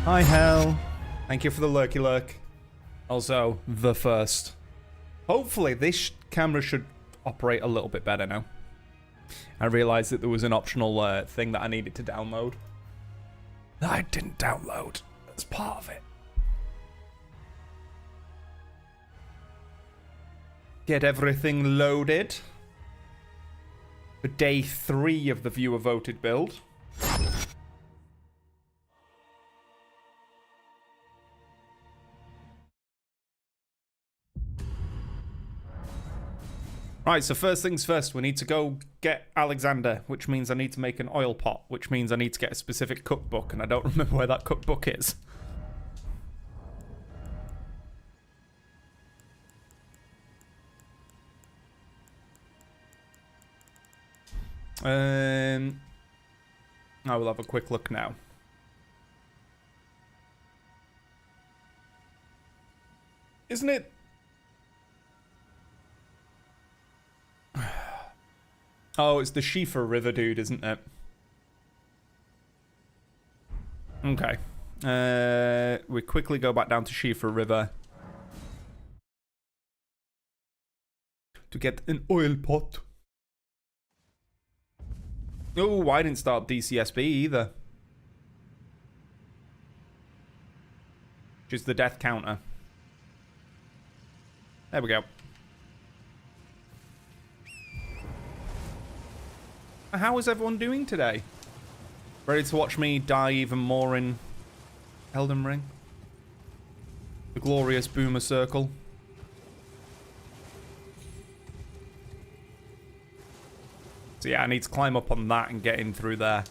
Hi, Hell. Thank you for the lurky lurk. Also, the first. Hopefully, this camera should operate a little bit better now. I realized that there was an optional thing that I needed to download. That I didn't download as part of it. Get everything loaded. For day 3 of the viewer voted build. Right, so first things first, we need to go get Alexander, which means I need to make an oil pot, which means I need to get a specific cookbook, and I don't remember where that cookbook is. I will have a quick look now. Isn't it? Oh, it's the Schiefer River, dude, isn't it? Okay. We quickly go back down to Schiefer River to get an oil pot. Oh, I didn't start DCSB either. Which is the death counter. There we go. How is everyone doing today? Ready to watch me die even more in Elden Ring? The glorious Boomer Circle. So yeah, I need to climb up on that and get in through there.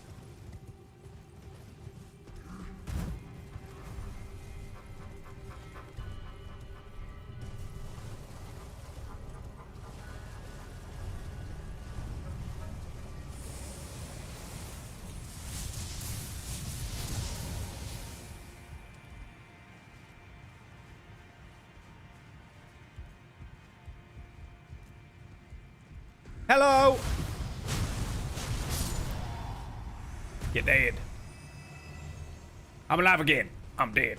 Hello! You're dead. I'm alive again. I'm dead.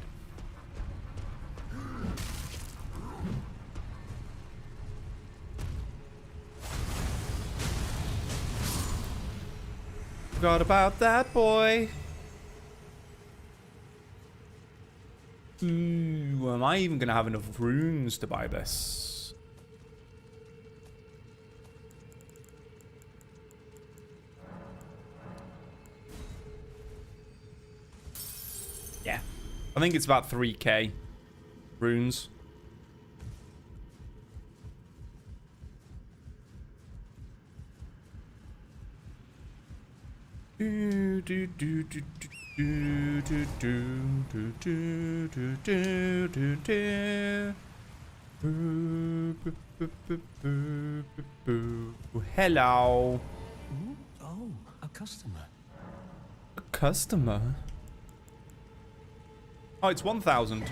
Forgot about that boy. Ooh, am I even gonna have enough runes to buy this? Yeah. I think it's about 3k runes. Hello. Oh, a customer. A customer? Oh, it's 1,000.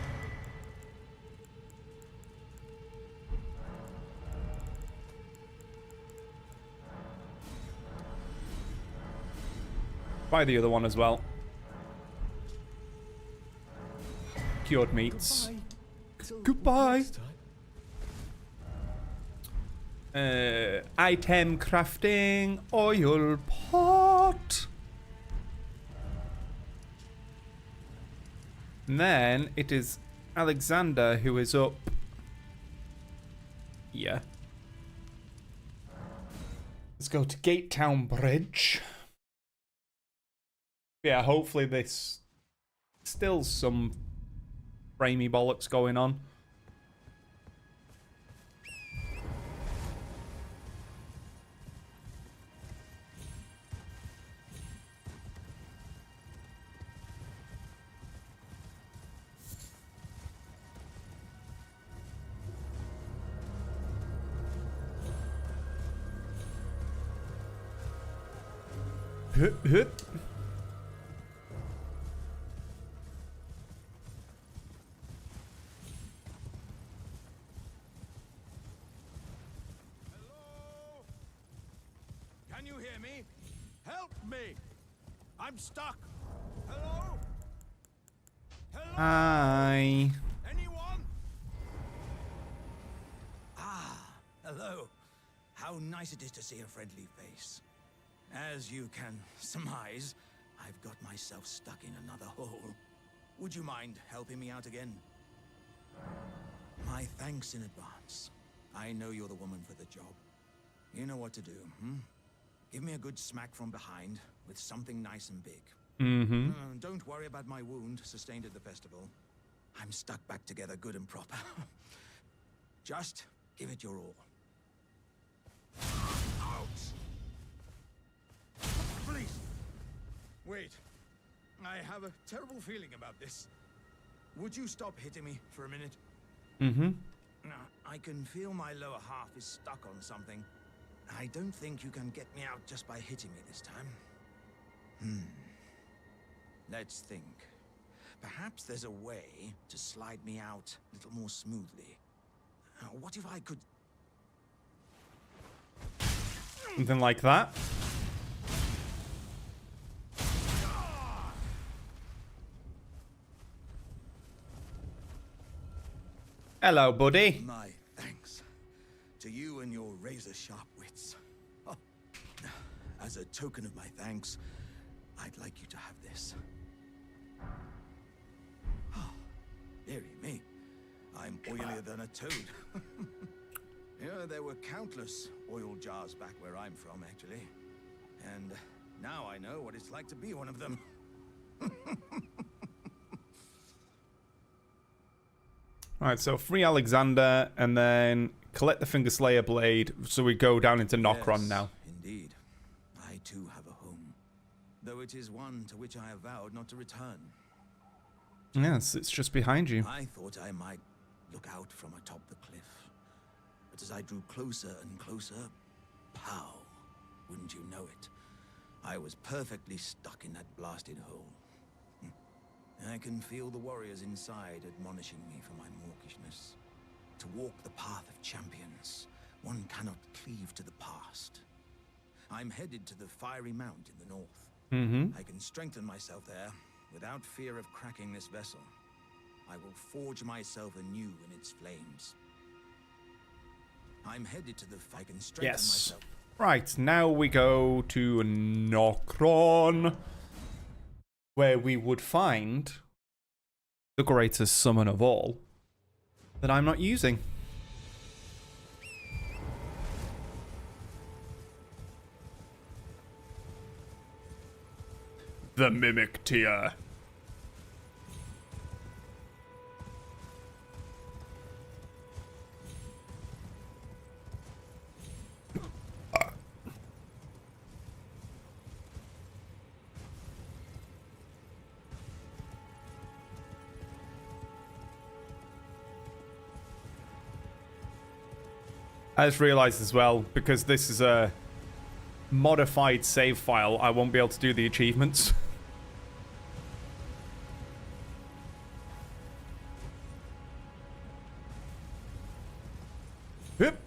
Buy the other one as well. Cured meats. Goodbye. Item crafting oil pot. And then it is Alexander who is up. Yeah. Let's go to Gate Town Bridge. Yeah, hopefully this still some framey bollocks going on. Hit, hit. Hello? Can you hear me? Help me! I'm stuck! Hello? Hi. Anyone? Ah, hello. How nice it is to see a friendly face. As you can surmise, I've got myself stuck in another hole. Would you mind helping me out again? My thanks in advance. I know you're the woman for the job. You know what to do, hmm? Give me a good smack from behind with something nice and big. Mm-hmm. Don't worry about my wound sustained at the festival. I'm stuck back together good and proper. Just give it your all. Ouch! Please! Wait. I have a terrible feeling about this. Would you stop hitting me for a minute? Mm-hmm. I can feel my lower half is stuck on something. I don't think you can get me out just by hitting me this time. Let's think. Perhaps there's a way to slide me out a little more smoothly. What if I could... Something like that. Hello, buddy. My thanks to you and your razor-sharp wits. Oh. As a token of my thanks, I'd like you to have this. Oh, dearie me. I'm oilier than a toad. Yeah, there were countless oil jars back where I'm from, actually. And now I know what it's like to be one of them. Alright, so free Alexander and then collect the Finger Slayer blade so we go down into Nokron Yes, now. Indeed. I too have a home. Though it is one to which I have vowed not to return. Yes, it's just behind you. I thought I might look out from atop the cliff. But as I drew closer and closer, pow, wouldn't you know it? I was perfectly stuck in that blasted hole. I can feel the warriors inside admonishing me for my mawkishness. To walk the path of champions, one cannot cleave to the past. I'm headed to the Fiery Mount in the north. Mm-hmm. I can strengthen myself there without fear of cracking this vessel. I will forge myself anew in its flames. I'm headed to the... I can strengthen Yes. myself. Right, now we go to Nokron, where we would find the greatest summon of all that I'm not using. The Mimic Tier. I just realized as well, because this is a modified save file, I won't be able to do the achievements. Yep.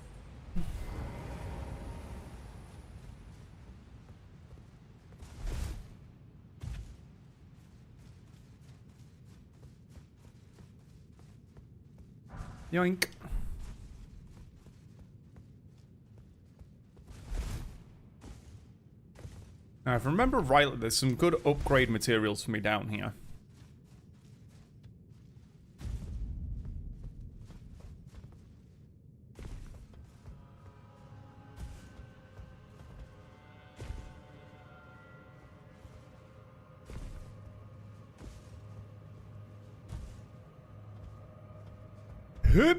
Yoink. Now, if I remember rightly, there's some good upgrade materials for me down here. Hup.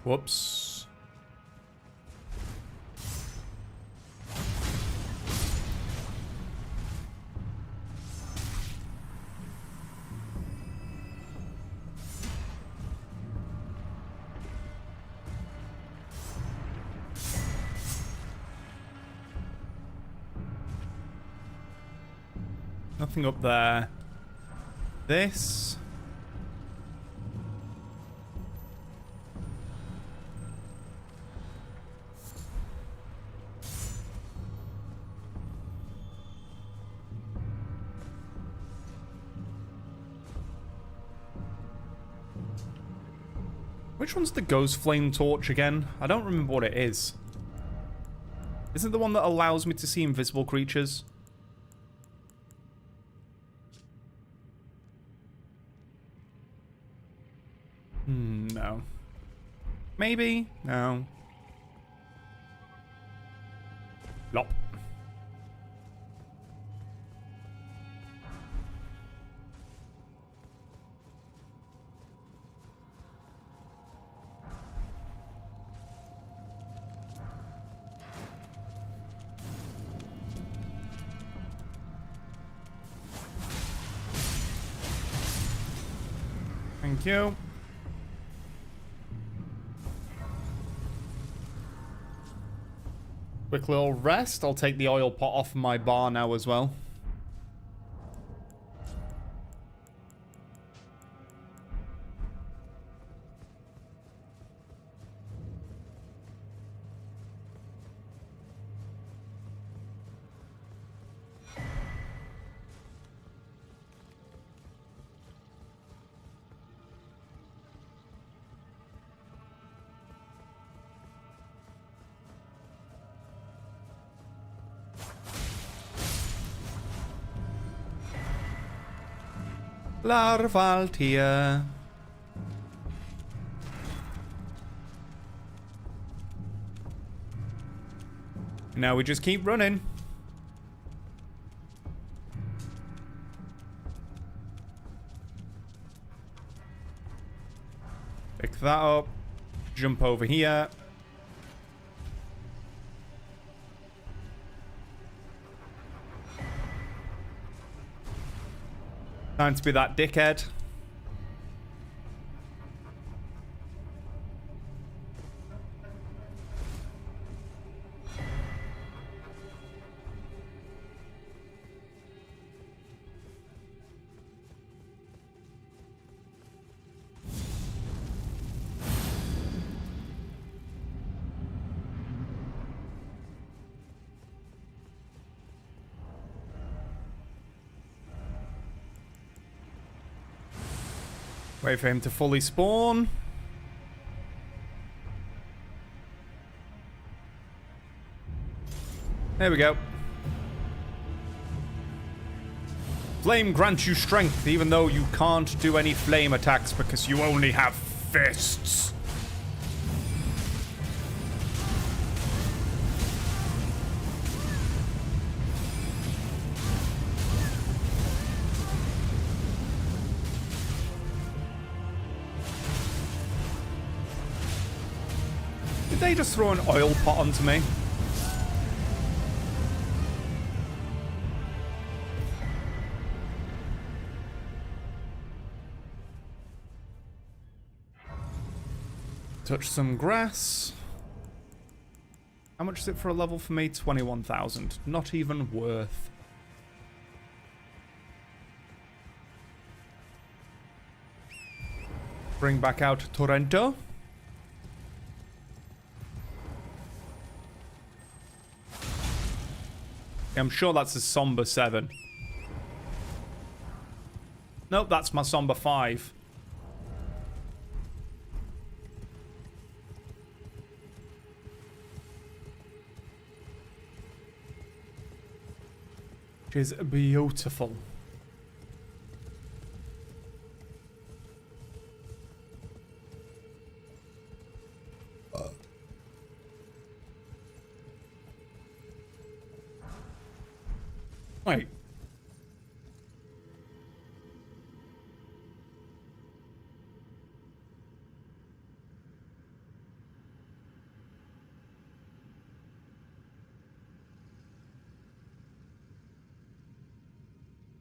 Whoops. Nothing up there. This. Which one's the Ghost Flame Torch again? I don't remember what it is. Isn't it the one that allows me to see invisible creatures? No. Maybe? No. Lop. Thank you. Quick little rest. I'll take the oil pot off my bar now as well. Larvaltia. Now we just keep running. Pick that up. Jump over here. Time to be that dickhead. Wait for him to fully spawn. There we go. Flame grants you strength, even though you can't do any flame attacks because you only have fists. Did they just throw an oil pot onto me? Touch some grass. How much is it for a level for me? 21,000. Not even worth. Bring back out Torrento. I'm sure that's a Somber 7. Nope, that's my Somber 5. Which is beautiful. Wait.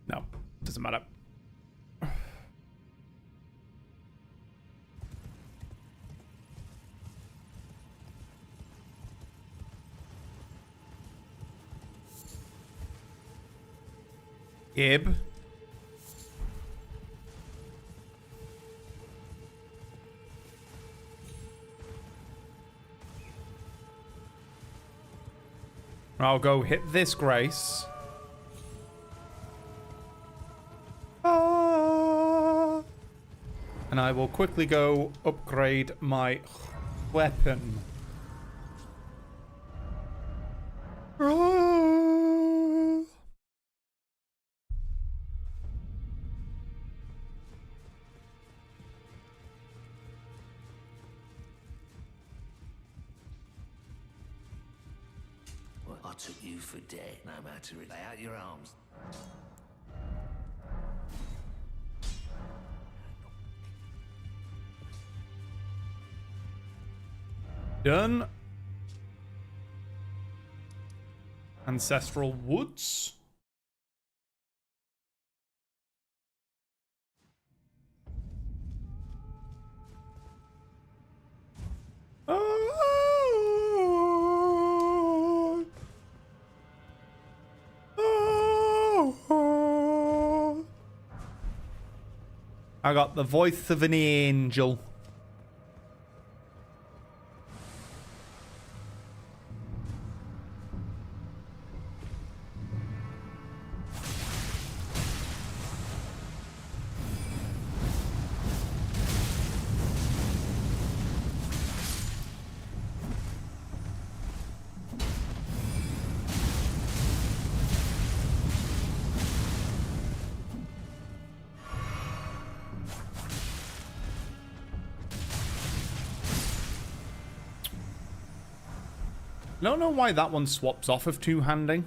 No, doesn't matter. Ib. I'll go hit this Grace. Ah. And I will quickly go upgrade my weapon. Well, I took you for dead. No matter it. Lay out your arms. Done. Ancestral Woods. I got the voice of an angel. I don't know why that one swaps off of two-handing.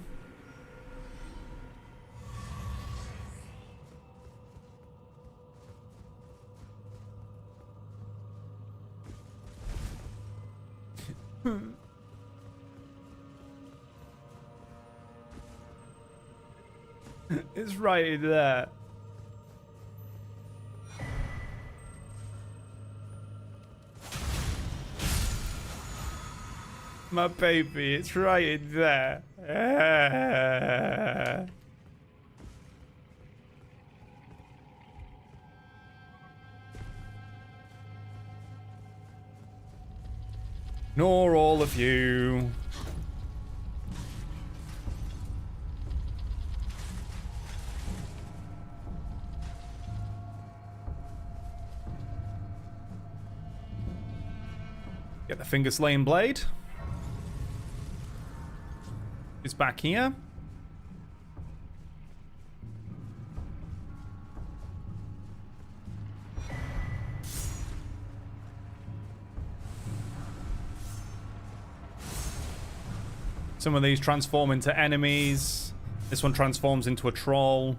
It's right there. My baby, it's right in there. Nor all of you. Get the finger slaying blade. It's back here. Some of these transform into enemies. This one transforms into a troll.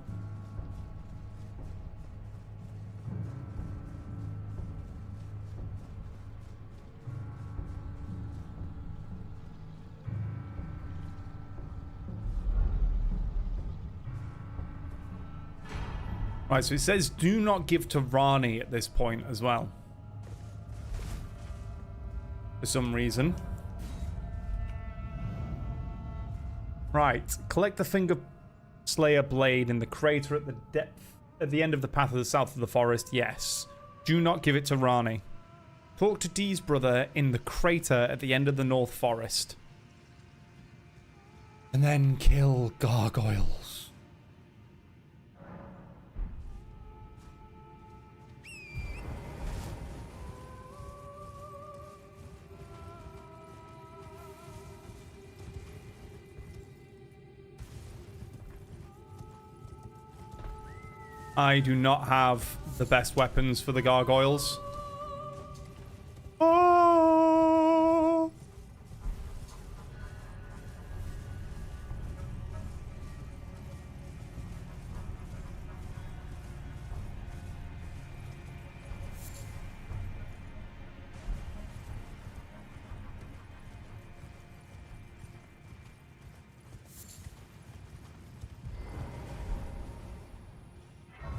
Right, so it says do not give to Rani at this point as well. For some reason. Right, collect the Finger Slayer blade in the crater at the depth, at the end of the path of the south of the forest. Yes. Do not give it to Rani. Talk to Dee's brother in the crater at the end of the north forest. And then kill gargoyles. I do not have the best weapons for the gargoyles. Oh!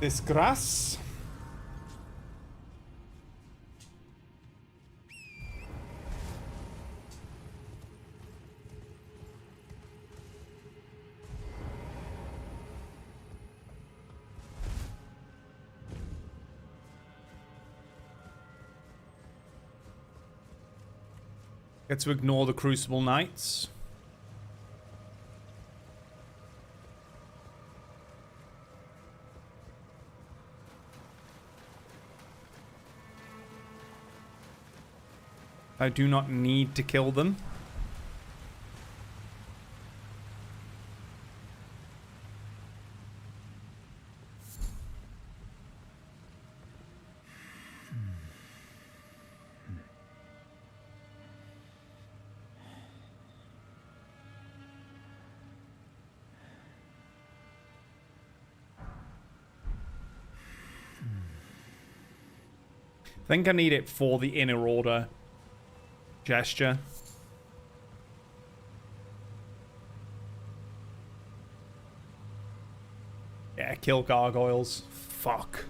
This grass. Get to ignore the Crucible Knights. I do not need to kill them. I think I need it for the inner order gesture. Yeah, kill gargoyles. Fuck.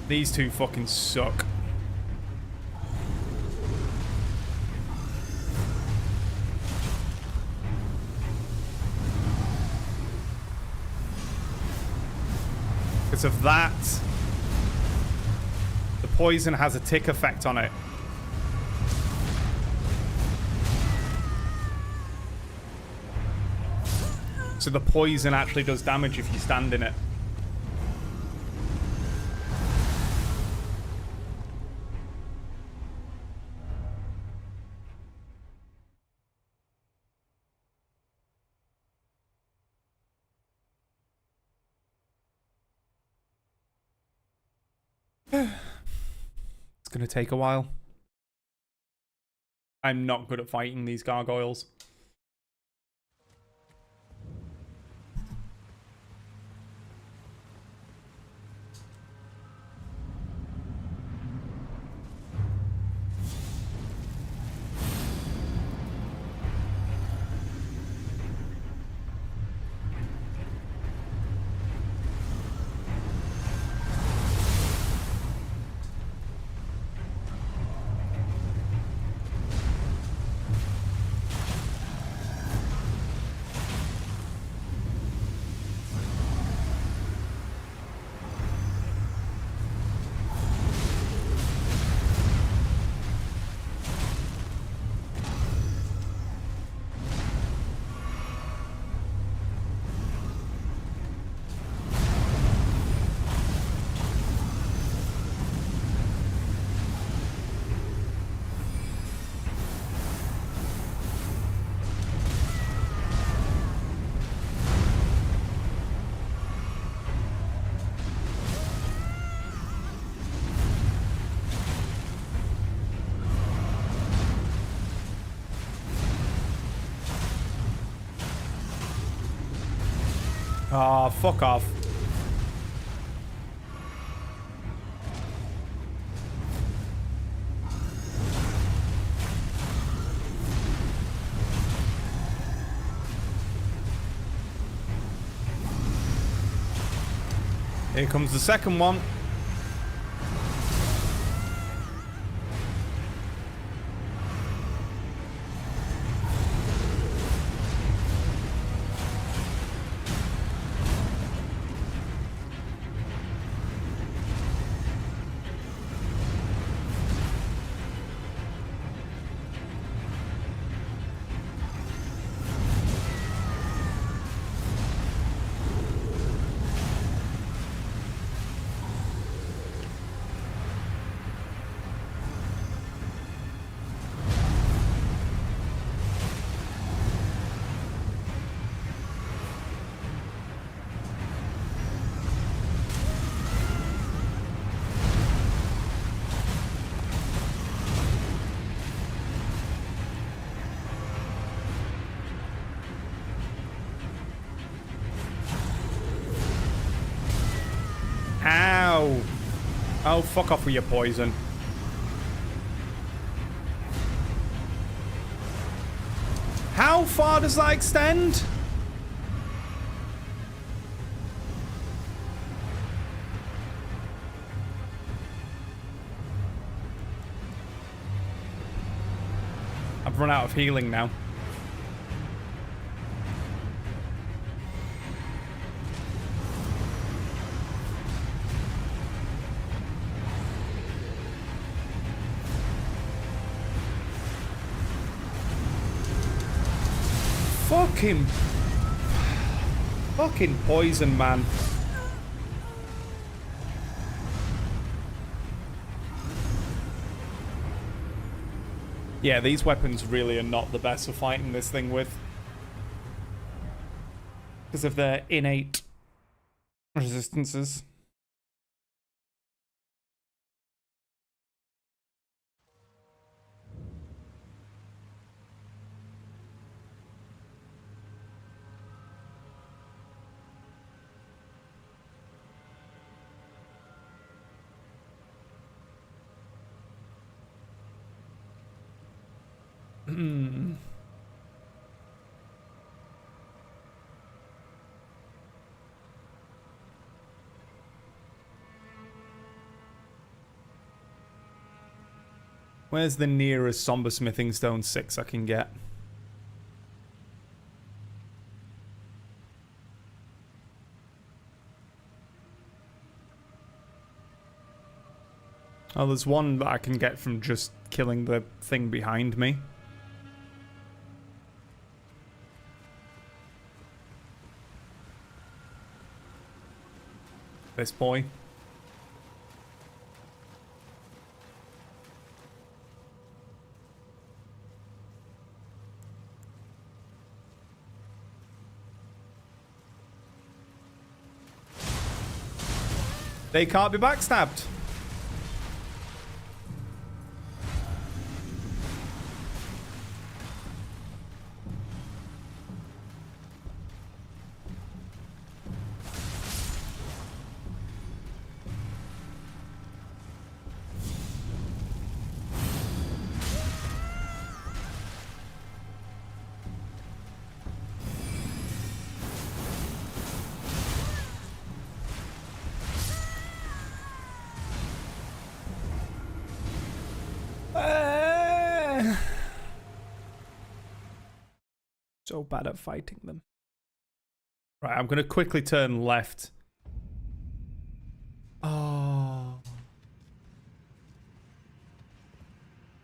These two fucking suck. Because of that, the poison has a tick effect on it. So the poison actually does damage if you stand in it. It's gonna take a while. I'm not good at fighting these gargoyles. Ah, fuck off. Here comes the second one. Ow! Oh, fuck off with your poison. How far does that extend? I've run out of healing now. Fucking poison, man. Yeah, these weapons really are not the best for fighting this thing with. Because of their innate resistances. Where's the nearest Somber Smithing Stone 6 I can get? Oh, there's one that I can get from just killing the thing behind me. This boy. They can't be backstabbed. So bad at fighting them. Right, I'm going to quickly turn left. Oh.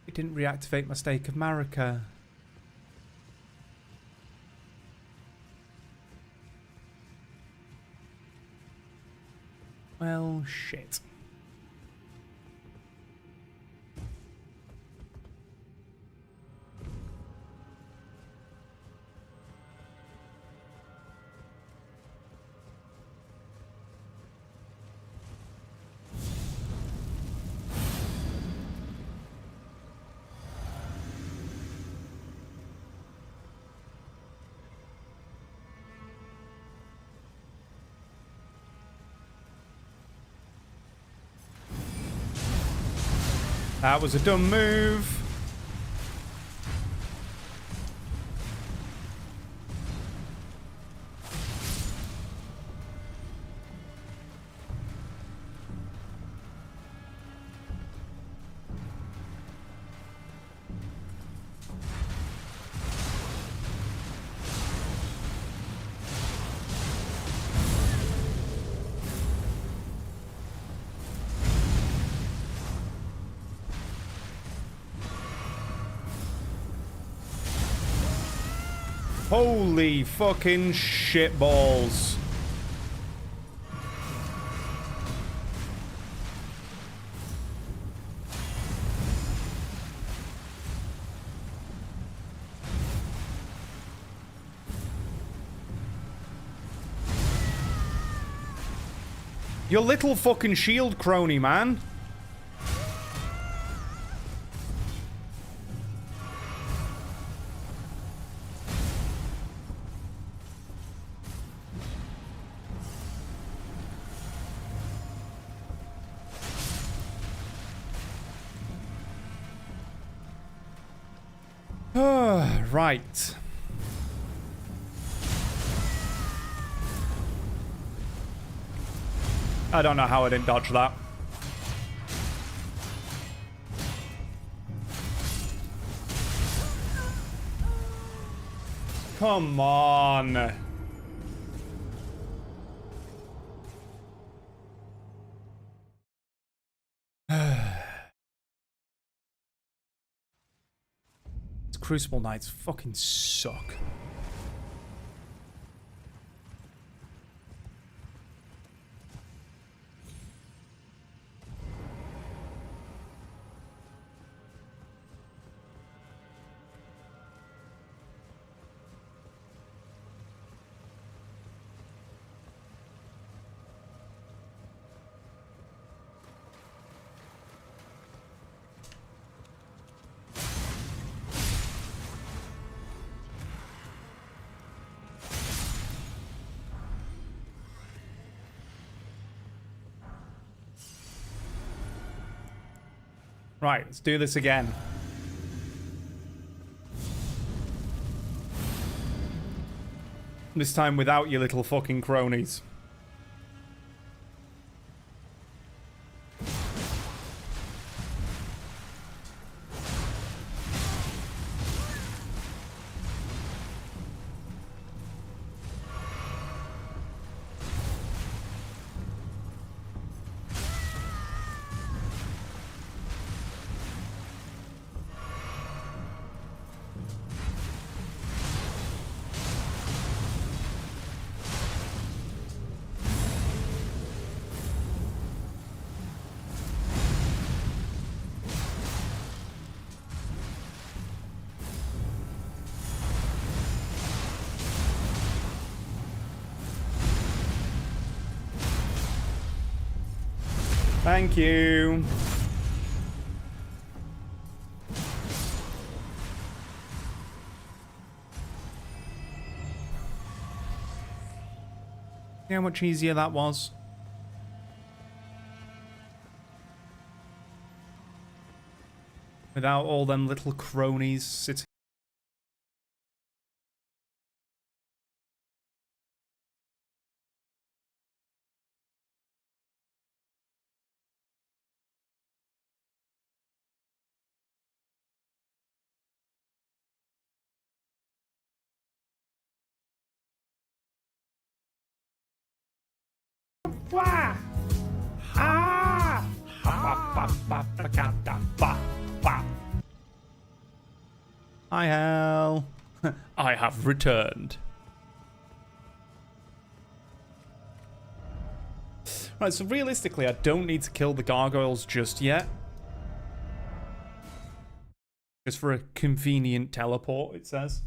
It didn't reactivate my Stake of Marika. Well, shit. That was a dumb move. Holy fucking shitballs. Your little fucking shield crony, man. Right. I don't know how I didn't dodge that. Come on. Crucible Knights fucking suck. Right, let's do this again. This time without your little fucking cronies. Thank you. See how much easier that was? Without all them little cronies sitting. Wah! Ah! Hi, Hal. I have returned. Right, so realistically, I don't need to kill the gargoyles just yet. Just for a convenient teleport, it says.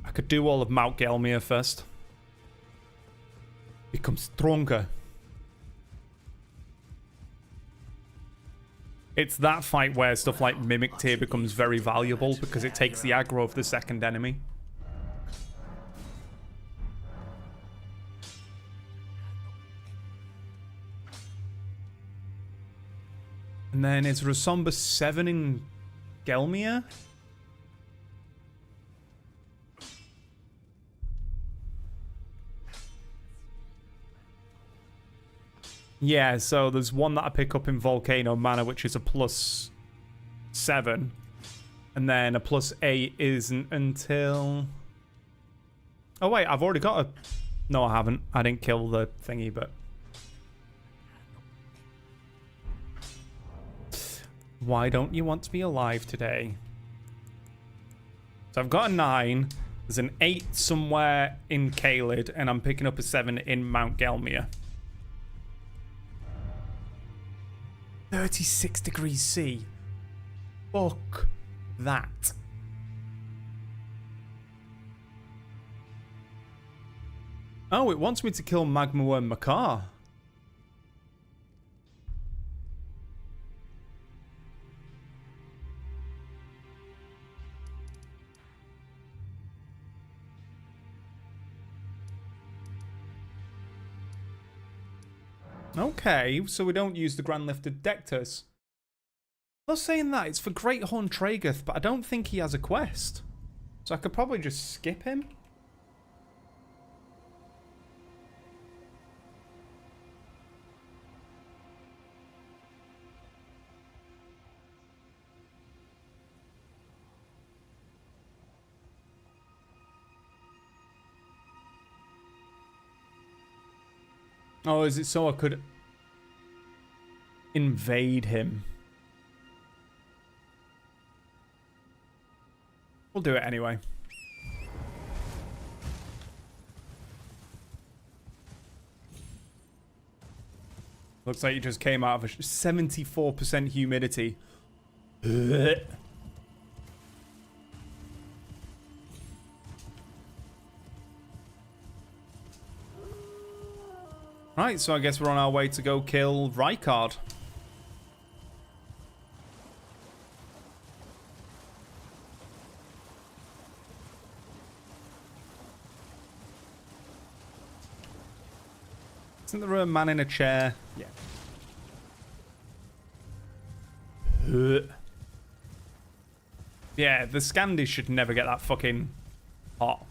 I could do all of Mount Gelmir first. Become stronger. It's that fight where stuff like Mimic Tear becomes very valuable because it takes the aggro of the second enemy. And then is Rasomba 7 in Gelmir? Yeah, so there's one that I pick up in Volcano Manor, which is a +7. And then a +8 isn't until... Oh, wait, I've already got a... No, I haven't. I didn't kill the thingy, but... Why don't you want to be alive today? So I've got a 9. There's an 8 somewhere in Caelid, and I'm picking up a 7 in Mount Gelmir. 36 degrees C. Fuck that. Oh, it wants me to kill Magma and Makar. Okay, so we don't use the Grand Lifted Dectus. I was saying that, it's for Great Horn Tragoth, but I don't think he has a quest. So I could probably just skip him. Oh, is it so I could invade him? We'll do it anyway. Looks like you just came out of a 74% humidity. Right, so I guess we're on our way to go kill Rykard. Isn't there a man in a chair? Yeah. Yeah, the Scandi should never get that fucking hot.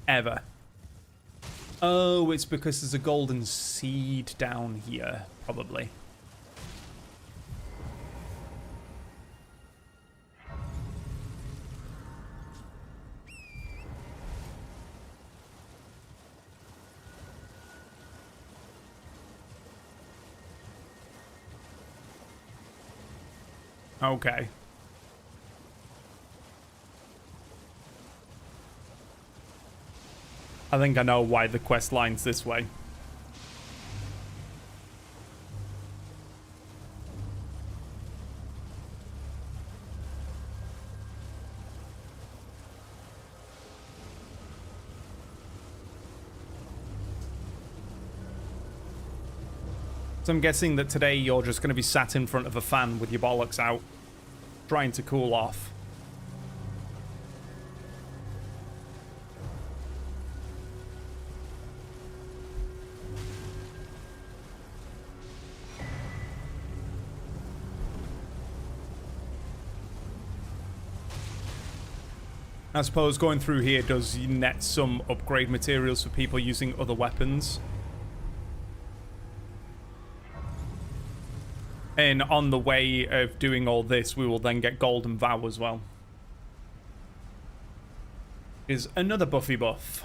Ever. Oh, it's because there's a golden seed down here, probably. Okay. I think I know why the quest line's this way. So I'm guessing that today you're just going to be sat in front of a fan with your bollocks out, trying to cool off. I suppose going through here does net some upgrade materials for people using other weapons. And on the way of doing all this, we will then get Golden Vow as well. Is another Buffy buff.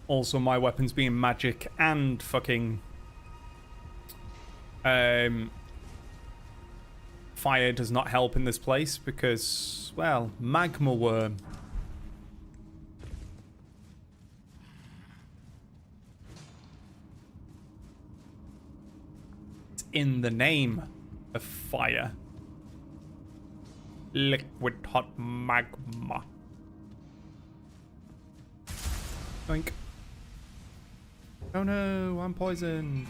Also, my weapons being magic and fucking fire does not help in this place because, well, magma worm. It's in the name of fire. Liquid hot magma. Think. Oh no, I'm poisoned.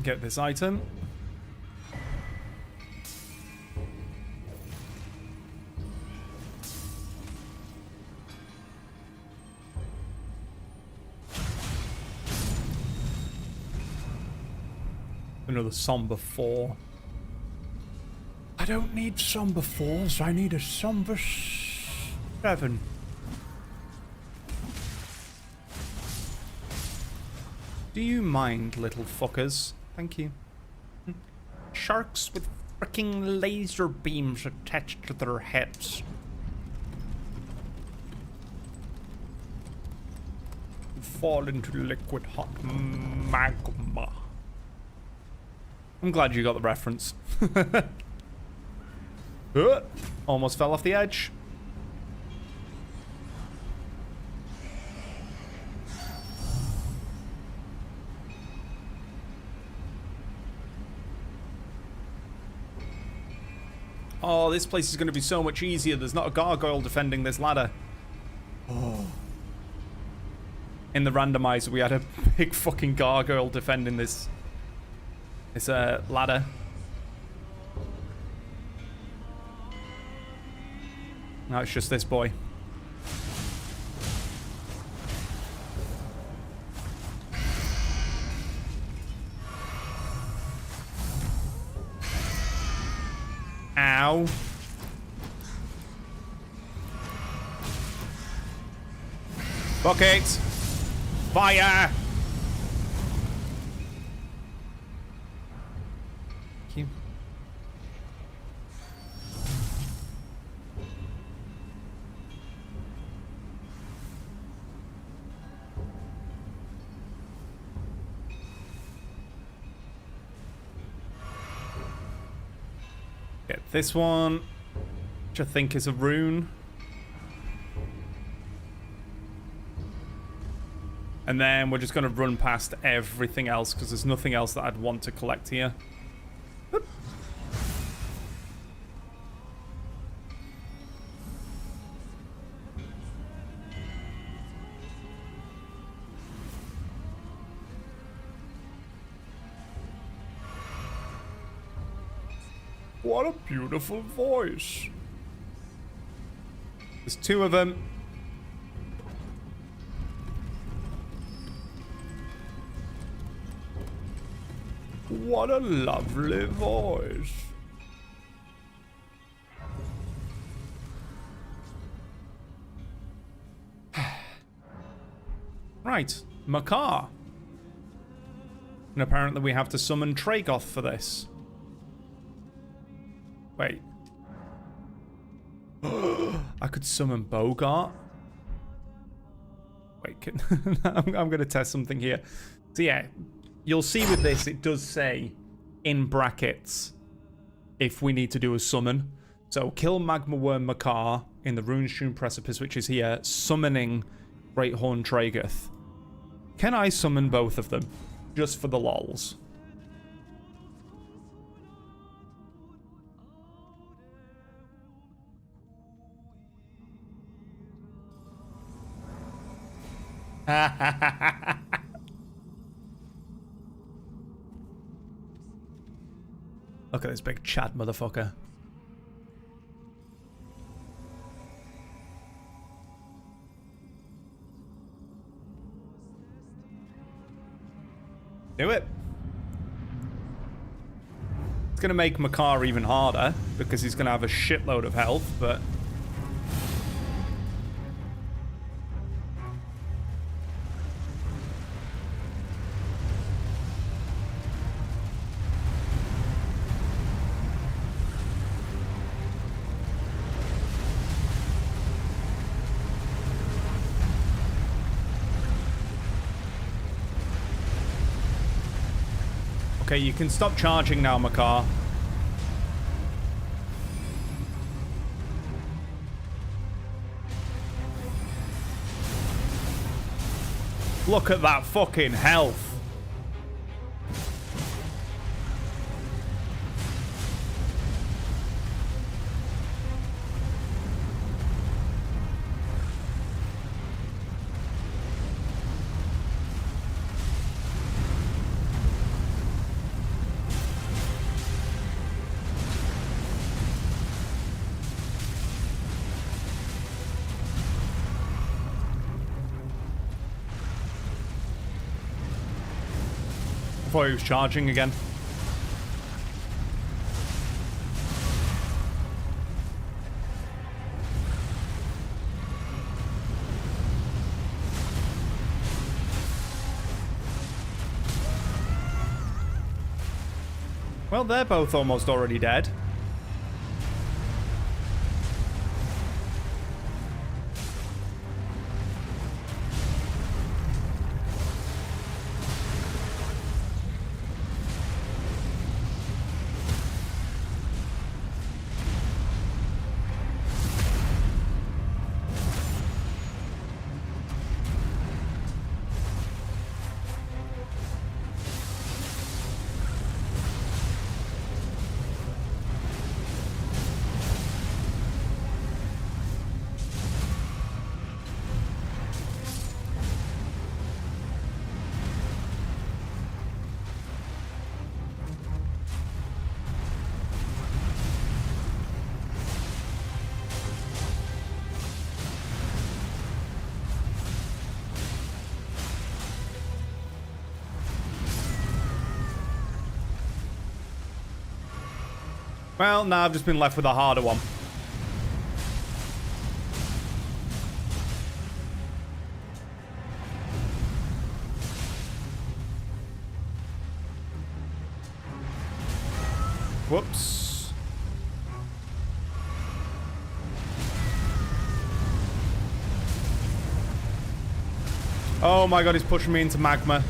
Get this item. Another Somber 4. I don't need Somber 4s, I need a Somber 7. Do you mind, little fuckers? Thank you. Sharks with freaking laser beams attached to their heads. Fall into liquid hot magma. I'm glad you got the reference. Almost fell off the edge. Oh, this place is going to be so much easier. There's not a gargoyle defending this ladder. Oh. In the randomizer, we had a big fucking gargoyle defending this ladder. Now it's just this boy. Ow. Bucket. Fire. Thank you. Get this one, which I think is a rune. And then we're just going to run past everything else because there's nothing else that I'd want to collect here. Oop. What a beautiful voice. There's two of them. What a lovely voice. Right, Makar. And apparently we have to summon Tragoth for this. Wait. I could summon Bogart? Wait, I'm going to test something here. So yeah, you'll see with this, it does say in brackets if we need to do a summon. So kill Magma Worm Makar in the Runestream Precipice, which is here, summoning Great Horn Tragoth. Can I summon both of them? Just for the lols. Look at this big Chad motherfucker. Do it. It's going to make Makar even harder because he's going to have a shitload of health, but... Okay, you can stop charging now, Makar. Look at that fucking health. I thought he was charging again. Well, they're both almost already dead. Well, now I've just been left with a harder one. Whoops. Oh my god, he's pushing me into magma.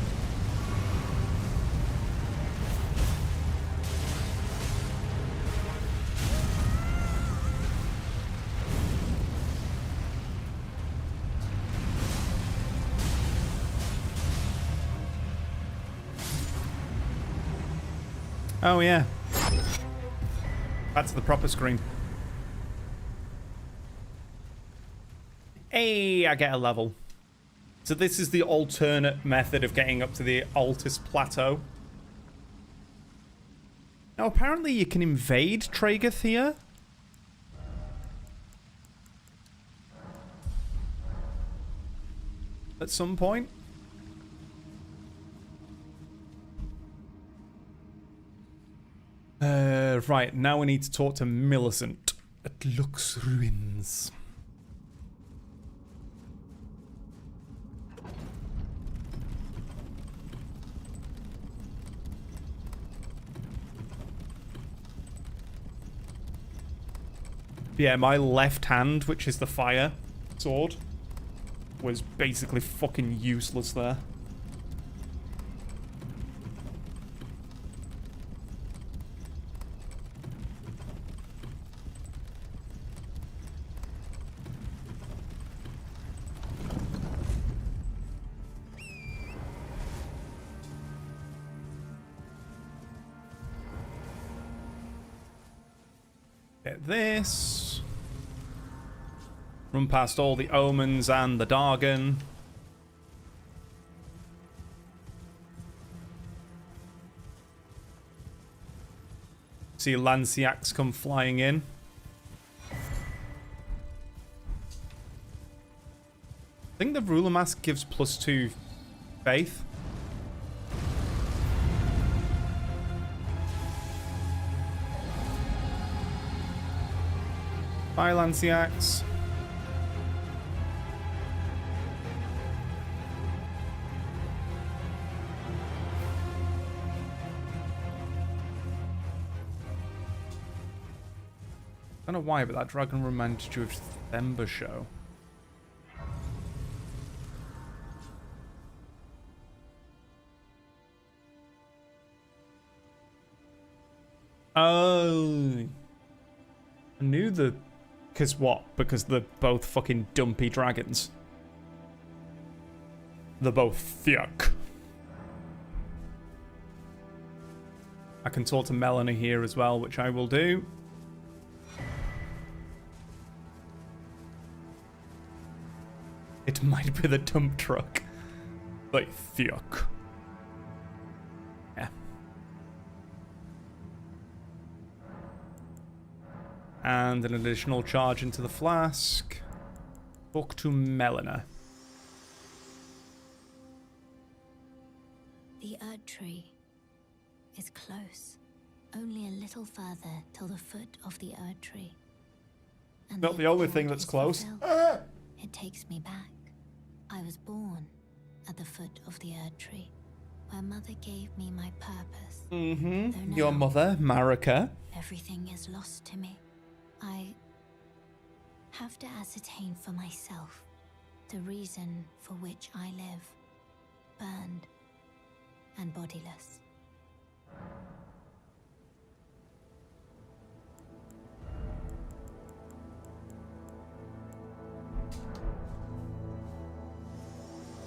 Oh, yeah. Back to the proper screen. Hey, I get a level. So this is the alternate method of getting up to the Altus Plateau. Now, apparently you can invade Traegoth here. At some point. Right, now we need to talk to Millicent at Lux Ruins. Yeah, my left hand, which is the fire sword, was basically fucking useless there. Get this. Run past all the omens and the Dargon. See Lanciacs come flying in. I think the ruler mask gives +2 faith. Bye, Lanciacs. I don't know why, but that dragon reminded you of Themba show. Oh. I knew the... Because what? Because they're both fucking dumpy dragons. They're both yuck. I can talk to Melanie here as well, which I will do. It might be the dump truck. Like, yuck. Yeah. And an additional charge into the flask. Talk to Melina. The Erd Tree is close. Only a little further till the foot of the Erd Tree. And Not the only thing that's close. It takes me back. I was born at the foot of the Erd Tree, where Mother gave me my purpose. Mm-hmm. Your mother, Marika. Everything is lost to me. I have to ascertain for myself the reason for which I live, burned and bodiless.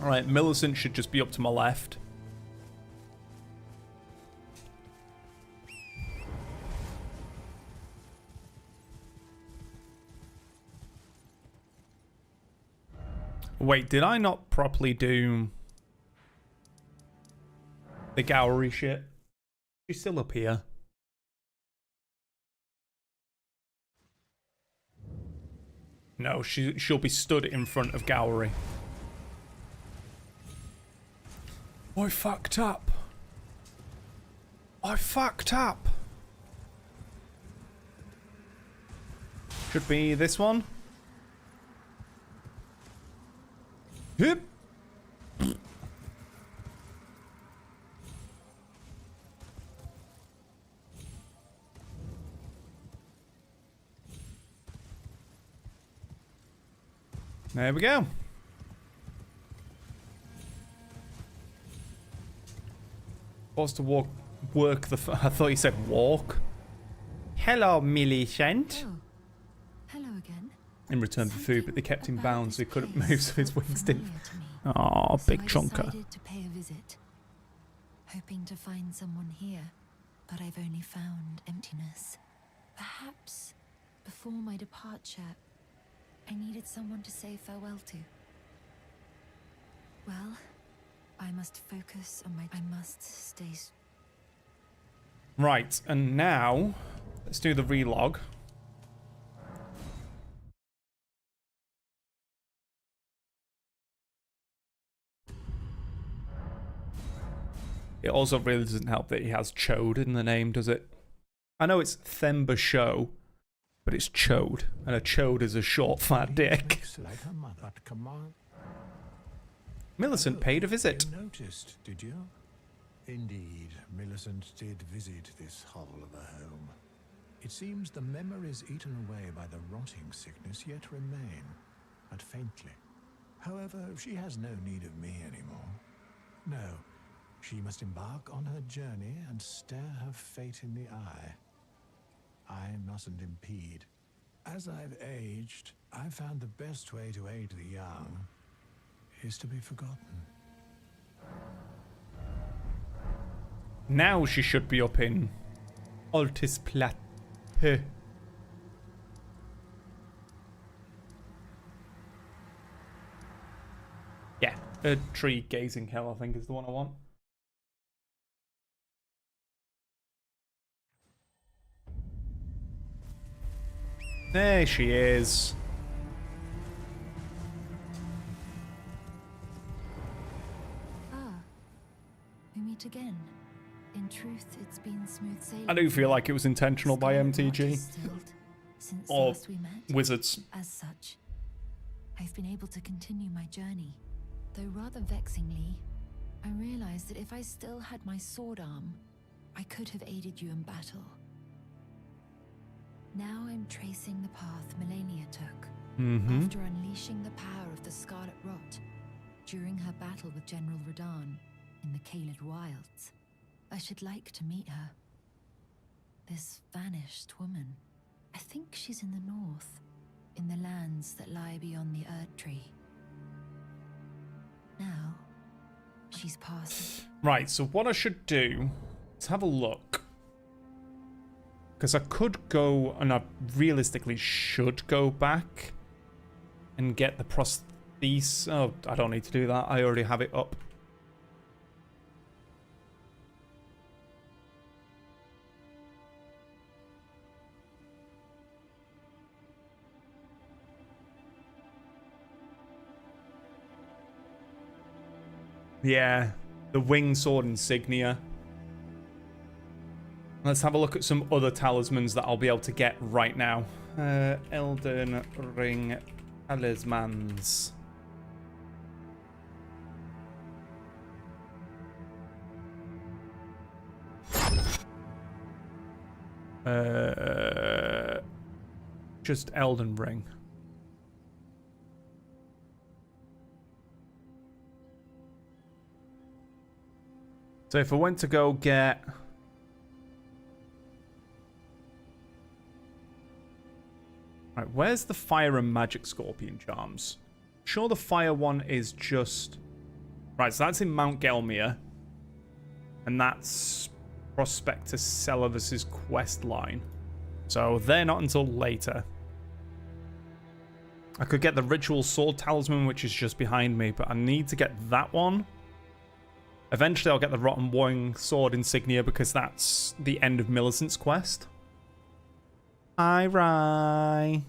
Alright, Millicent should just be up to my left. Wait, did I not properly do the Gowry shit? She's still up here. No, she'll be stood in front of Gowry. I fucked up. I fucked up. Should be this one. Hip. There we go. Supposed to work the... I thought you said walk. Hello, Millicent. Oh, hello again. In return for food, but they kept him bound so he couldn't move, so his wings didn't... So Aw, big I chunker. decided to pay a visit, hoping to find someone here but I've only found emptiness. Perhaps before my departure, I needed someone to say farewell to. Well, I must focus on I must stay. Right, and now let's do the relog. It also really doesn't help that he has Chode in the name, does it? I know it's Themba Show, but it's Chode, and a Chode is a short, fat dick. Like her mother, but come on. Millicent paid a visit. You noticed, did you? Indeed, Millicent did visit this hovel of a home. It seems the memories eaten away by the rotting sickness yet remain, but faintly. However, she has no need of me anymore. No, she must embark on her journey and stare her fate in the eye. I mustn't impede. As I've aged, I've found the best way to aid the young is to be forgotten. Now she should be up in Altis Plateau. Yeah, a tree gazing hell, I think, is the one I want. There she is. Ah, we meet again. In truth, it's been smooth sailing. I do feel like it was intentional by Scarlet Rot MTG. distilled since Or last we met. Wizards. As such, I've been able to continue my journey. Though rather vexingly, I realized that if I still had my sword arm, I could have aided you in battle. Now I'm tracing the path Melania took after unleashing the power of the Scarlet Rot during her battle with General Radahn in the Caelid Wilds. I should like to meet her. This vanished woman. I think she's in the north, in the lands that lie beyond the Erd Tree. Now, she's passing. Right, so what I should do is have a look. Because I could go, and I realistically should go back and get the prosthesis. Oh, I don't need to do that. I already have it up. Yeah, the wing sword insignia. Let's have a look at some other talismans that I'll be able to get right now. Elden Ring talismans. Just Elden Ring. So if I went to go get... Right, where's the fire and magic scorpion charms? Sure, the fire one is just... Right, so that's in Mount Gelmir. And that's Prospectus Celavus' quest line. So they're not until later. I could get the ritual sword talisman, which is just behind me, but I need to get that one. Eventually I'll get the Rotten Wing sword insignia because that's the end of Millicent's quest. Hi, Rye.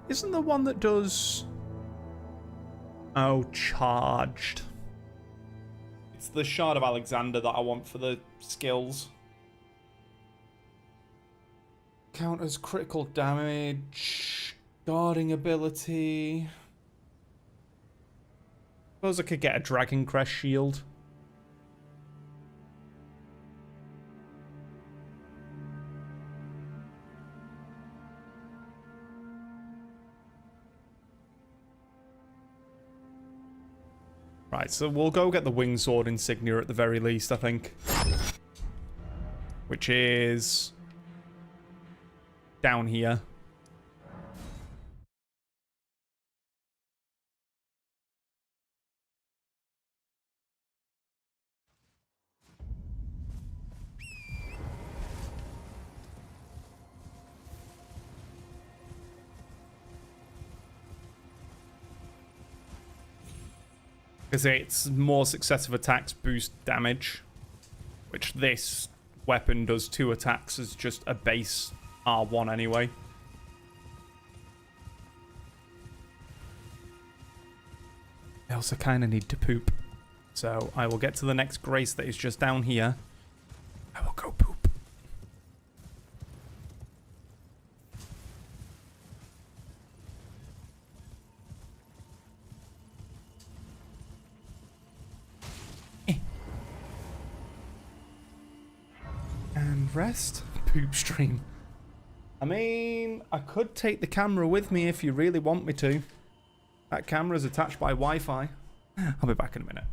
Isn't the one that does... Oh, charged. It's the Shard of Alexander that I want for the skills. Counters critical damage. Guarding ability. Suppose I could get a Dragon Crest shield. Right, so we'll go get the Wing Sword insignia at the very least, I think. Which is... down here. Because it's more successive attacks boost damage, which this weapon does 2 attacks as just a base R1 anyway. I also kind of need to poop. So I will get to the next grace that is just down here. I will go poop. And rest. Poop stream. I mean, I could take the camera with me if you really want me to. That camera is attached by Wi-Fi. I'll be back in a minute.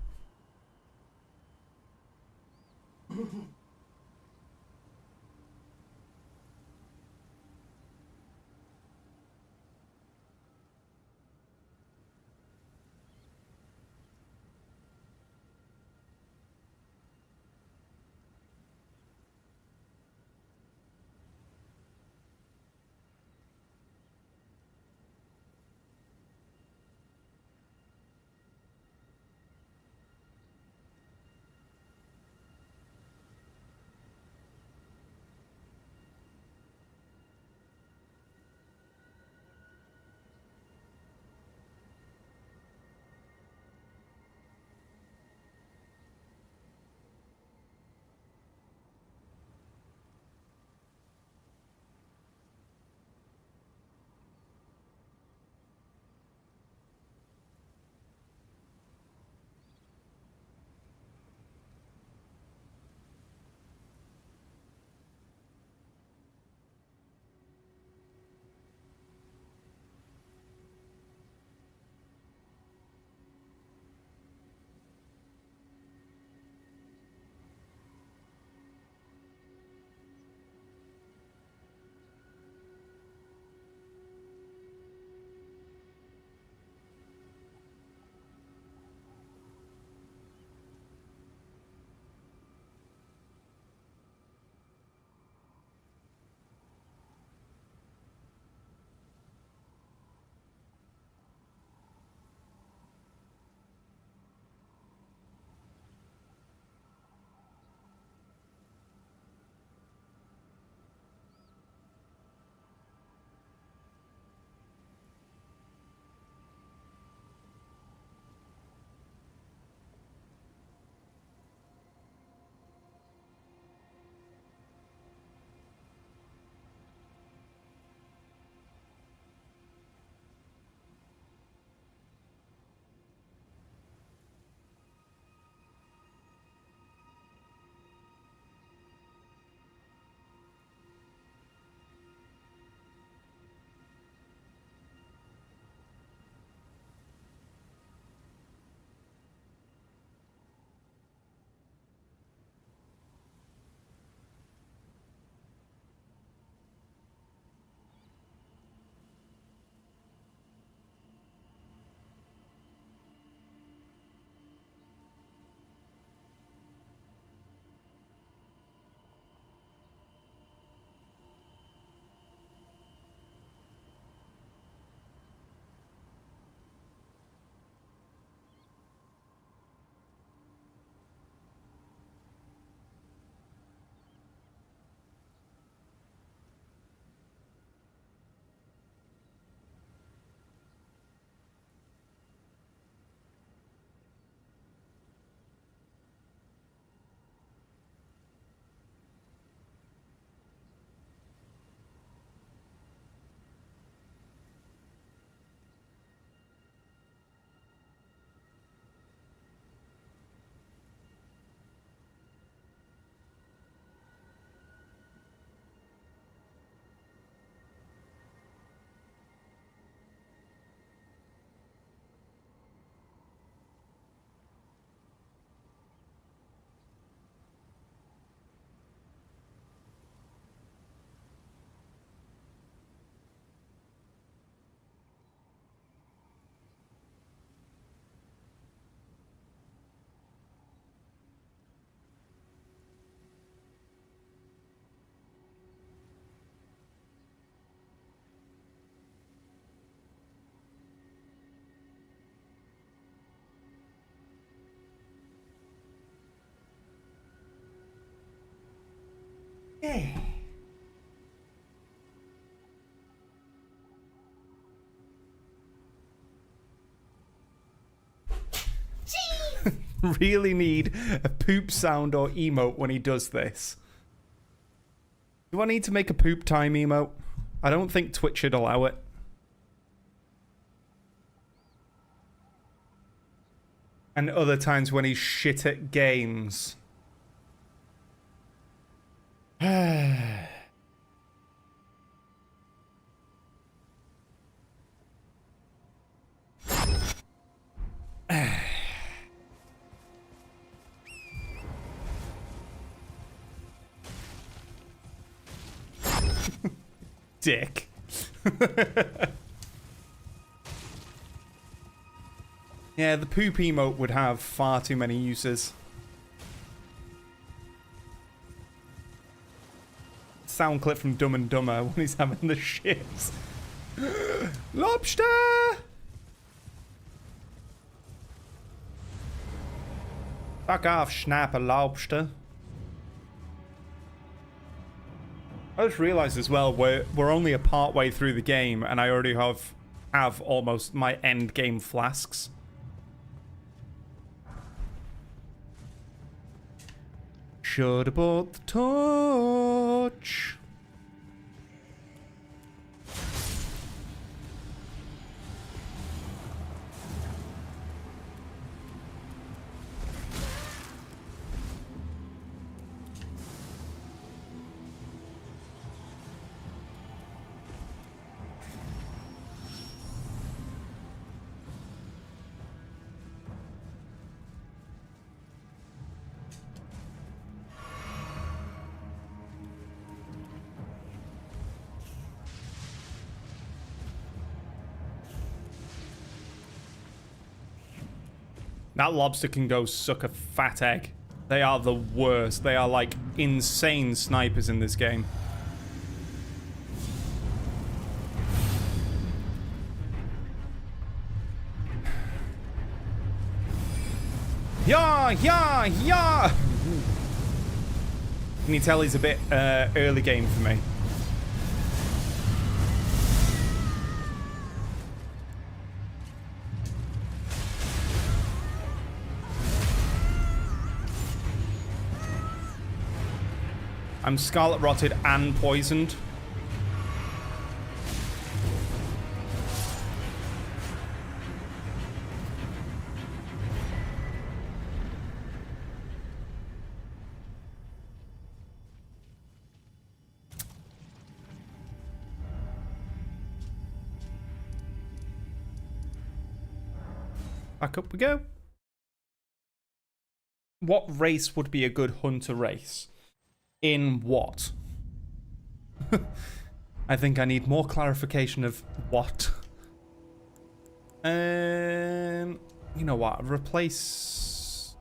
Really need a poop sound or emote when he does this. Do I need to make a poop time emote? I don't think Twitch should allow it. And other times when he's shit at games. Dick. Yeah, the poop emote would have far too many uses. Sound clip from Dumb and Dumber when he's having the shits. Lobster! Fuck off, Schnapper Lobster. I just realised as well we're only a part way through the game and I already have almost my end game flasks. Should have bought the torch. That lobster can go suck a fat egg. They are the worst. They are like insane snipers in this game. Yeah, yeah, yeah! Can you tell he's a bit early game for me? I'm scarlet rotted and poisoned. Back up we go. What race would be a good hunter race? In what? I think I need more clarification of what. You know what? Replace...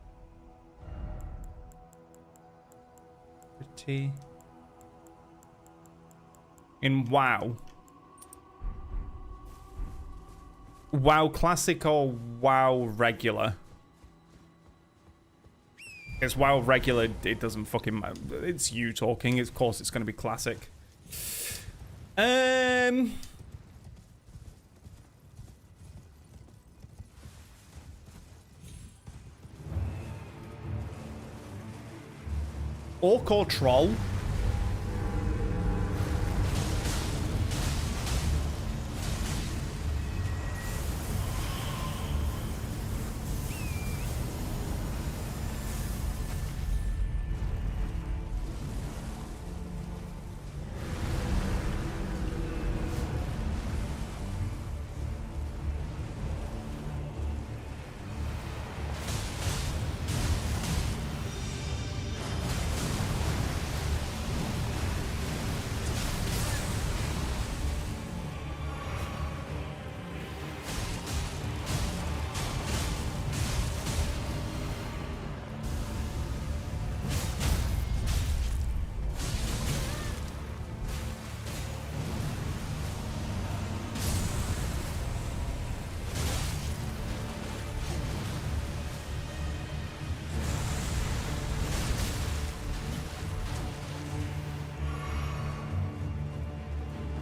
Pretty... In WoW. WoW Classic or WoW Regular? It's WoW Regular, it doesn't fucking matter. It's you talking, of course it's going to be Classic. Orc or Troll?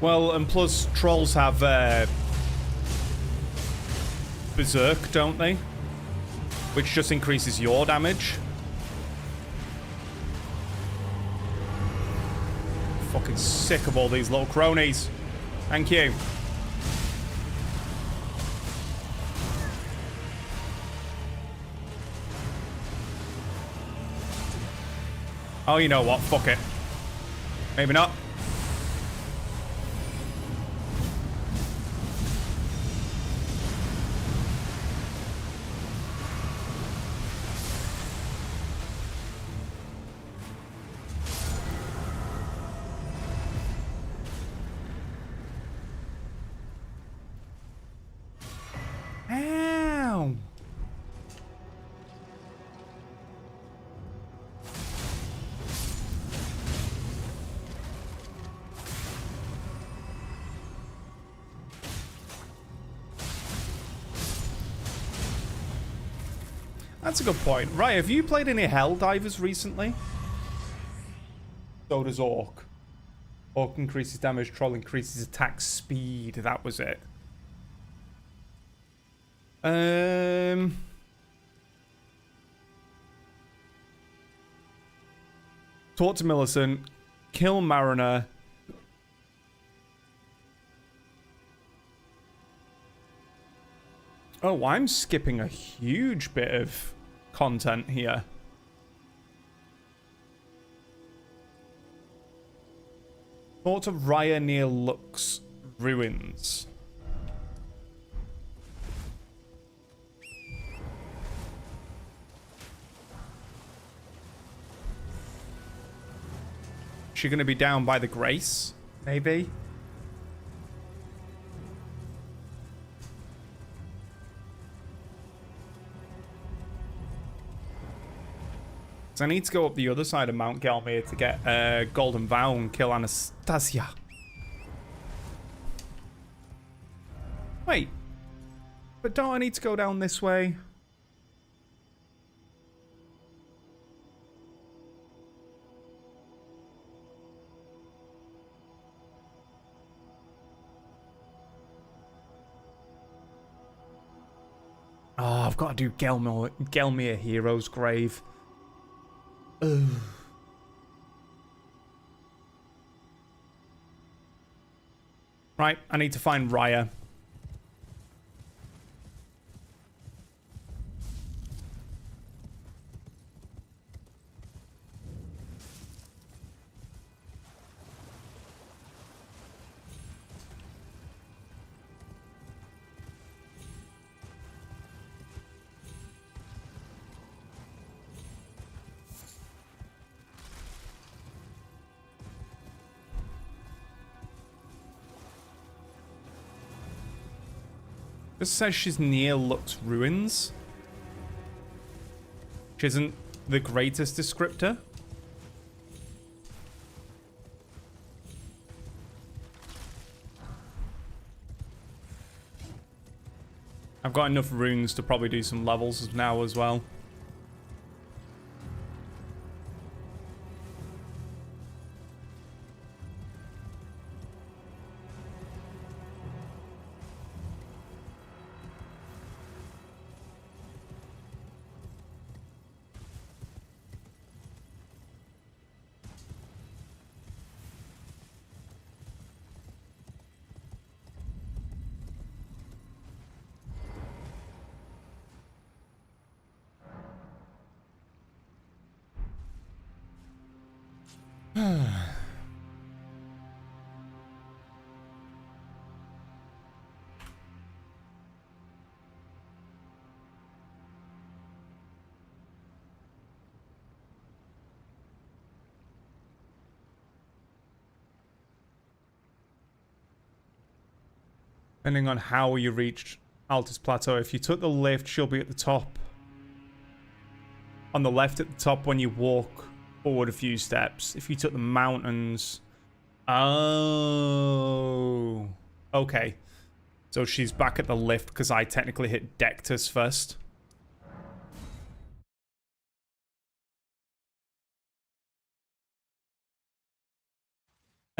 Well, and plus trolls have berserk, don't they? Which just increases your damage. Fucking sick of all these little cronies. Thank you. Oh, you know what? Fuck it. Maybe not. Ow. That's a good point. Right, have you played any Helldivers recently? So does Orc. Orc increases damage, Troll increases attack speed. That was it. Talk to Millicent. Kill Mariner. Oh, I'm skipping a huge bit of content here. Talk to Raya near Lux Ruins. She gonna be down by the Grace? Maybe? I need to go up the other side of Mount Gelmir to get Golden Vow and kill Anastasia. Wait. But don't I need to go down this way? Oh, I've got to do Gelmir Hero's Grave. Ugh. Right, I need to find Raya. It says she's near Lux Ruins, which isn't the greatest descriptor. I've got enough runes to probably do some levels now as well. Depending on how you reached Altus Plateau, if you took the lift, she'll be at the top. On the left at the top when you walk forward a few steps. If you took the mountains... Oh... Okay. So she's back at the lift because I technically hit Dectus first.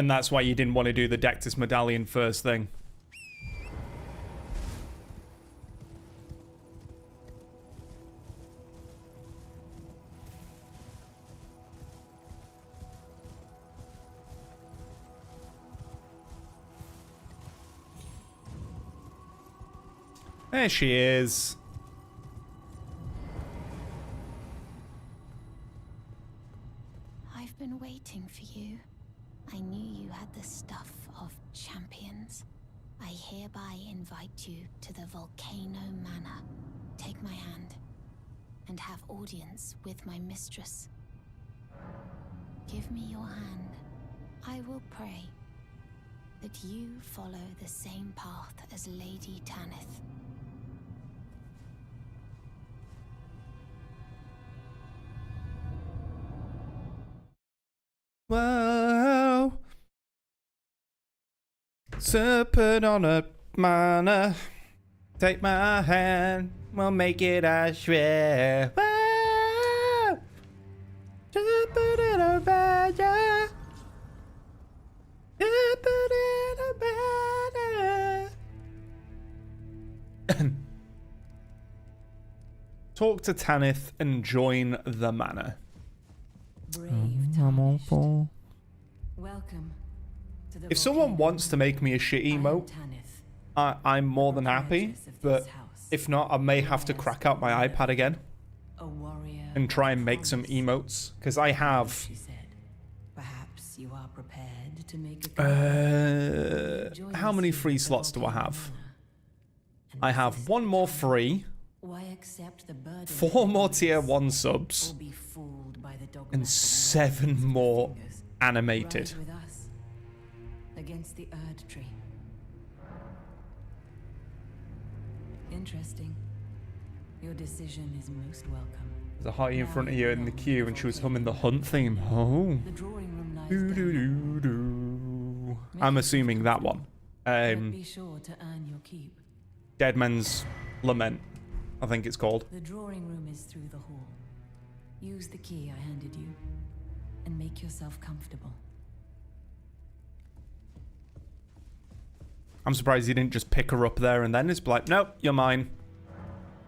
And that's why you didn't want to do the Dectus Medallion first thing. There she is. I've been waiting for you. I knew you had the stuff of champions. I hereby invite you to the Volcano Manor. Take my hand and have audience with my mistress. Give me your hand. I will pray that you follow the same path as Lady Tanith. Whoa. Serpent on a manor. Take my hand. We'll make it, I swear. Whoa. Serpent in a manor. Serpent in a manor. Talk to Tanith and join the manor. Brave tarnished. Welcome to the If someone volcano. wants to make me a shit I am emote, Tanith, I'm more than happy, proprietress of but this house. if not, I may have to crack out my iPad again A warrior and try and of make some promise. emotes, because I have She said, perhaps you are prepared to make a Join how us many here free at the slots do I Volcano have? Manor. And I have resist one the more charm. free, Why accept the burden 4 of more ignorance, tier 1 or subs, be fooled by the dogmatic and 7 words of more the fingers? animated. Rise with us against the Erd Tree. Interesting. Your decision is most welcome. There's a hottie in front of you in the queue, and she was humming the Hunt theme. Oh. The drawing room lies Do, do, down. do, do. I'm assuming that one. But be sure to earn your keep. Dead Man's Lament, I think it's called. The drawing room is through the hall. Use the key I handed you and make yourself comfortable. I'm surprised he didn't just pick her up there and then it's like, nope, you're mine.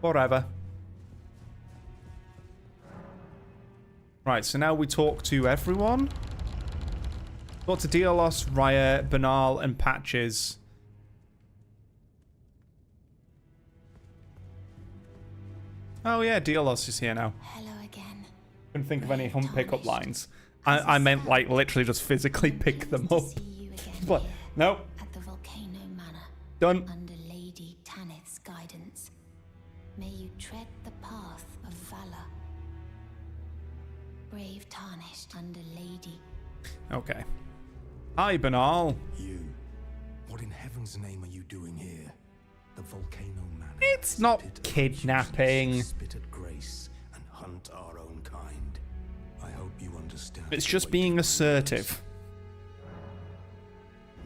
Whatever. Right, so now we talk to everyone. Talk to Diolos, Raya, Banal, and Patches. Oh yeah, Diolos is here now. Hello again. Couldn't think of any hunt pickup lines. I meant like literally just physically pick them up. See you again But here nope, at the Volcano Manor. done. Under Lady Tanith's guidance, may you tread the path of valor. Brave tarnished under Lady. Okay. Hi, Banal. You. What in heaven's name are you doing here? The Volcano Manor. It's is a not pit of kidnapping. righteousness, spit at grace and hunt our own kind. I hope you understand. It's the just weight being of the assertive.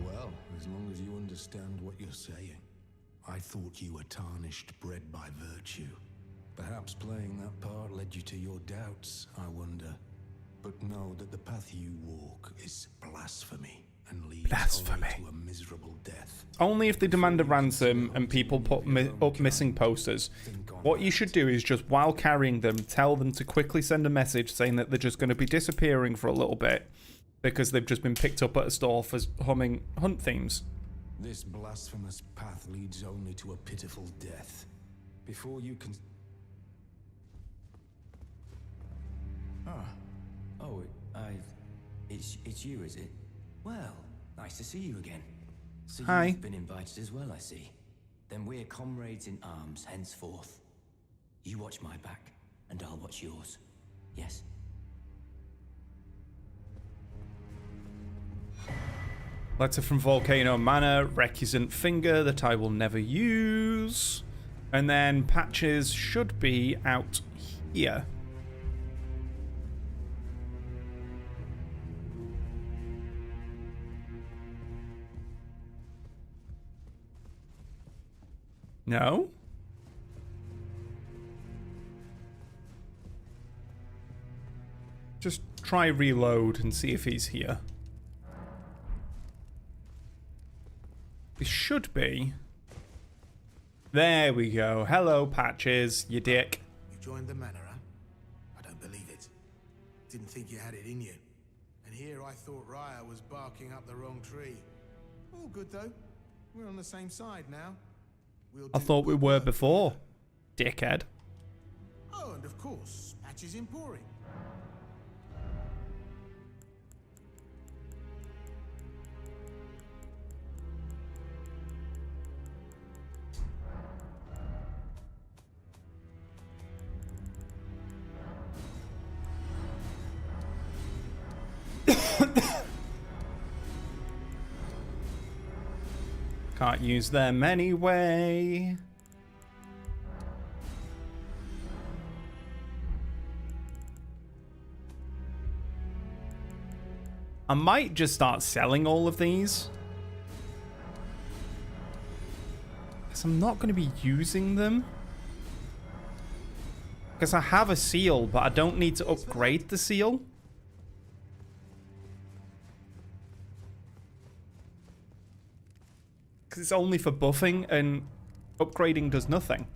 words. Well, as long as you understand what you're saying. I thought you were tarnished, bred by virtue. Perhaps playing that part led you to your doubts, I wonder. But know that the path you walk is blasphemy and leads Blasphemy. only to a miserable death. Only if they demand a ransom and people put up missing posters. What you should do is just, while carrying them, tell them to quickly send a message saying that they're just going to be disappearing for a little bit because they've just been picked up at a store for humming hunt themes. This blasphemous path leads only to a pitiful death. Before you can... Oh, it's you, is it? Well, nice to see you again. So Hi. you've been invited as well, I see. Then we're comrades in arms henceforth. You watch my back, and I'll watch yours. Yes? Letter from Volcano Manor, recusant finger that I will never use. And then Patches should be out here. No? Just try reload and see if he's here. It should be. There we go. Hello, Patches, you dick. You joined the manor, huh? I don't believe it. Didn't think you had it in you. And here I thought Raya was barking up the wrong tree. All good though. We're on the same side now. We'll I do thought we good were work before. together. Dickhead. Oh, and of course, Patch's Emporium. Can't use them anyway. I might just start selling all of these. Because I'm not going to be using them. Because I have a seal, but I don't need to upgrade the seal. Because it's only for buffing and upgrading does nothing.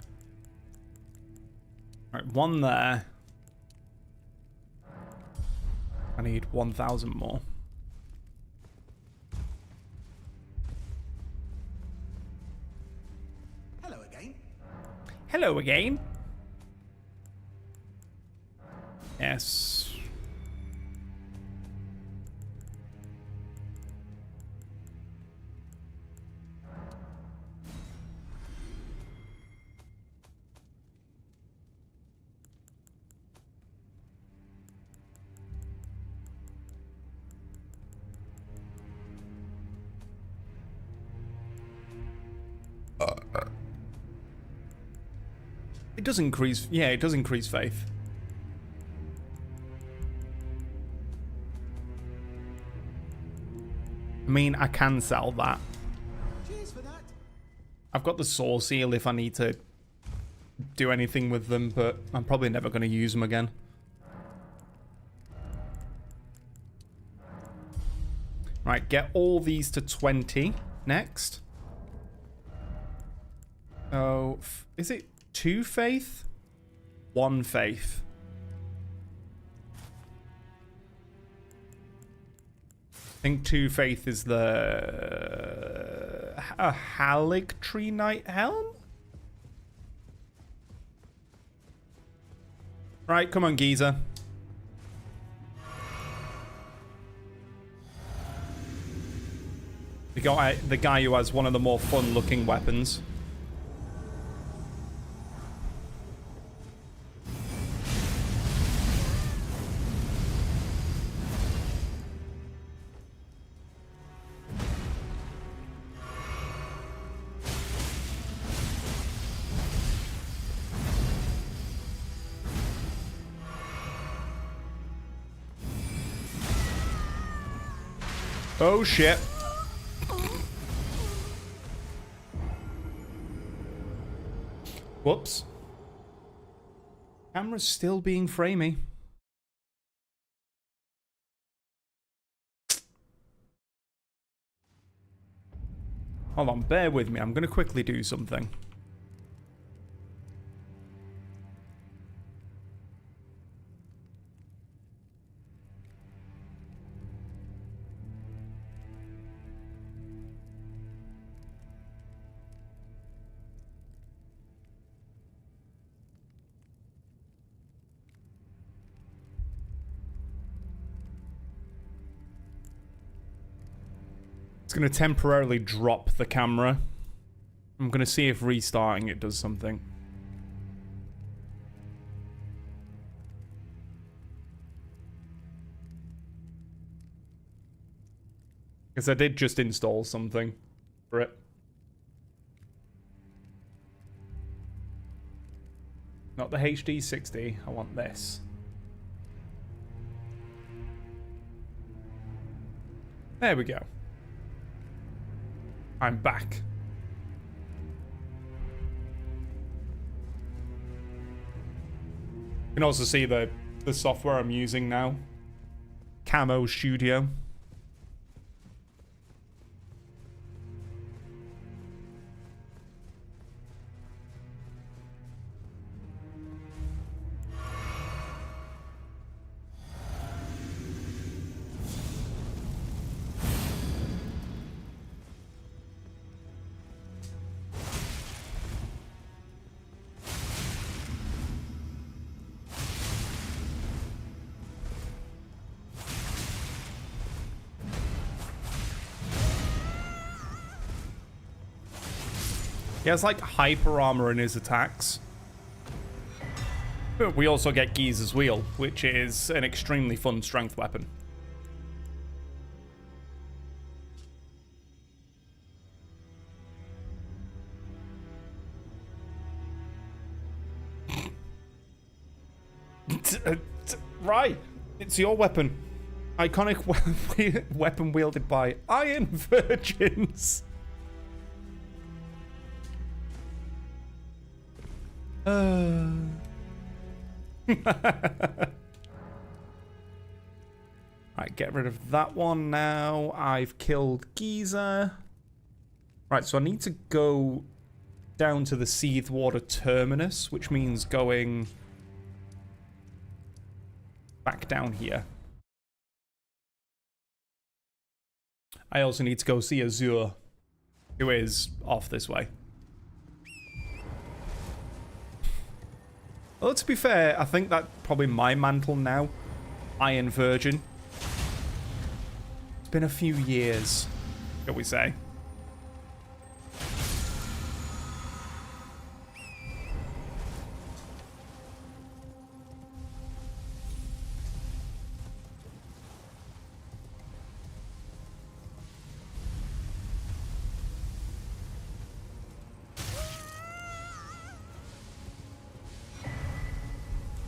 Right, one there. I need 1,000 more. Hello again. Hello again. Yes. It does increase, yeah, it does increase faith. I mean, I can sell that. Cheers for that. I've got the soul seal if I need to do anything with them, but I'm probably never going to use them again. Right, get all these to 20 next. Oh, is it 2 faith? 1 faith. I think 2 faith is the Haligtree Knight Helm? Right, come on, geezer. We got the guy who has one of the more fun-looking weapons. Oh shit. Whoops. Camera's still being framey. Hold on, bear with me. I'm going to quickly do something. It's going to temporarily drop the camera. I'm going to see if restarting it does something. Because I did just install something for it. Not the HD 60. I want this. There we go. I'm back. You can also see the software I'm using now. Camo Studio. He has like hyper armor in his attacks. But we also get Geezer's Wheel, which is an extremely fun strength weapon. Right, it's your weapon. Iconic weapon wielded by Iron Virgins. Right, get rid of that one now. I've killed Geezer. Right, so I need to go down to the Seethwater Terminus, which means going back down here. I also need to go see Azure, who is off this way. Well, to be fair, I think that's probably my mantle now. Iron Virgin. It's been a few years, shall we say.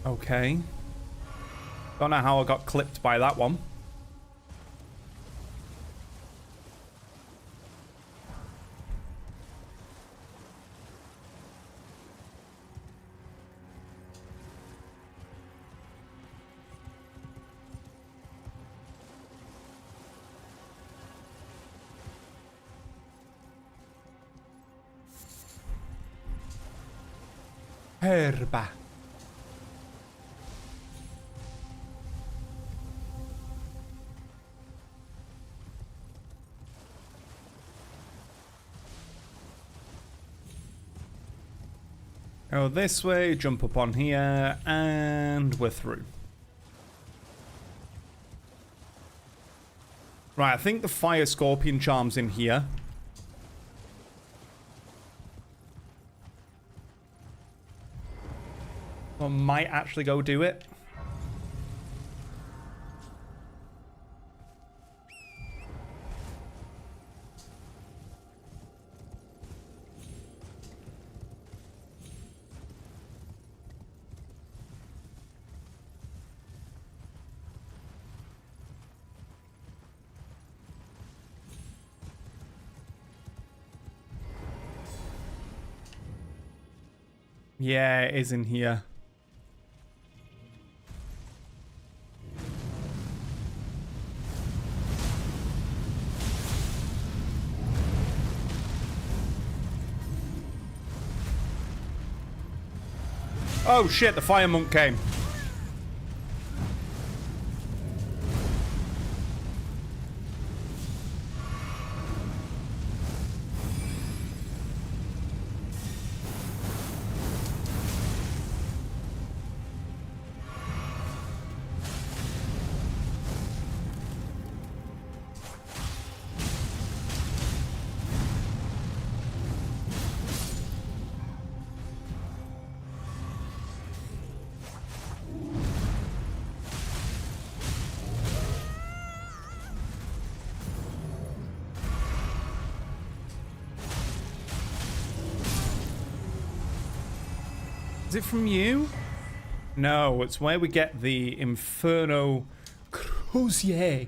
Okay. Don't know how I got clipped by that one. Herba. Go this way, jump up on here, and we're through. Right, I think the Fire Scorpion Charm's in here. I might actually go do it. Yeah, it is in here. Oh shit, the Fire Monk came. Is it from you? No, it's where we get the Inferno Crozier.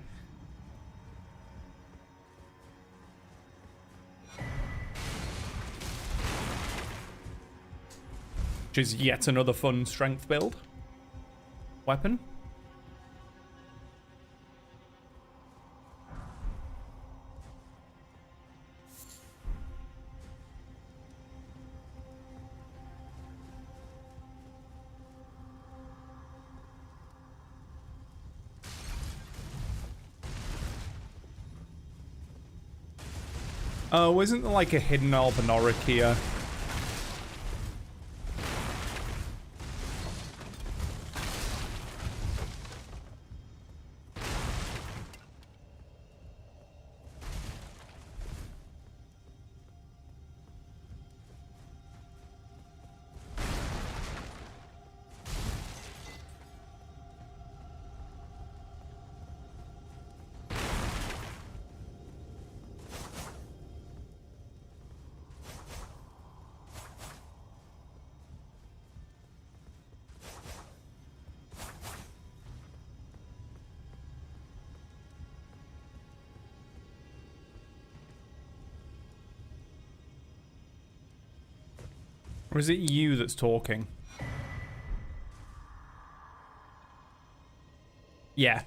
Which is yet another fun strength build. Weapon. Oh, isn't there like a hidden Albinauric here? Or is it you that's talking? Yeah.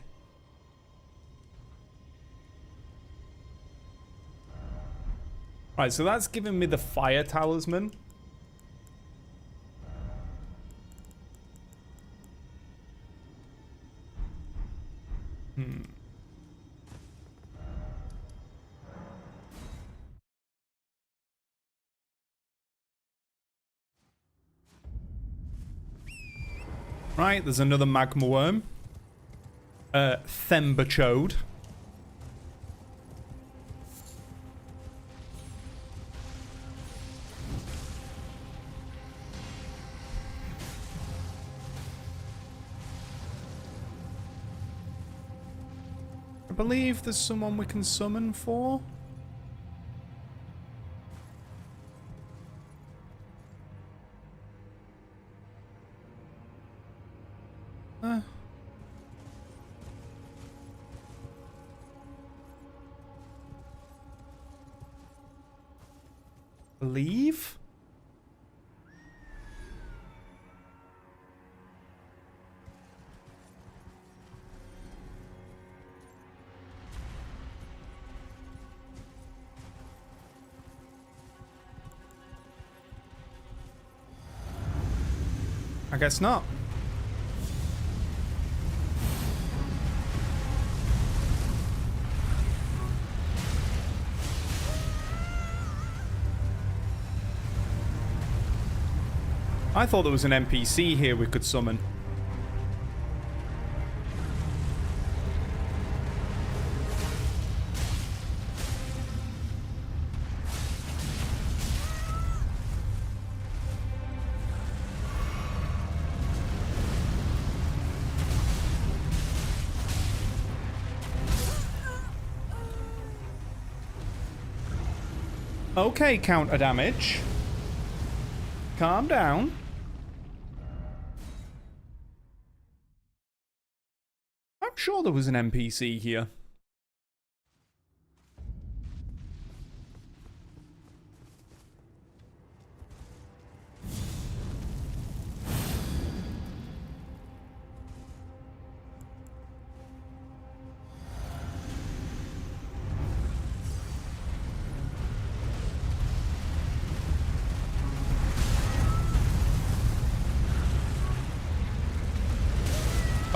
Right, so that's giving me the fire talisman. Right, there's another magma worm. Thembachode. I believe there's someone we can summon for. Believe? I guess not. I thought there was an NPC here we could summon. Okay, counter damage. Calm down. I'm sure there was an NPC here.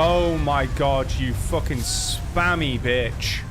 Oh my god, you fucking spammy bitch.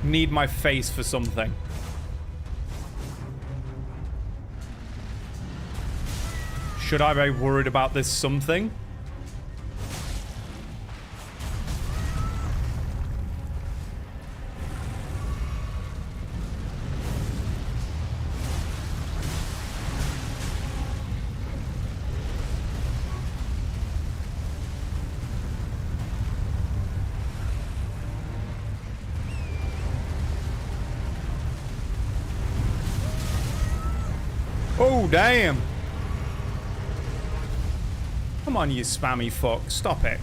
Need my face for something. Should I be worried about this something? Oh, damn. Come on, you spammy fuck. Stop it.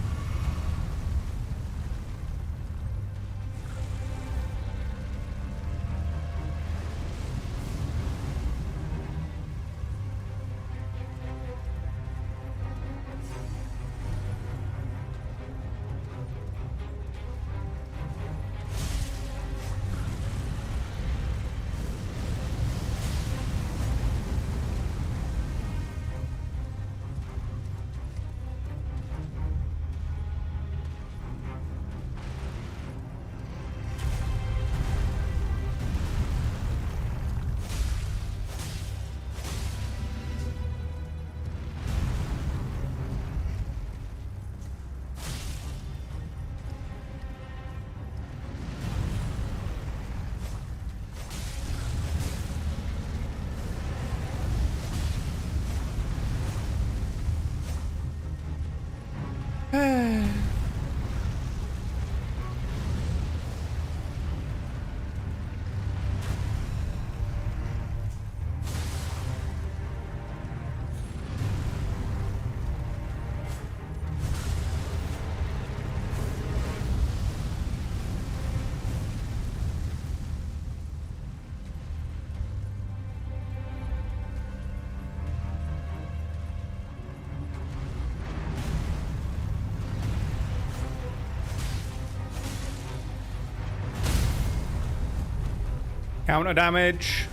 Counter damage.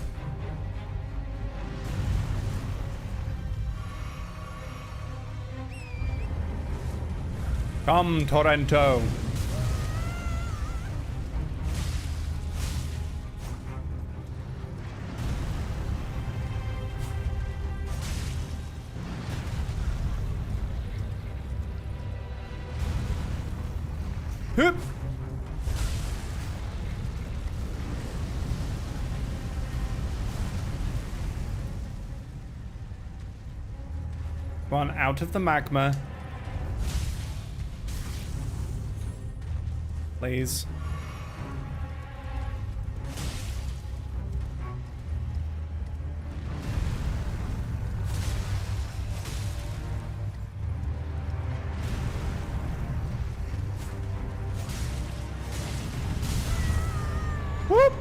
Come, Torrento. Hup. One out of the magma. Please. Whoop!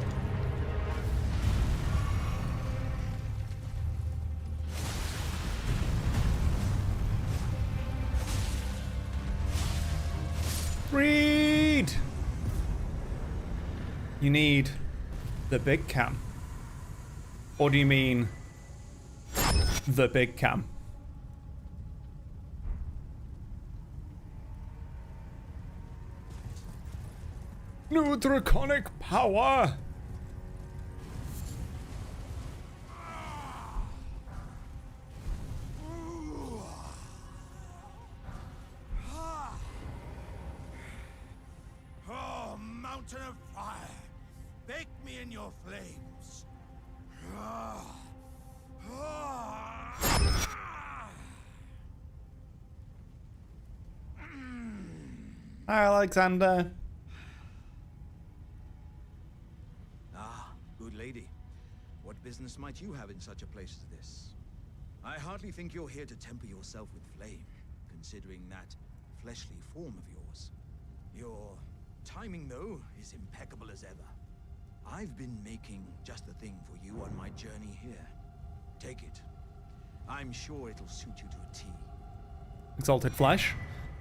Read! You need the big cam. Or do you mean the big cam? New draconic power! Oh, mountain of fire! Bake me in your flames! Hi, Alexander. Ah, good lady. What business might you have in such a place as this? I hardly think you're here to temper yourself with flame, considering that fleshly form of yours. Your timing, though, is impeccable as ever. I've been making just the thing for you on my journey here. Take it. I'm sure it'll suit you to a T. Exalted flesh.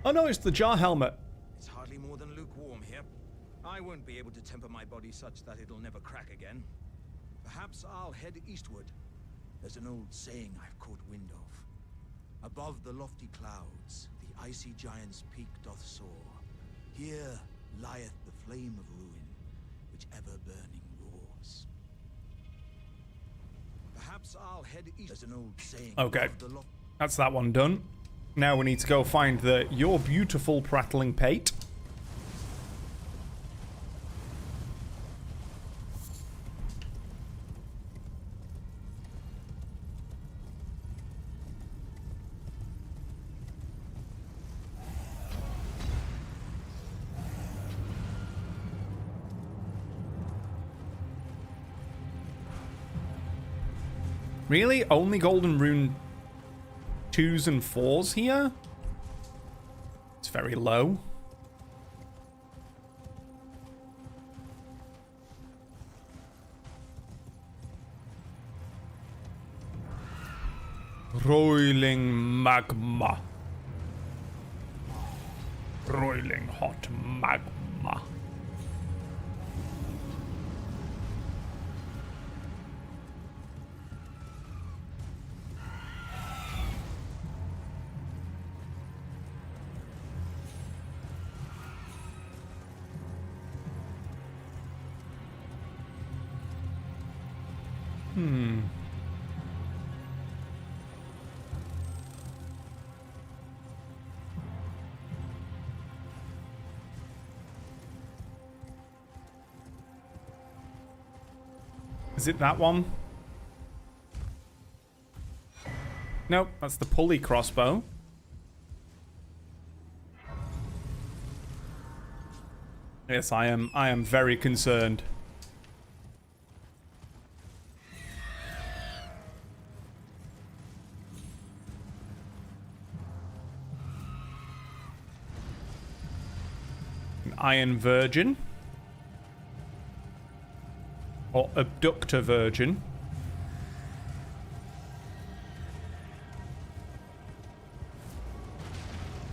Oh no, it's the jar helmet. It's hardly more than lukewarm here. I won't be able to temper my body such that it'll never crack again. Perhaps I'll head eastward. There's an old saying I've caught wind of. Above the lofty clouds, the icy giant's peak doth soar. Here lieth the flame of ruin, which ever burning roars. Perhaps I'll head east. There's an old saying. Okay, that's that one done. Now we need to go find your beautiful prattling pate. Really? Only Golden Rune 2s and 4s here? It's very low. Roiling magma. Roiling hot magma. Is it that one? Nope, that's the pulley crossbow. Yes, I am very concerned. An Iron Virgin. Or Abductor Virgin.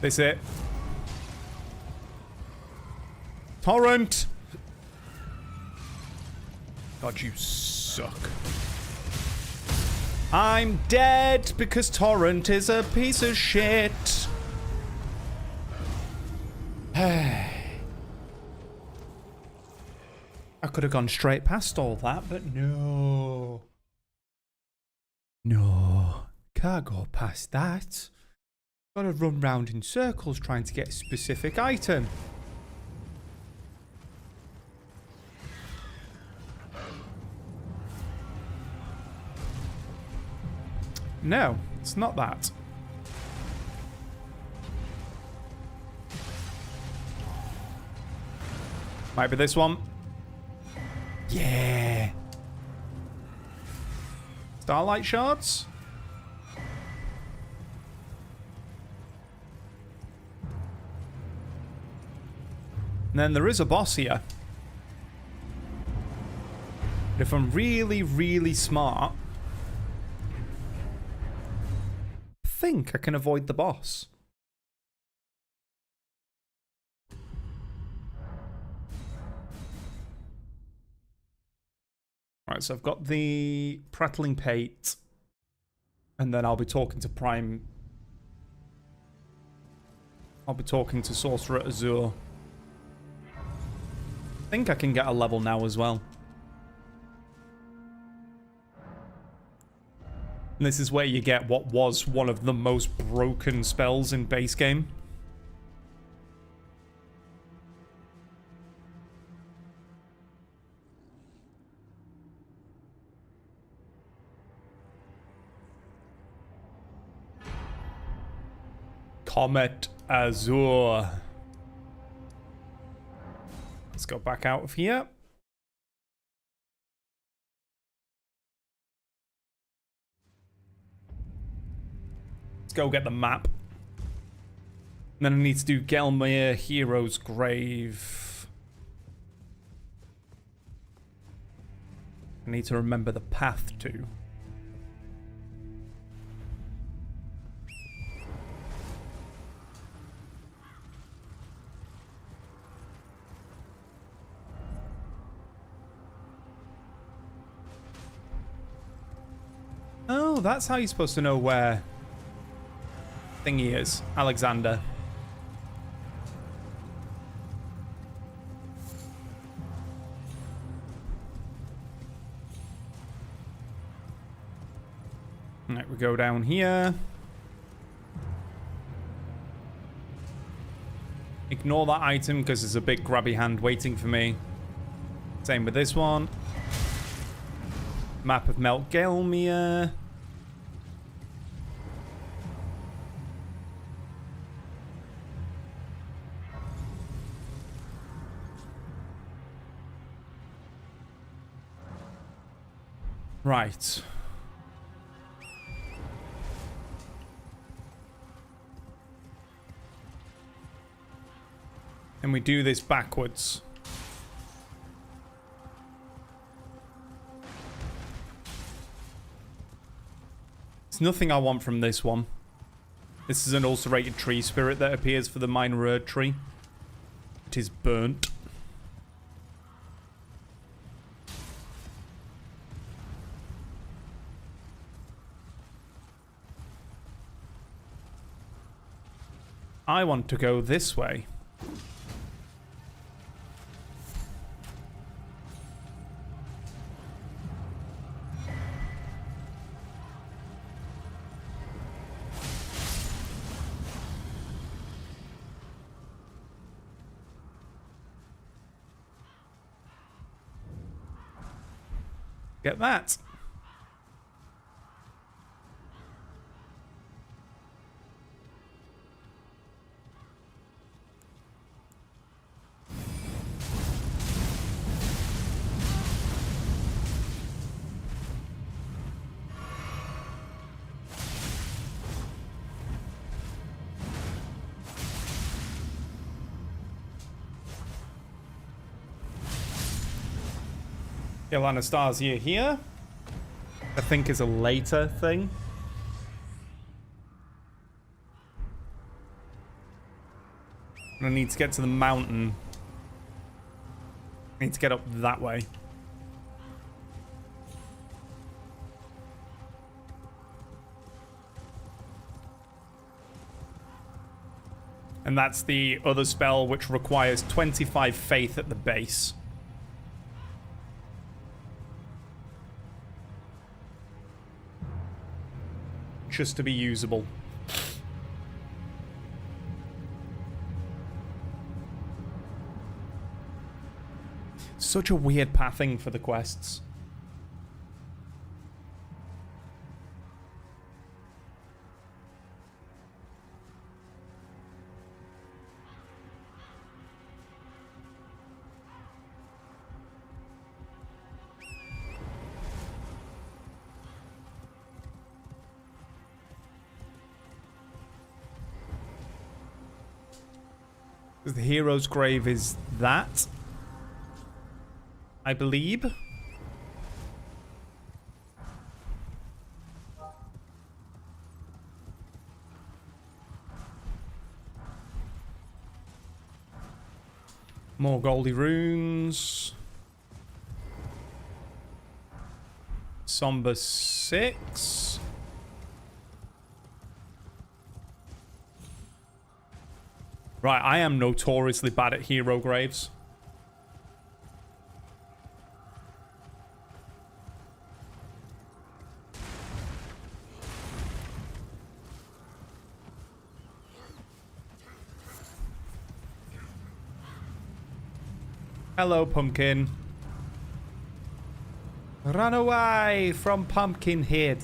This it. Torrent! God, you suck. I'm dead because Torrent is a piece of shit. I could have gone straight past all that, but no. No. Can't go past that. Gotta run round in circles trying to get a specific item. No, it's not that. Might be this one. Yeah. Starlight shards? And then there is a boss here. But if I'm really, really smart, I think I can avoid the boss. Right, so I've got the Prattling Pate, and then I'll be talking to Prime. I'll be talking to Sorcerer Azure. I think I can get a level now as well. And this is where you get what was one of the most broken spells in base game. Comet Azure. Let's go back out of here. Let's go get the map. And then I need to do Gelmir Hero's Grave. I need to remember the path to. Oh, that's how you're supposed to know where thingy is. Alexander. Alright, we go down here. Ignore that item because there's a big grabby hand waiting for me. Same with this one. Map of Melt Gelmir. Right. And we do this backwards. There's nothing I want from this one. This is an ulcerated tree spirit that appears for the minor Erd tree. It is burnt. I want to go this way. Get that. Kill Anastasia here. I think is a later thing. I need to get to the mountain. I need to get up that way. And that's the other spell which requires 25 faith at the base. Just to be usable. Such a weird pathing for the quests. The hero's grave is that, I believe. More goldy runes. Somber 6. Right, I am notoriously bad at hero graves. Hello, pumpkin. Run away from Pumpkinhead.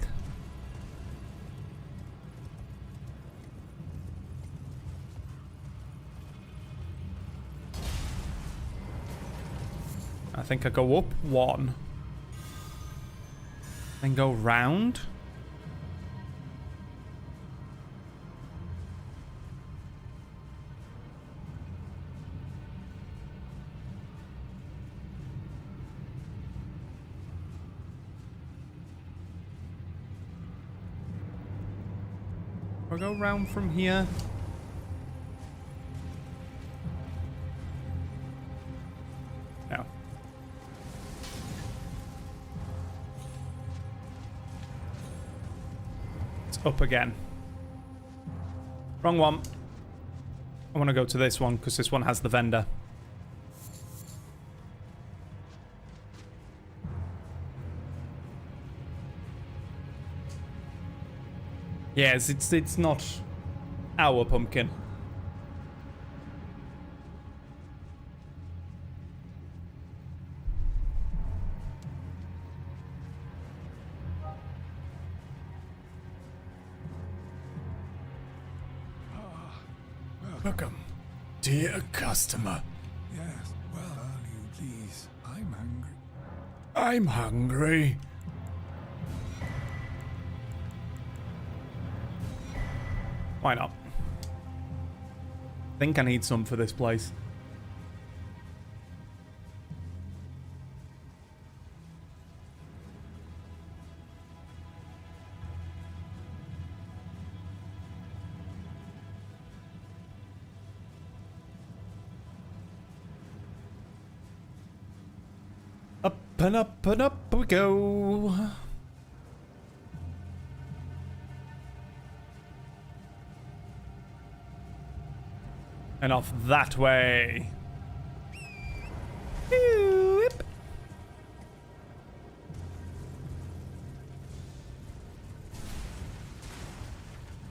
I think I go up one. Then go round. I'll go round from here. No. It's up again. Wrong one. I want to go to this one because this one has the vendor. Yes, it's not our pumpkin. Welcome, dear customer. Yes, well, you please. I'm hungry. I'm hungry. Why not? I think I need some for this place. and up and up we go. And off that way. Whoop.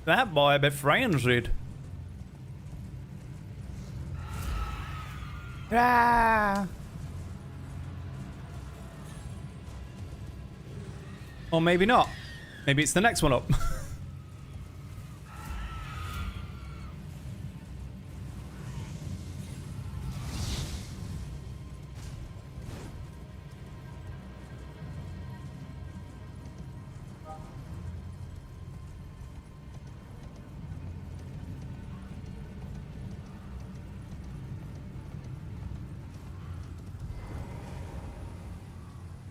That boy be frenzied. Ah. Or maybe not. Maybe it's the next one up.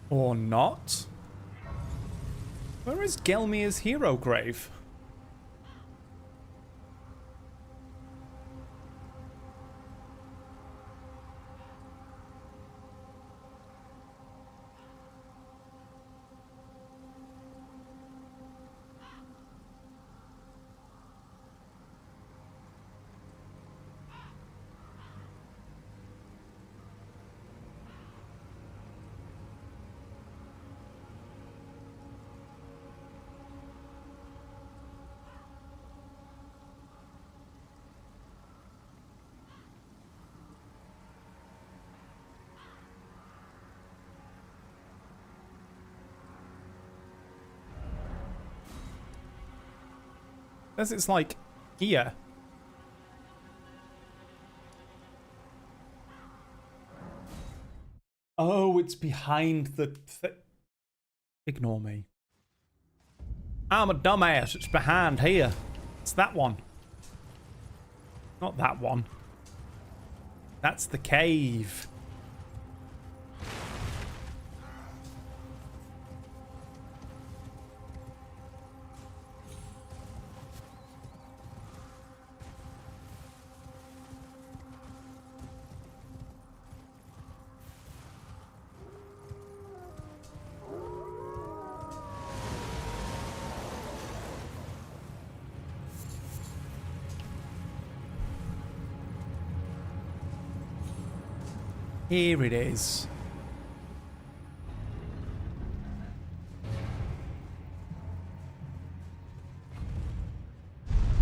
Or not? Where is Gelmir's hero grave? As it's like here. Oh, it's behind the Ignore me. I'm a dumbass. It's behind here. It's that one. Not that one. That's the cave. Here it is.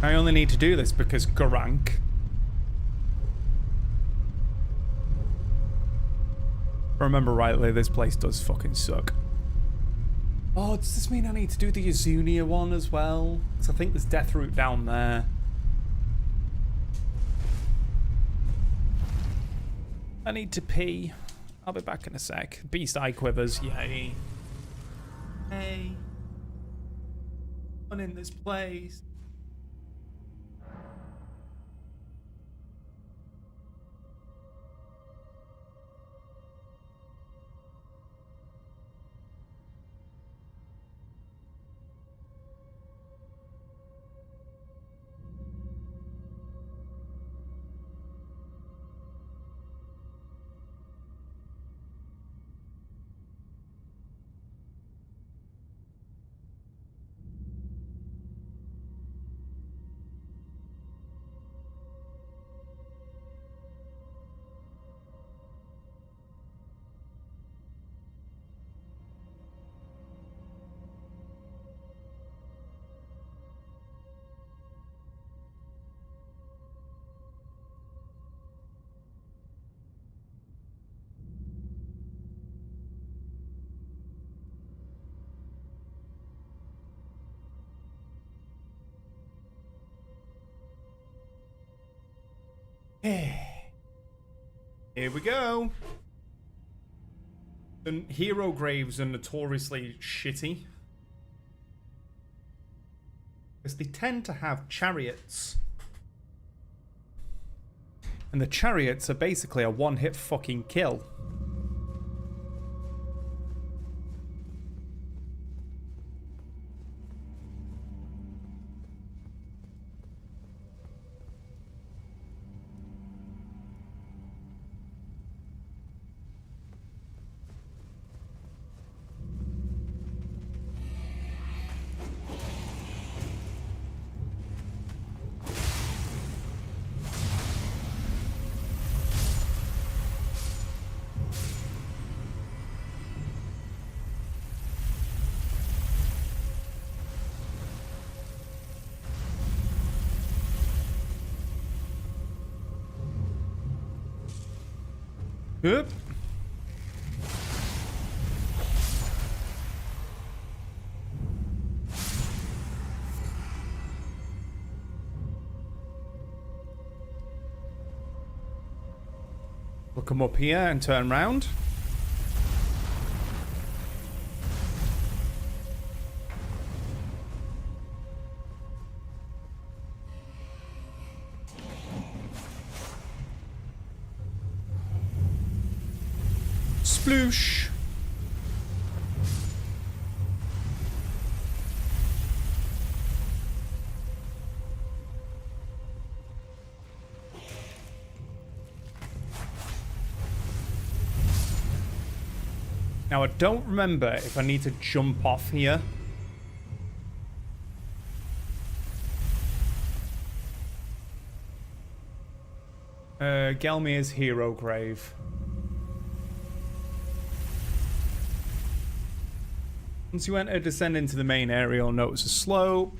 I only need to do this because Garank. If I remember rightly, this place does fucking suck. Oh, does this mean I need to do the Azunia one as well? Because I think there's Deathroot down there. I need to pee. I'll be back in a sec. Beast Eye Quivers, yay. Hey. I'm in this place. Here we go. The hero graves are notoriously shitty, because they tend to have chariots. And the chariots are basically a one-hit fucking kill. Yep. We'll come up here and turn round. Sploosh. Now, I don't remember if I need to jump off here. Gelmir's hero grave. Once you enter, descend into the main area, you'll notice a slope.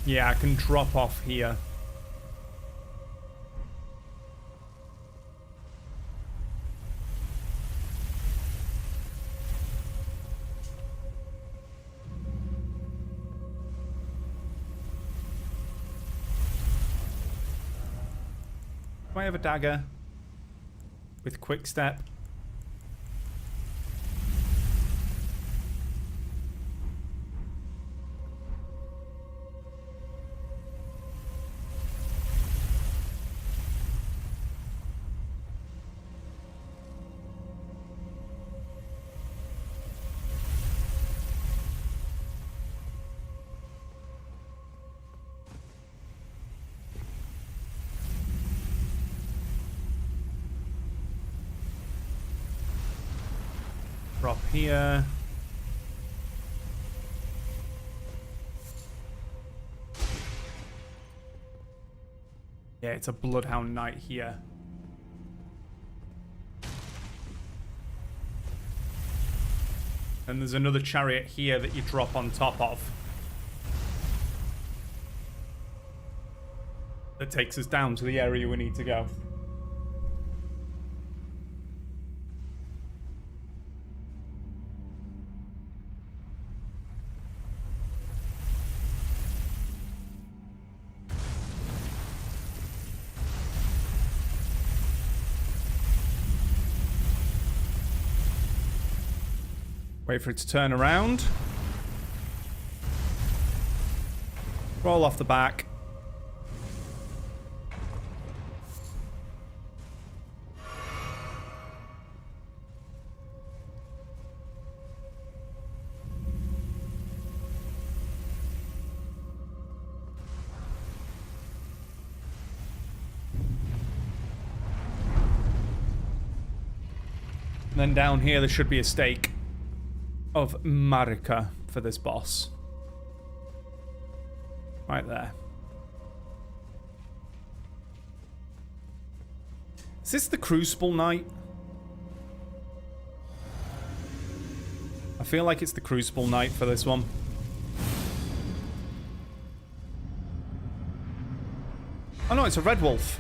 Yeah, I can drop off here. Do I have a dagger with quick step? Drop here. Yeah, it's a Bloodhound Knight here. And there's another chariot here that you drop on top of. That takes us down to the area we need to go. Wait for it to turn around. Roll off the back. And then down here there should be a stake of Marika for this boss. Right there. Is this the Crucible Knight? I feel like it's the Crucible Knight for this one. Oh no, it's a Red Wolf.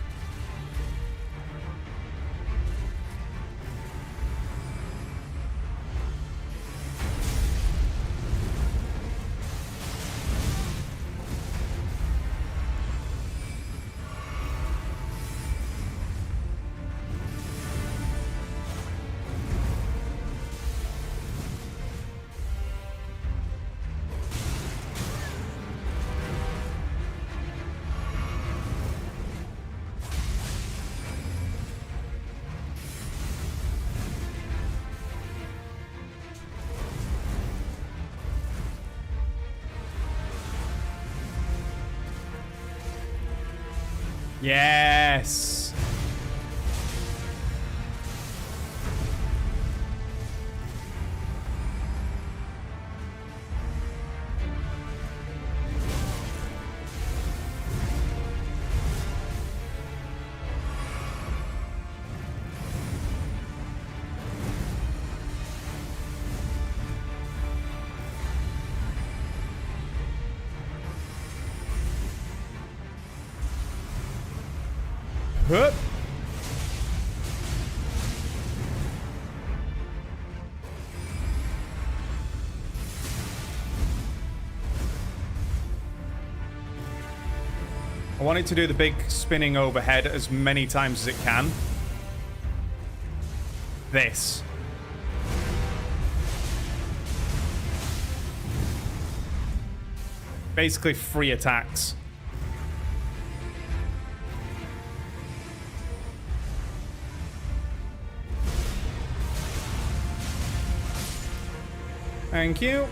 Yes. Hup. I want it to do the big spinning overhead as many times as it can. This. Basically free attacks. Thank you.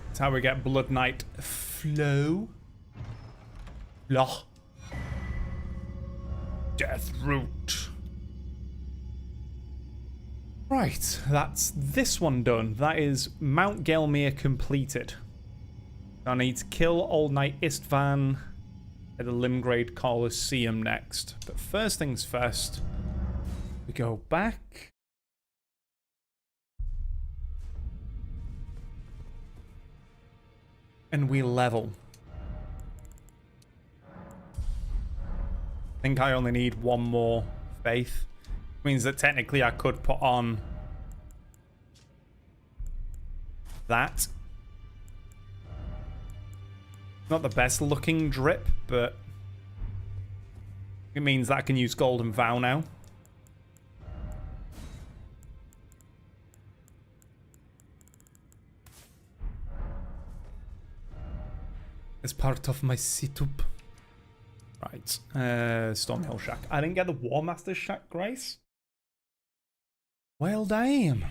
That's how we get Blood Knight flow. Blah. Death Root. Right, that's this one done. That is Mount Gelmir completed. I need to kill Old Knight Istvan at the Limgrave Coliseum next. But first things first, we go back. And we level. I think I only need one more faith. Means that technically I could put on that. Not the best looking drip, but it means that I can use Golden Vow now. As part of my setup. Right, Stormhill Shack. I didn't get the War Master's Shack, Grace. Well, damn.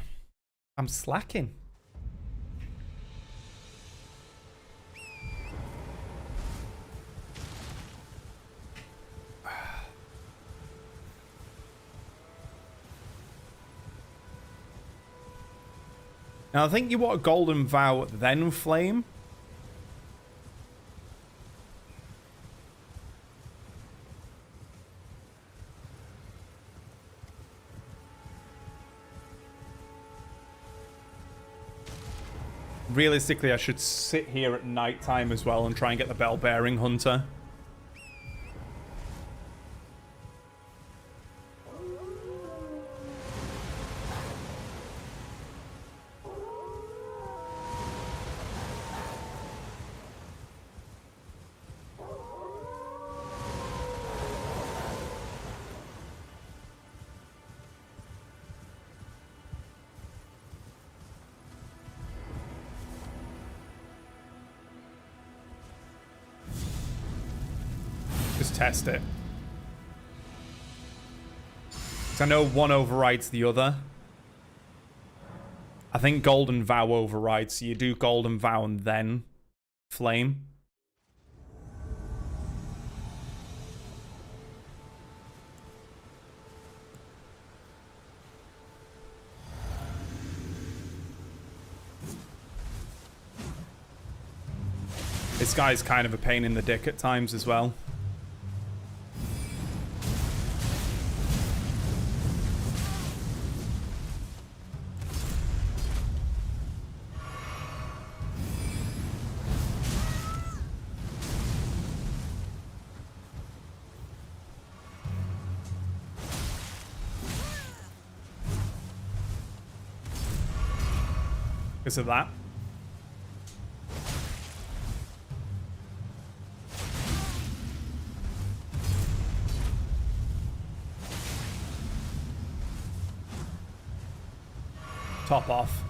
I'm slacking. Now, I think you want a Golden Vow, then Flame. Realistically, I should sit here at night time as well and try and get the Bell-Bearing Hunter. Test it. 'Cause I know one overrides the other. I think Golden Vow overrides, so you do Golden Vow and then Flame. This guy's kind of a pain in the dick at times as well. Because of that. Top off.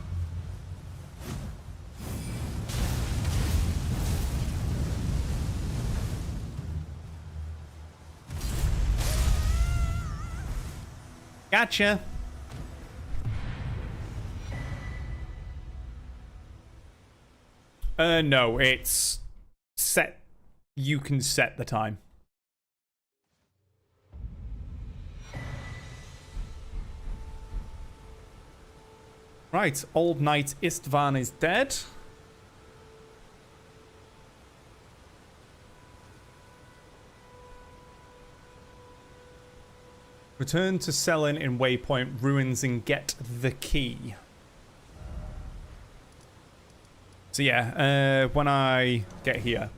Gotcha. No, it's set. You can set the time. Right, Old Knight Istvan is dead. Return to Selin in Waypoint Ruins and get the key. So yeah, when I get here,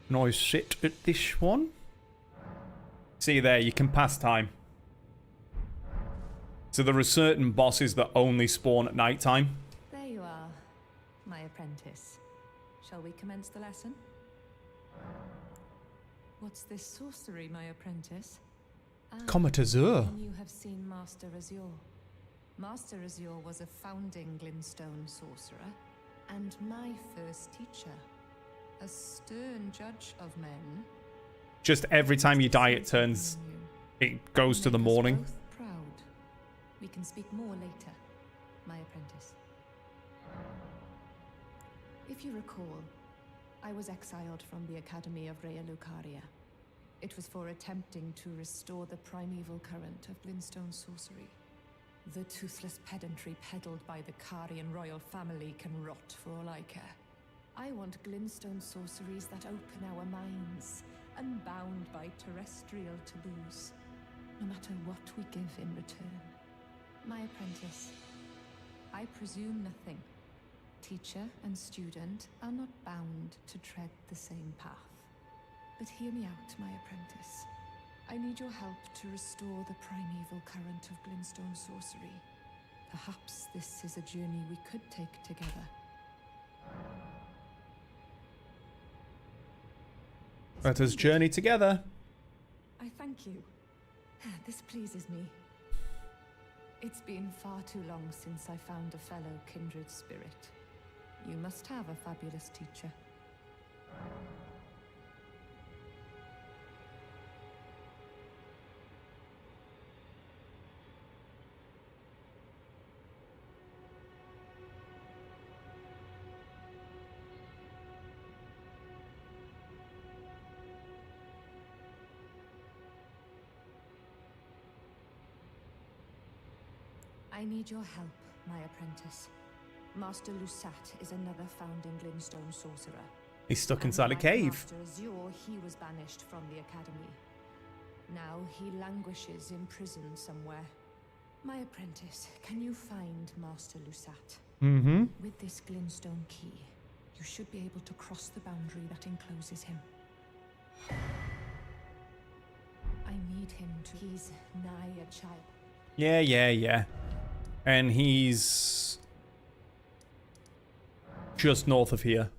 Can always sit at this one. See there, you can pass time. So there are certain bosses that only spawn at night time. There you are, my apprentice. Shall we commence the lesson? What's this sorcery, my apprentice? Comet Azure. Then you have seen Master Azure. Master Azure was a founding Glintstone sorcerer, and my first teacher. A stern judge of men. Just every time you die, it turns... It goes to the morning. Both proud. We can speak more later, my apprentice. If you recall, I was exiled from the Academy of Raya Lucaria. It was for attempting to restore the primeval current of Glintstone sorcery. The toothless pedantry peddled by the Carian royal family can rot for all I care. I want Glintstone sorceries that open our minds, unbound by terrestrial taboos, no matter what we give in return. My apprentice, I presume nothing. Teacher and student are not bound to tread the same path. But hear me out, my apprentice. I need your help to restore the primeval current of Glintstone sorcery. Perhaps this is a journey we could take together. Let us journey together. I thank you. This pleases me. It's been far too long since I found a fellow kindred spirit. You must have a fabulous teacher. I need your help, my apprentice. Master Lusat is another founding Glintstone sorcerer. He's stuck inside a cave. Master Azure, he was banished from the academy. Now he languishes in prison somewhere. My apprentice, can you find Master Lusat? Mm-hmm. With this Glintstone key, you should be able to cross the boundary that encloses him. I need him to... He's nigh a child. Yeah. And he's just north of here.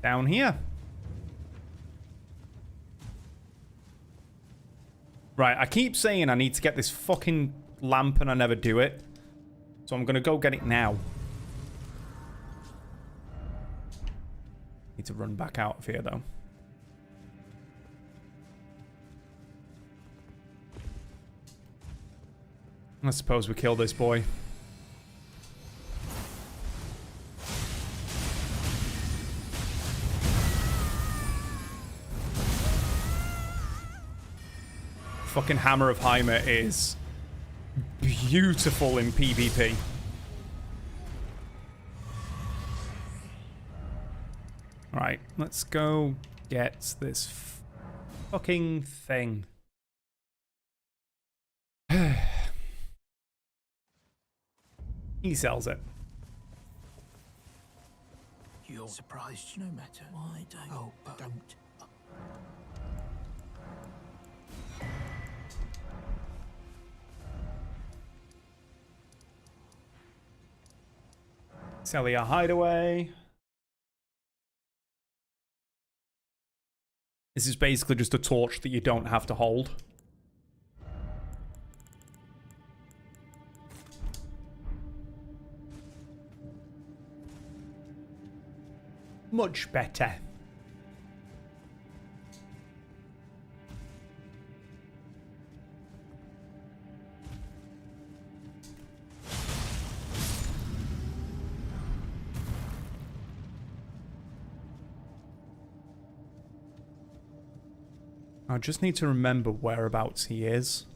Down here. Right, I keep saying I need to get this fucking lamp and I never do it. So I'm gonna go get it now. Need to run back out of here though. I suppose we kill this boy. Fucking Hammer of Heimer is beautiful in PvP. Alright, let's go get this fucking thing. He sells it. You're surprised no matter. Why don't you? Oh, but don't. Celia Hideaway. This is basically just a torch that you don't have to hold. Much better. I just need to remember whereabouts he is.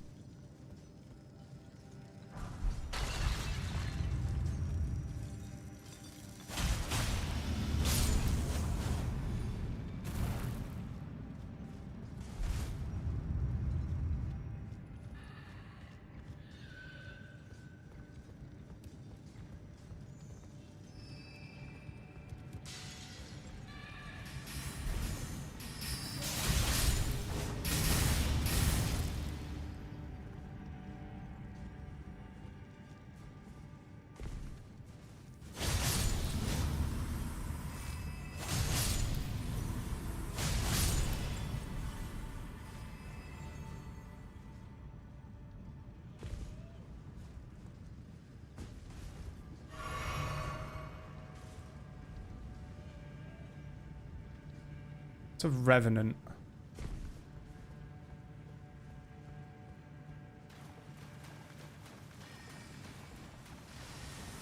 It's a revenant.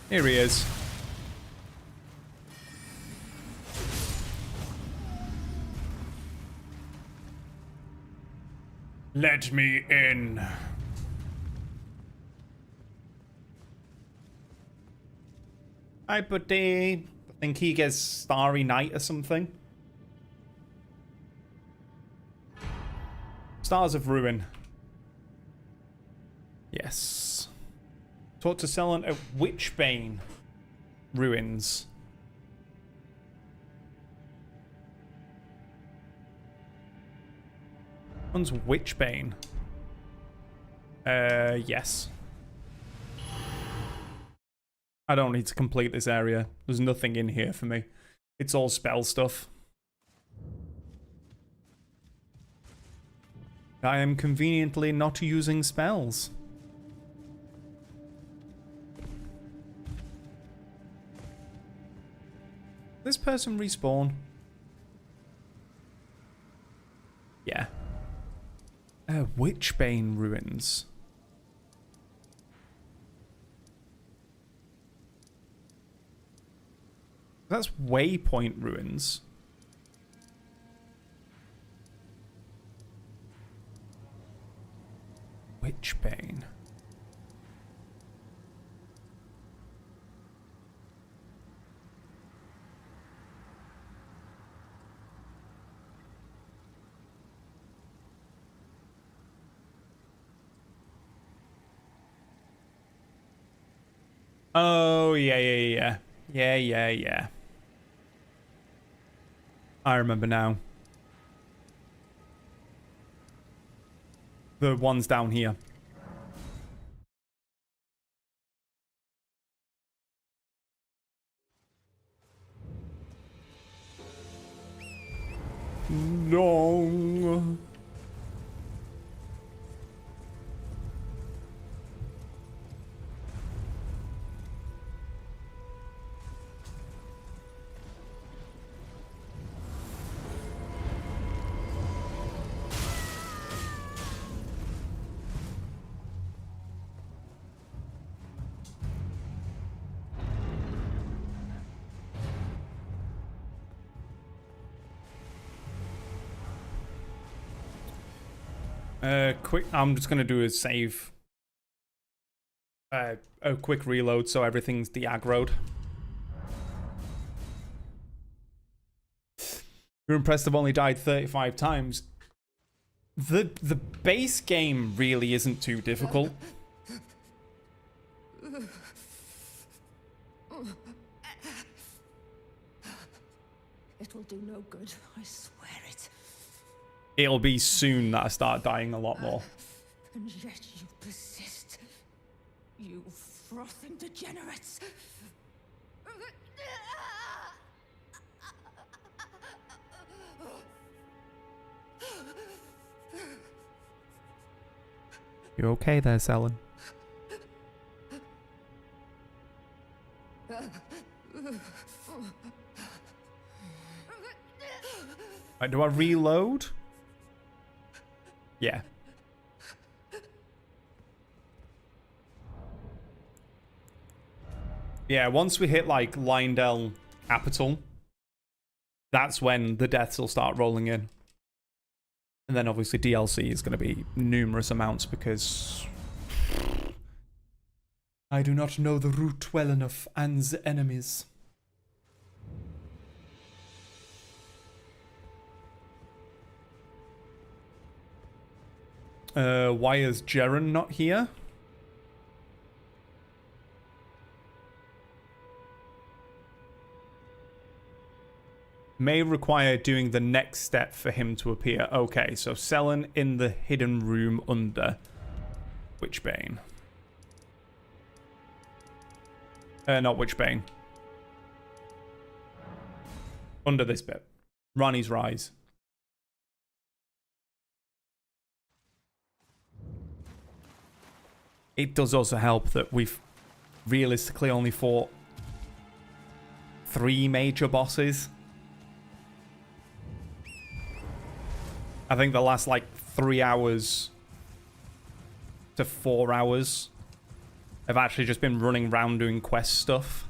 Here he is. Let me in. Hi, buddy. I think he gets Starry Night or something. Stars of Ruin. Yes. Taught to Sellen at Witchbane Ruins. One's Witchbane. Yes. I don't need to complete this area. There's nothing in here for me. It's all spell stuff. I am conveniently not using spells. This person respawn? Yeah. Witchbane Ruins. That's Waypoint Ruins. Witchbane. Oh, yeah. Yeah. I remember now. The ones down here. No. Quick, I'm just gonna do a save. A quick reload so everything's de-aggroed. You're impressed I've only died 35 times. The base game really isn't too difficult. It will do no good, I swear it. It'll be soon that I start dying a lot more. And yet you persist. You frothing degenerates. You okay there, Sellen? Right, do I reload? Yeah. Yeah, once we hit like Leyndell Capital, that's when the deaths will start rolling in. And then obviously DLC is going to be numerous amounts because I do not know the route well enough and the enemies. Why is Jaren not here? May require doing the next step for him to appear. Okay, so Sellen in the hidden room under Witchbane. Not Witchbane. Under this bit. Ranni's Rise. It does also help that we've realistically only fought 3 major bosses. I think the last, like, 3 hours to 4 hours have actually just been running around doing quest stuff.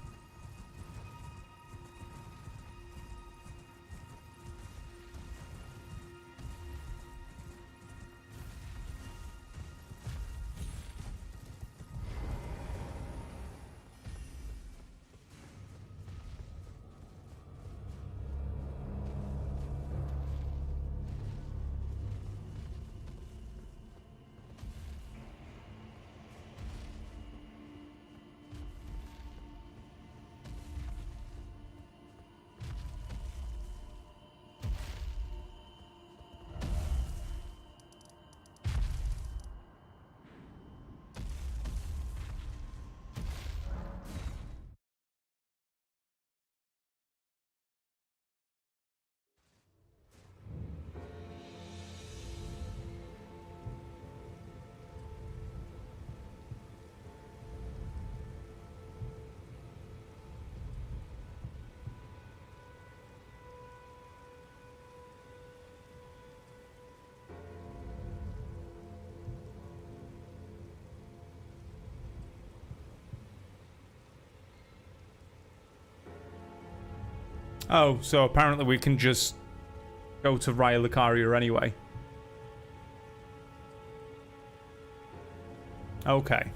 Oh, so apparently we can just go to Raya Lucaria anyway. Okay.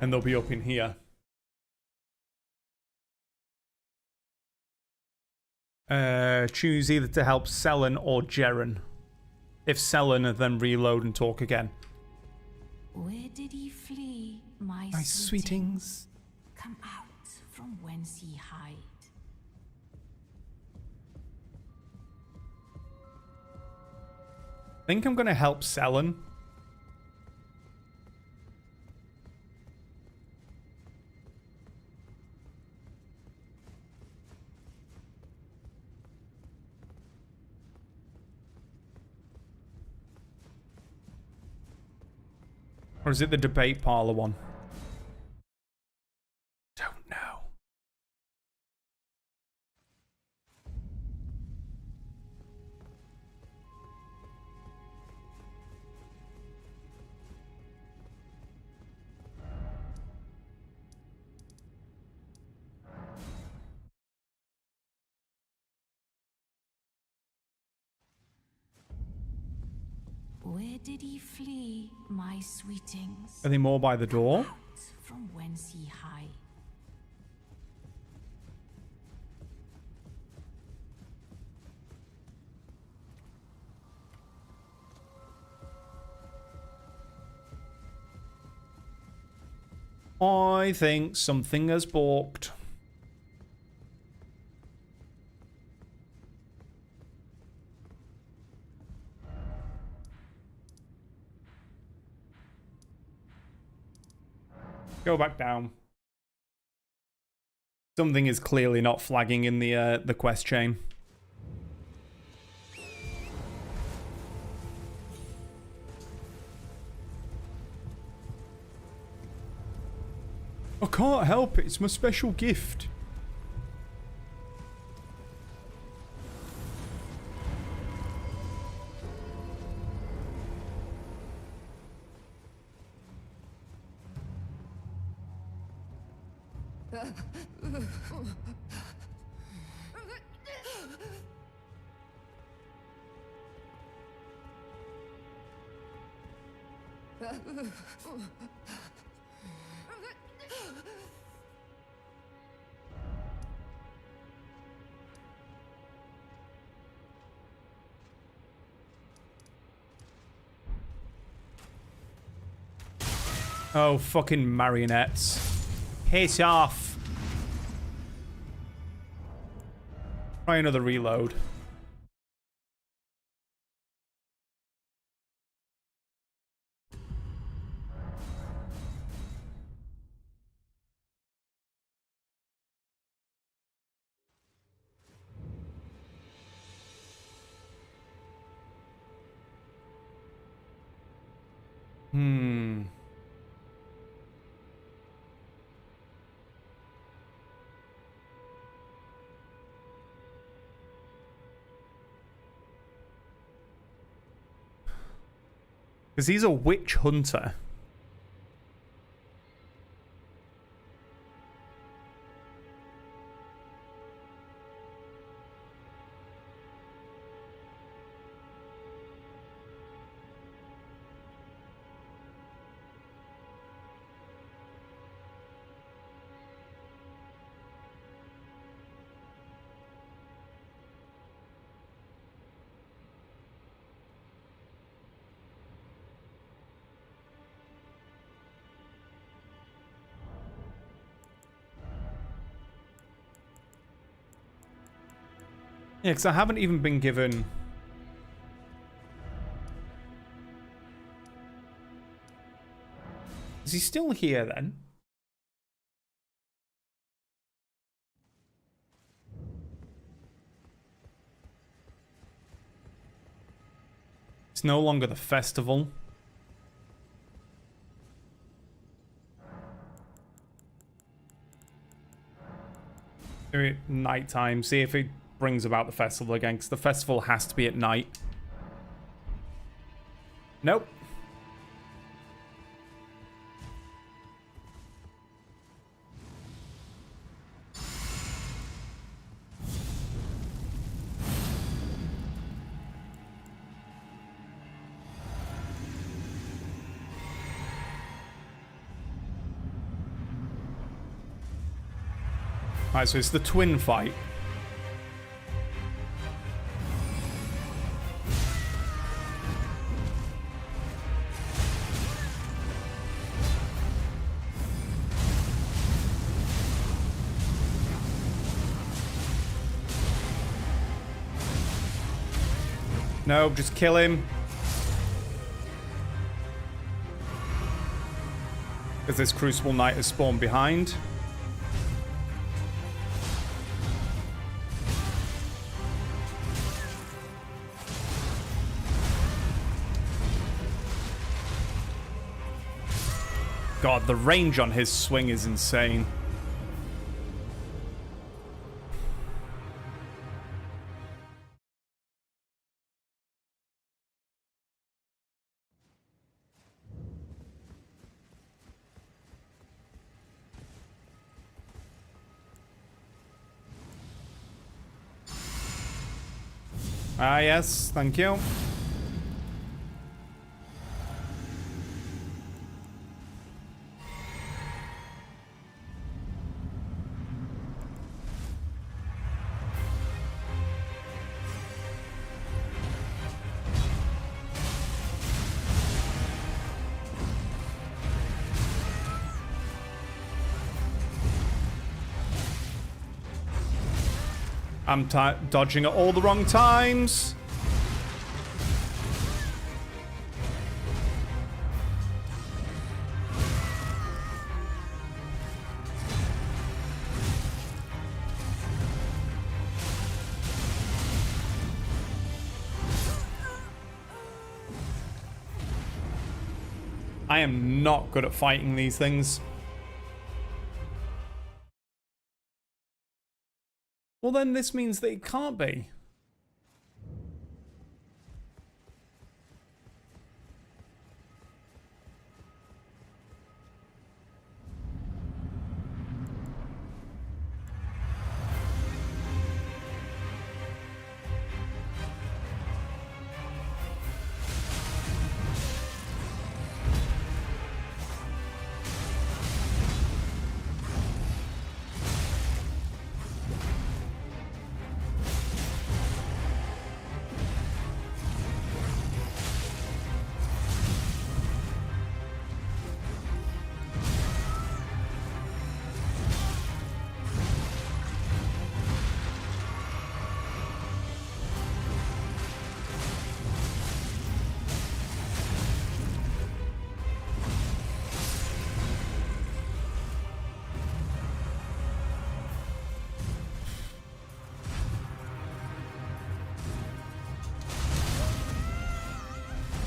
And they'll be up in here. Choose either to help Sellen or Jaren. If Sellen, then reload and talk again. Where did he flee, my sweetings? Come out from whence he hide. I think I'm going to help Sellen. Or is it the debate parlor one? Don't know. Where did he flee, my sweetings? Are they more by the door? Out from whence he hide. I think something has balked. Go back down. Something is clearly not flagging in the quest chain. I can't help it. It's my special gift. Oh, fucking marionettes. Piss off. Try another reload. Because he's a witch hunter. Yeah, because I haven't even been given... Is he still here, then? It's no longer the festival. Do it nighttime, see if it brings about the festival again, because the festival has to be at night. Nope. Alright, so it's the twin fight. No, just kill him. Because this Crucible Knight has spawned behind. God, the range on his swing is insane. Ah, yes, thank you. I'm dodging at all the wrong times. I am not good at fighting these things. Well, then this means that it can't be.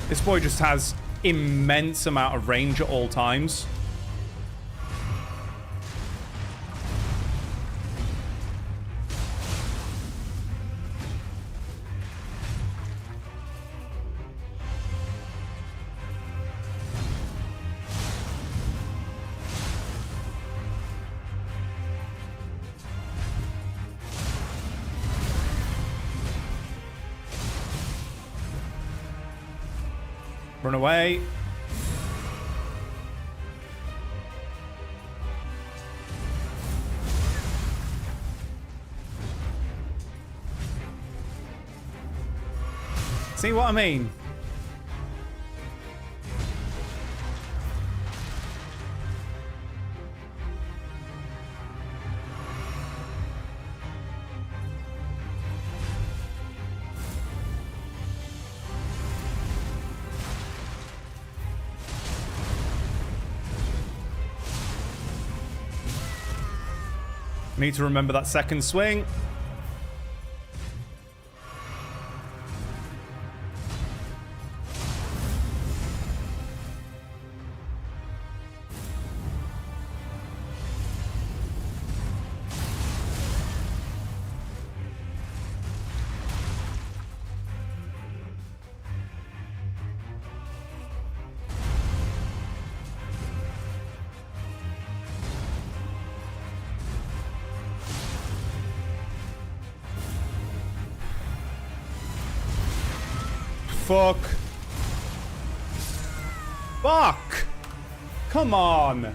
This boy just has immense amount of range at all times. Run away. See what I mean? Need to remember that second swing. Fuck. Fuck! Come on!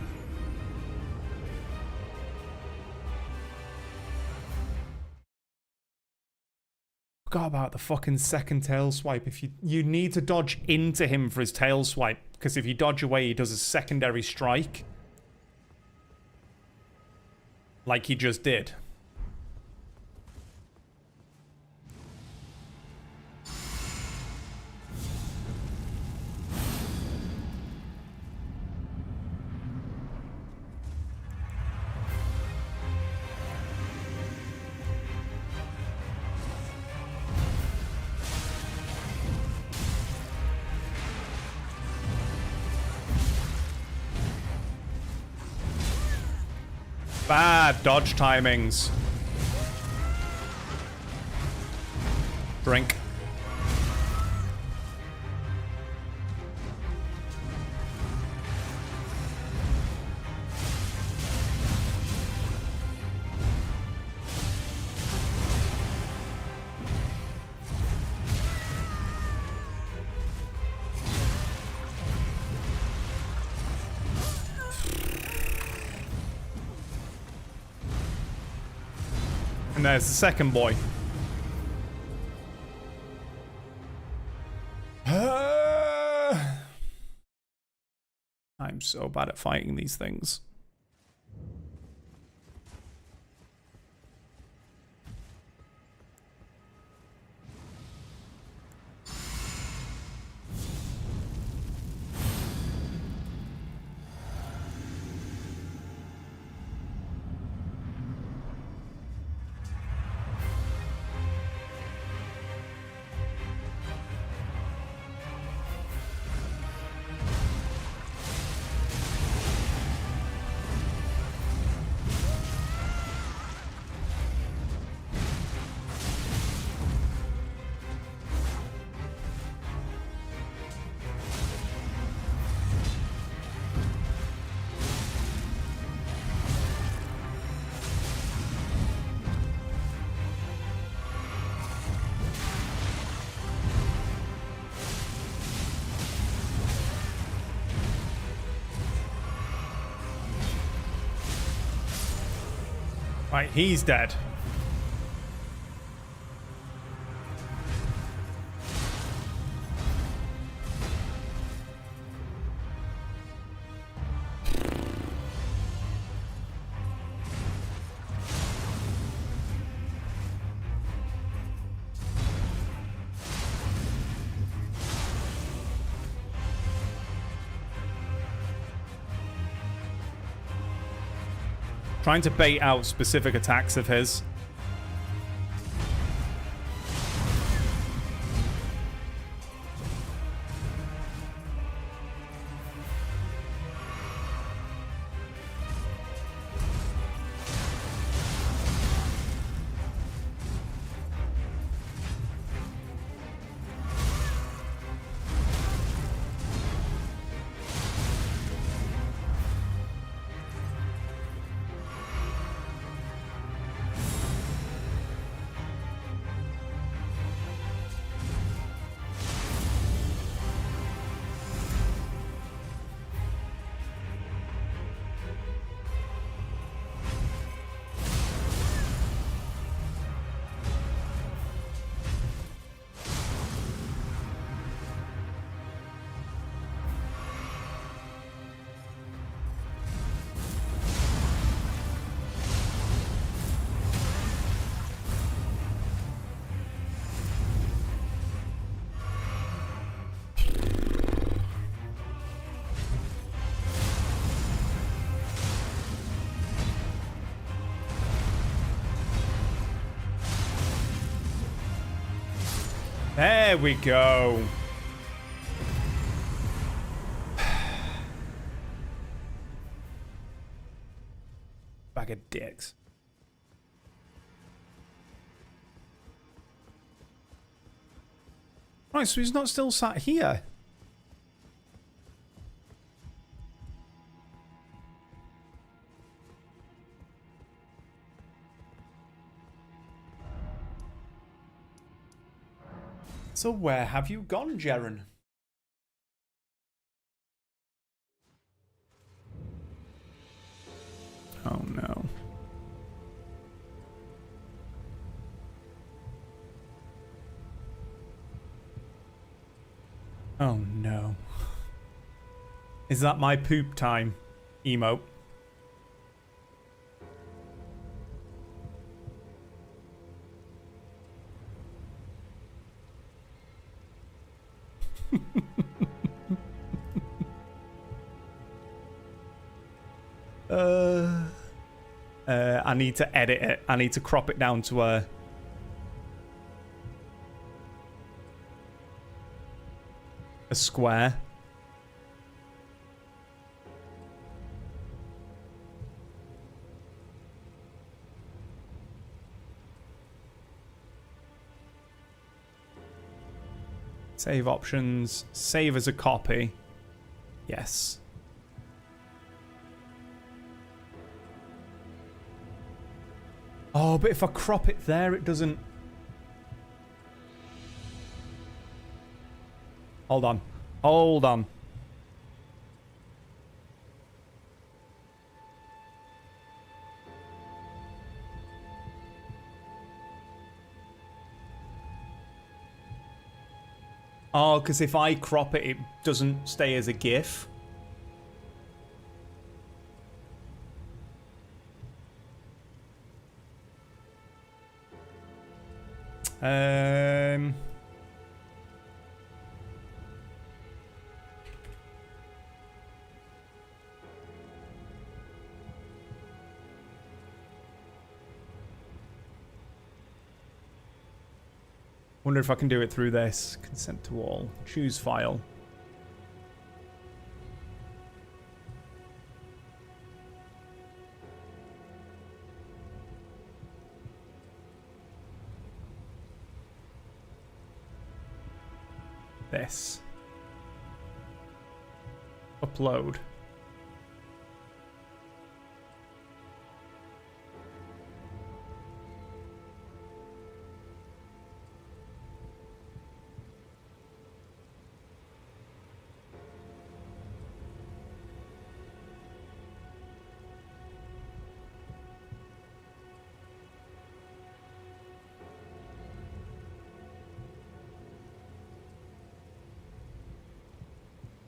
Forgot about the fucking second tail swipe. If you need to dodge into him for his tail swipe, because if you dodge away, he does a secondary strike. Like he just did. Bad dodge timings. Drink. And there's the second boy. I'm so bad at fighting these things. Right, he's dead. Trying to bait out specific attacks of his. There we go. Bag of dicks. Right, so he's not still sat here. So where have you gone, Jaren? Oh no. Oh no. Is that my poop time emote? I need to edit it. I need to crop it down to a square. Save options. Save as a copy. Yes. Oh, but if I crop it there, it doesn't... Hold on. Hold on. Oh, because if I crop it, it doesn't stay as a GIF. Wonder if I can do it through this. Consent to all. Choose file. This. Upload.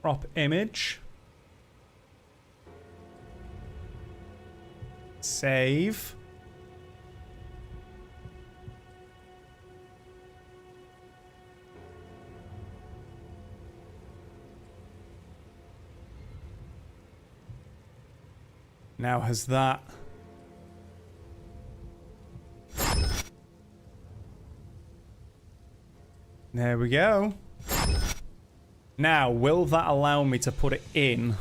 Crop image. Save. Now has that... There we go. Now, will that allow me to put it in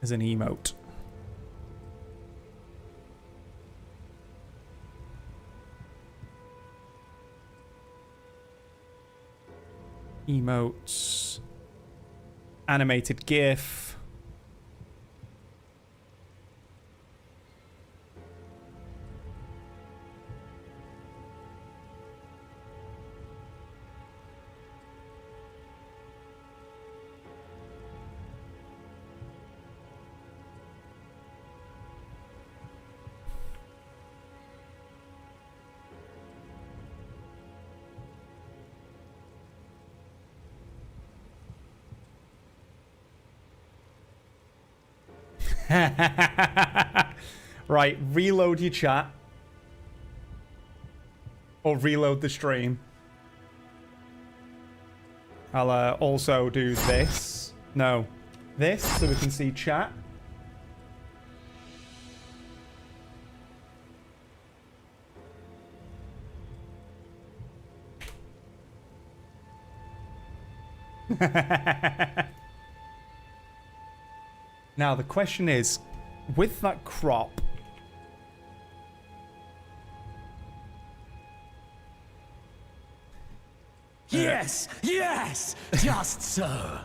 as an emote? Emotes. Animated GIF. Right, reload your chat. Or reload the stream. I'll also do this. No, this, so we can see chat. Now, the question is, with that crop... Yes! Yes! Just so!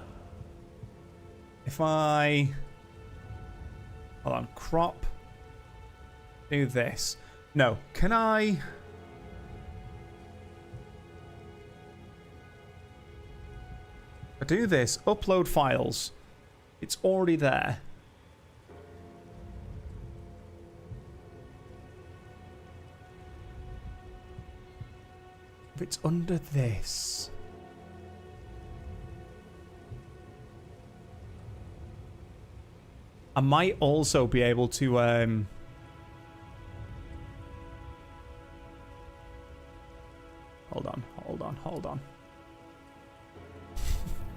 If I... Hold on, crop. Do this. No, can I... I do this, upload files. It's already there. If it's under this... I might also be able to, Hold on.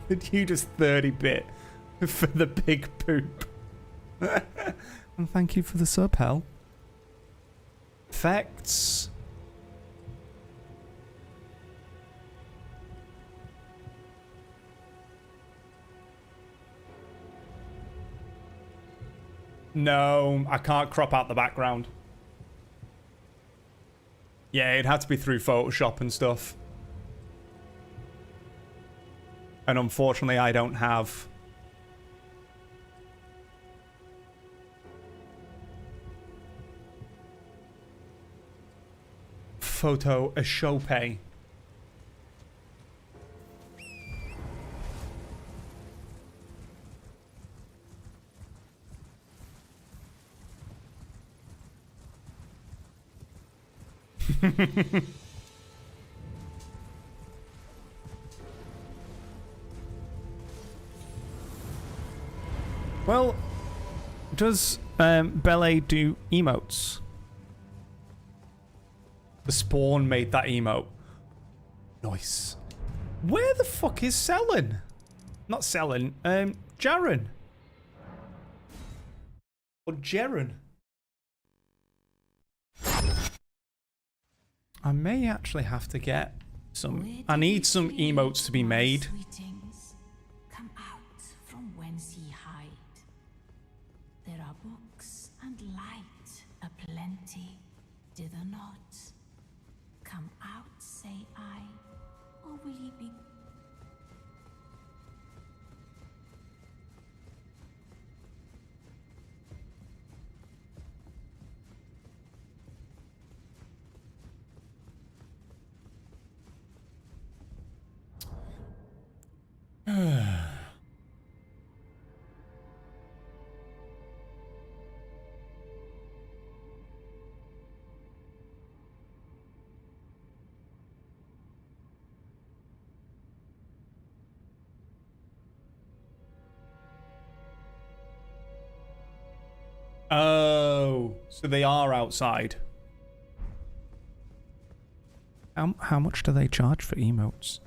Did you just 30-bit for the big poop? And thank you for the sub, Hell. Effects. No, I can't crop out the background. Yeah, it'd have to be through Photoshop and stuff. And unfortunately, I don't have... Photoshop. Well, does Bele do emotes? The Spawn made that emote. Nice. Where the fuck is Selen? Not Selen, Jaren. Or Jaren. I may actually have to get some... I need some emotes to be made. Sweetings, come out from whence ye hide. There are books and light aplenty, dither not. Come out, say I, or will ye be... Oh, so they are outside. How much do they charge for emotes?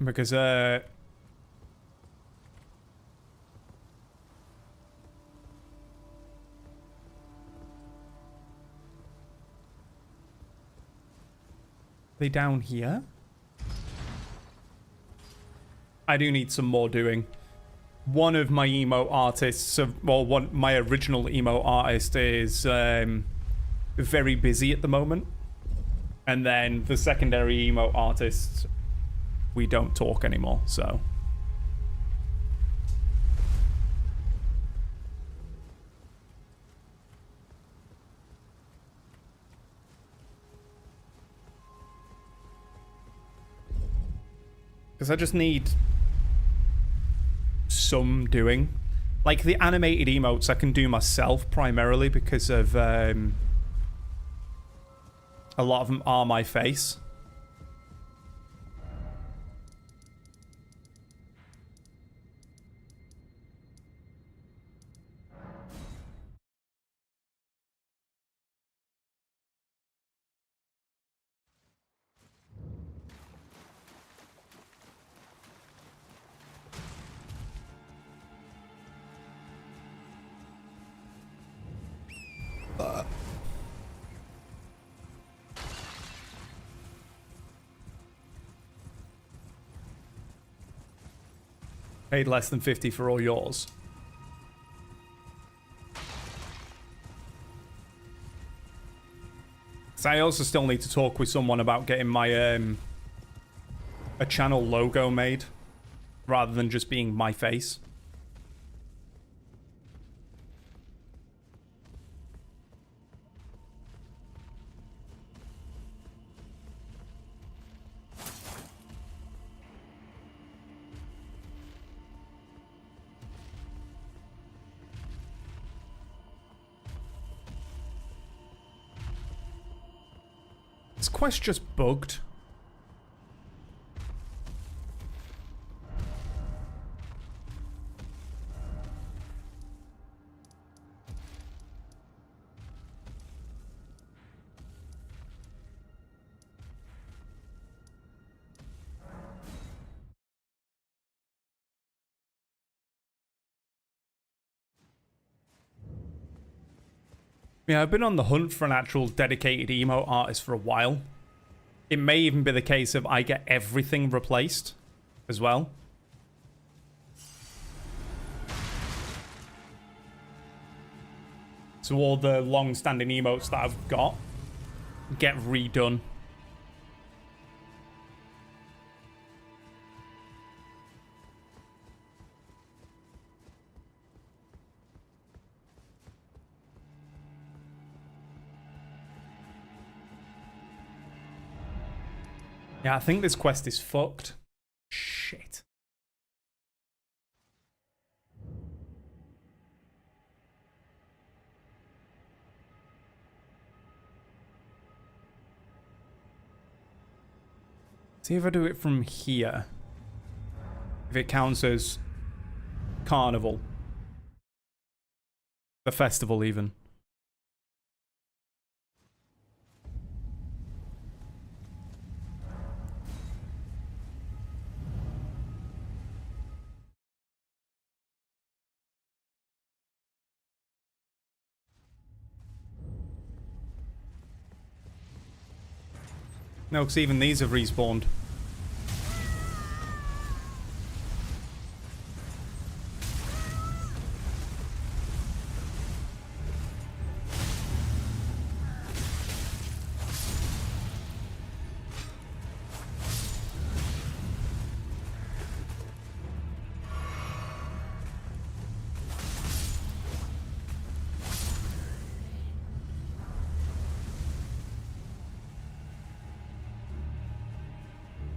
Because they down here? I do need some more doing. One of my emo artists, well, my original emo artist is very busy at the moment. And then the secondary emo artist, we don't talk anymore, so. Because I just need some doing. Like the animated emotes I can do myself primarily because of a lot of them are my face. Paid less than 50 for all yours. So I also still need to talk with someone about getting my a channel logo made rather than just being my face. This quest just bugged. Yeah, I've been on the hunt for an actual dedicated emote artist for a while. It may even be the case of I get everything replaced as well. So all the long-standing emotes that I've got get redone. Yeah, I think this quest is fucked. Shit. See if I do it from here. If it counts as carnival. The festival, even. No, because even these have respawned.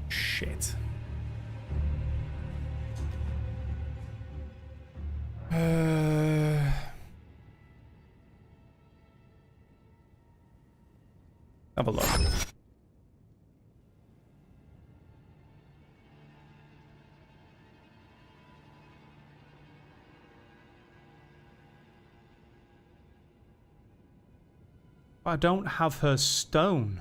Shit. Have a look. I don't have her stone.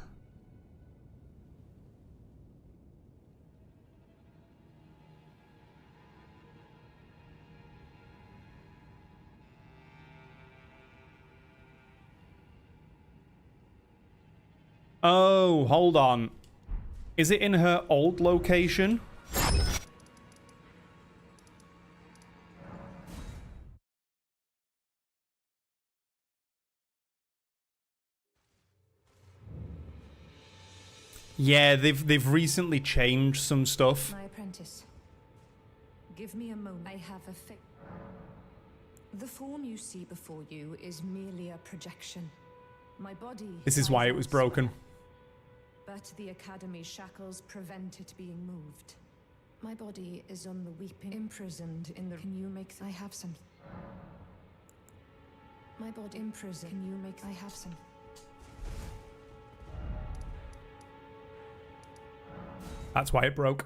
Oh, hold on. Is it in her old location? Yeah, they've recently changed some stuff. My apprentice. Give me a moment. I have a fix. The form you see before you is merely a projection. My body. This is why it was broken. But the Academy's shackles prevent it being moved. My body is on the weeping, imprisoned in the. Can you make? I have some. My body imprisoned. Can you make? I have some. That's why it broke.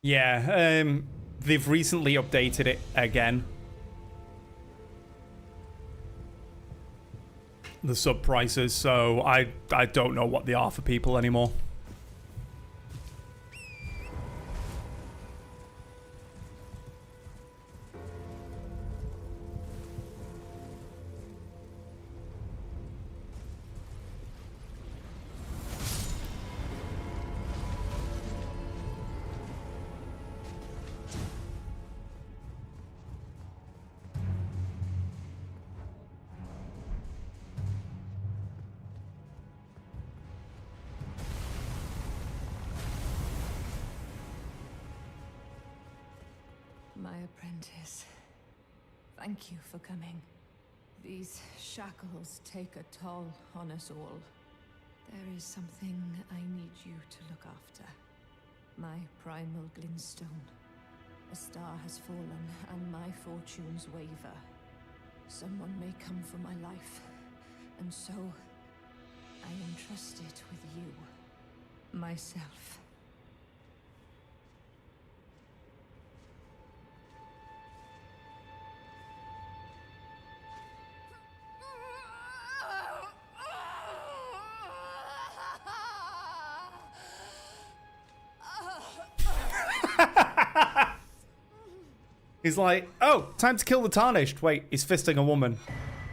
Yeah, they've recently updated it again. The sub prices, so I don't know what they are for people anymore. My apprentice. Thank you for coming. These shackles take a toll on us all. There is something I need you to look after. My primal glintstone. A star has fallen, and my fortunes waver. Someone may come for my life, and so I entrust it with you. Myself. He's like, oh, time to kill the Tarnished. Wait, he's fisting a woman.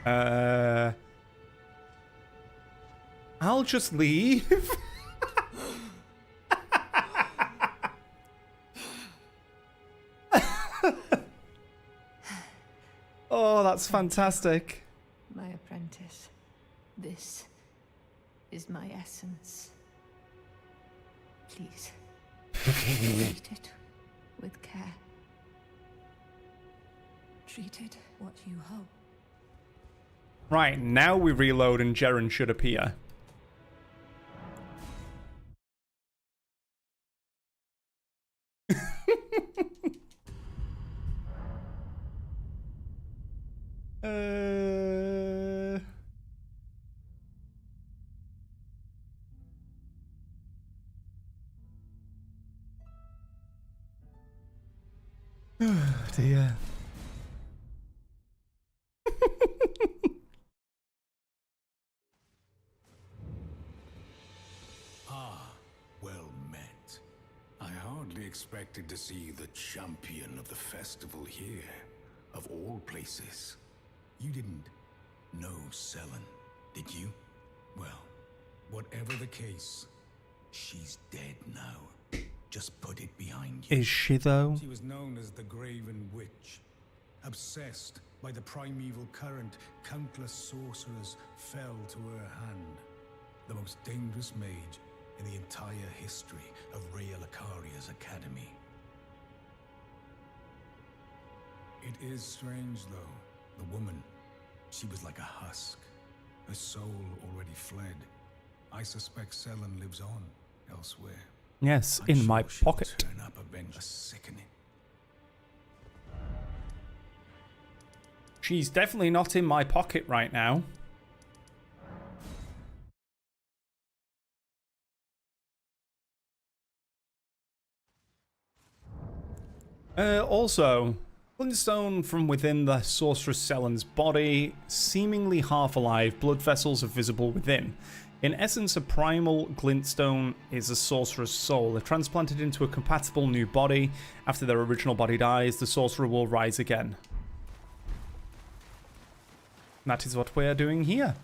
I'll just leave. Oh, that's fantastic. My apprentice. This is my essence. Please, treat it with care. Treat it what you hope. Right, now we reload and Jaren should appear. Oh dear. Well met. I hardly expected to see the champion of the festival here, of all places. You didn't know Sellen, did you? Well, whatever the case, she's dead now. Just put it behind you. Is she though? She was known as the Graven Witch. Obsessed by the primeval current, countless sorcerers fell to her hand. The most dangerous mage in the entire history of Raya Lucaria's academy. It is strange, though. The woman, she was like a husk. Her soul already fled. I suspect Sellen lives on elsewhere. Yes, I'm in my sure she'll pocket. Turn up eventually. Sickening. She's definitely not in my pocket right now. Also, glintstone from within the sorceress Sellen's body, seemingly half alive, blood vessels are visible within. In essence, a primal glintstone is a sorcerer's soul. If transplanted into a compatible new body, after their original body dies, the sorcerer will rise again. That is what we are doing here.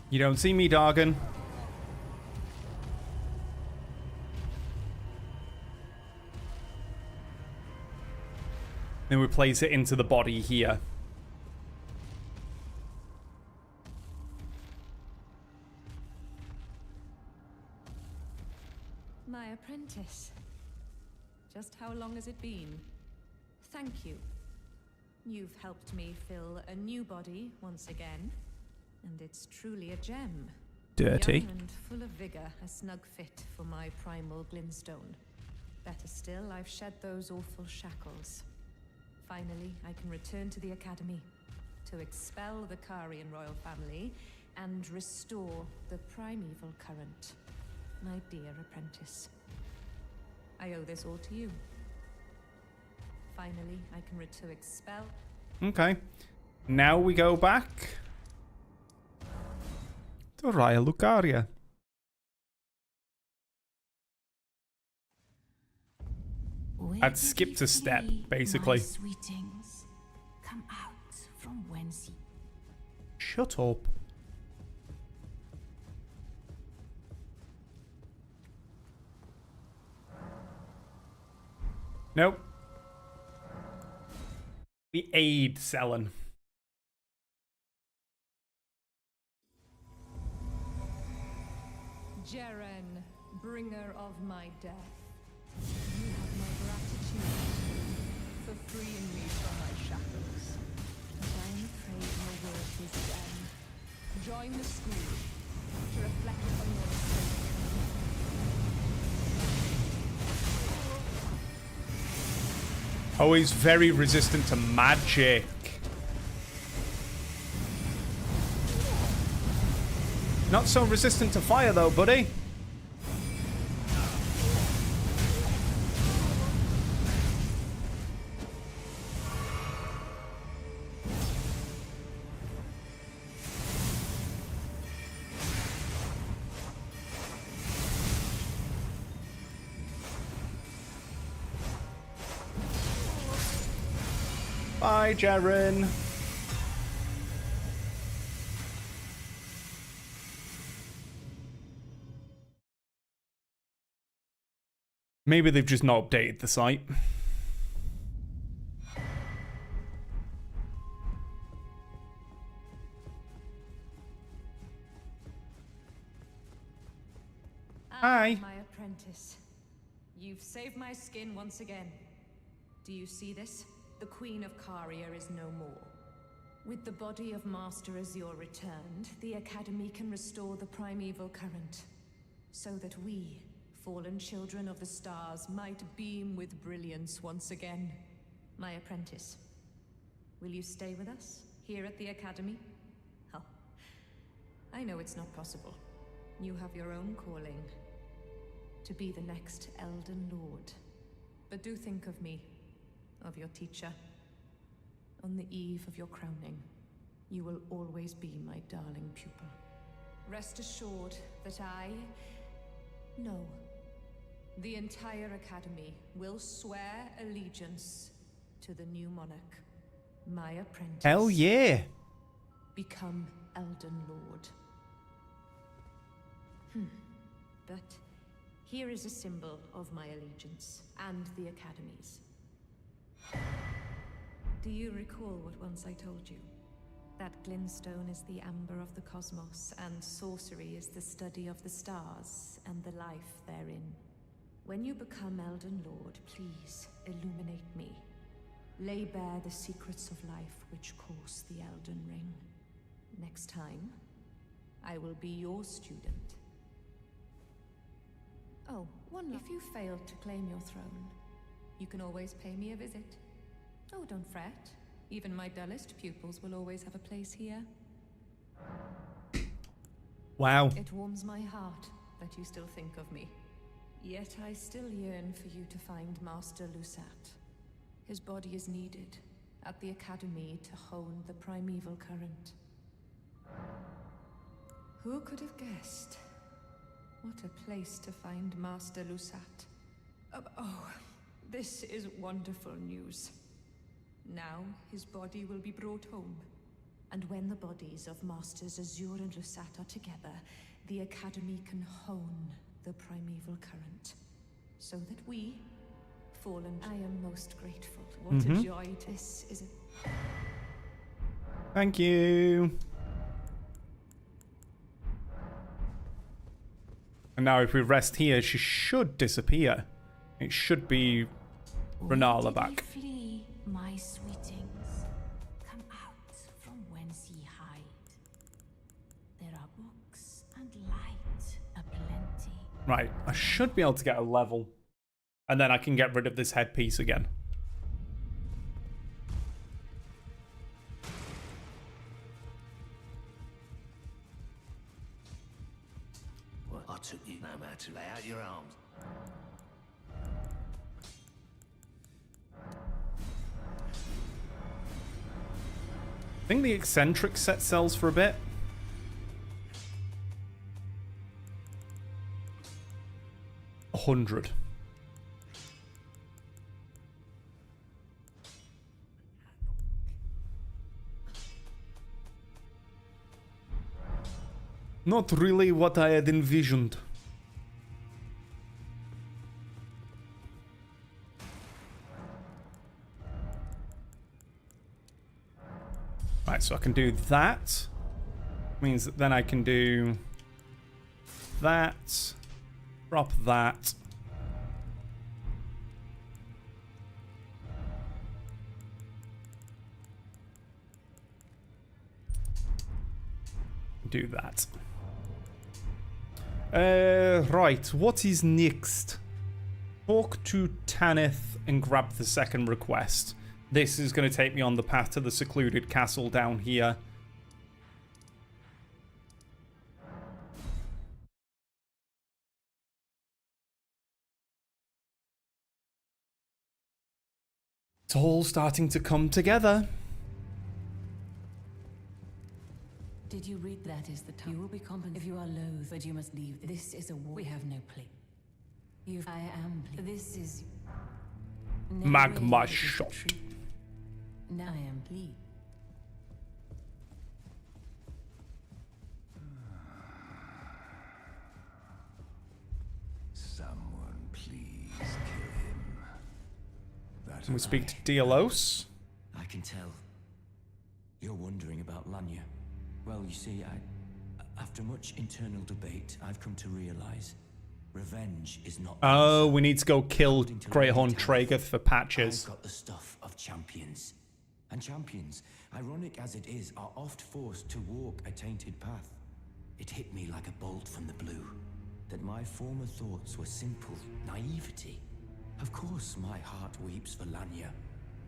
You don't see me, Dargan. Then we place it into the body here. My apprentice. Just how long has it been? Thank you. You've helped me fill a new body once again. And it's truly a gem. Dirty. Young and full of vigor, a snug fit for my primal glintstone. Better still, I've shed those awful shackles. Finally, I can return to the Academy to expel the Karian royal family and restore the primeval current. My dear apprentice. I owe this all to you. Finally, I can return to expel. Okay. Now we go back to Raya Lucaria. Where I'd did skipped you a step, flee, basically. my sweetings? Come out. from whence he... Shut up. Nope. We aid Selen. Jeren, bringer of my death. You have my gratitude for freeing me from my shackles. But I am afraid your work is done. Join the school to reflect on your mistake. Oh, he's very resistant to magic. Not so resistant to fire, though, buddy. Bye, Jeren. Maybe they've just not updated the site. Hi. My apprentice. You've saved my skin once again. Do you see this? The Queen of Caria is no more. With the body of Master Azure returned, the Academy can restore the primeval current, so that we, fallen children of the stars, might beam with brilliance once again. My apprentice, will you stay with us, here at the Academy? Oh, I know it's not possible. You have your own calling, to be the next Elden Lord. But do think of me, of your teacher. On the eve of your crowning, you will always be my darling pupil. Rest assured that no, the entire Academy will swear allegiance to the new monarch, my apprentice. Hell yeah. Become Elden Lord. But here is a symbol of my allegiance and the Academy's. Do you recall what once I told you? That glintstone is the amber of the cosmos, and sorcery is the study of the stars and the life therein. When you become Elden Lord, please illuminate me. Lay bare the secrets of life which course the Elden Ring. Next time, I will be your student. Oh, if you fail to claim your throne, you can always pay me a visit. Oh, don't fret. Even my dullest pupils will always have a place here. Wow. It warms my heart that you still think of me. Yet I still yearn for you to find Master Lusat. His body is needed at the Academy to hone the primeval current. Who could have guessed? What a place to find Master Lusat. This is wonderful news. Now his body will be brought home. And when the bodies of Masters Azure and Lusat are together, the Academy can hone the primeval current. So that we, fallen... I am most grateful. What a joy this is. Thank you. And now if we rest here, she should disappear. It should be Renala back. Flee, my sweetings. Come out from whence ye hide. There are books and light aplenty. Right, I should be able to get a level. And then I can get rid of this headpiece again. Well, I took you no matter to lay out your arms. I think the eccentric set sells for a bit. $100. Not really what I had envisioned. Right, so I can do that. Means that then I can do that. Drop that. Do that. Right, what is next? Talk to Tanith and grab the second request. This is going to take me on the path to the secluded castle down here. It's all starting to come together. Did you read that is the time? You will be compensated if you are loath, but you must leave. This is a war. We have no plea. I am this is Magma shot. Now I am pleased. Someone please kill him. Can we speak to Dialos? I can tell. You're wondering about Lanya. Well, you see, after much internal debate, I've come to realize revenge is not... Oh, we need to go kill Greathorn Traegoth for patches. I've got the stuff of champions. And champions, ironic as it is, are oft forced to walk a tainted path. It hit me like a bolt from the blue, that my former thoughts were simple naivety. Of course my heart weeps for Lanya.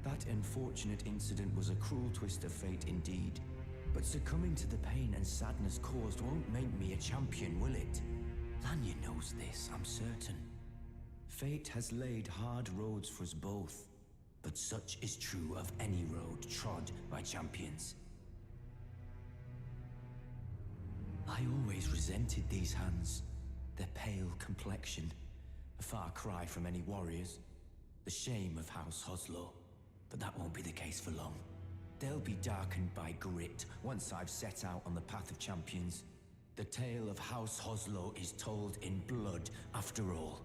That unfortunate incident was a cruel twist of fate indeed. But succumbing to the pain and sadness caused won't make me a champion, will it? Lanya knows this, I'm certain. Fate has laid hard roads for us both, but such is true of any road trod by champions. I always resented these hands, their pale complexion, a far cry from any warriors, the shame of House Hoslow, but that won't be the case for long. They'll be darkened by grit once I've set out on the path of champions. The tale of House Hoslow is told in blood, after all.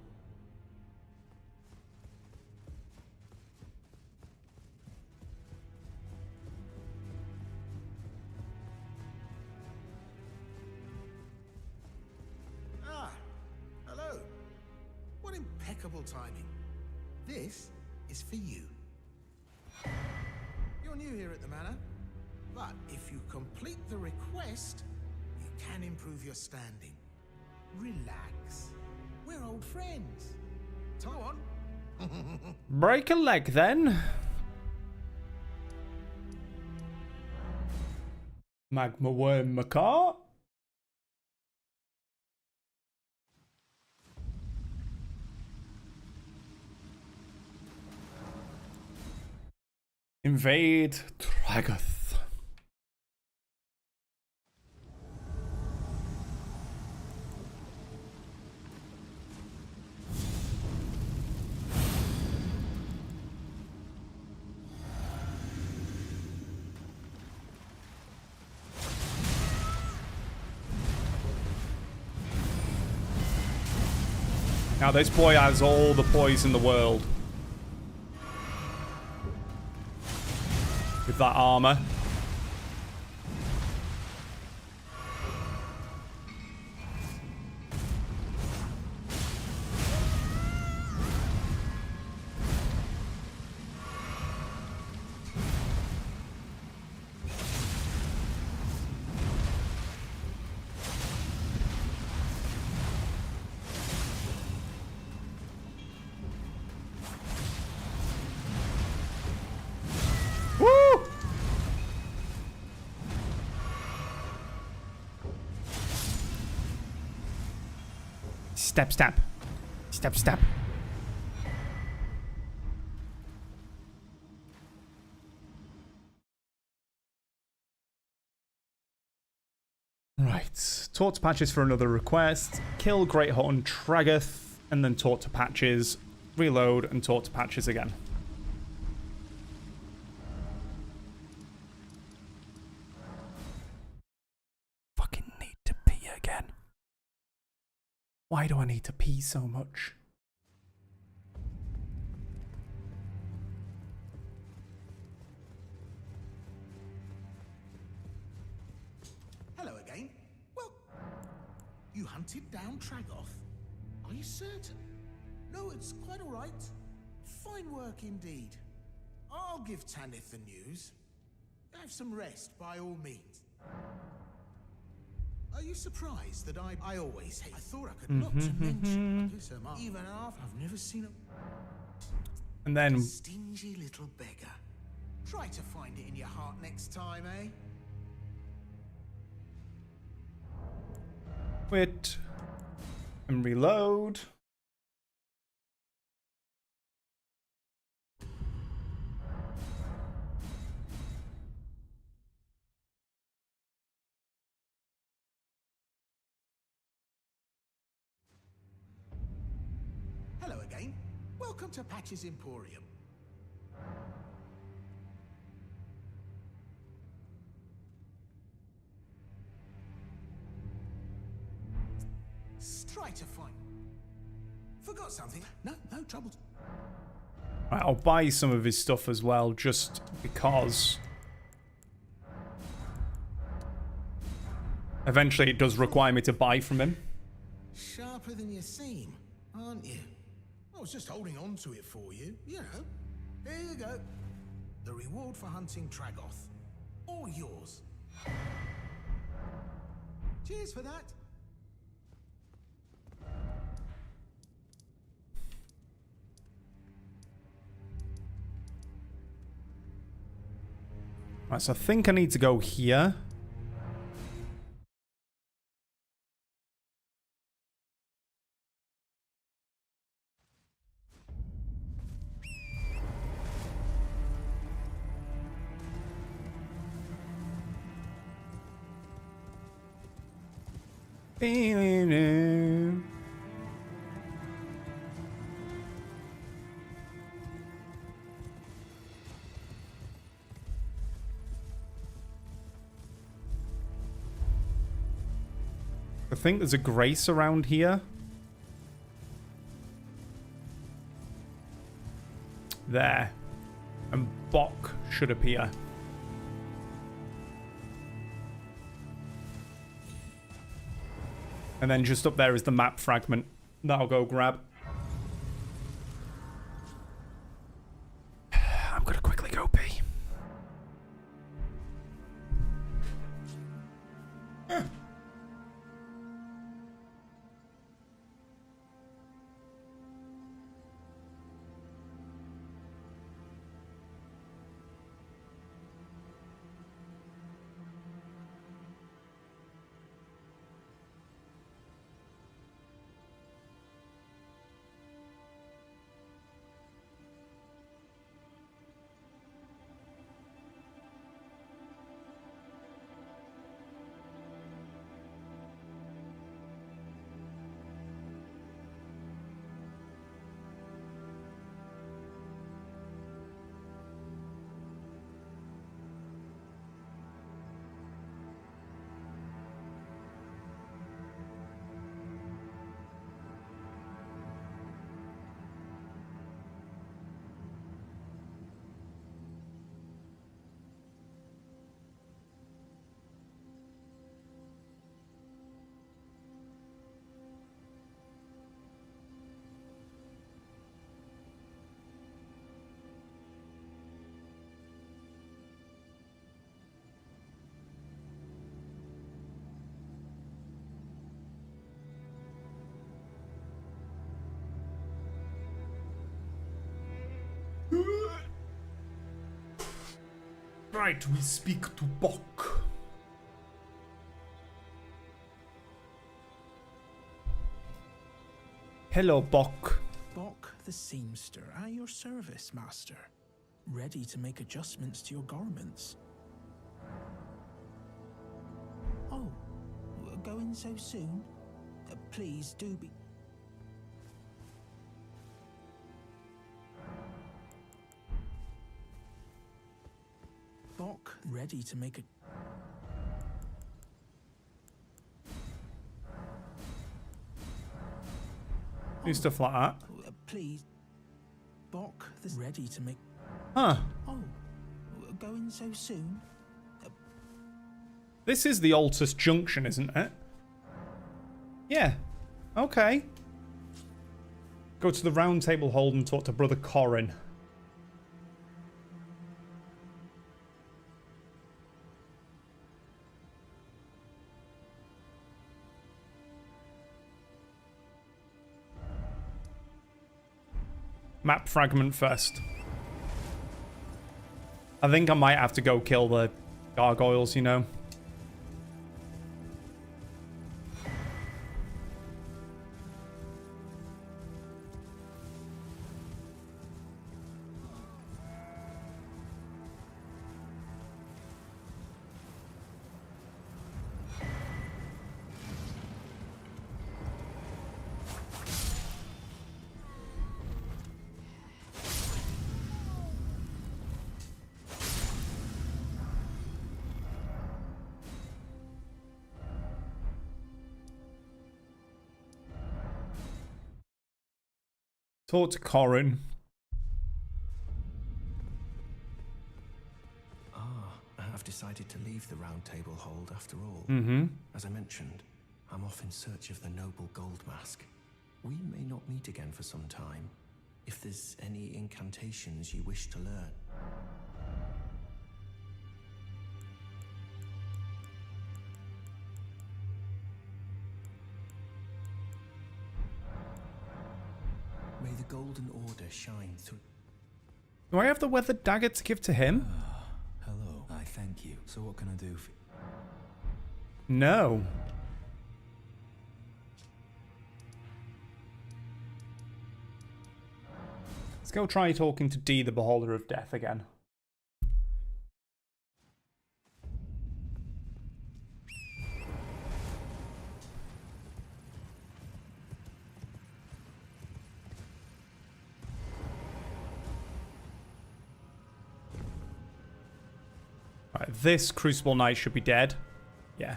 Ah, hello. What impeccable timing. This is for you. You're new here at the manor, but if you complete the request, you can improve your standing. Relax. We're old friends. So on. Break a leg then. Magma Worm Macaw. Invade Traegoth. Now this boy has all the poise in the world. With that armor. Step, step. Step, step. Right. Talk to Patches for another request. Kill Greathorn Traegoth. And then talk to Patches. Reload and talk to Patches again. Fucking need to pee again. Why do I need to pee so much? Hello again. Well, you hunted down Tragoth? Are you certain? No, it's quite all right. Fine work indeed. I'll give Tanith the news. Have some rest, by all means. Are you surprised that I always hate? I thought I could not to mention. I guess even after I've never seen a And then stingy little beggar. Try to find it in your heart next time, eh? quit and reload. Hello again. Welcome to Patch's Emporium. Try to find. Forgot something? No trouble. Right, I'll buy some of his stuff as well, just because. Eventually, it does require me to buy from him. Sharper than you seem, aren't you? I was just holding on to it for you, you know. Here you go. The reward for hunting Tragoth. All yours. Cheers for that. Right, so I think I need to go here. I think there's a grace around here. There. And Bok should appear. And then just up there is the map fragment that I'll go grab. I'm gonna quickly go pee. Right, we speak to Bok. Hello, Bok. Bok the seamster, at your service, master. Ready to make adjustments to your garments. Oh, going so soon? Please do be... Bok ready to make a... Do stuff like that. Please. Bok, this ready to make... Huh. Oh, going so soon? This is the Altus Junction, isn't it? Yeah. Okay. Go to the Round Table Hold and talk to Brother Corin. Map fragment first. I think I might have to go kill the gargoyles, you know. Talk to Corin. I've decided to leave the Round Table Hold after all. As I mentioned, I'm off in search of the noble Gold Mask. We may not meet again for some time. If there's any incantations you wish to learn. May the Golden Order shine through. Do I have the weathered dagger to give to him? Hello. I thank you. So what can I do for you? No. Let's go try talking to Dee, the Beholder of Death, again. Right, this Crucible Knight should be dead. Yeah.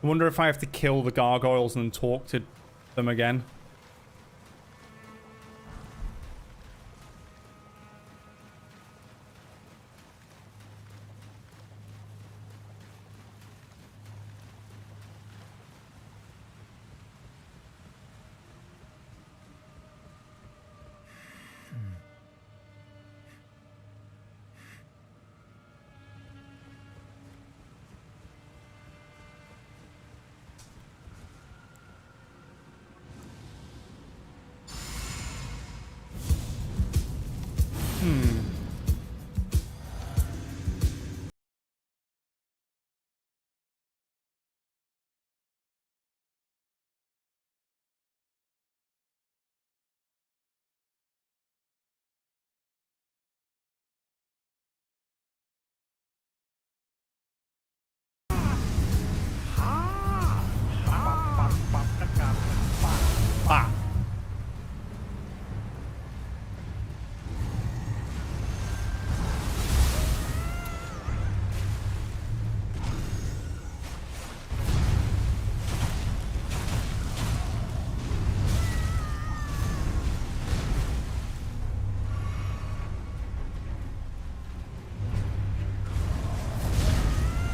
I wonder if I have to kill the gargoyles and talk to them again.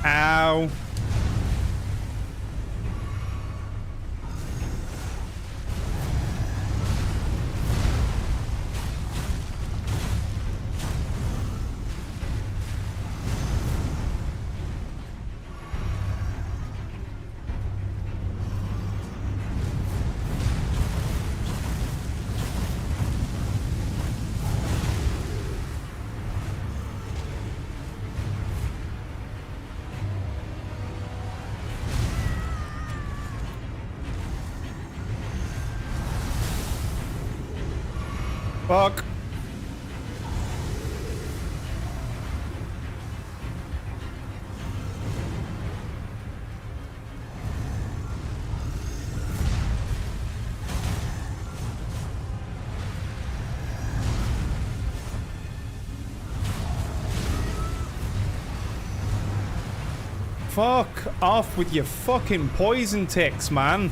Ow. Fuck. Fuck off with your fucking poison ticks, man.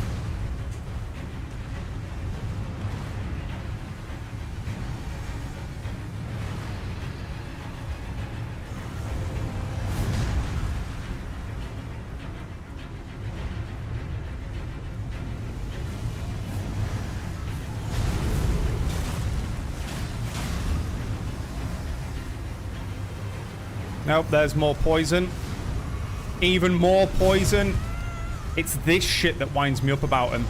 Nope, there's more poison. Even more poison. It's this shit that winds me up about him.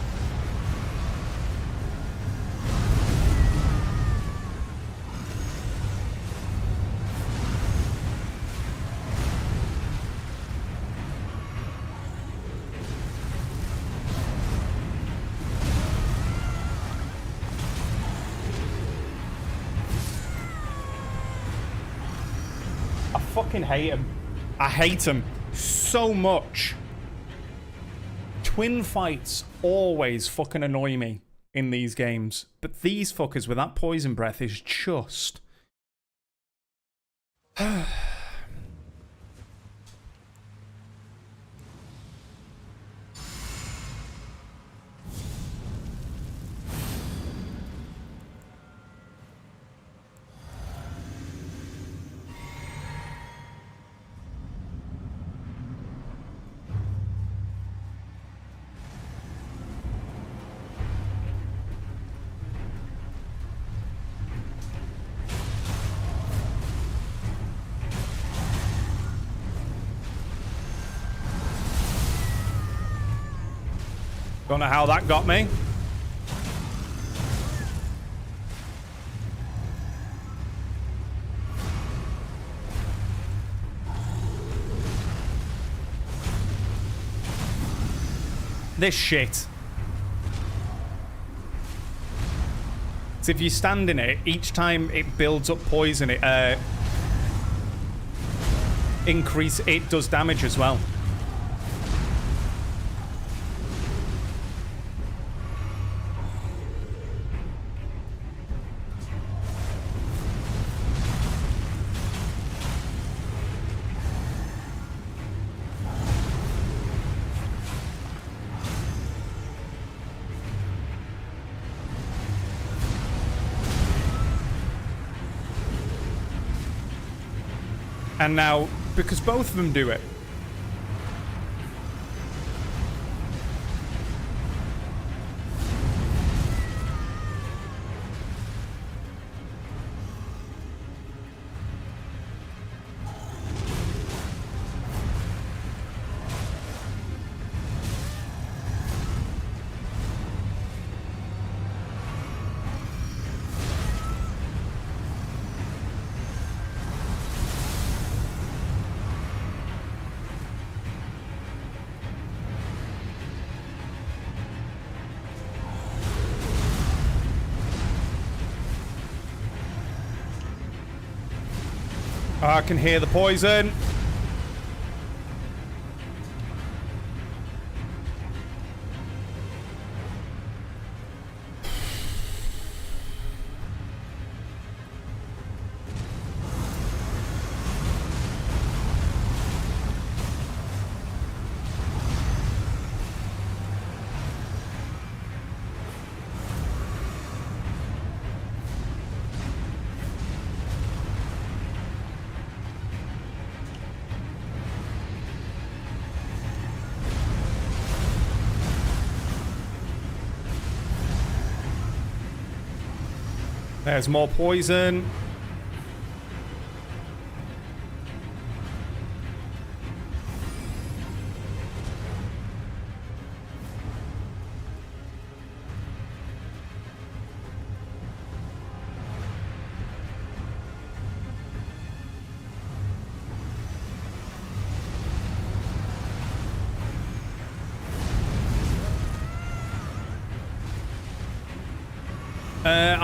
I fucking hate him. I hate him so much. Twin fights always fucking annoy me in these games. But these fuckers with that poison breath is just... Don't know how that got me. This shit. So if you stand in it, each time it builds up poison, it it does damage as well. And now, because both of them do it, I can hear the poison. There's more poison.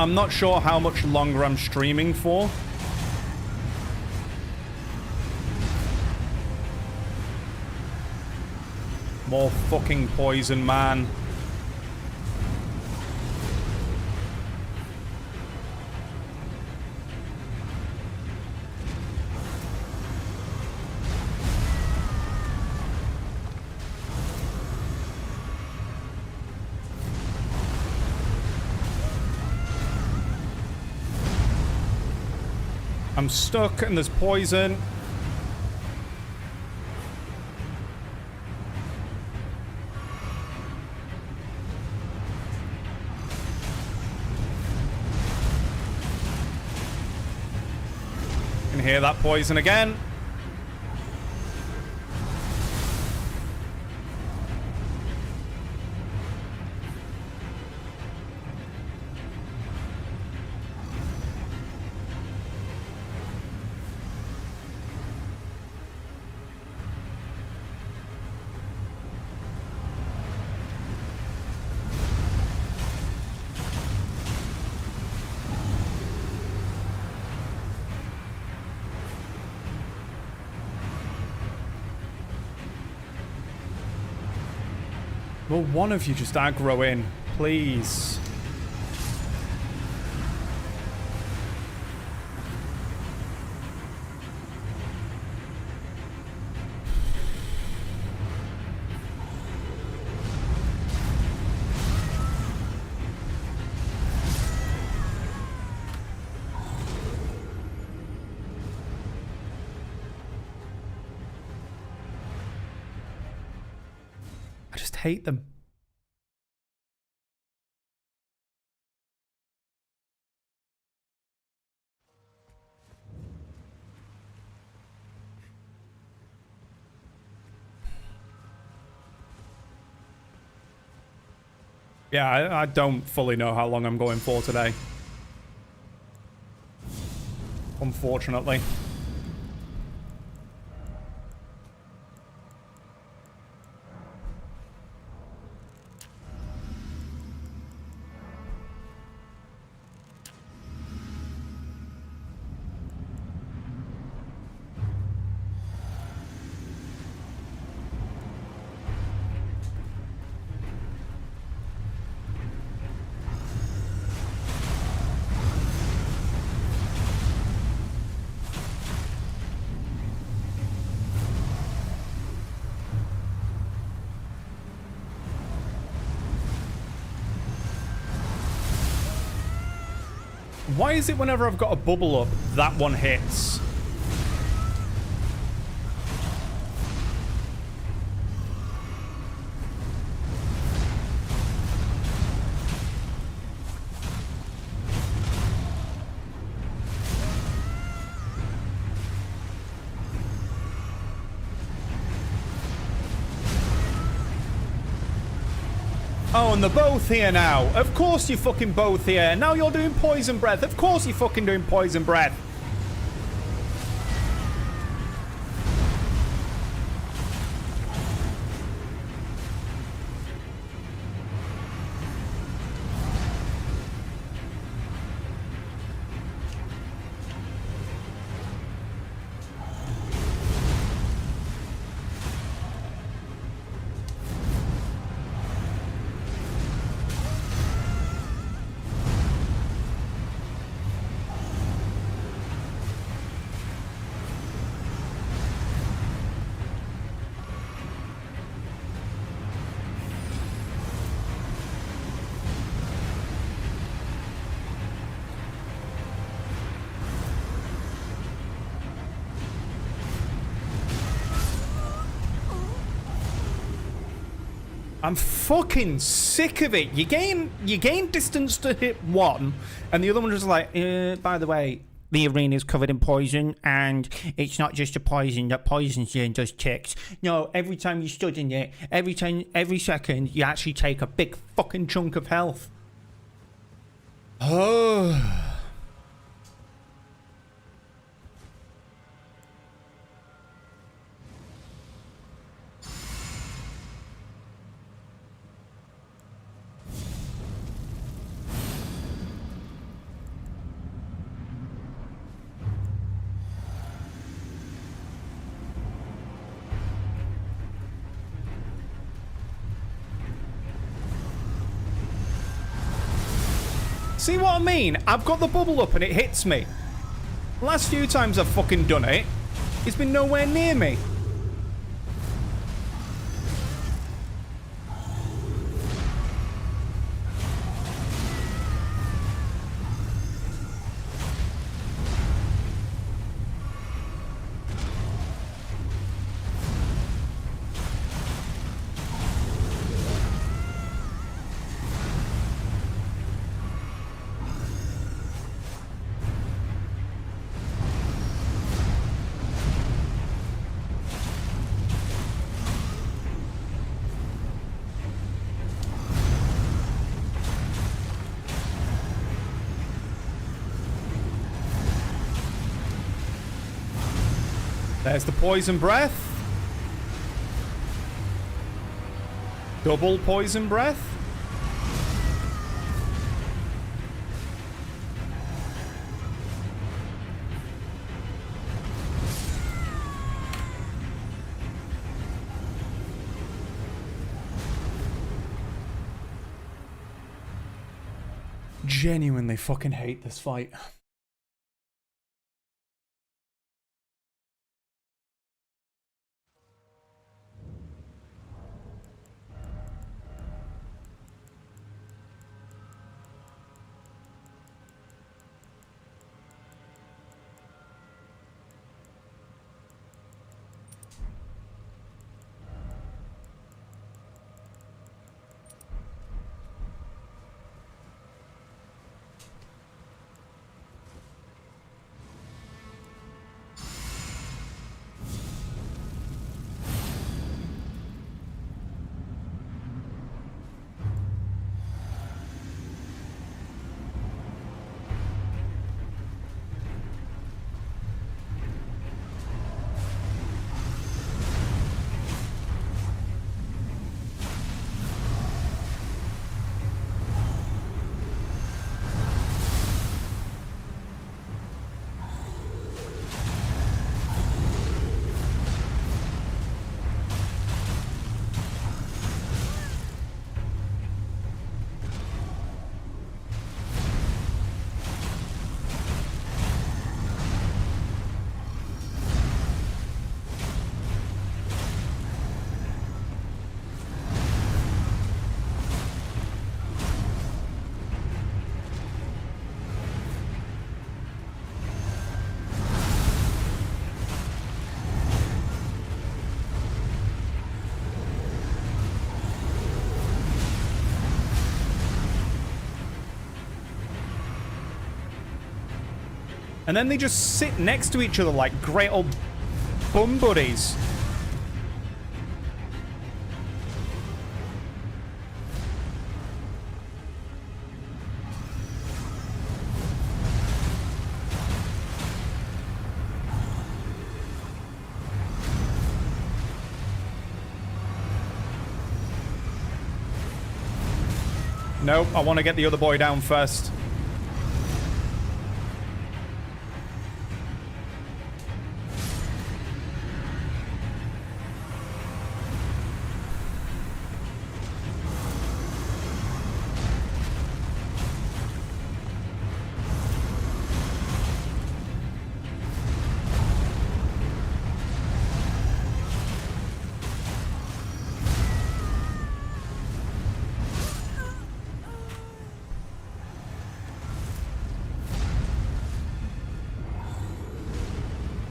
I'm not sure how much longer I'm streaming for. More fucking poison, man. I'm stuck and there's poison. Can hear that poison again. Will one of you just aggro in, please? I just hate them. Yeah, I don't fully know how long I'm going for today. Unfortunately. Why is it whenever I've got a bubble up, that one hits? Oh, and they're both here now. Of course you're fucking both here. Now you're doing poison breath. Of course you're fucking doing poison breath. I'm fucking sick of it. You gain distance to hit one, and the other one is like, by the way, the arena is covered in poison, and it's not just a poison that poisons you and does ticks. No, every time you stood in it, every second, you actually take a big fucking chunk of health. Oh. See what I mean? I've got the bubble up and it hits me. The last few times I've fucking done it, it's been nowhere near me. There's the poison breath. Double poison breath. Genuinely fucking hate this fight. And then they just sit next to each other like great old bum buddies. Nope, I want to get the other boy down first.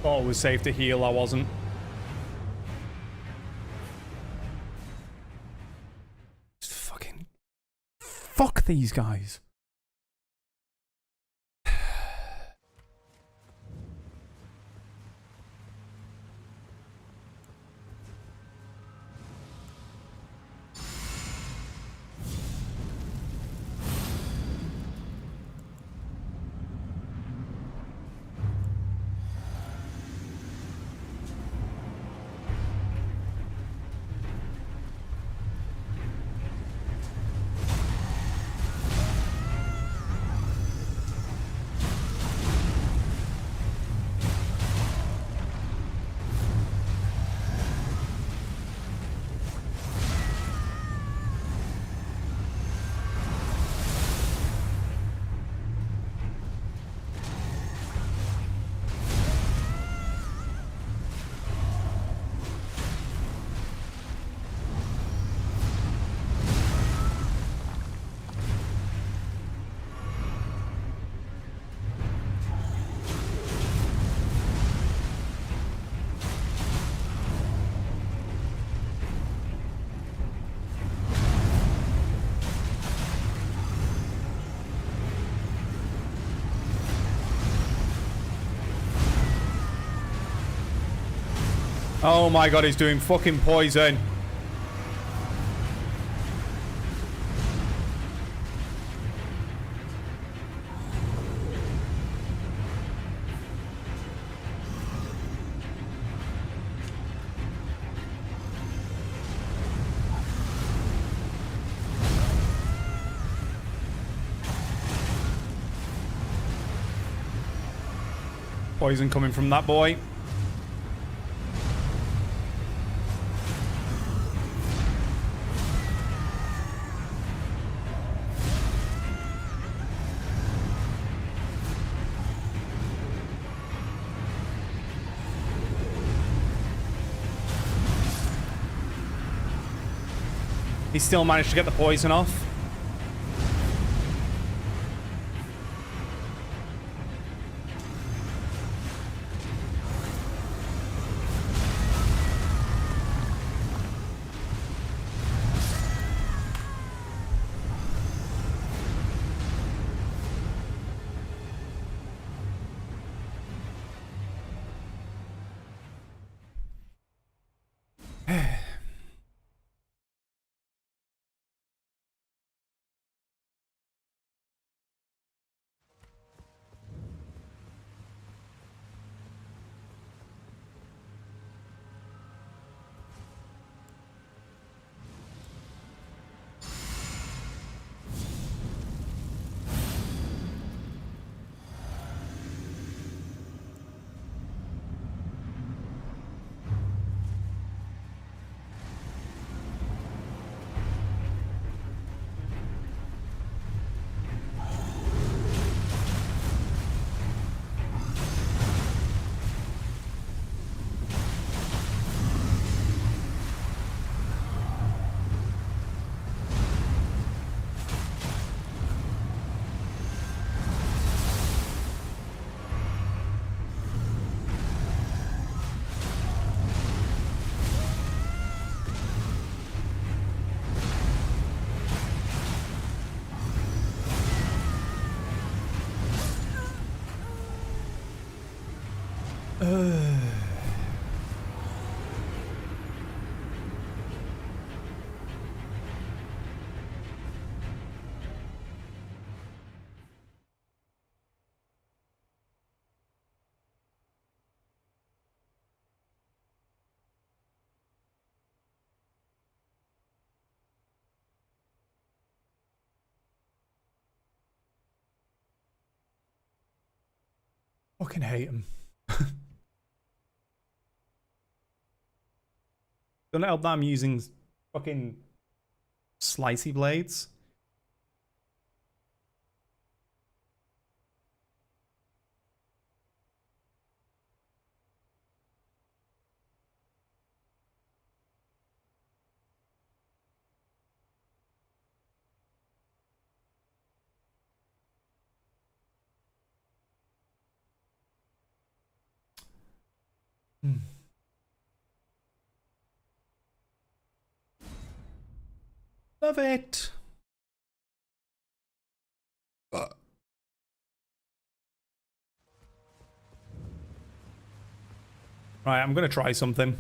Thought it was safe to heal, I wasn't. Just fucking... Fuck these guys. Oh my god, he's doing fucking poison. Poison coming from that boy. He still managed to get the poison off. Fucking hate him. Don't help that I'm using fucking slicey blades. Love it. Right, I'm gonna try something.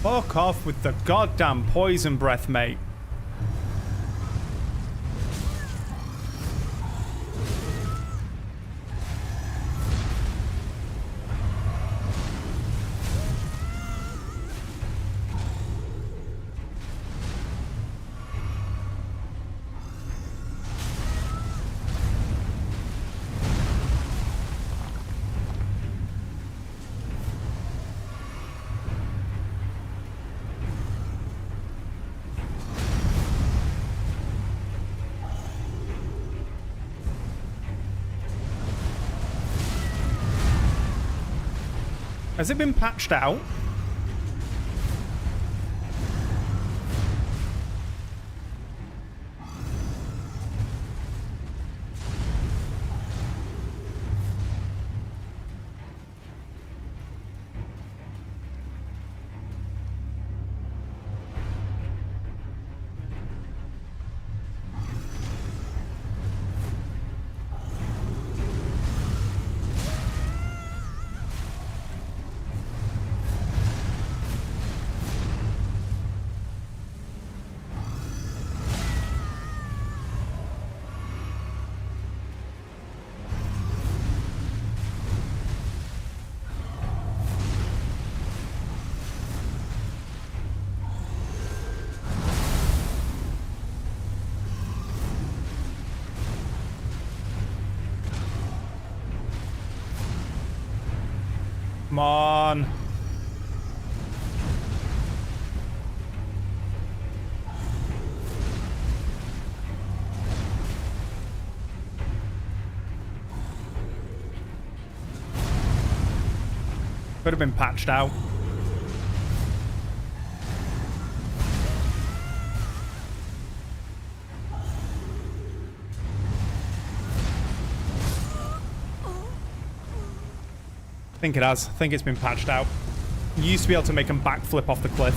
Fuck off with the goddamn poison breath, mate. Has it been patched out? Come on. Could have been patched out. I think it has. I think it's been patched out. You used to be able to make them backflip off the cliff.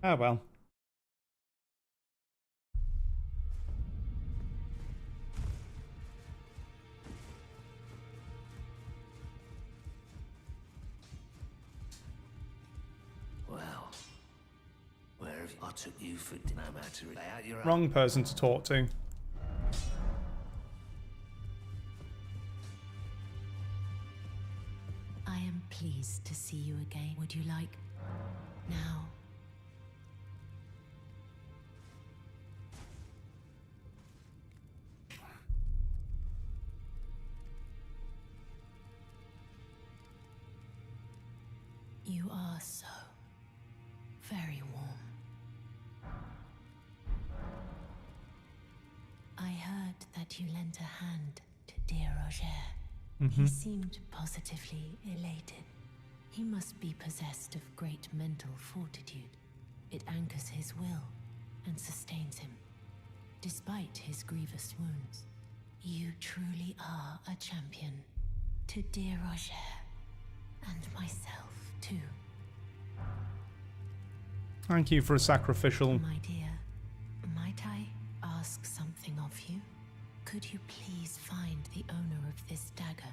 Oh well. Well, where have I took you for no matter out your Wrong person to talk to. I am pleased to see you again. Would you like now? You are so very warm. I heard that you lent a hand to dear Roger. He seemed positively elated. He must be possessed of great mental fortitude. It anchors his will and sustains him, despite his grievous wounds. You truly are a champion. To dear Roger, and myself too. Thank you for a sacrificial. My dear, might I ask something of you? Could you please find the owner of this dagger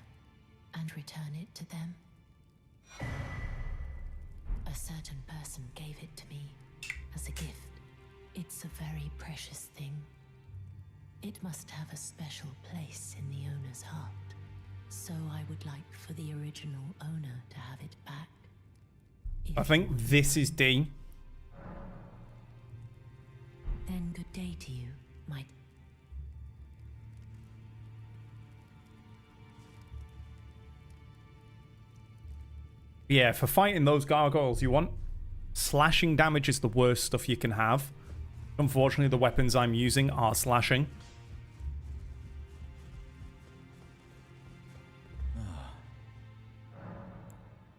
and return it to them? A certain person gave it to me as a gift. It's a very precious thing. It must have a special place in the owner's heart. So I would like for the original owner to have it back. I think this is D. Then good day to you, my... Yeah, for fighting those gargoyles, you want slashing damage is the worst stuff you can have. Unfortunately, the weapons I'm using are slashing.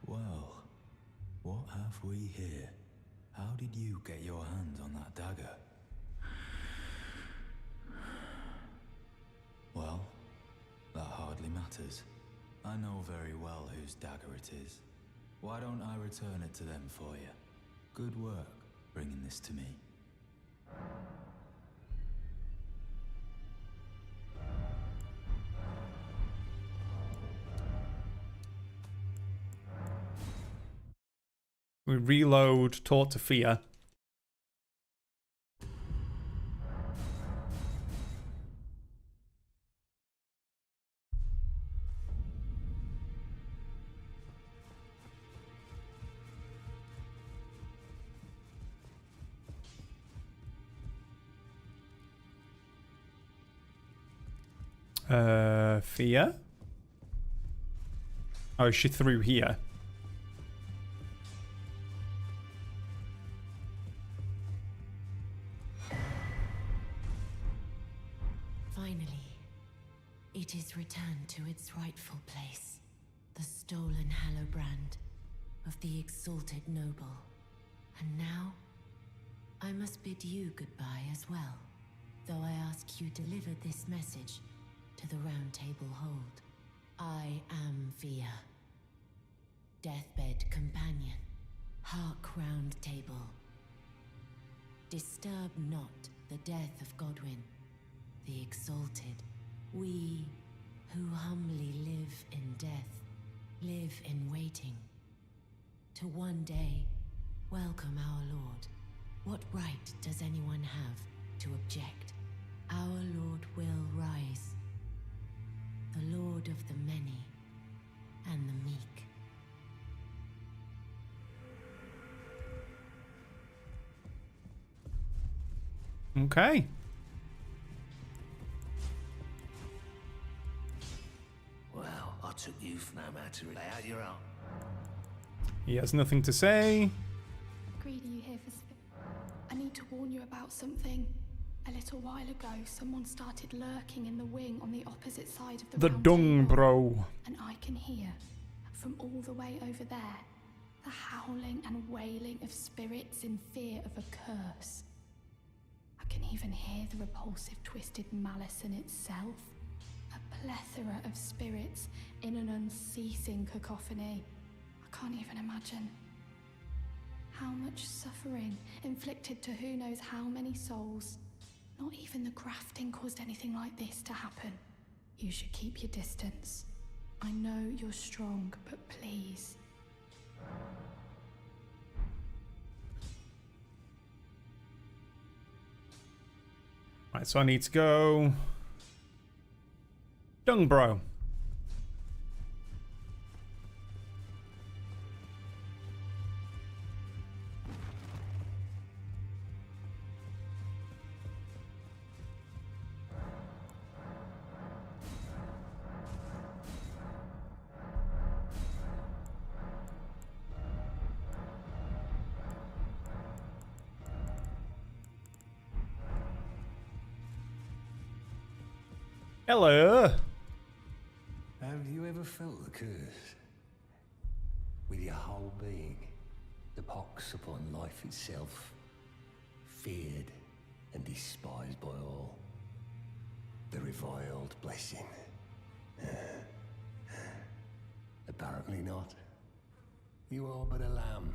Well, what have we here? How did you get your hands on that dagger? Well, that hardly matters. I know very well whose dagger it is. Why don't I return it to them for you? Good work bringing this to me. We reload, talk to Fia. Fia? Oh, is she through here? Finally, it is returned to its rightful place. The stolen Hallowbrand of the exalted noble. And now, I must bid you goodbye as well, though I ask you deliver this message to the Round Table Hold. I am Via, deathbed companion, hark Round Table. Disturb not the death of Godwyn, the exalted. We who humbly live in death, live in waiting, to one day welcome our Lord. What right does anyone have to object? Our Lord will rise, the Lord of the many and the meek. Okay. Well, I took you for no matter. Lay out your own. He has nothing to say. Greedy, you here for I need to warn you about something. A little while ago, someone started lurking in the wing on the opposite side of the round dung table, bro. and I can hear, from all the way over there, the howling and wailing of spirits in fear of a curse. I can even hear the repulsive twisted malice in itself. A plethora of spirits in an unceasing cacophony. I can't even imagine. How much suffering inflicted to who knows how many souls. Not even the grafting caused anything like this to happen. You should keep your distance. I know you're strong, but please. Right, so I need to go. Dung bro. Hello. Have you ever felt the curse? With your whole being, the pox upon life itself, feared and despised by all. The reviled blessing. Apparently not. You are but a lamb,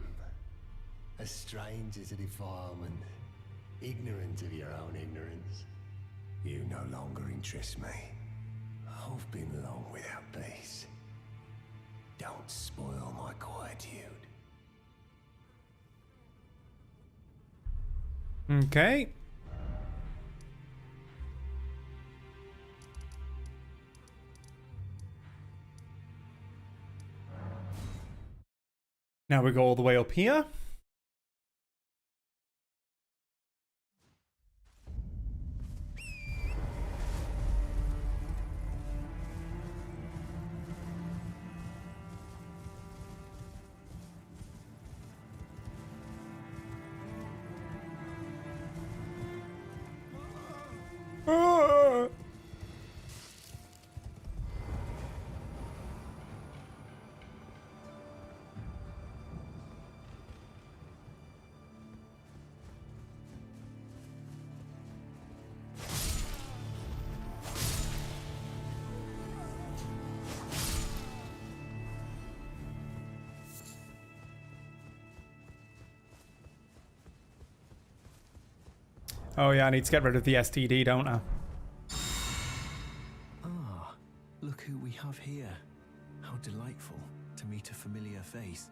a stranger to defilement, ignorant of your own ignorance. You no longer interest me. I've been long without peace. Don't spoil my quietude. Okay. Now we go all the way up here. Oh yeah, I need to get rid of the STD, don't I? Ah, look who we have here. How delightful to meet a familiar face,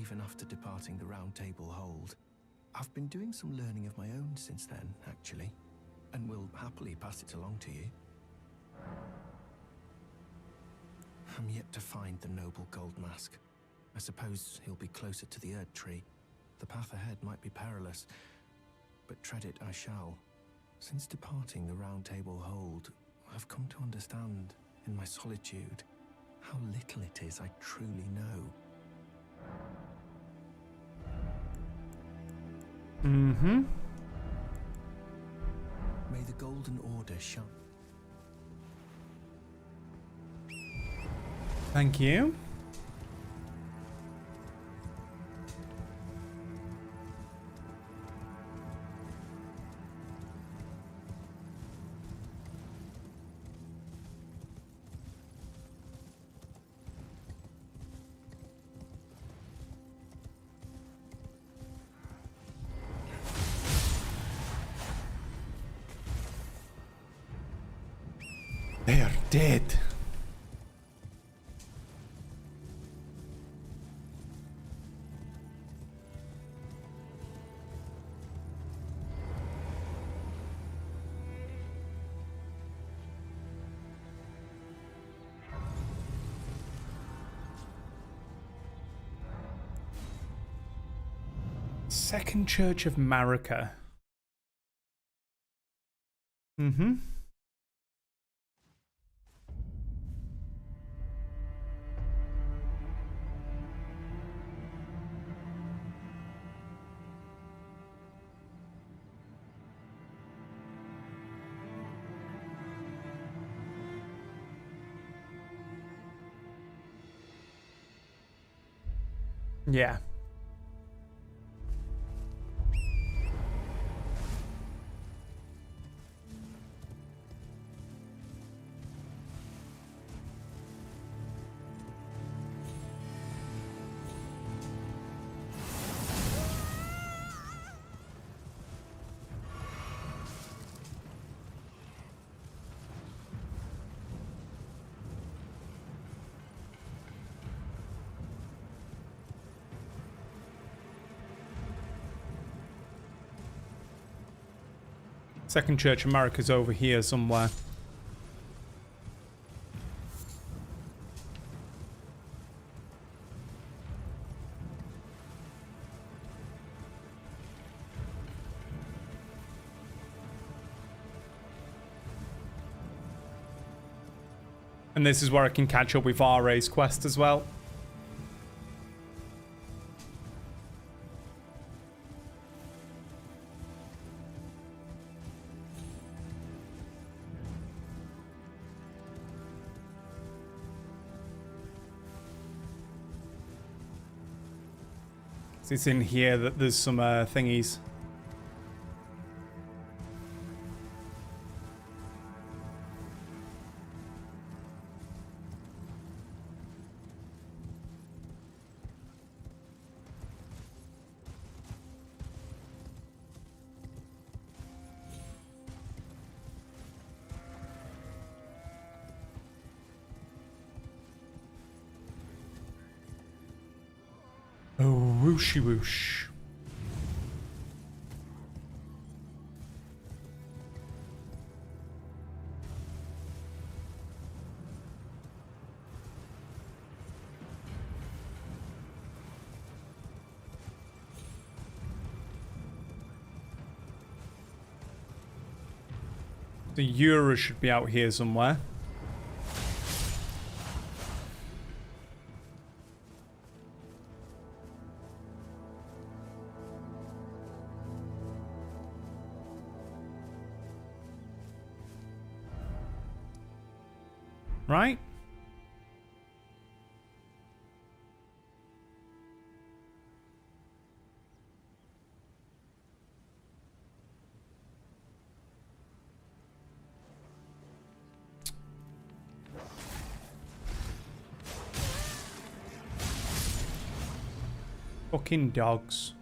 even after departing the Round Table Hold. I've been doing some learning of my own since then, actually, and will happily pass it along to you. I'm yet to find the noble Gold Mask. I suppose he'll be closer to the Erd Tree. The path ahead might be perilous, but tread it I shall. Since departing the Round Table Hold, I've come to understand, in my solitude, How little it is I truly know. Mm-hmm. May the Golden Order shine. Thank you. They are dead. Second Church of Marika. Mm-hmm. Yeah. Second Church of Marika's over here somewhere. And this is where I can catch up with RA's quest as well. It's in here that there's some thingies. Oh, whooshy whoosh. The Eura should be out here somewhere. Right? Fucking dogs.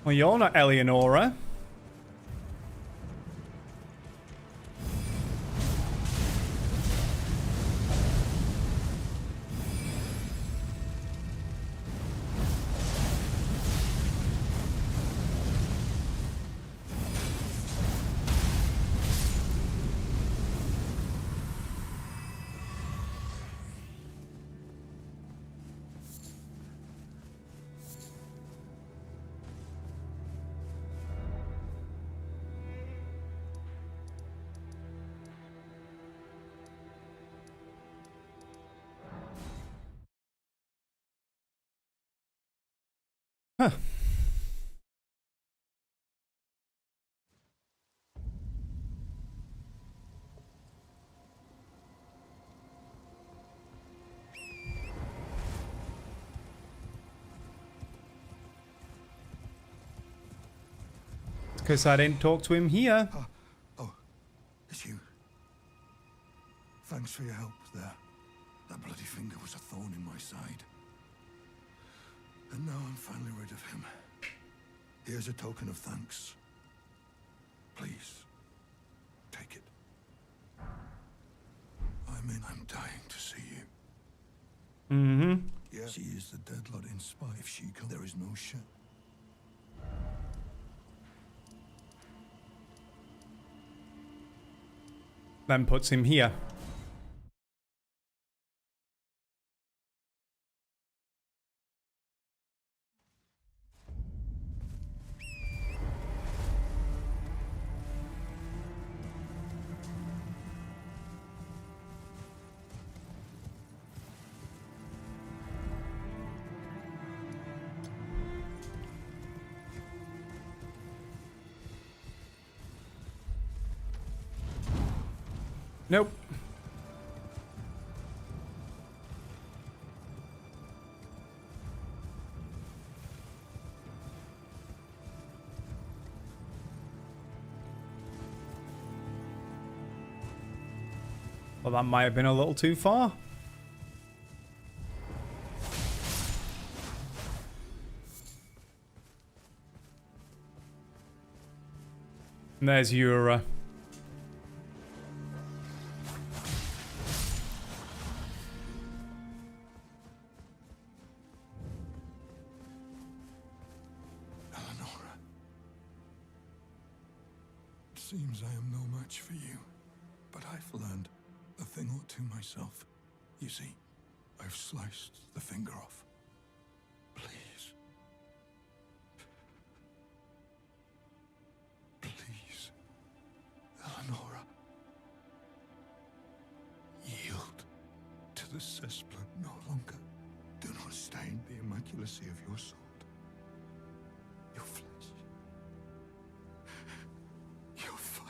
Well, you're not Eleonora. Huh. Because I didn't talk to him here. Oh, it's you. Thanks for your help there. That bloody finger was a thorn in my side. And now I'm finally rid of him. Here's a token of thanks. Please, take it. I'm dying to see you. Mm-hmm. Yeah, she is the dead lot in spite. If she comes, there is no shit. Then puts him here. Nope. Well, that might have been a little too far. And there's your Seems I am no match for you, but I've learned a thing or two myself. You see, I've sliced the finger off. Please. Please, Eleonora. Yield to the cesspool no longer. Do not stain the immaculacy of your sword. Your flesh. Your fire.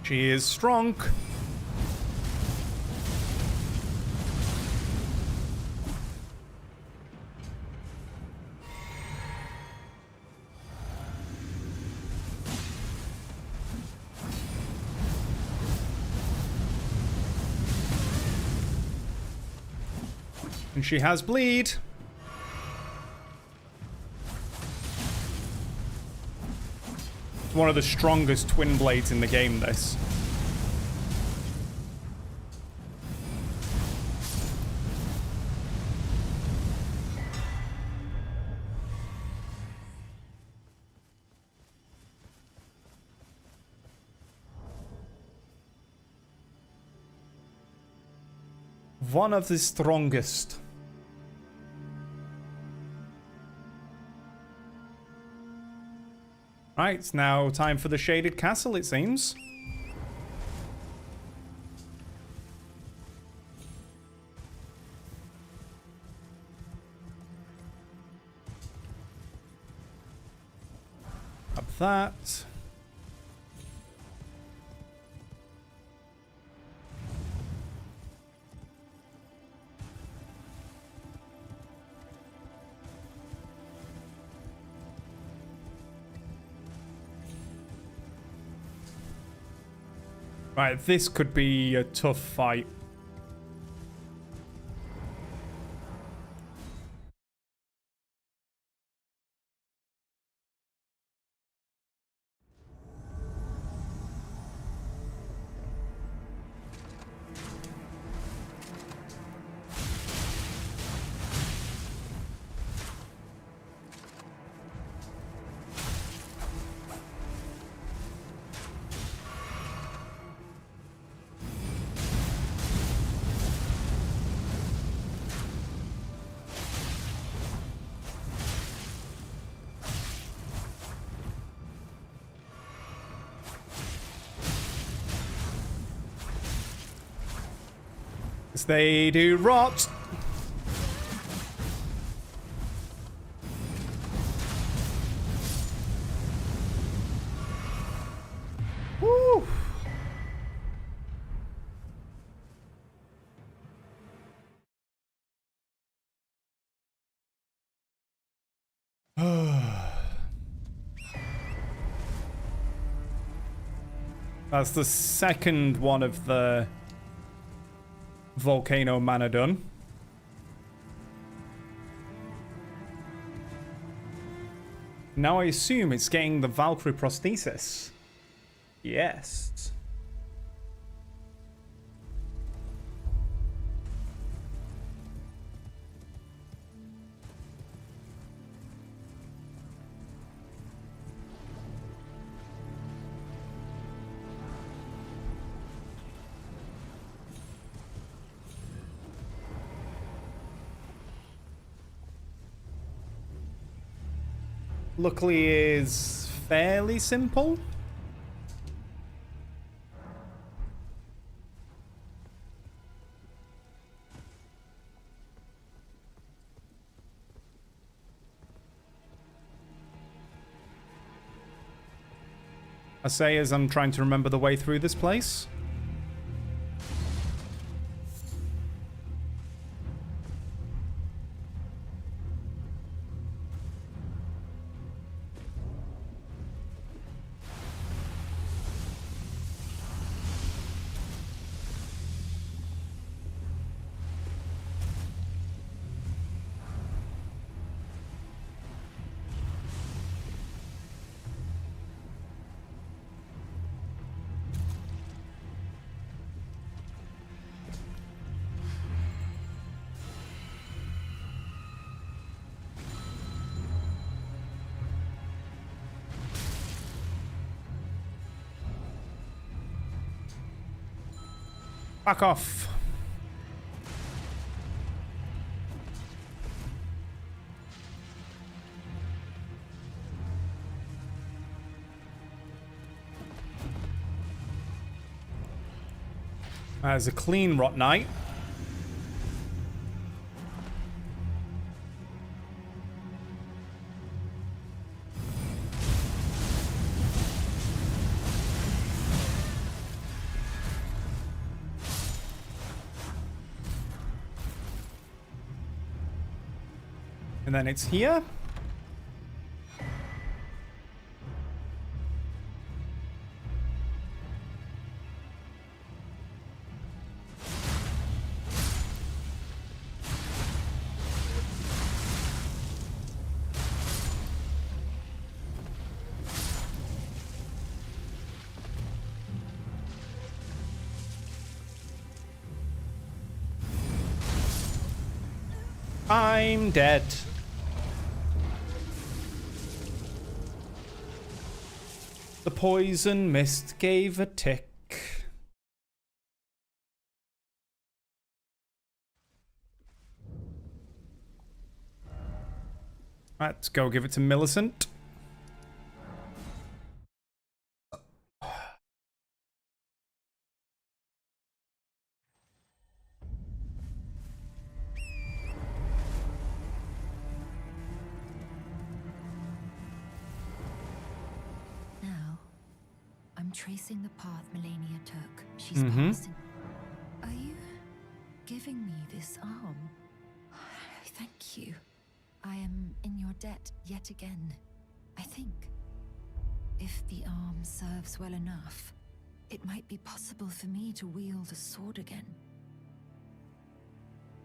She is strong. And she has bleed. One of the strongest twin blades in the game, this. One of the strongest. Right, it's now time for the Shaded Castle, it seems. that. Right, this could be a tough fight. They do rot. Woo. That's the second one of the volcano mana done. Now I assume it's getting the Valkyrie prosthesis. Yes. Luckily is fairly simple. I say as I'm trying to remember the way through this place. Back off. There's a clean Rot Knight. And then it's here. I'm dead. The poison mist gave a tick. Let's go give it to Millicent. tracing the path Melania took. She's passing. Are you giving me this arm? Thank you. I am in your debt yet again. I think if the arm serves well enough, it might be possible for me to wield a sword again.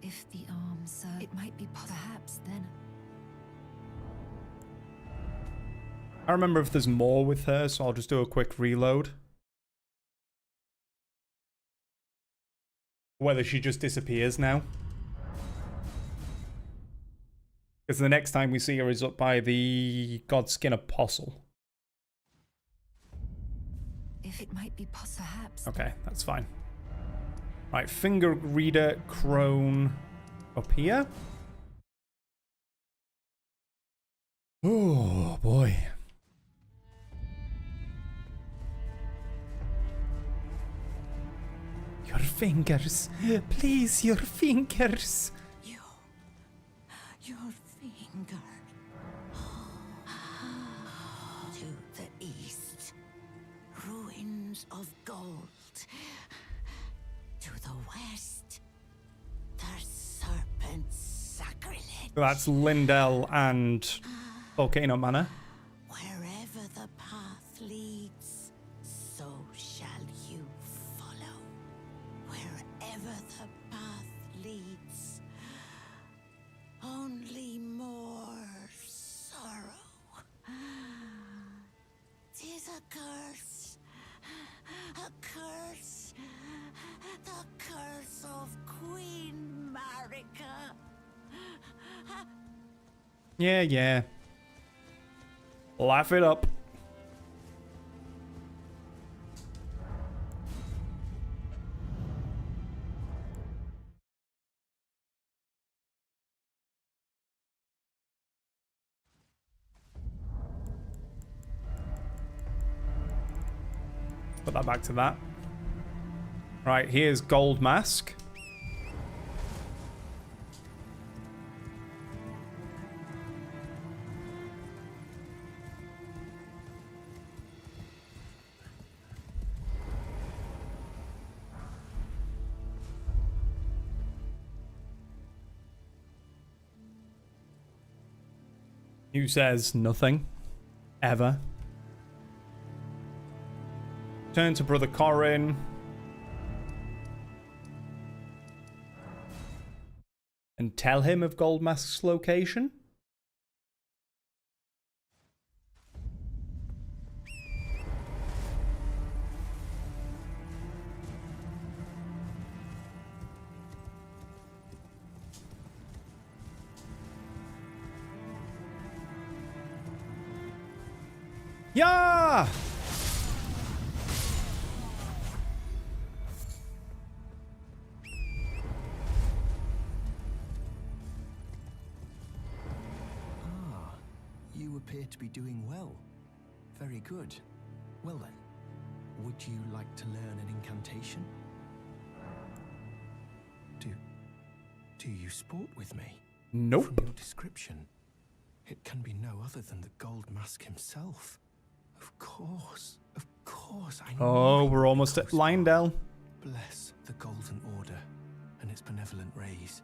If the arm serves, it might be perhaps then. I remember if there's more with her, so I'll just do a quick reload. Whether she just disappears now. Because the next time we see her is up by the Godskin Apostle. If it might be possible, perhaps. Okay, that's fine. Right, Finger Reader Crone up here. Oh boy. Your fingers. Please, your fingers. Your finger. To the east. Ruins of gold. To the west. The serpent's sacrilege. That's Lindell and Volcano Manor. Wherever the path leads, so shall you follow. Wherever the path leads, only more sorrow. 'Tis a curse. A curse. The curse of Queen Marika. Yeah. Laugh it up. Put that back to that. Right, here's Gold Mask. Who says nothing? Ever. Turn to Brother Corin. And tell him of Goldmask's location? Yeah! You appear to be doing well. Very good. Well then, would you like to learn an incantation? Do you sport with me? Nope. From your description, it can be no other than the Gold Mask himself. Of course, I know. Oh, we're almost at Lindell. Bless the Golden Order and its benevolent rays.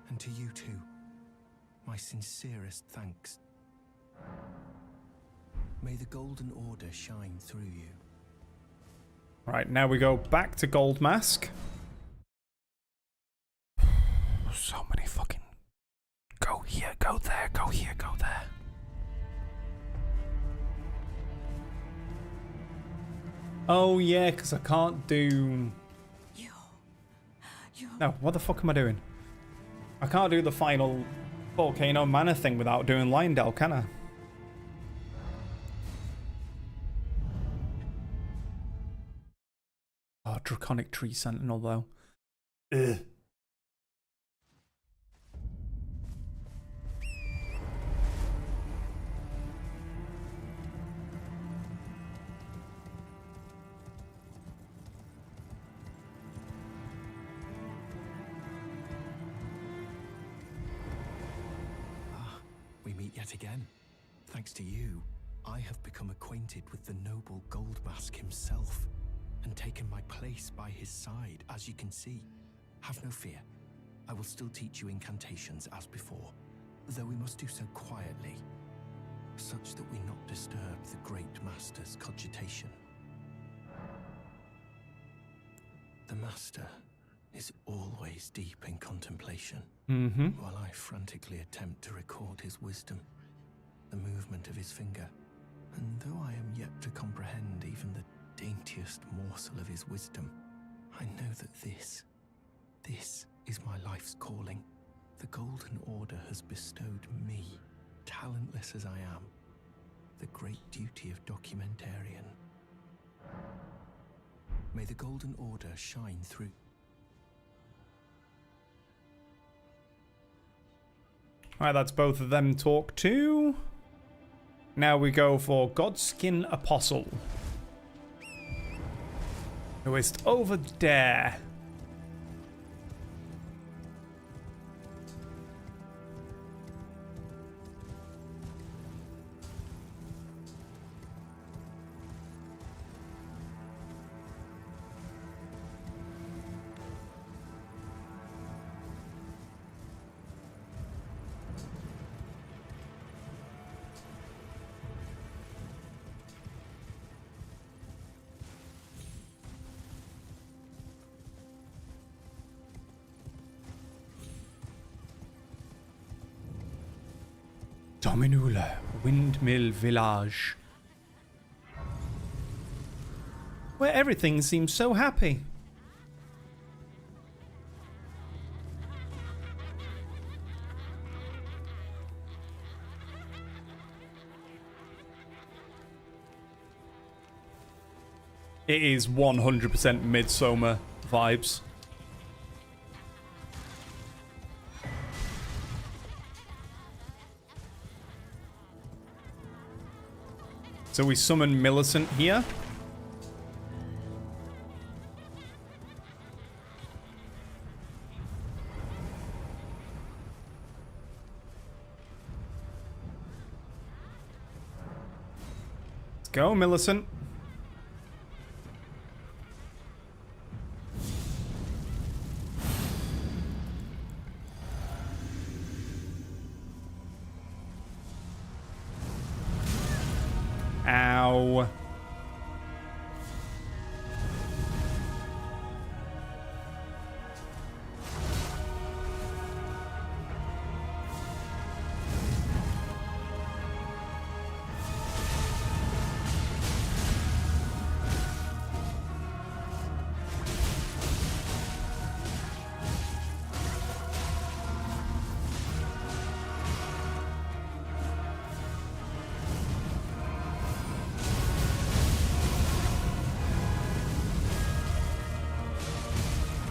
And to you too, my sincerest thanks. May the Golden Order shine through you. Right, now we go back to Gold Mask. So many fucking... Go here, go there, go here, go there. Oh yeah, because I can't do... No, what the fuck am I doing? I can't do the final Volcano Manor thing without doing Lindell, can I? Oh, Draconic Tree Sentinel, though. Ugh. We meet yet again. Thanks to you, I have become acquainted with the noble Goldmask himself, and taken my place by his side, as you can see. Have no fear. I will still teach you incantations as before, though we must do so quietly, such that we not disturb the great master's cogitation. The master is always deep in contemplation, while I frantically attempt to record his wisdom, the movement of his finger. And though I am yet to comprehend even the daintiest morsel of his wisdom, I know that this is my life's calling. The Golden Order has bestowed me, talentless as I am, the great duty of documentarian. May the Golden Order shine through. Alright, that's both of them talk to. Now we go for Godskin Apostle, who is over there. Dominula, Windmill Village, where everything seems so happy. It is 100% Midsummer vibes. So we summon Millicent here. Let's go, Millicent. Ow.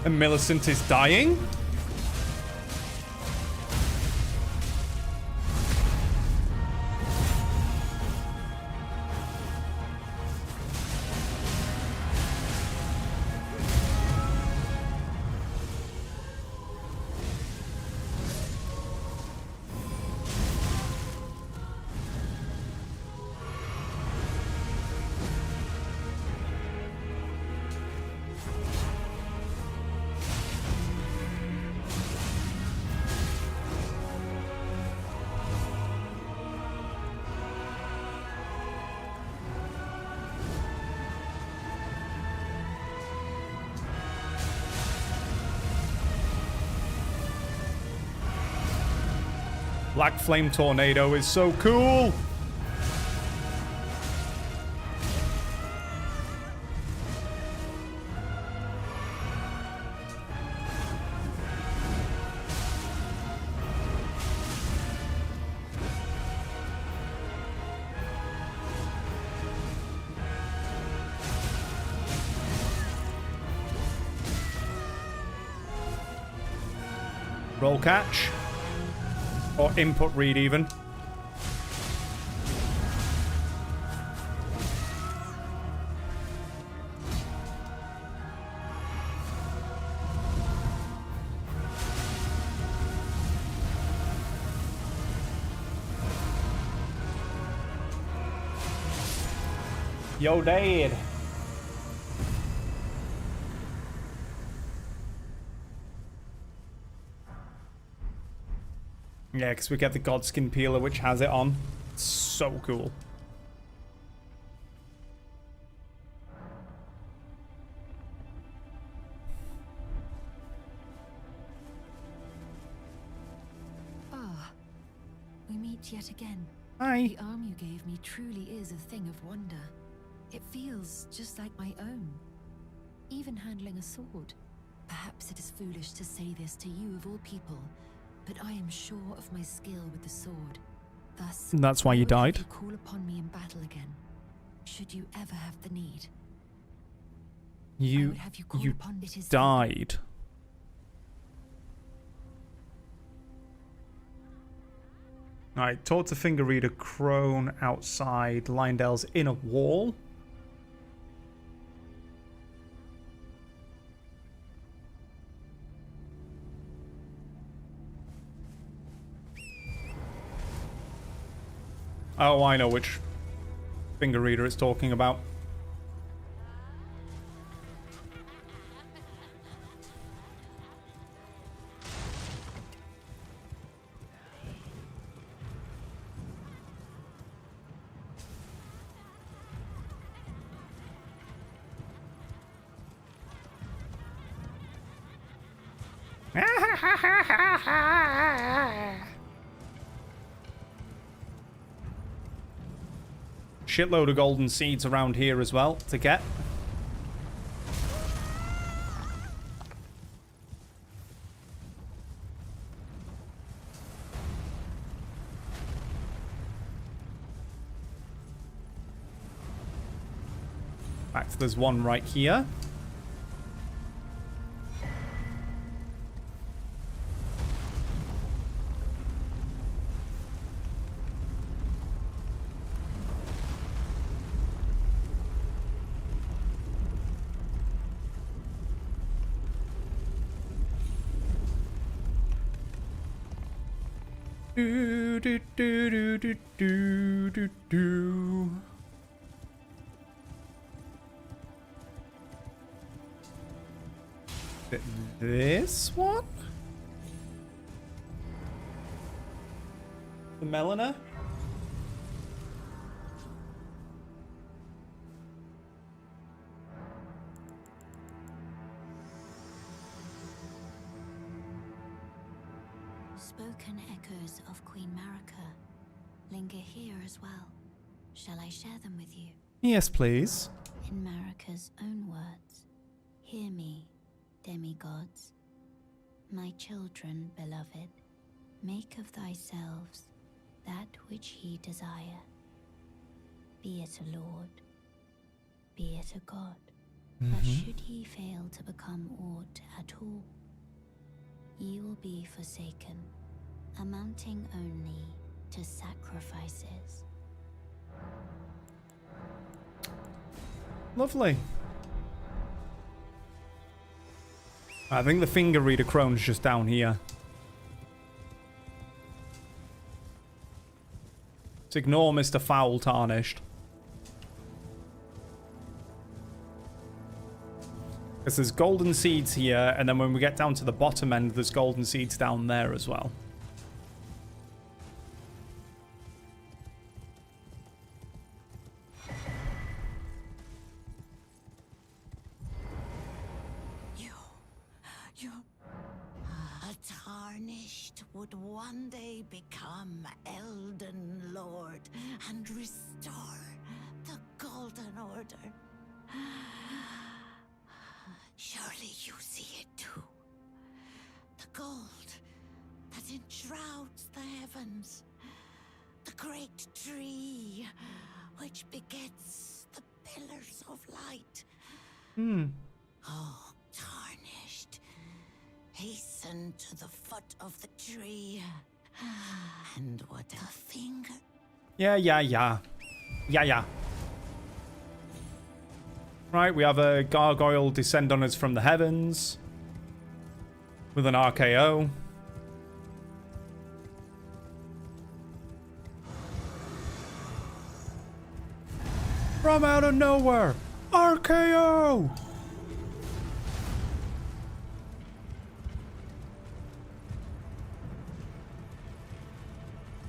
And Millicent is dying? Black Flame Tornado is so cool! Roll catch. Or input read even. Yo, Dad. Yeah, because we get the Godskin peeler, which has it on. It's so cool. Ah, we meet yet again. Hi. The arm you gave me truly is a thing of wonder. It feels just like my own. Even handling a sword. Perhaps it is foolish to say this to you of all people, but I am sure of my skill with the sword. Thus, That's why you died. You call upon me in battle again, should you ever have the need. You died. Alright, talk to Finger Reader Crone outside Liondel's inner wall. Oh, I know which Finger Reader it's talking about. Shitload of golden seeds around here as well to get. In fact, there's one right here. Do, do, do, do, do, do, do, do. This one? The Melina? Spoken echoes of Queen Marika linger here as well. Shall I share them with you? Yes, please. In Marika's own words, hear me, demigods. My children, beloved, make of thyselves that which ye desire. Be it a lord, be it a god. But should ye fail to become aught at all, ye will be forsaken, amounting only to sacrifices. Lovely. I think the Finger Reader Crone's just down here. Let's ignore Mr. Foul Tarnished. Because there's golden seeds here, and then when we get down to the bottom end, there's golden seeds down there as well. Tarnished would one day become Elden Lord and restore the Golden Order. Surely you see it too. The gold that enshrouds the heavens. The great tree which begets the pillars of light. Oh, Tarnished. Hasten to the foot of the tree. And what a finger. Yeah. Right, we have a gargoyle descend on us from the heavens with an RKO. From out of nowhere. RKO!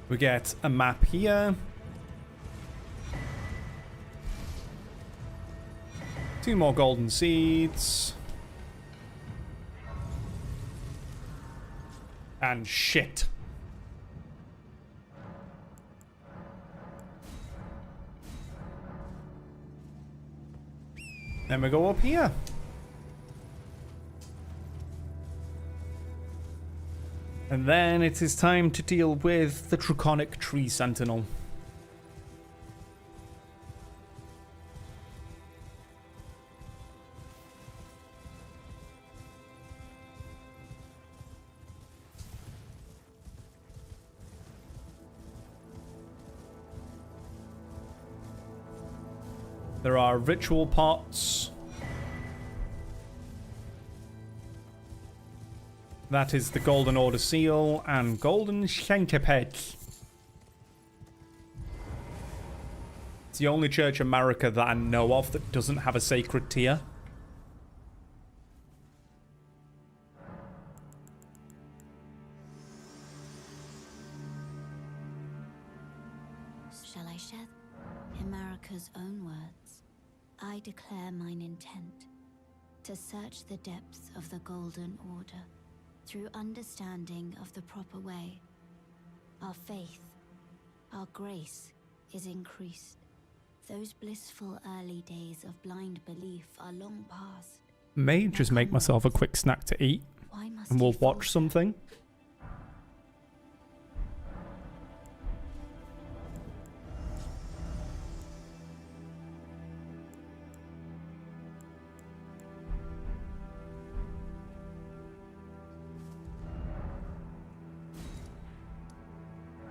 We get a map here. 2 more golden seeds. And shit. Then we go up here. And then it is time to deal with the Draconic Tree Sentinel. There are ritual pots. That is the Golden Order seal and golden centipeds. It's the only church in America that I know of that doesn't have a sacred tier. Shall I share America's own words? I declare mine intent to search the depths of the Golden Order through understanding of the proper way. Our faith, our grace is increased. Those blissful early days of blind belief are long past. May just make myself a quick snack to eat, and we'll watch something.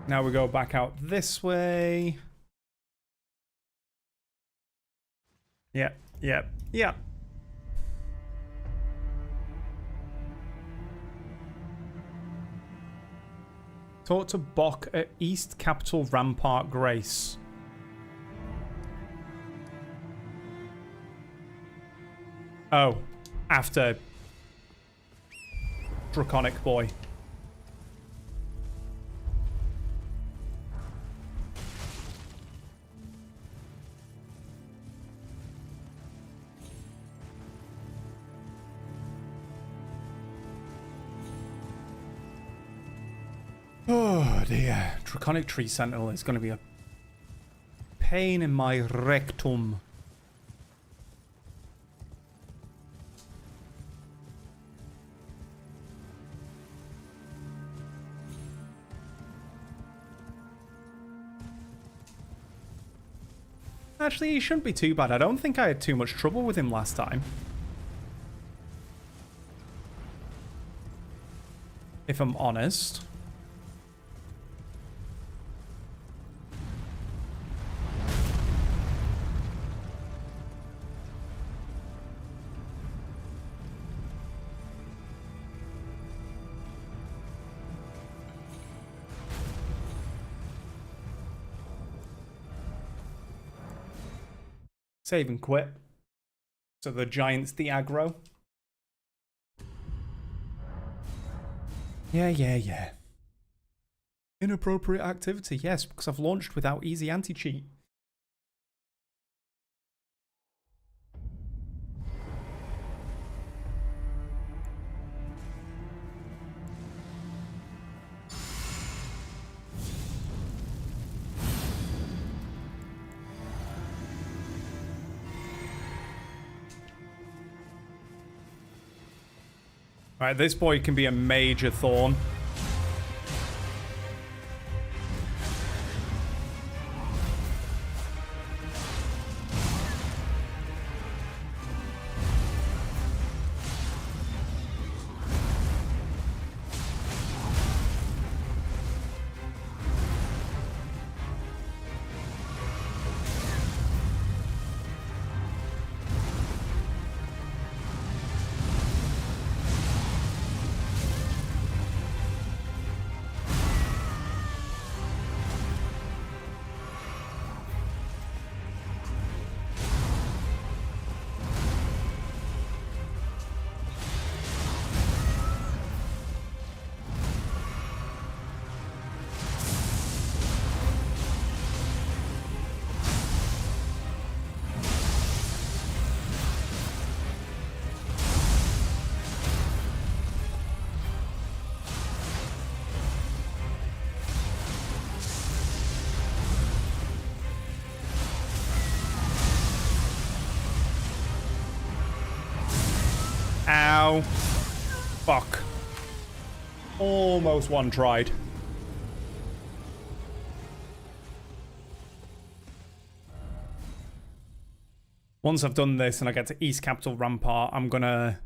Now we go back out this way. Yep. Talk to Bok at East Capital Rampart Grace. Oh, after Draconic Boy. Oh dear, Draconic Tree Sentinel is going to be a pain in my rectum. Actually, he shouldn't be too bad. I don't think I had too much trouble with him last time. If I'm honest. Save and quit. So the giants, the aggro. Yeah. Inappropriate activity, yes, because I've launched without easy anti-cheat. Right, this boy can be a major thorn. Ow. Fuck. Almost one tried. Once I've done this and I get to East Capital Rampart, I'm gonna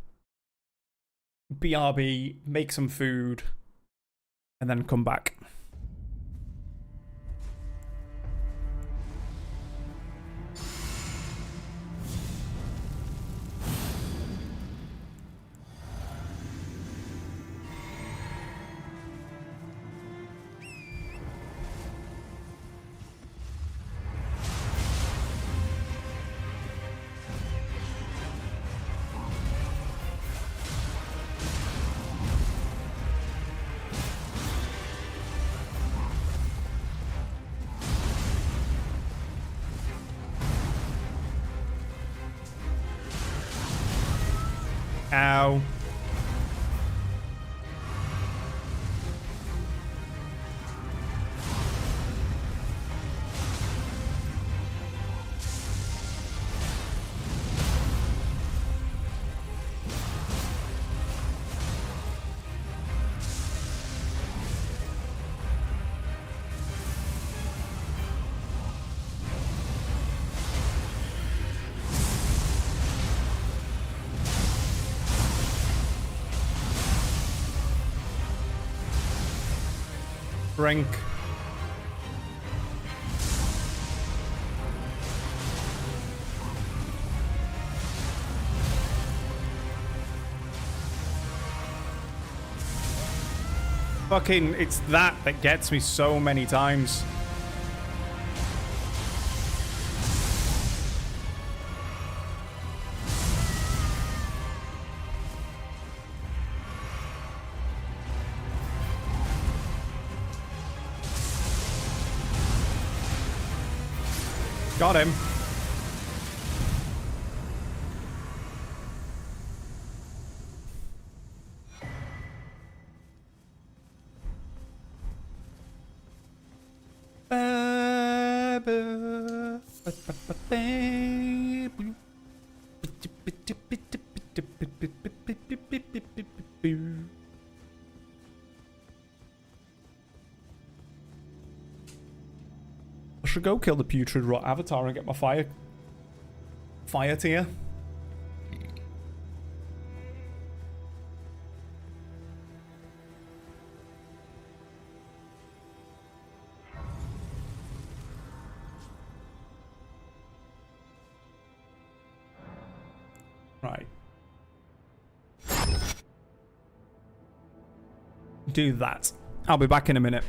BRB, make some food, and then come back. Ow. Drink. Fucking, it's that gets me so many times. Got him. I should go kill the putrid rot avatar and get my fire tier. Right. Do that. I'll be back in a minute.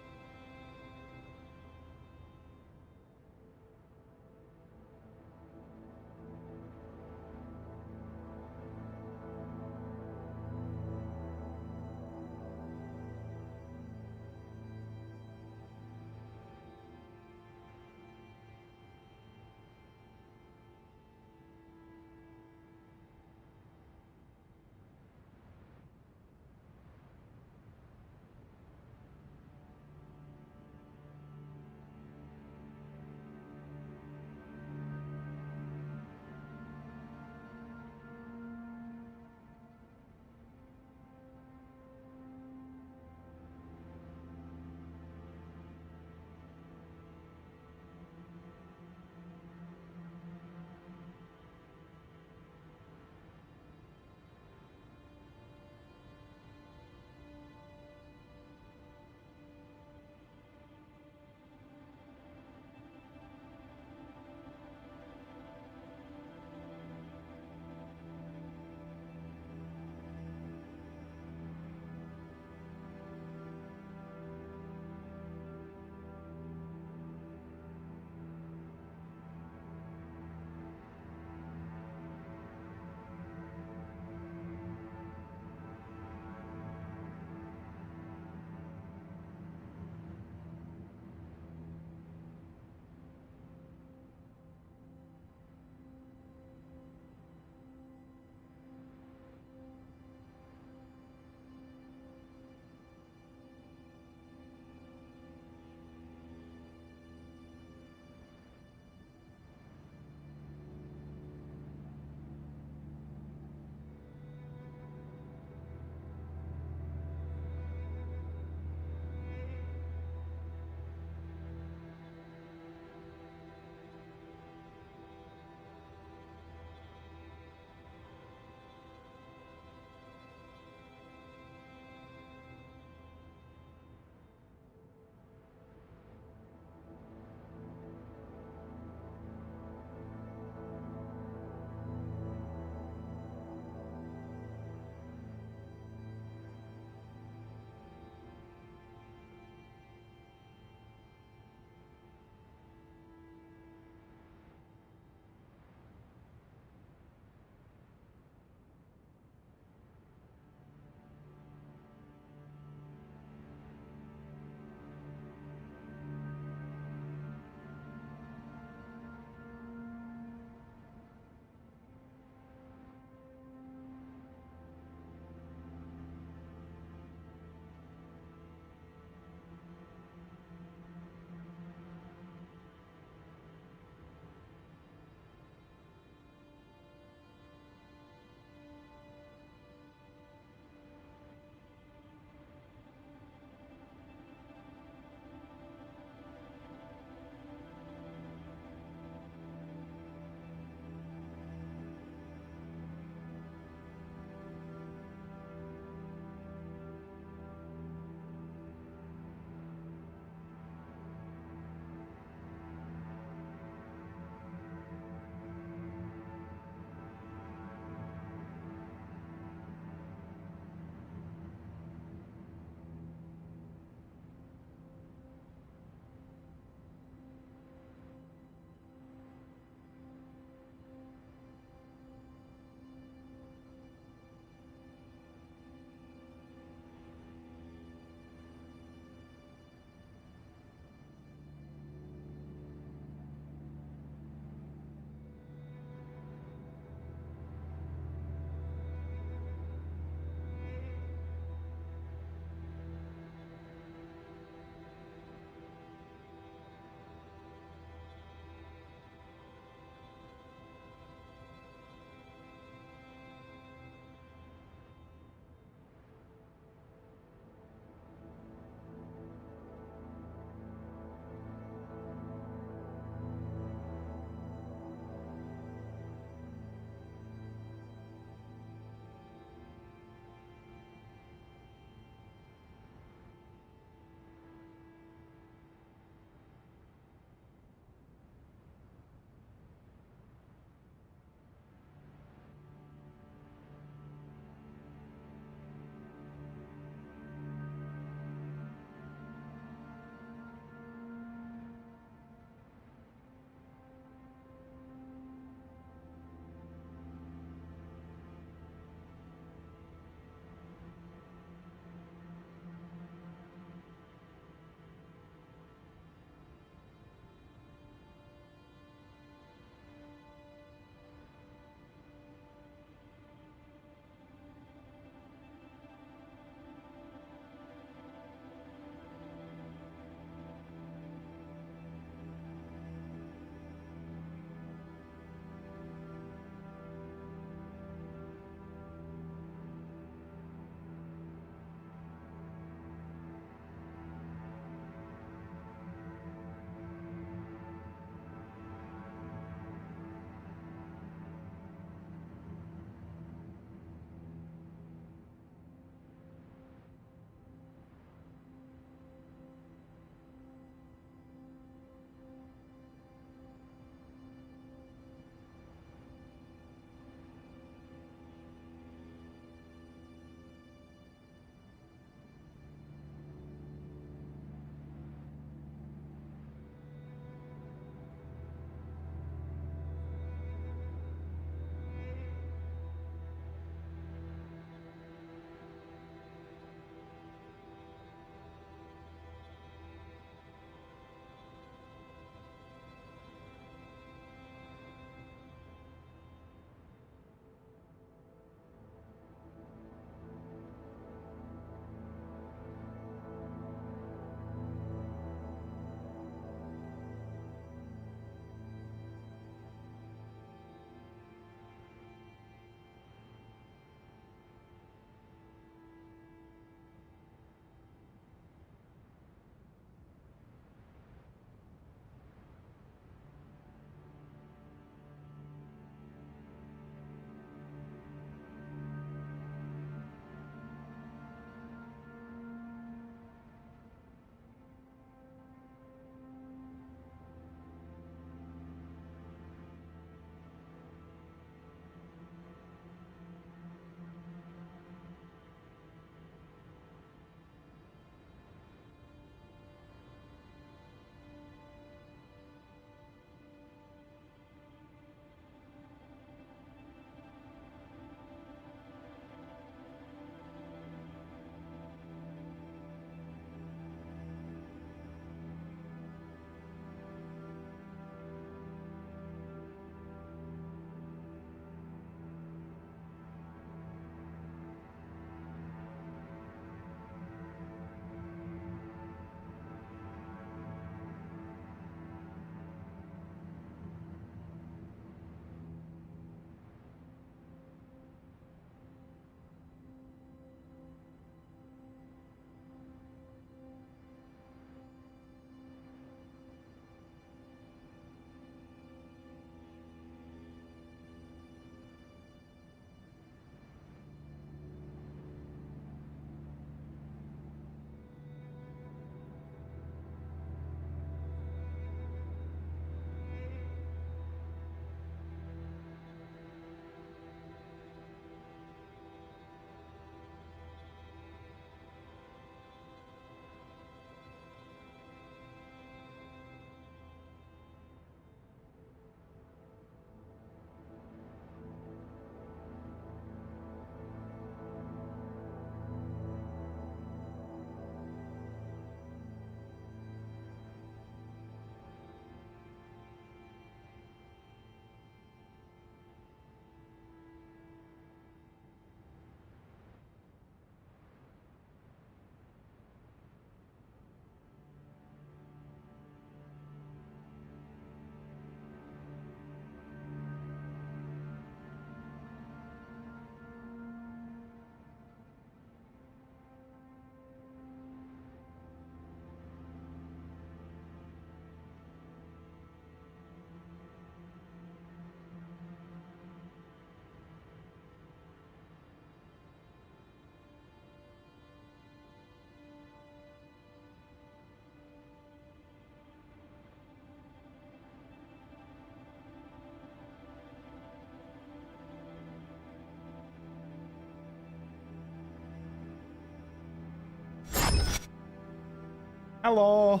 Hello.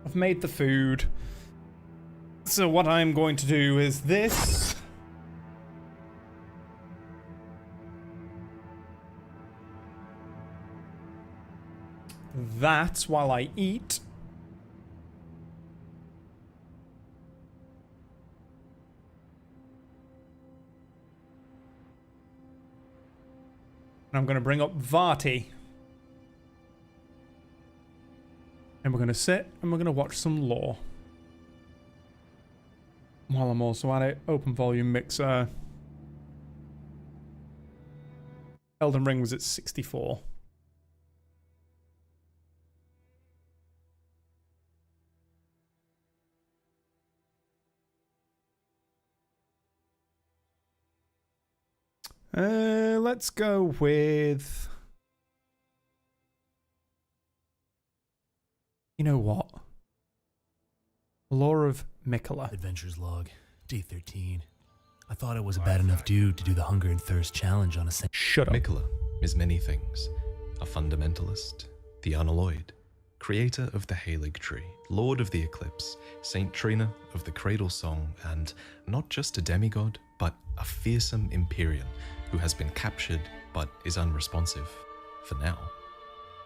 I've made the food. So what I'm going to do is this. That while I eat. And I'm going to bring up Vati. And we're going to sit and we're going to watch some lore. While I'm also at it, open volume mixer. Elden Ring was at 64. Let's go with... You know what? Lore of Miquella. Adventures log, day 13. I thought I was a bad enough dude to do the hunger and thirst challenge on a... Shut up. Miquella is many things. A fundamentalist, the unalloyed, creator of the Halig Tree, Lord of the Eclipse, Saint Trina of the Cradle Song, and not just a demigod, but a fearsome Empyrean who has been captured but is unresponsive for now.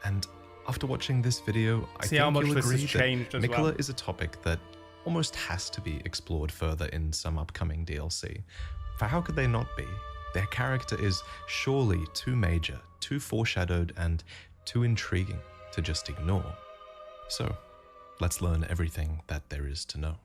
And after watching this video, I think you'll agree that Miquella is a topic that almost has to be explored further in some upcoming DLC. For how could they not be? Their character is surely too major, too foreshadowed, and too intriguing to just ignore. So, let's learn everything that there is to know.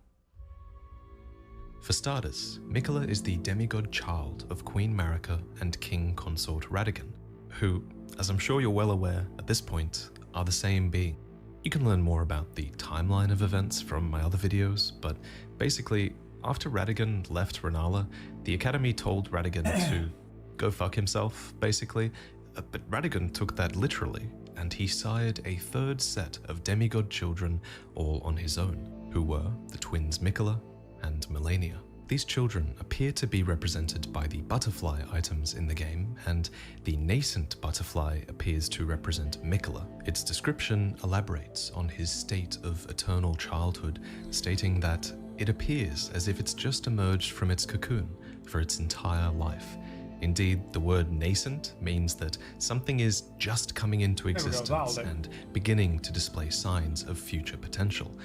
For starters, Miquella is the demigod child of Queen Marika and King Consort Radagon, who, as I'm sure you're well aware at this point, are the same being. You can learn more about the timeline of events from my other videos, but basically, after Radagon left Rennala, the Academy told Radagon to go fuck himself, basically, but Radagon took that literally, and he sired a third set of demigod children all on his own, who were the twins Miquella and Malenia. These children appear to be represented by the butterfly items in the game, and the nascent butterfly appears to represent Miquella. Its description elaborates on his state of eternal childhood, stating that it appears as if it's just emerged from its cocoon for its entire life. Indeed, the word nascent means that something is just coming into existence and beginning to display signs of future potential.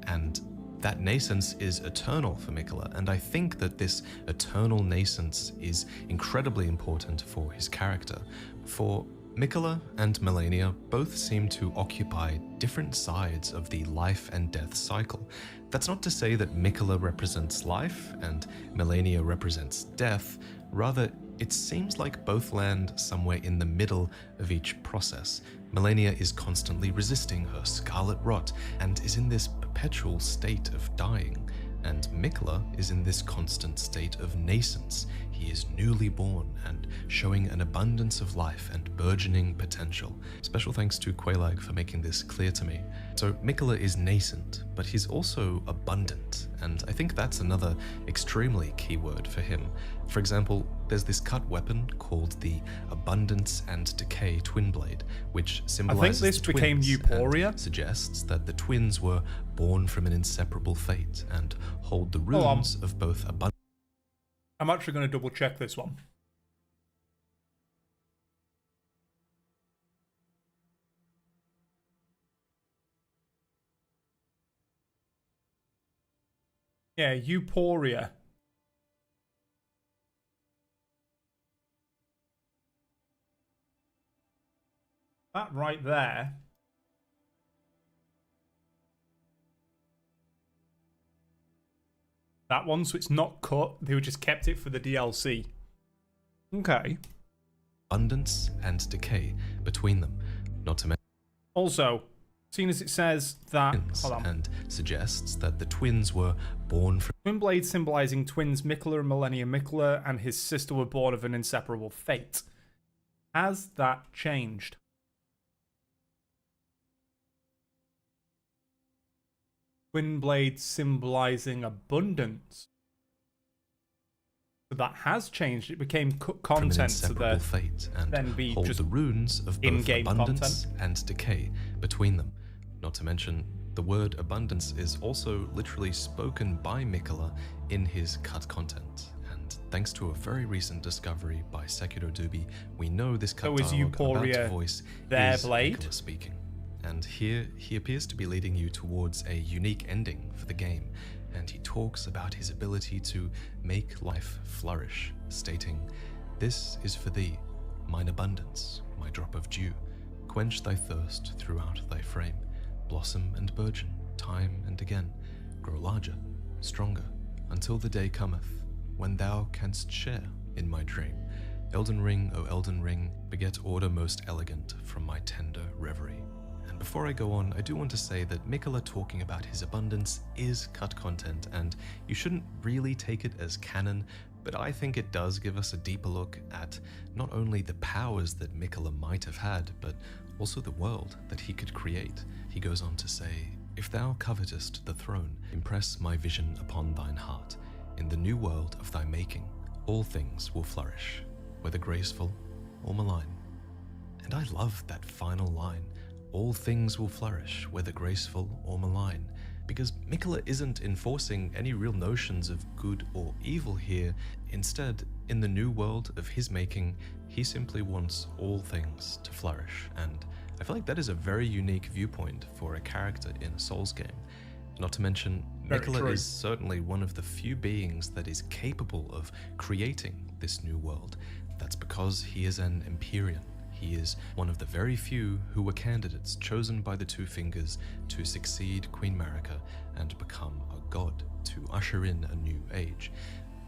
And that nascence is eternal for Miquella, and I think that this eternal nascence is incredibly important for his character. For Miquella and Malenia both seem to occupy different sides of the life and death cycle. That's not to say that Miquella represents life and Malenia represents death, rather it seems like both land somewhere in the middle of each process. Malenia is constantly resisting her scarlet rot and is in this perpetual state of dying, and Miquella is in this constant state of nascence. He is newly born and showing an abundance of life and burgeoning potential. Special thanks to Quelaag for making this clear to me. So Miquella is nascent, but he's also abundant, and I think that's another extremely key word for him. For example, there's this cut weapon called the Abundance and Decay Twin Blade, which symbolizes I think this became Euphoria. And suggests that the twins were born from an inseparable fate and hold the runes of both abundance. I'm actually going to double check this one. Yeah, Euphoria. That right there. That one, so it's not cut. They just kept it for the DLC. Okay. Abundance and decay between them, not to mention. Also, seeing as it says that, hold on, and suggests that the twins were born from twin blades symbolizing twins Miquella and Malenia. Miquella and his sister were born of an inseparable fate. Has that changed? Twin blades symbolizing abundance. But that has changed. It became from an content to inseparable the fate and then be hold just the runes of both in-game abundance content. and decay between them. Not to mention, the word abundance is also literally spoken by Miquella in his cut content. And thanks to a very recent discovery by Sekiro Dubi, we know this cut So is dialogue I'm about to Euphoria voice their is blade? Miquella speaking. And here he appears to be leading you towards a unique ending for the game, and he talks about his ability to make life flourish, stating, "This is for thee, mine abundance, my drop of dew. Quench thy thirst throughout thy frame. Blossom and burgeon, time and again. Grow larger, stronger, until the day cometh, when thou canst share in my dream. Elden Ring, O Elden Ring, beget order most elegant from my tender reverie." And before I go on, I do want to say that Miquella talking about his abundance is cut content, and you shouldn't really take it as canon, but I think it does give us a deeper look at not only the powers that Miquella might have had, but also the world that he could create. He goes on to say, "If thou covetest the throne, impress my vision upon thine heart. In the new world of thy making, all things will flourish, whether graceful or malign." And I love that final line, "All things will flourish, whether graceful or malign," because Miquella isn't enforcing any real notions of good or evil here. Instead, in the new world of his making, he simply wants all things to flourish, and I feel like that is a very unique viewpoint for a character in a Souls game. Not to mention, Miquella is certainly one of the few beings that is capable of creating this new world. That's because he is an Empyrean. He is one of the very few who were candidates chosen by the Two Fingers to succeed Queen Marika and become a god, to usher in a new age.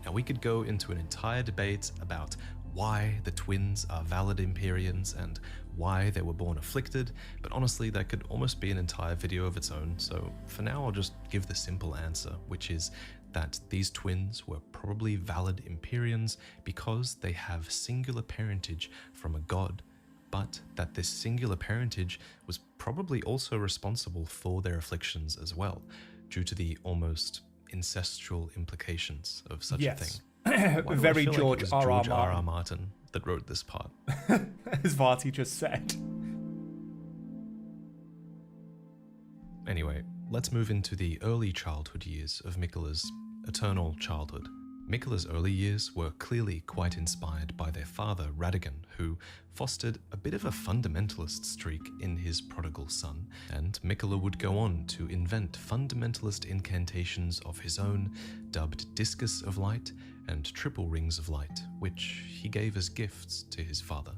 Now, we could go into an entire debate about why the twins are valid Empyreans and why they were born afflicted, but honestly, that could almost be an entire video of its own, so for now I'll just give the simple answer, which is that these twins were probably valid Empyreans because they have singular parentage from a god, but that this singular parentage was probably also responsible for their afflictions as well, due to the almost incestual implications of such a thing. Why do I feel like it was George R.R. Martin that wrote this part? As Varty just said. Anyway, let's move into the early childhood years of Miquella's eternal childhood. Miquella's early years were clearly quite inspired by their father, Radagon, who fostered a bit of a fundamentalist streak in his prodigal son, and Miquella would go on to invent fundamentalist incantations of his own, dubbed Discus of Light and Triple Rings of Light, which he gave as gifts to his father.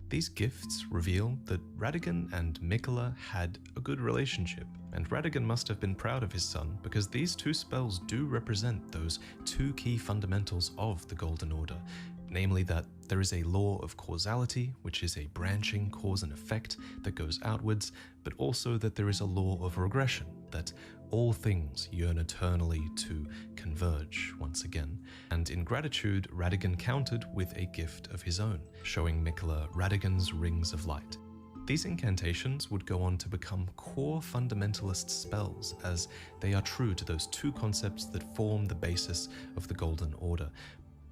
These gifts reveal that Radagon and Miquella had a good relationship, and Radagon must have been proud of his son because these two spells do represent those two key fundamentals of the Golden Order, namely that there is a law of causality, which is a branching cause and effect that goes outwards, but also that there is a law of regression, that all things yearn eternally to converge once again. And in gratitude, Radagon countered with a gift of his own, showing Miquella Radagon's Rings of Light. These incantations would go on to become core fundamentalist spells, as they are true to those two concepts that form the basis of the Golden Order.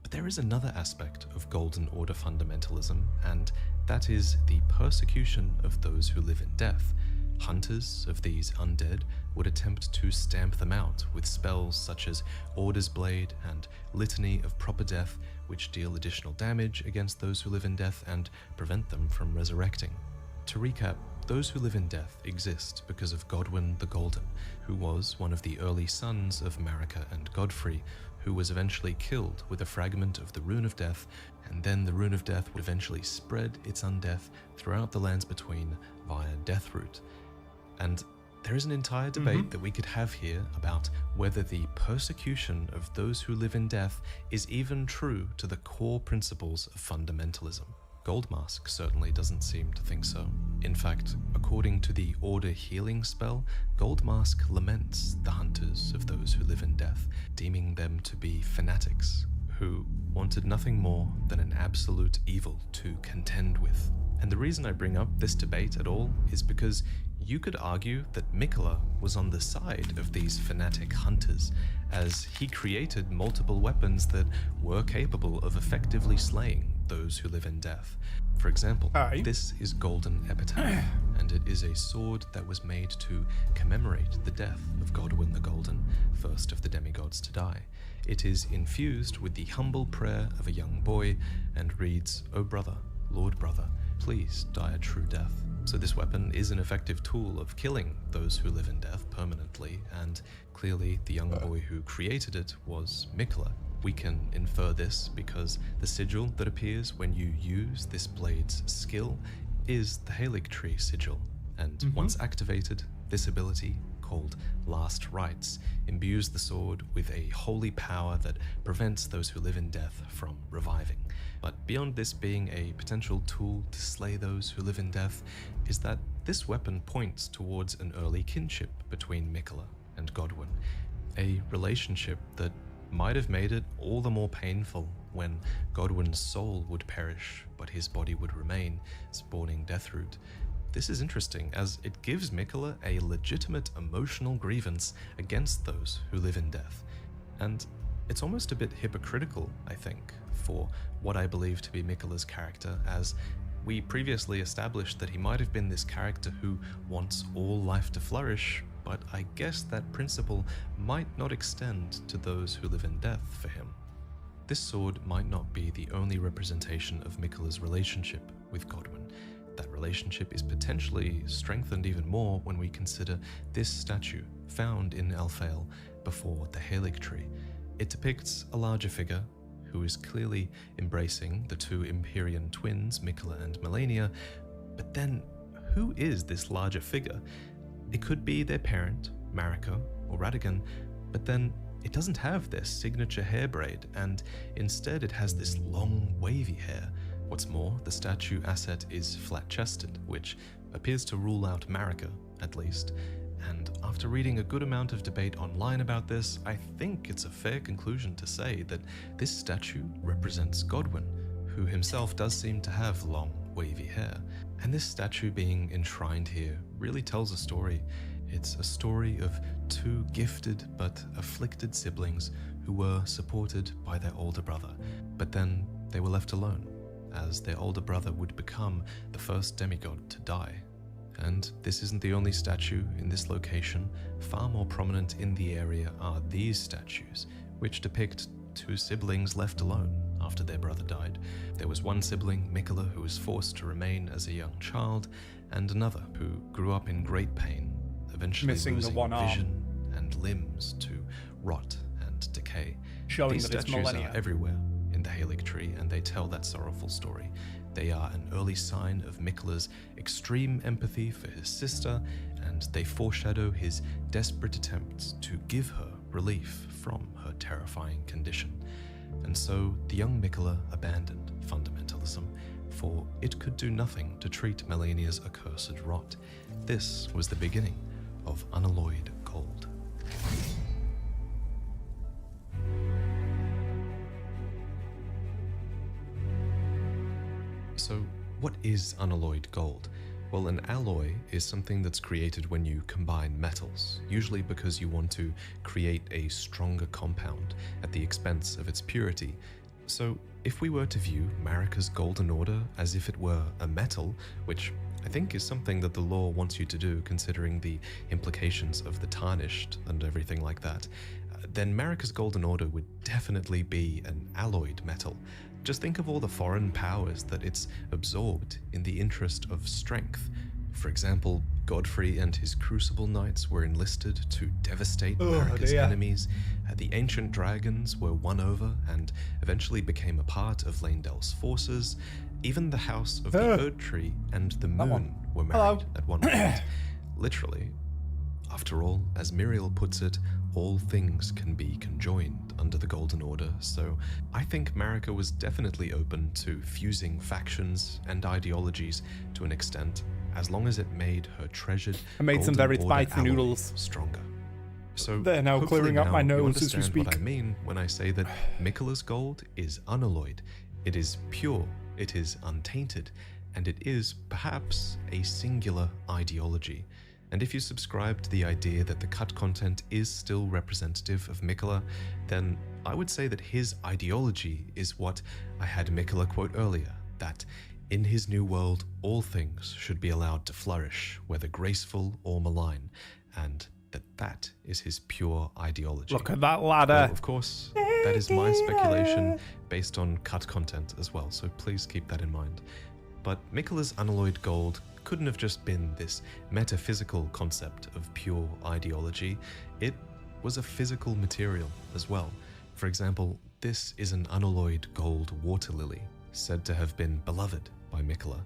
But there is another aspect of Golden Order fundamentalism, and that is the persecution of those who live in death. Hunters of these undead would attempt to stamp them out with spells such as Order's Blade and Litany of Proper Death, which deal additional damage against those who live in death and prevent them from resurrecting. To recap, those who live in death exist because of Godwyn the Golden, who was one of the early sons of Marika and Godfrey, who was eventually killed with a fragment of the Rune of Death, and then the Rune of Death would eventually spread its undeath throughout the lands between via Deathroot. And there is an entire debate that we could have here about whether the persecution of those who live in death is even true to the core principles of fundamentalism. Goldmask certainly doesn't seem to think so. In fact, according to the Order healing spell, Goldmask laments the hunters of those who live in death, deeming them to be fanatics, who wanted nothing more than an absolute evil to contend with. And the reason I bring up this debate at all is because you could argue that Miquella was on the side of these fanatic hunters, as he created multiple weapons that were capable of effectively slaying those who live in death. For example, this is Golden Epitaph, and it is a sword that was made to commemorate the death of Godwyn the Golden, first of the demigods to die. It is infused with the humble prayer of a young boy and reads, "O brother, Lord brother, please die a true death." So this weapon is an effective tool of killing those who live in death permanently, and clearly the young boy who created it was Miquella. We can infer this because the sigil that appears when you use this blade's skill is the Haligtree sigil, and once activated, this ability, called Last Rites, imbues the sword with a holy power that prevents those who live in death from reviving. But beyond this being a potential tool to slay those who live in death, is that this weapon points towards an early kinship between Miquella and Godwyn, a relationship that might have made it all the more painful when Godwyn's soul would perish, but his body would remain, spawning Deathroot. This is interesting, as it gives Miquella a legitimate emotional grievance against those who live in death. And it's almost a bit hypocritical, I think, for what I believe to be Miquella's character, as we previously established that he might have been this character who wants all life to flourish, but I guess that principle might not extend to those who live in death for him. This sword might not be the only representation of Miquella's relationship with Godwyn. That relationship is potentially strengthened even more when we consider this statue found in Elphael before the Haligtree. It depicts a larger figure who is clearly embracing the two Empyrean twins, Miquella and Malenia, but then who is this larger figure? It could be their parent, Marika or Radagon, but then it doesn't have their signature hair braid, and instead it has this long, wavy hair. What's more, the statue asset is flat-chested, which appears to rule out Marika, at least. And after reading a good amount of debate online about this, I think it's a fair conclusion to say that this statue represents Godwyn, who himself does seem to have long, wavy hair. And this statue being enshrined here really tells a story. It's a story of two gifted but afflicted siblings who were supported by their older brother, but then they were left alone, as their older brother would become the first demigod to die. And this isn't the only statue in this location. Far more prominent in the area are these statues, which depict two siblings left alone after their brother died. There was one sibling, Miquella, who was forced to remain as a young child, and another who grew up in great pain, eventually losing vision and limbs to rot and decay. Showing These that it's statues Malenia. are everywhere in the Haligtree, and they tell that sorrowful story. They are an early sign of Miquella's extreme empathy for his sister, and they foreshadow his desperate attempts to give her relief from her terrifying condition. And so the young Miquella abandoned fundamentalism, for it could do nothing to treat Malenia's accursed rot. This was the beginning of unalloyed gold. So, what is unalloyed gold? Well, an alloy is something that's created when you combine metals, usually because you want to create a stronger compound at the expense of its purity. So, if we were to view Marika's Golden Order as if it were a metal, which I think is something that the law wants you to do considering the implications of the tarnished and everything like that, then Marika's Golden Order would definitely be an alloyed metal. Just think of all the foreign powers that it's absorbed in the interest of strength. For example, Godfrey and his Crucible Knights were enlisted to devastate Marika's enemies. The ancient dragons were won over and eventually became a part of Leyndell's forces. Even the House of the Erdtree and the Moon were married at one point. Literally. After all, as Miriel puts it, all things can be conjoined under the Golden Order, so I think Marika was definitely open to fusing factions and ideologies to an extent, as long as it made her treasured I made some Golden very Order spicy alloy noodles. stronger. So They're now hopefully clearing up my now you nose as we understand what speak. I mean when I say that Miquella's gold is unalloyed. It is pure, it is untainted, and it is perhaps a singular ideology. And if you subscribe to the idea that the cut content is still representative of Miquella, then I would say that his ideology is what I had Miquella quote earlier, that in his new world, all things should be allowed to flourish, whether graceful or malign, and that is his pure ideology. Look at that ladder. Well, of course, that is my speculation based on cut content as well, so please keep that in mind. But Miquella's unalloyed gold couldn't have just been this metaphysical concept of pure ideology. It was a physical material as well. For example, this is an unalloyed gold water lily, said to have been beloved by Miquella.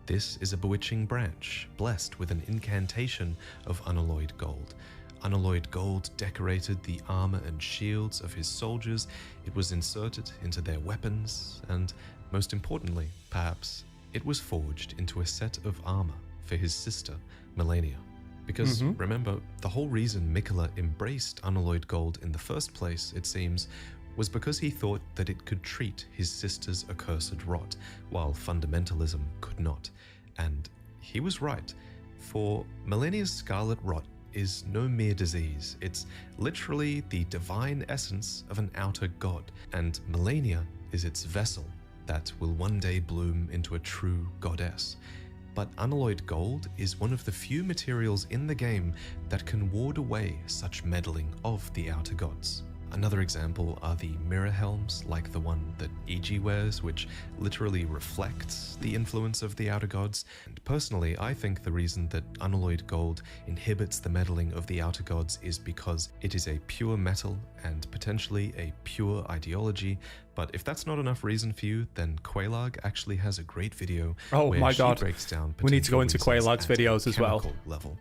This is a bewitching branch, blessed with an incantation of unalloyed gold. Unalloyed gold decorated the armor and shields of his soldiers, it was inserted into their weapons, and most importantly, perhaps, it was forged into a set of armor for his sister, Malenia. Because remember, the whole reason Miquella embraced unalloyed gold in the first place, it seems, was because he thought that it could treat his sister's accursed rot, while fundamentalism could not. And he was right, for Malenia's scarlet rot is no mere disease, it's literally the divine essence of an outer god, and Malenia is its vessel that will one day bloom into a true goddess. But unalloyed gold is one of the few materials in the game that can ward away such meddling of the outer gods. Another example are the mirror helms, like the one that Iji wears, which literally reflects the influence of the outer gods. And personally, I think the reason that unalloyed gold inhibits the meddling of the outer gods is because it is a pure metal and potentially a pure ideology. But if that's not enough reason for you, then Quelaag actually has a great video where she breaks down we need to go into potential Quelaag's reasons videos as well. chemical level.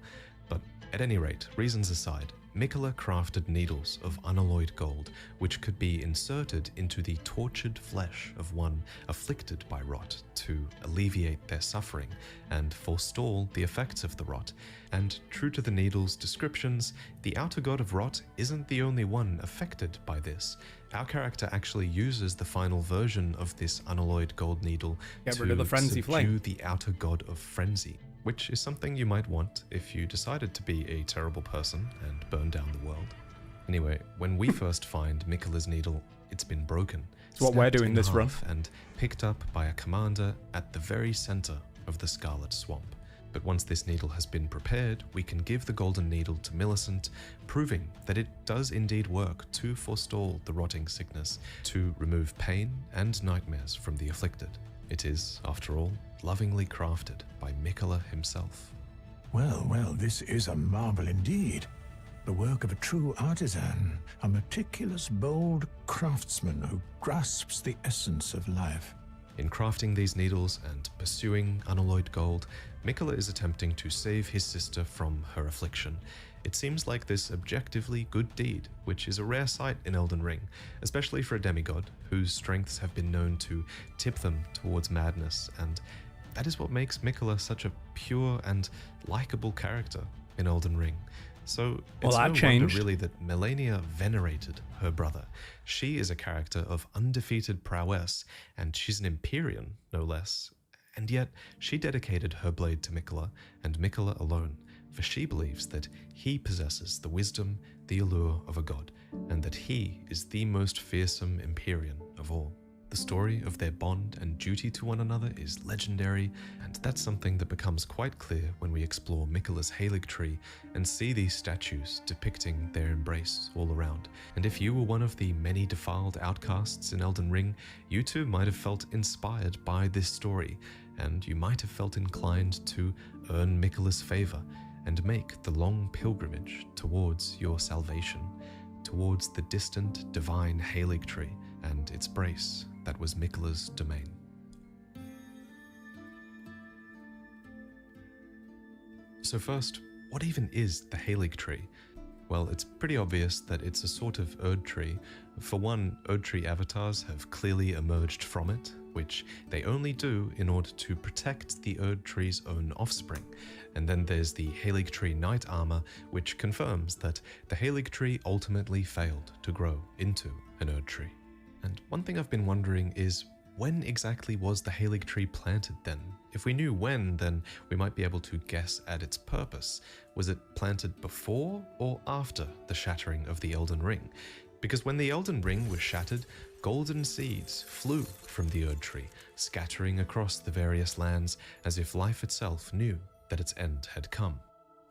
But at any rate, reasons aside, Miquella crafted needles of unalloyed gold, which could be inserted into the tortured flesh of one afflicted by rot to alleviate their suffering and forestall the effects of the rot. And true to the needle's descriptions, the outer god of rot isn't the only one affected by this. Our character actually uses the final version of this unalloyed gold needle Get to rid of the frenzy subdue flame. the outer god of frenzy, which is something you might want if you decided to be a terrible person and burn down the world. Anyway, when we first find Miquella's needle, it's been broken. It's what we're snapped doing in this run. half and picked up by a commander at the very center of the Scarlet Swamp. But once this needle has been prepared, we can give the golden needle to Millicent, proving that it does indeed work to forestall the rotting sickness, to remove pain and nightmares from the afflicted. It is, after all, lovingly crafted by Miquella himself. Well, well, this is a marvel indeed. The work of a true artisan, a meticulous, bold craftsman who grasps the essence of life. In crafting these needles and pursuing unalloyed gold, Miquella is attempting to save his sister from her affliction. It seems like this objectively good deed, which is a rare sight in Elden Ring, especially for a demigod whose strengths have been known to tip them towards madness, and that is what makes Miquella such a pure and likable character in Elden Ring. So it's Well, that no changed. wonder really that Malenia venerated her brother. She is a character of undefeated prowess, and she's an Empyrean, no less. And yet, she dedicated her blade to Miquella, and Miquella alone, for she believes that he possesses the wisdom, the allure of a god, and that he is the most fearsome Empyrean of all. The story of their bond and duty to one another is legendary, and that's something that becomes quite clear when we explore Miquella's Halig tree and see these statues depicting their embrace all around. And if you were one of the many defiled outcasts in Elden Ring, you too might have felt inspired by this story, and you might have felt inclined to earn Miquella's favor and make the long pilgrimage towards your salvation, towards the distant divine Halig tree and its brace that was Miquella's domain. So first, what even is the Halig tree? Well, it's pretty obvious that it's a sort of Erd tree. For one, Erd tree avatars have clearly emerged from it, which they only do in order to protect the Erd tree's own offspring. And then there's the Halig tree knight armor, which confirms that the Halig tree ultimately failed to grow into an Erd tree. And one thing I've been wondering is, when exactly was the Halig tree planted then? If we knew when, then we might be able to guess at its purpose. Was it planted before or after the shattering of the Elden Ring? Because when the Elden Ring was shattered, golden seeds flew from the Erd Tree, scattering across the various lands as if life itself knew that its end had come.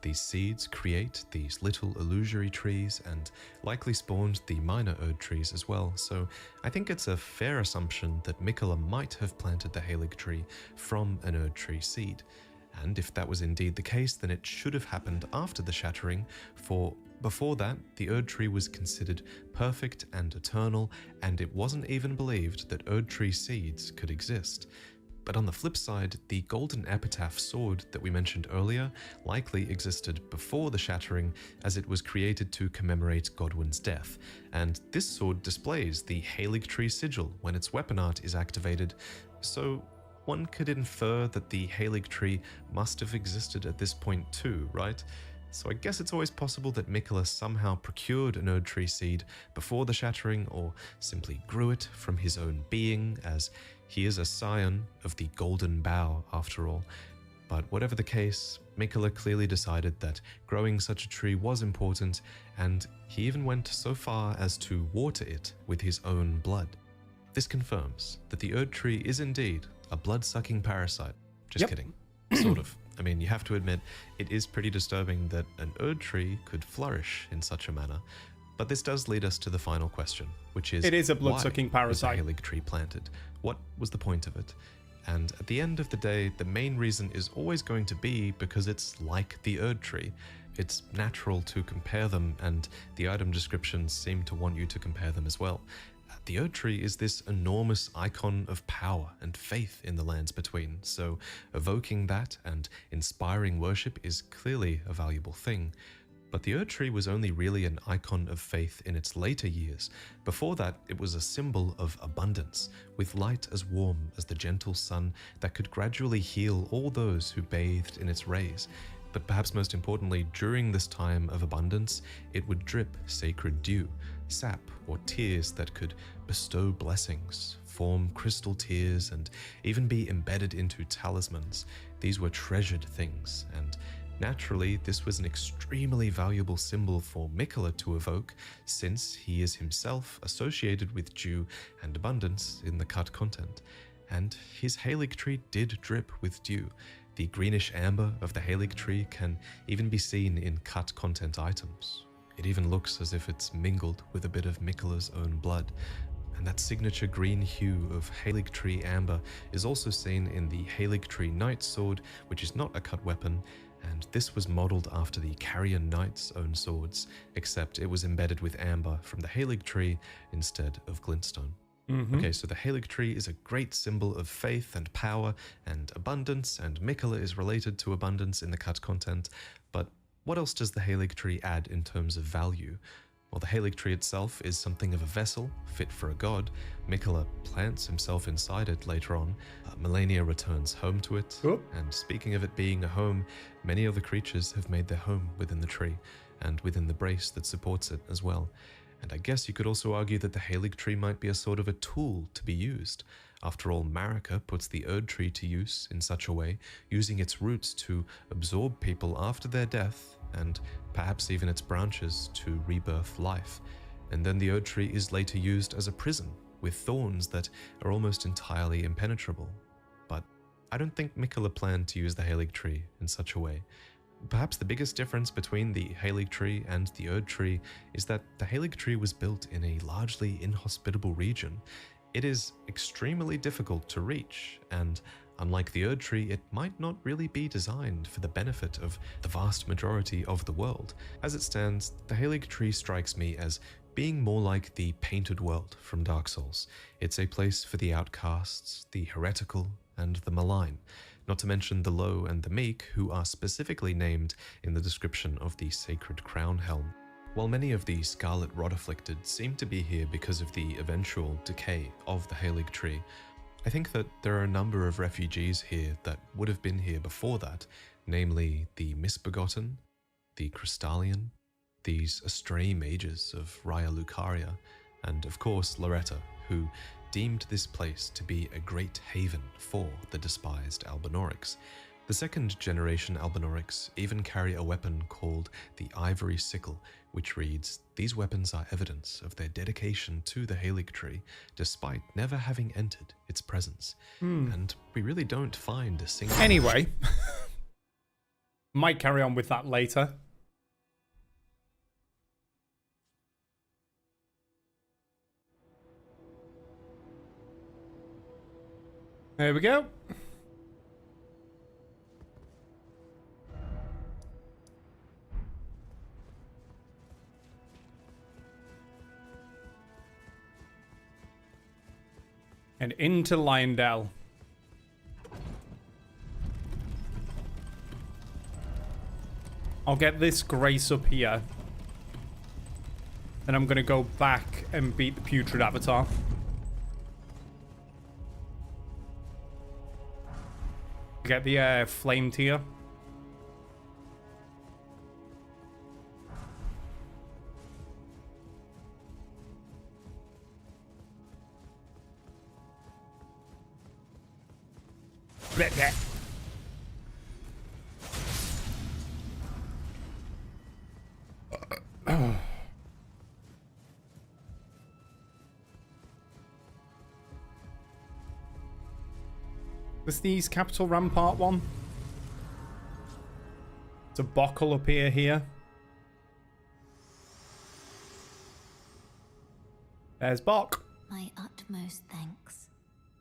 These seeds create these little illusory trees and likely spawned the minor Erd trees as well, so I think it's a fair assumption that Miquella might have planted the Halig tree from an Erd tree seed. And if that was indeed the case, then it should have happened after the shattering, for before that, the Erd tree was considered perfect and eternal, and it wasn't even believed that Erd tree seeds could exist. But on the flip side, the golden epitaph sword that we mentioned earlier likely existed before the shattering, as it was created to commemorate Godwyn's death, and this sword displays the Halig tree sigil when its weapon art is activated, so one could infer that the Halig tree must have existed at this point too, right? So I guess it's always possible that Miquella somehow procured an Erd tree seed before the shattering, or simply grew it from his own being, as he is a scion of the Golden Bough after all. But whatever the case, Miquella clearly decided that growing such a tree was important, and he even went so far as to water it with his own blood. This confirms that the Erd tree is indeed a blood-sucking parasite. Just kidding. Sort of. I mean, you have to admit, it is pretty disturbing that an Erd tree could flourish in such a manner. But this does lead us to the final question, which is, it is a blood-sucking parasite. Was the Halig tree planted? What was the point of it? And at the end of the day, the main reason is always going to be because it's like the Erd tree. It's natural to compare them, and the item descriptions seem to want you to compare them as well. The Erd tree is this enormous icon of power and faith in the lands between, so evoking that and inspiring worship is clearly a valuable thing. But the Erd tree was only really an icon of faith in its later years. Before that, it was a symbol of abundance, with light as warm as the gentle sun that could gradually heal all those who bathed in its rays. But perhaps most importantly, during this time of abundance, it would drip sacred dew, sap or tears that could bestow blessings, form crystal tears, and even be embedded into talismans. These were treasured things, and naturally, this was an extremely valuable symbol for Miquella to evoke, since he is himself associated with dew and abundance in the cut content. And his Halig tree did drip with dew. The greenish amber of the Halig tree can even be seen in cut content items. It even looks as if it's mingled with a bit of Miquella's own blood. And that signature green hue of Halig tree amber is also seen in the Halig tree knight sword, which is not a cut weapon, and this was modeled after the Carrion Knight's own swords, except it was embedded with amber from the Halig tree instead of glintstone. Okay, so the Halig tree is a great symbol of faith and power and abundance, and Miquella is related to abundance in the cut content, but what else does the Halig tree add in terms of value? Well, the Halig tree itself is something of a vessel, fit for a god. Miquella plants himself inside it later on. Malenia returns home to it. And speaking of it being a home, many other creatures have made their home within the tree, and within the brace that supports it as well. And I guess you could also argue that the Halig tree might be a sort of a tool to be used. After all, Marika puts the Erd tree to use in such a way, using its roots to absorb people after their death, and perhaps even its branches to rebirth life. And then the Erd tree is later used as a prison, with thorns that are almost entirely impenetrable. But I don't think Miquella planned to use the Halig tree in such a way. Perhaps the biggest difference between the Halig tree and the Erd tree is that the Halig tree was built in a largely inhospitable region. It is extremely difficult to reach, and unlike the Erd tree, it might not really be designed for the benefit of the vast majority of the world. As it stands, the Halig tree strikes me as being more like the Painted World from Dark Souls. It's a place for the outcasts, the heretical, and the malign, not to mention the low and the meek, who are specifically named in the description of the Sacred Crown Helm. While many of the Scarlet Rot afflicted seem to be here because of the eventual decay of the Halig tree, I think that there are a number of refugees here that would have been here before that, namely the Misbegotten, the Crystallian, these astray mages of Raya Lucaria, and of course Loretta, who deemed this place to be a great haven for the despised Albinaurics. The second generation Albinaurics even carry a weapon called the Ivory Sickle, which reads, "These weapons are evidence of their dedication to the Halig Tree, despite never having entered its presence." And we really don't find a single... Anyway, might carry on with that later. There we go. And into Leyndell. I'll get this Grace up here. Then I'm going to go back and beat the Putrid Avatar. Get the Flame Tier. Blech, blech. This the East Capital Rampart one? It's a Bockle up here. There's Bock. My utmost thanks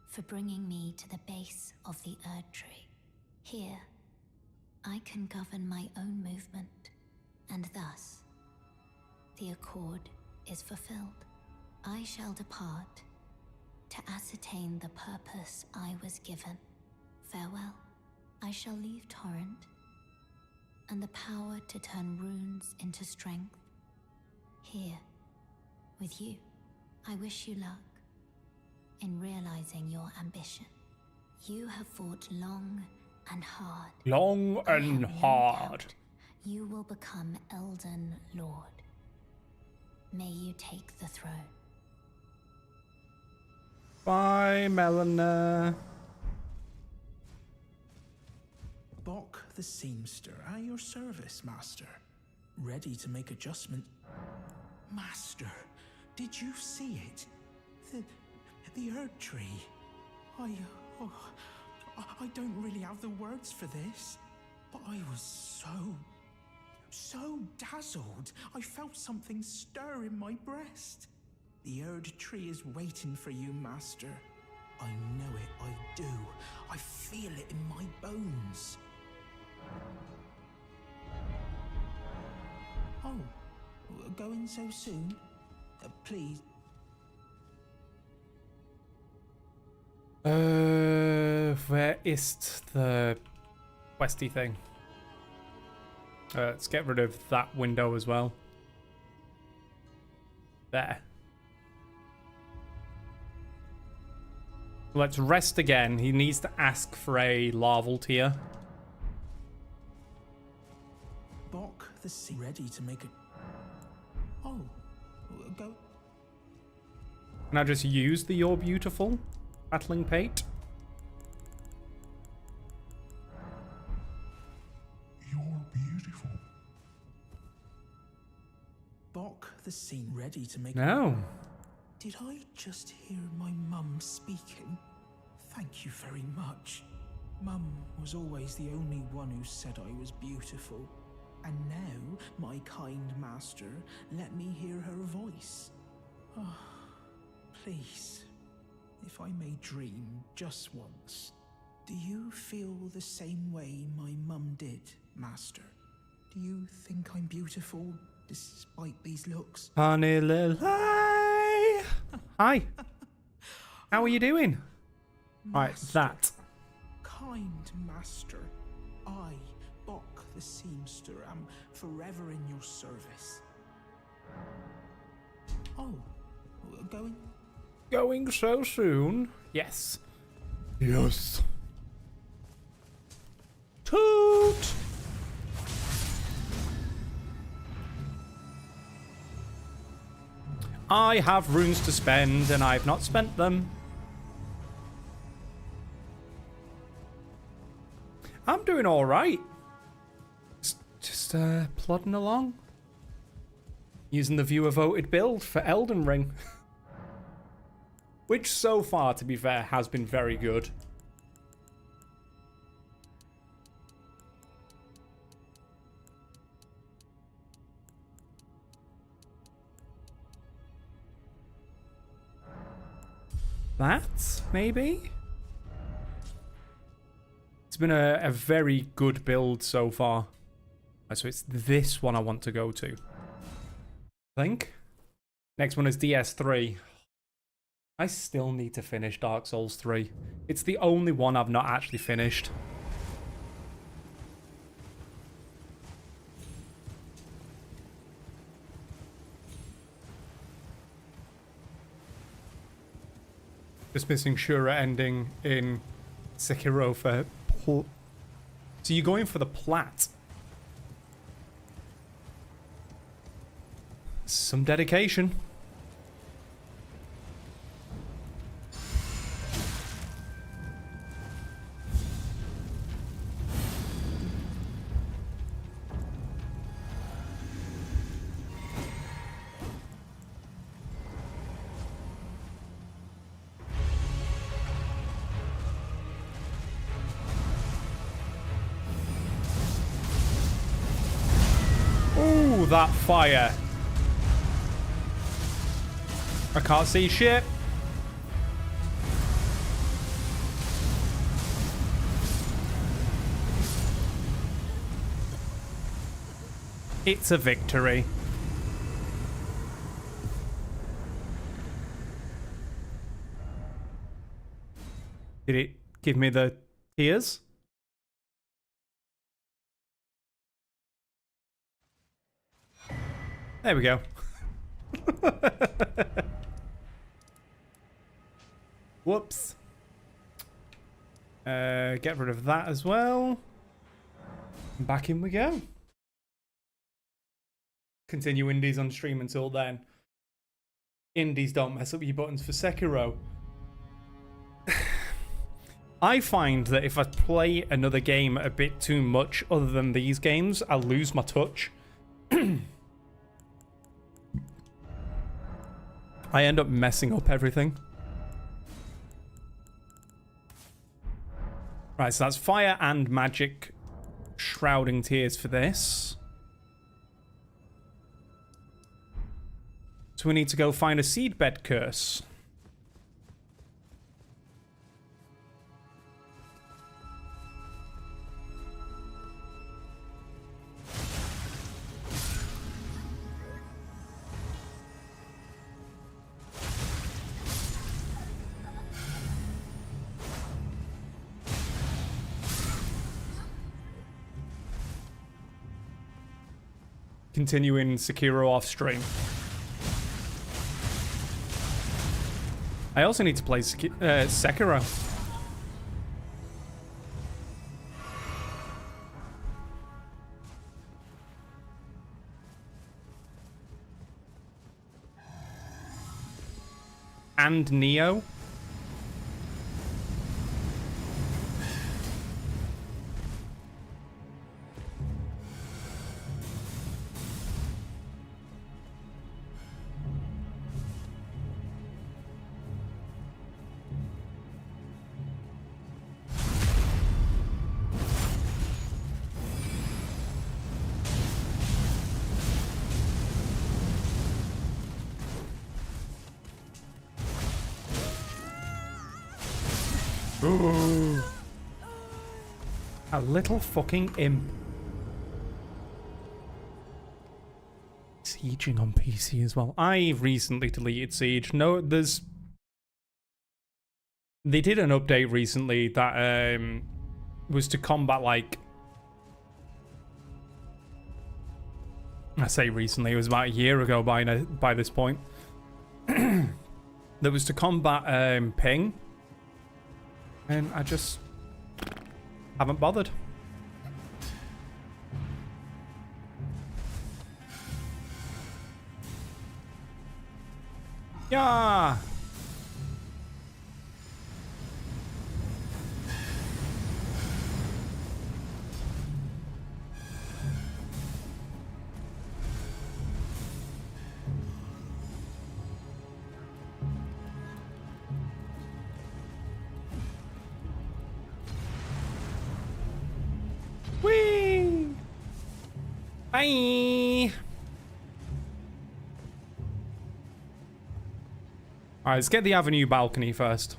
for bringing me to the base of the Erd Tree. Here, I can govern my own movement, and thus, the accord is fulfilled. I shall depart to ascertain the purpose I was given. Farewell. I shall leave Torrent, and the power to turn runes into strength. Here, with you, I wish you luck in realizing your ambition. You have fought long and hard. Long and hard. You will become Elden Lord. May you take the throne. Bye, Melina. Bock the Seamster, at your service, Master. Ready to make adjustment. Master, did you see it? The Erd Tree. I don't really have the words for this, but I was so dazzled. I felt something stir in my breast. The Erd Tree is waiting for you, Master. I know it, I do. I feel it in my bones. Oh, going so soon? Please. Where is the questy thing? Let's get rid of that window as well. There. Let's rest again. He needs to ask for a larval tier. Bock the sea ready to make a... Oh, go... Can I just use the You're Beautiful Battling Pate? You're beautiful. Bock the scene ready to make... No. Did I just hear my mum speaking? Thank you very much. Mum was always the only one who said I was beautiful. And now, my kind master, let me hear her voice. Oh, please, if I may dream just once, do you feel the same way my mum did, Master? Do you think I'm beautiful, despite these looks? Honey Lily! Hi! How are you doing? Right, that. Kind Master, I, Bock the Seamster, am forever in your service. Oh, going? Going so soon? Yes. Yes. Toot! I have runes to spend, and I've not spent them. I'm doing all right. Just plodding along. Using the viewer voted build for Elden Ring. Which so far, to be fair, has been very good. That, maybe? It's been a very good build so far. So it's this one I want to go to. I think. Next one is DS3. I still need to finish Dark Souls 3. It's the only one I've not actually finished. Just missing Shura ending in Sekiro for... So you're going for the plat. Some dedication. Ooh, that fire. I can't see shit. It's a victory. Did it give me the tears? There we go. Whoops. Get rid of that as well. Back in we go. Continue indies on stream until then. Indies don't mess up your buttons for Sekiro. I find that if I play another game a bit too much other than these games, I lose my touch. I end up messing up everything. Right, so that's fire and magic shrouding tears for this. So we need to go find a seedbed curse. Continuing Sekiro off stream. I also need to play Sekiro. And Neo. Ooh. A little fucking imp. Sieging on PC as well. I recently deleted Siege. No, there's... They did an update recently that was to combat, like... I say recently, it was about a year ago by this point. That was to combat ping. And I just haven't bothered. Yeah. Bye. Alright, let's get the avenue balcony first.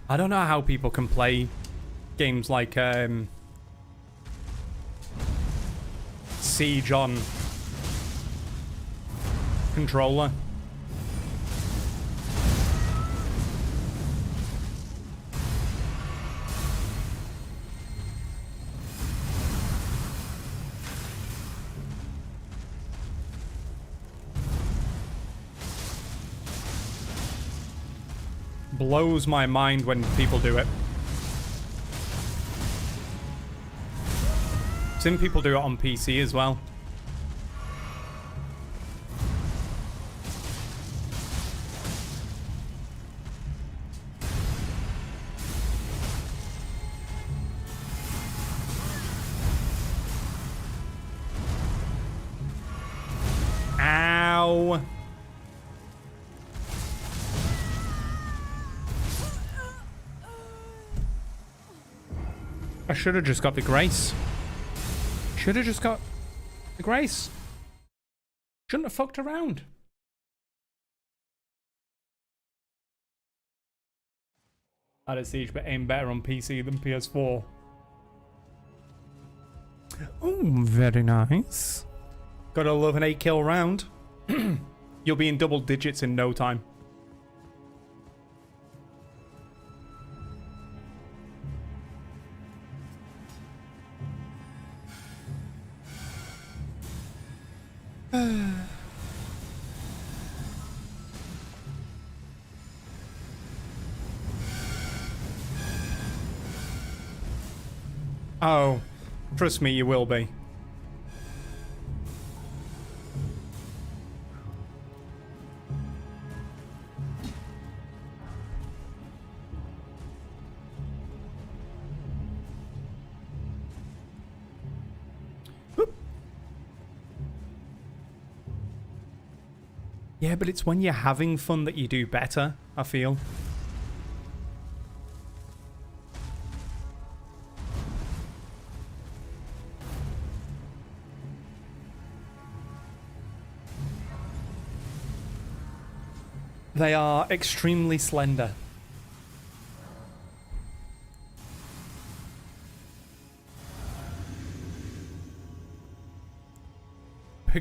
I don't know how people can play games like Siege on controller. Blows my mind when people do it. Seen people do it on PC as well. Ow. I should have just got the grace. Should have just got the grace. Shouldn't have fucked around. Had a Siege, but aim better on PC than PS4. Oh, very nice. Gotta love an 8-kill round. You'll be in double digits in no time. Oh, trust me, you will be. Yeah, but it's when you're having fun that you do better, I feel. They are extremely slender.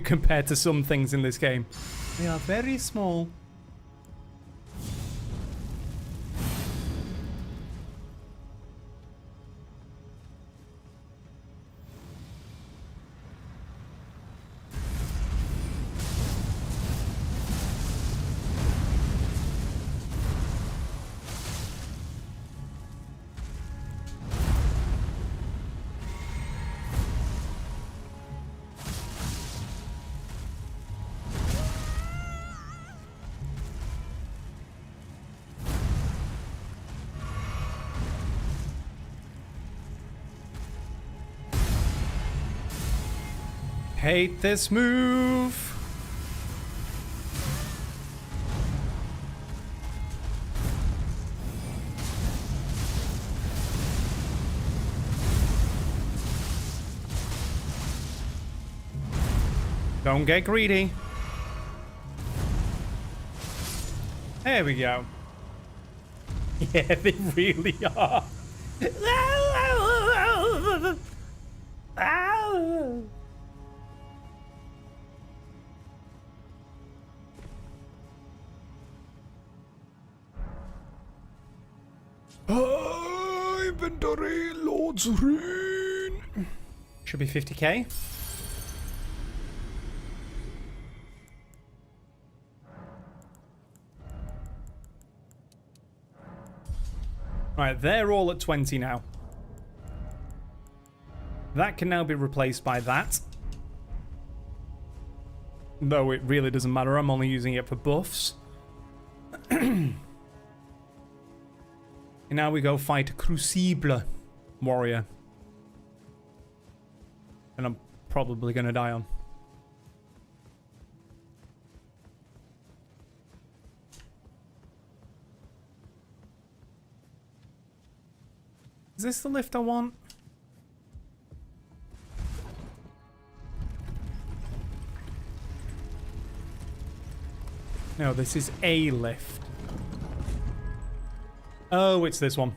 Compared to some things in this game. They are very small. Hate this move. Don't get greedy. There we go. Yeah, they really are. Inventory, Lord's Ring. Should be 50k. Right, they're all at 20 now. That can now be replaced by that. Though it really doesn't matter, I'm only using it for buffs. And now we go fight Crucible. warrior. And I'm probably going to die on. Is this the lift I want? No, this is a lift. Oh, it's this one.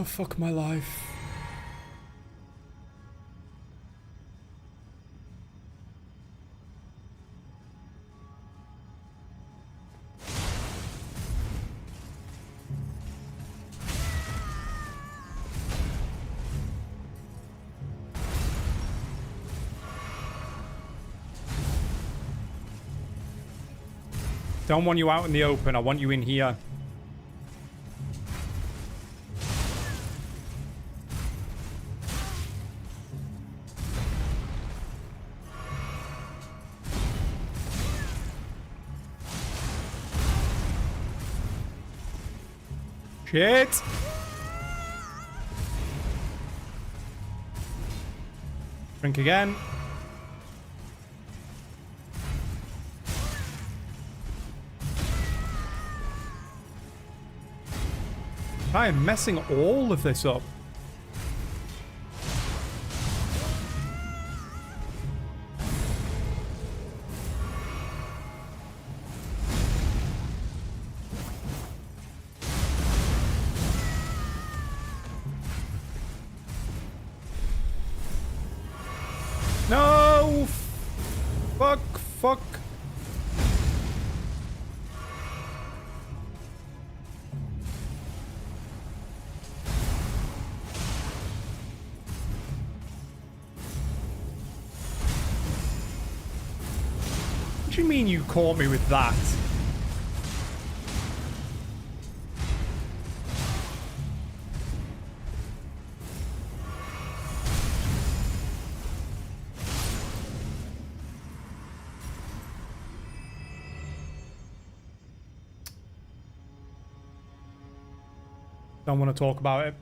Fuck my life. Don't want you out in the open. I want you in here. Shit! Drink again. I am messing all of this up. No! Fuck, fuck. What do you mean you caught me with that? Don't want to talk about it.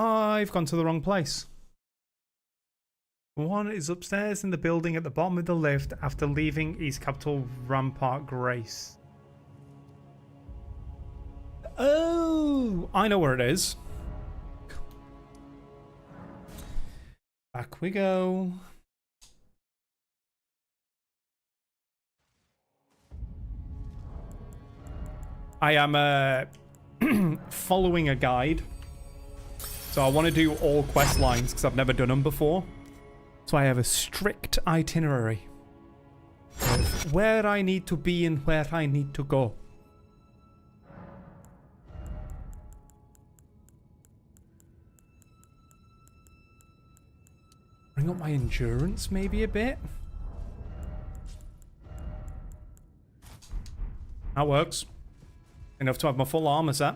I've gone to the wrong place. One is upstairs in the building at the bottom of the lift after leaving East Capital Rampart Grace. Oh, I know where it is. Back we go. I am following a guide. So I want to do all quest lines because I've never done them before. So I have a strict itinerary of where I need to be and where I need to go. Bring up my endurance maybe a bit. That works. Enough to have my full armor set.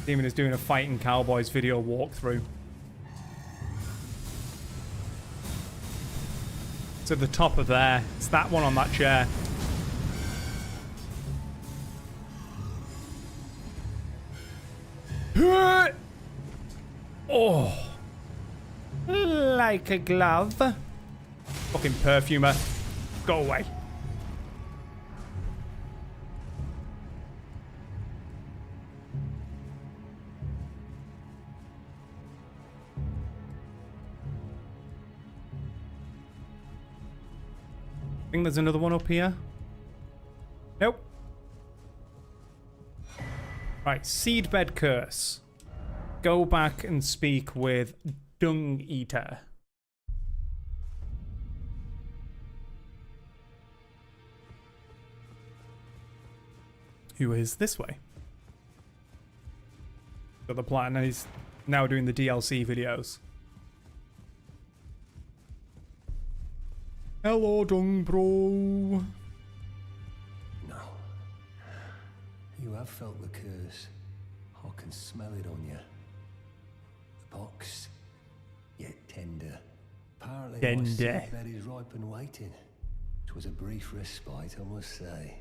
Demon is doing a Fighting Cowboys video walkthrough. It's at the top of there. It's that one on that chair. Oh. Like a glove. Fucking perfumer. Go away. I think there's another one up here. Nope. Right, Seedbed Curse. Go back and speak with Dung Eater. Who is this way? Got the plan, and he's now doing the DLC videos. Hello, Dung Bro. No. You have felt the curse. I can smell it on you. The box, yet tender. Apparently my seedbed is ripe and waiting. 'Twas a brief respite, I must say.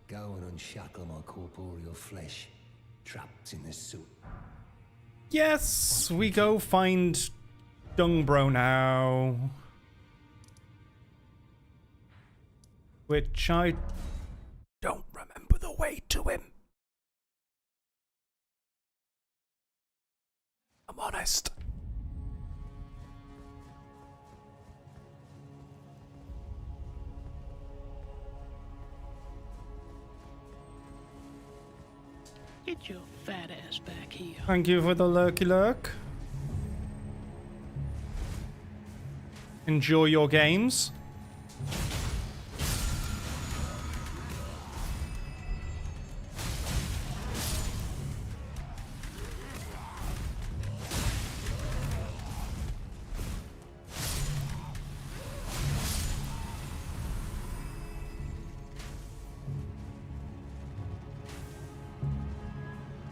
Go and unshackle my corporeal flesh, trapped in the suit. Yes, we go find Dung Bro now. Which I don't remember the way to him. I'm honest. Get your fat ass back here. Thank you for the lurky lurk. Enjoy your games.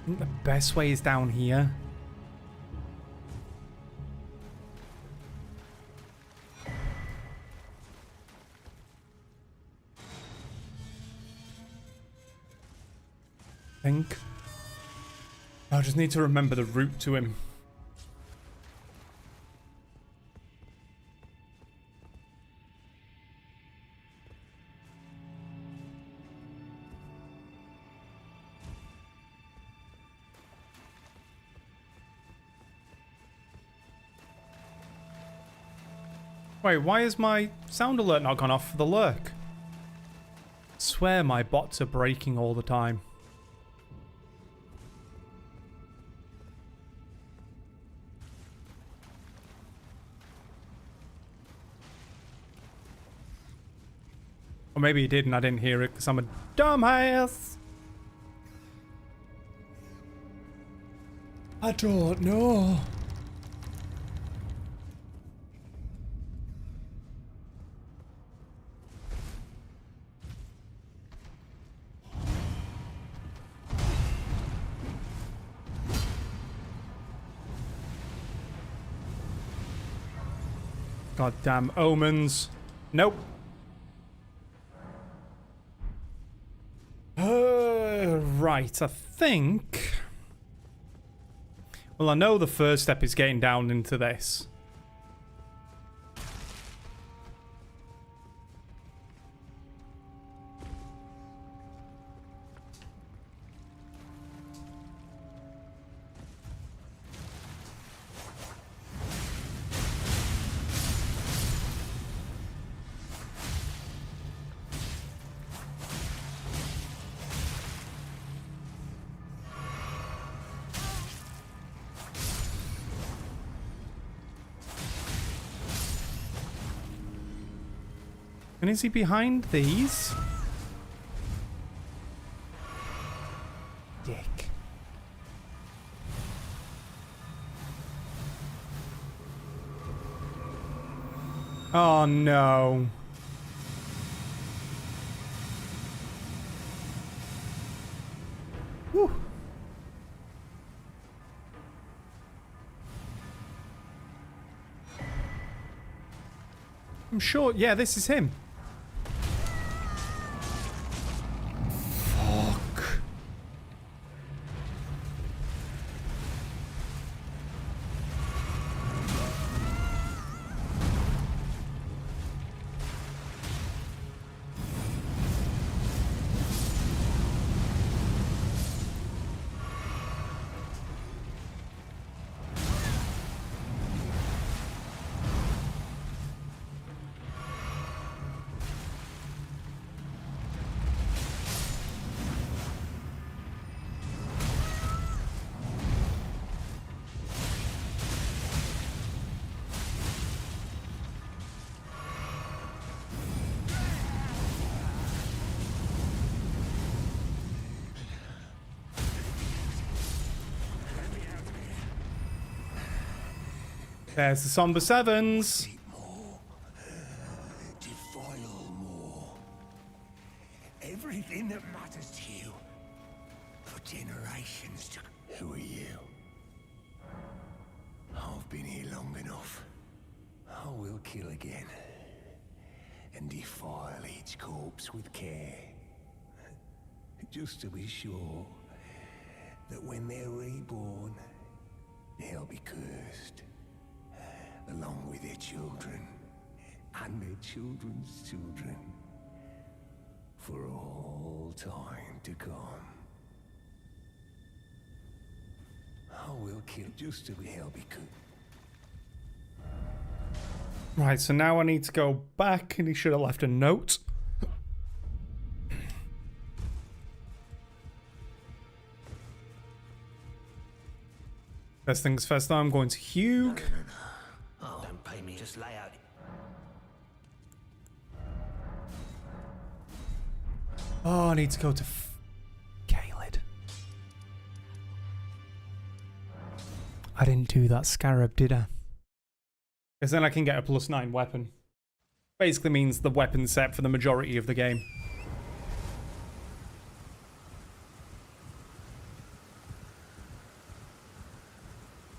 I think the best way is down here. I think. I just need to remember the route to him. Wait, why is my sound alert not gone off for the lurk? I swear my bots are breaking all the time. Or maybe he did and I didn't hear it because I'm a dumbass. I don't know. Goddamn omens. Nope. Right, I think... Well, I know the first step is getting down into this. And is he behind these? Dick. Oh no. Whew. I'm sure, yeah, this is him. There's the Somber Sevens. Defile more. Everything that matters to you for generations to... Who are you? I've been here long enough. I will kill again. And defile each corpse with care. Just to be sure that when they're reborn, they'll be cursed. Along with their children. And their children's children. For all time to come. I will kill just to be held because. Right, so now I need to go back, and he should have left a note. First things first, though, I'm going to Hugh. Oh, don't pay me, just lay out. Oh, I need to go to Caelid. I didn't do that scarab, did I? Because then I can get a +9 weapon. Basically means the weapon set for the majority of the game.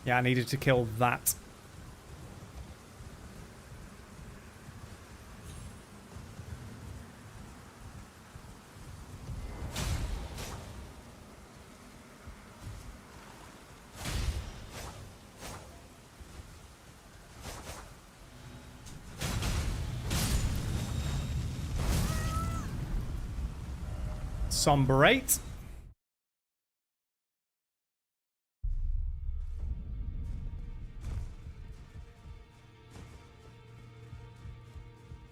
Yeah, I needed to kill that. Somber 8.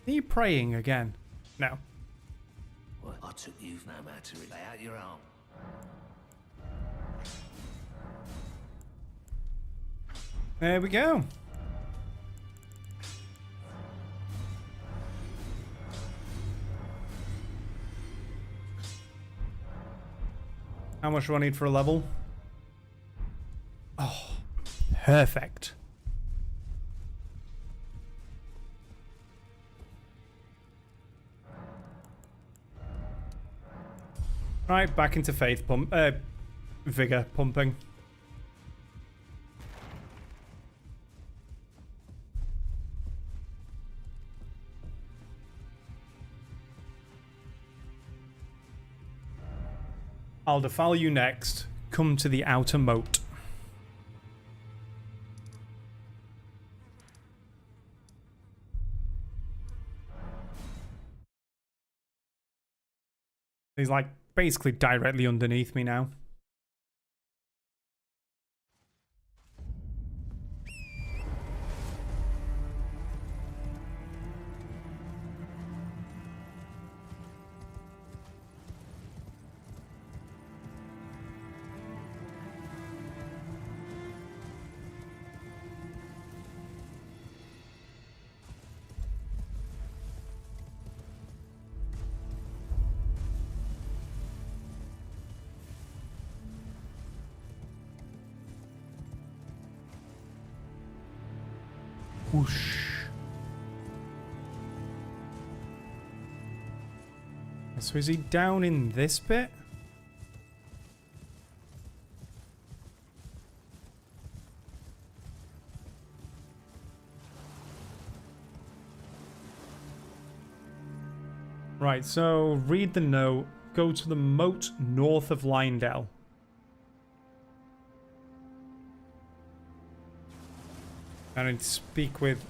Are you praying again? No. Well, I took you no matter. Lay out your arm. There we go. How much do I need for a level? Oh, perfect. Right, back into faith pump, vigor pumping. I'll defile you next. Come to the outer moat. He's like basically directly underneath me now. Whoosh. So is he down in this bit? Right, so read the note. Go to the moat north of Leyndell. And speak with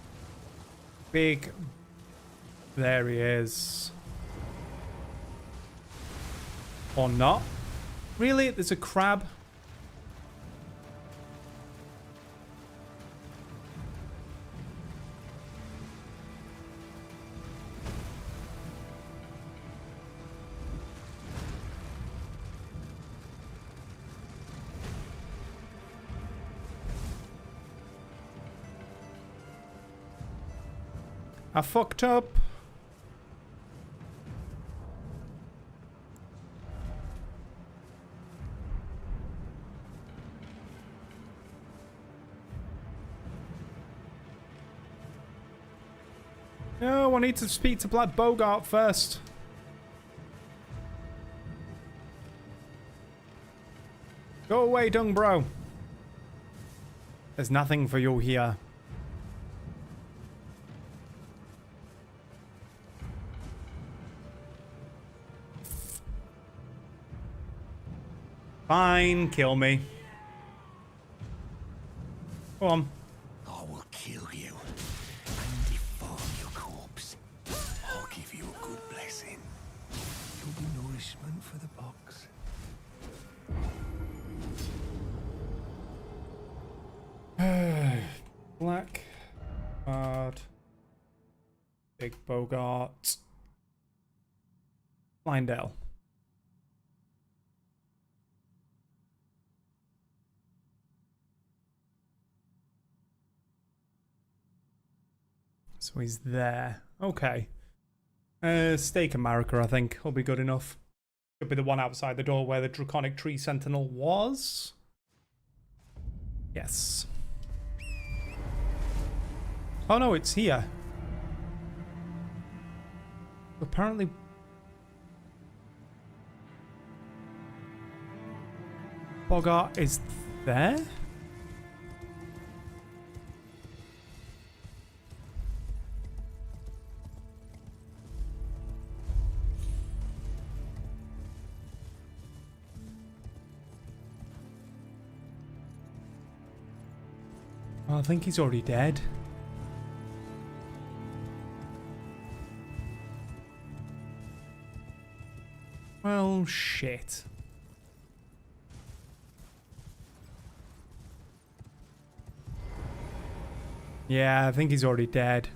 Big. There he is. Or not. Really? There's a crab? I fucked up. No, I need to speak to Black Bogart first. Go away, Dung Bro. There's nothing for you here. Fine, kill me. Go on. I will kill you and deform your corpse. I'll give you a good blessing. You'll be nourishment for the box. Black Bard, Big Bogart, Lindell. So he's there. Okay. Stake America, I think, will be good enough. Could be the one outside the door where the Draconic Tree Sentinel was. Yes. Oh no, it's here. Apparently... Bogart is there? Well, I think he's already dead. Well, shit. Yeah, I think he's already dead.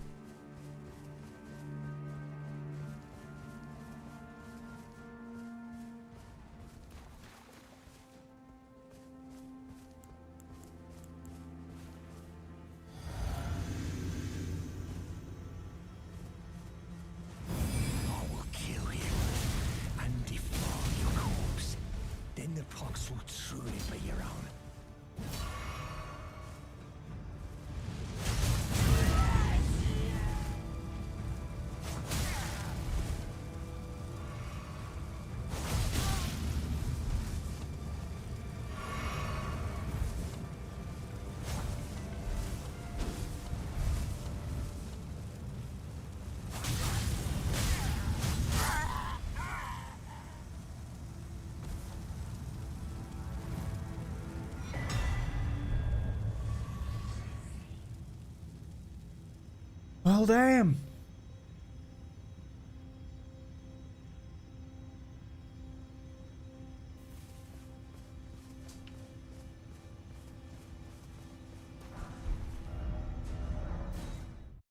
Well, damn.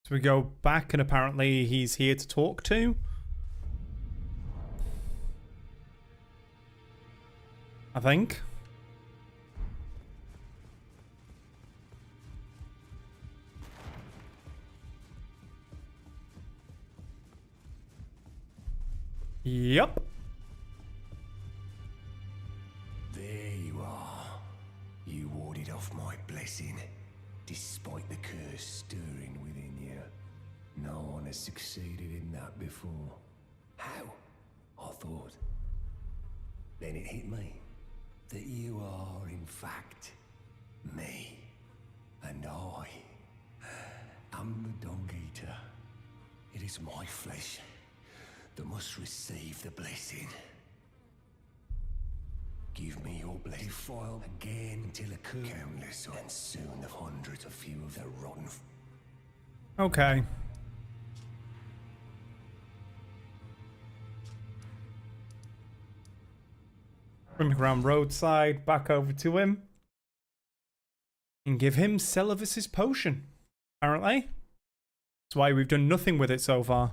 So we go back and apparently he's here to talk to. I think. Yep. There you are. You warded off my blessing, despite the curse stirring within you. No one has succeeded in that before. How? I thought. Then it hit me that you are, in fact, me. And I am the Dung Eater. It is my flesh that must receive the blessing. Give me your bloody file again until a countless, and soon the hundreds of few of the rotten. Okay. Bring around roadside, back over to him. And give him Celavis's potion, apparently. That's why we've done nothing with it so far.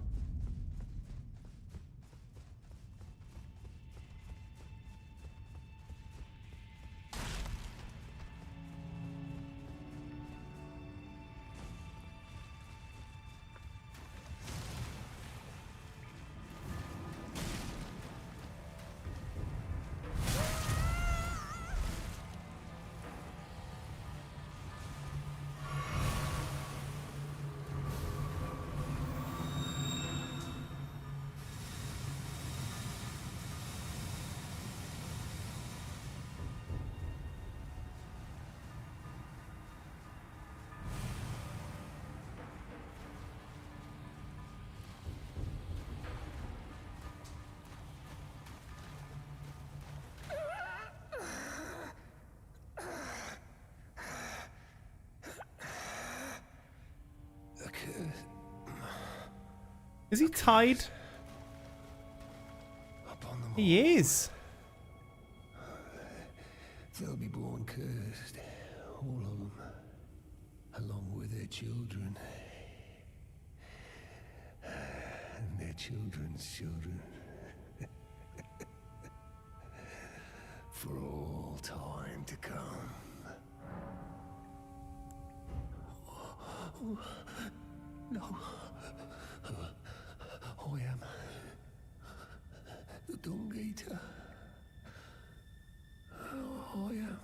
Is he tied? He is. They'll be born cursed, all of them, along with their children. And their children's children. For all time to come. No. I am the Dung Eater. I am.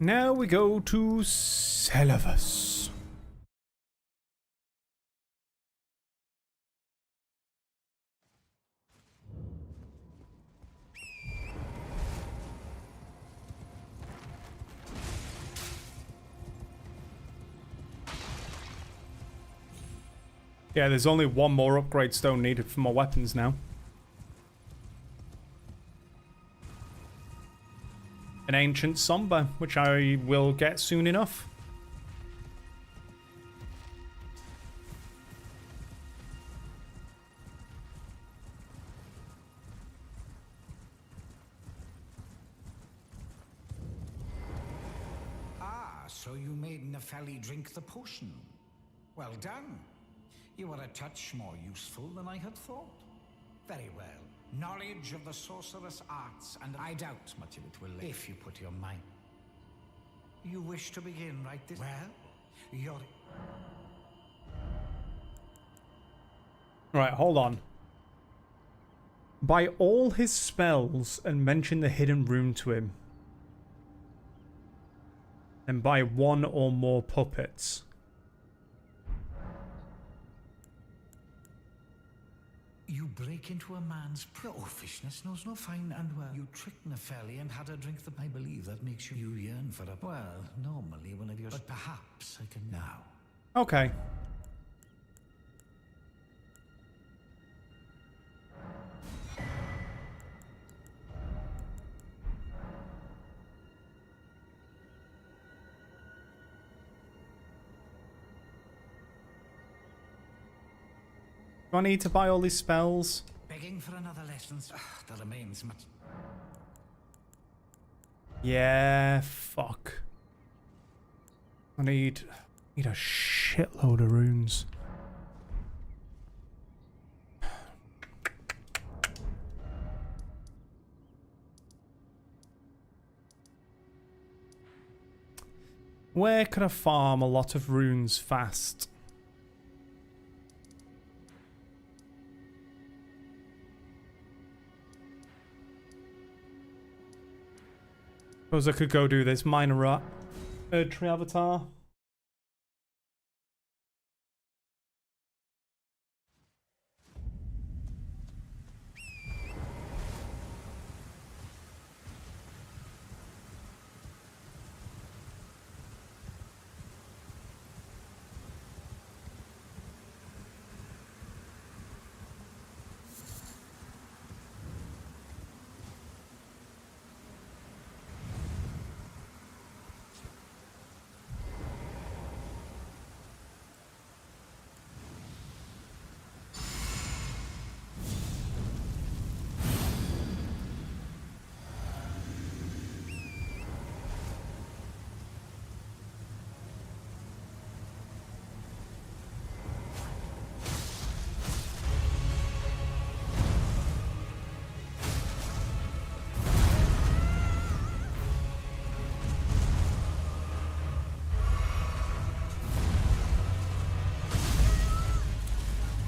Now we go to Seluvis. Yeah, there's only one more upgrade stone needed for my weapons now. An ancient somber, which I will get soon enough. Ah, so you made Nepheli drink the potion. Well done. You are a touch more useful than I had thought. Very well. Knowledge of the sorcerous arts, and I doubt much of it will, if you put your mind. You wish to begin right this? Well, you're... Right, hold on. Buy all his spells and mention the hidden rune to him. And buy one or more puppets. You break into a man's officiousness knows no fine and well. You tricked Nepheli and had her drink the... I believe that makes you yearn for a... Well, normally one of your... But perhaps I can now. Okay. Do I need to buy all these spells? Begging for another lesson. There remains much. Yeah, fuck. I need a shitload of runes. Where could I farm a lot of runes fast? Suppose I could go do this minor Erdtree avatar.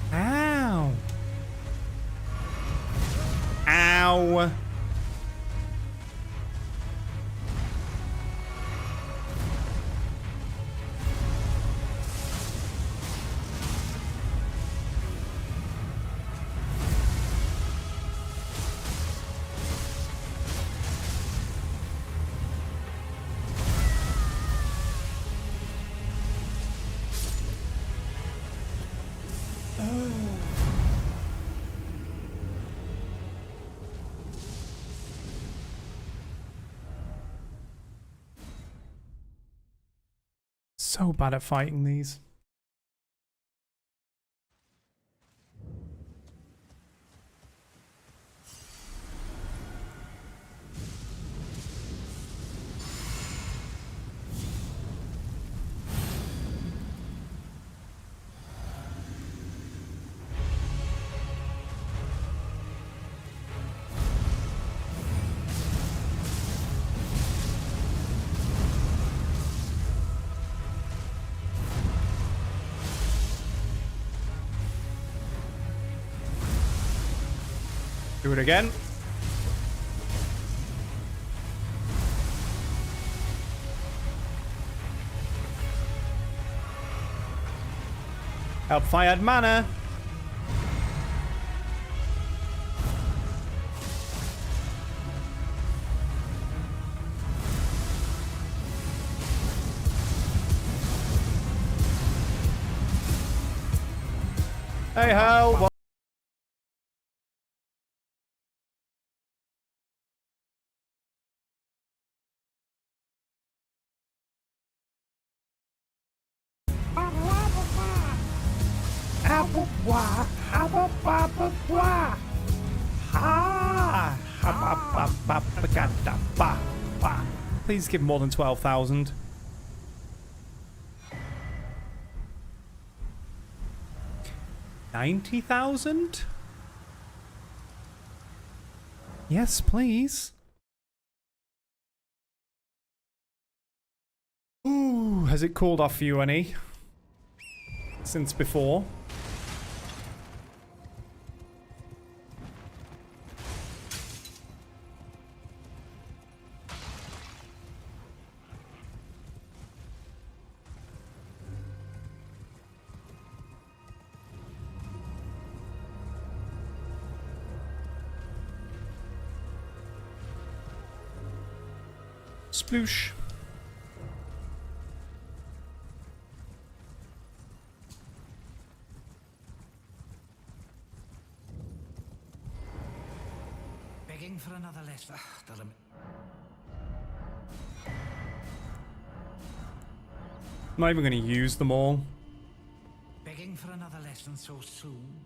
Ow. So bad at fighting these. Do it again. Help fired mana. Hey ho. Please give more than 12,000. $90,000? Yes, please. Ooh, has it cooled off for you any? Since before? Sploosh. Begging for another lesson. Not even going to use them all. Begging for another lesson so soon.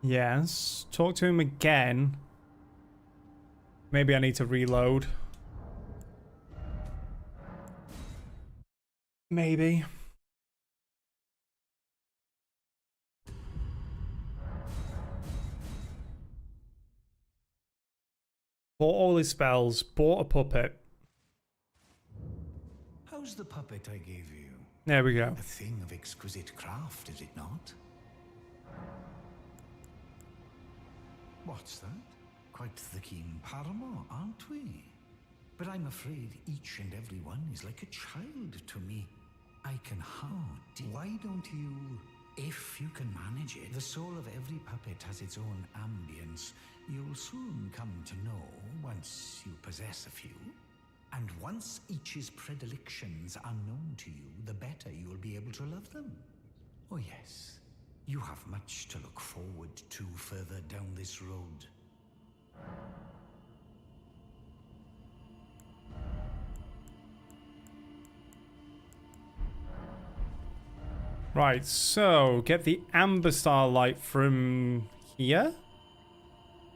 Yes. Talk to him again. Maybe I need to reload. Maybe. Bought all his spells. Bought a puppet. How's the puppet I gave you? There we go. A thing of exquisite craft, is it not? What's that? Quite the keen paramour, aren't we? But I'm afraid each and every one is like a child to me. I can hardly. Why don't you, if you can manage it, the soul of every puppet has its own ambience. You'll soon come to know once you possess a few. And once each's predilections are known to you, the better you'll be able to love them. Oh yes. You have much to look forward to further down this road. Right, so get the Amber Starlight from here?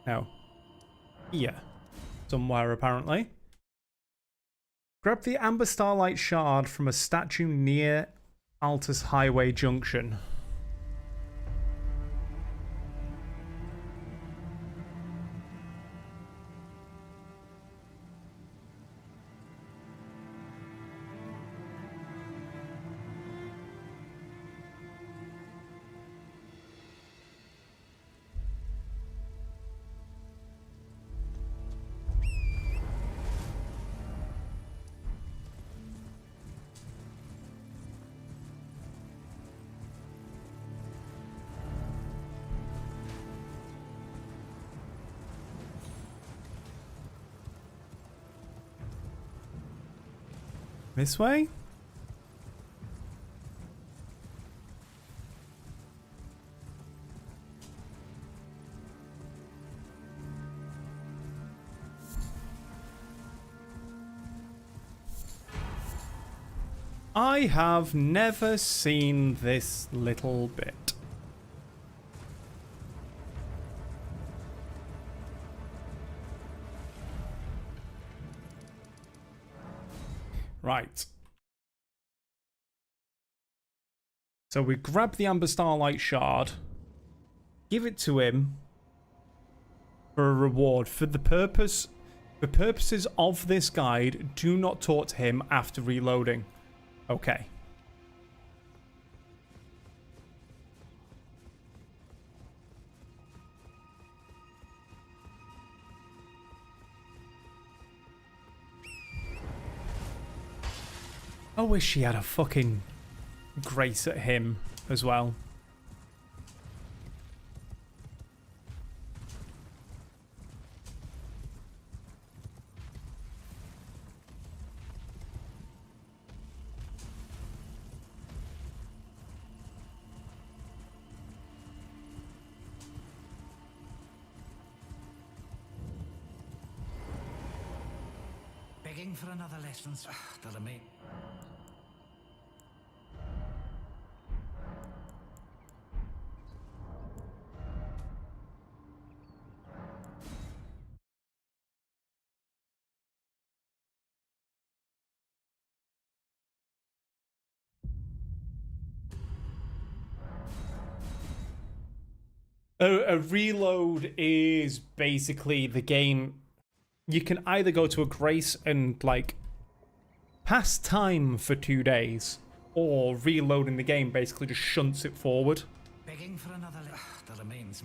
No. Here. Somewhere, apparently. Grab the Amber Starlight shard from a statue near Altus Highway Junction. This way? I have never seen this little bit. Right. So we grab the Amber Starlight Shard, give it to him for a reward. For the purposes of this guide, do not talk to him after reloading. Okay. I wish she had a fucking grace at him as well. Begging for another lesson. That'll make. A reload is basically the game. You can either go to a grace and like pass time for 2 days, or reloading the game basically just shunts it forward. Begging for another that remains.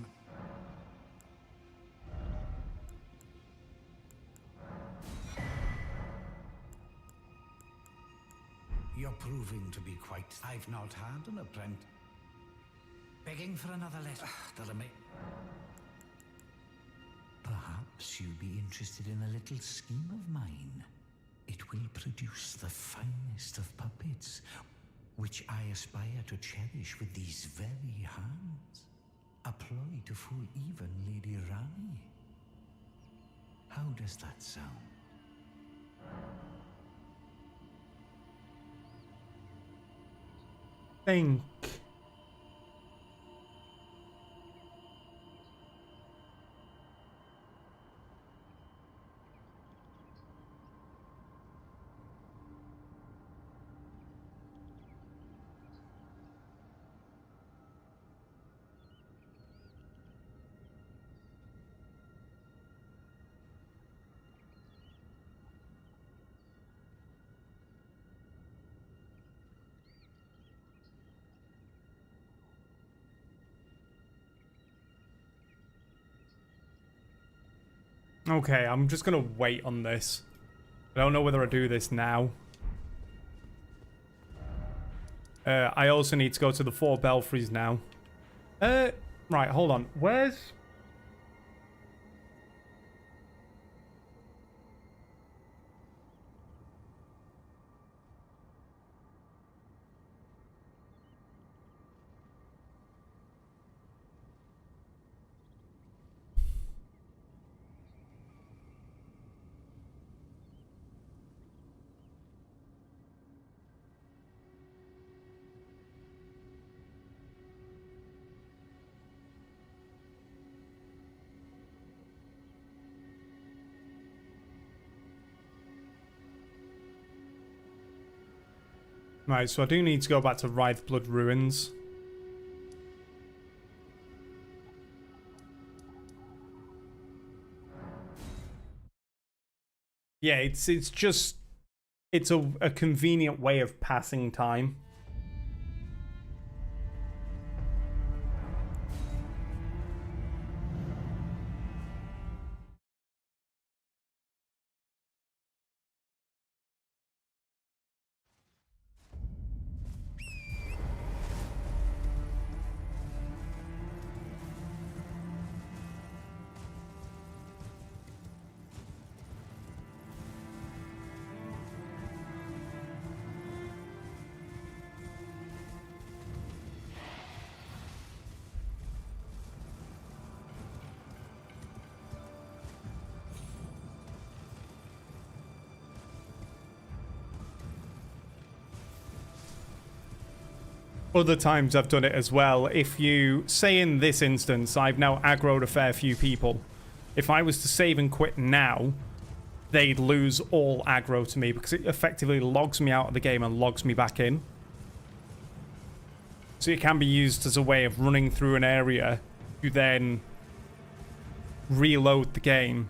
You're proving to be quite. I've not had an apprentice. Begging for another lesson. That remains. Perhaps you'd be interested in a little scheme of mine. It will produce the finest of puppets, which I aspire to cherish with these very hands. A ploy to fool even Lady Rani. How does that sound? Think. Okay, I'm just gonna wait on this. I don't know whether I do this now. I also need to go to the 4 belfries now. Right, hold on. Where's... Right, so I do need to go back to Wraithblood Ruins. Yeah, it's just... It's a convenient way of passing time. other times I've done it as well. If you say in this instance, I've now aggroed a fair few people. If I was to save and quit now, they'd lose all aggro to me because it effectively logs me out of the game and logs me back in. So it can be used as a way of running through an area to then reload the game.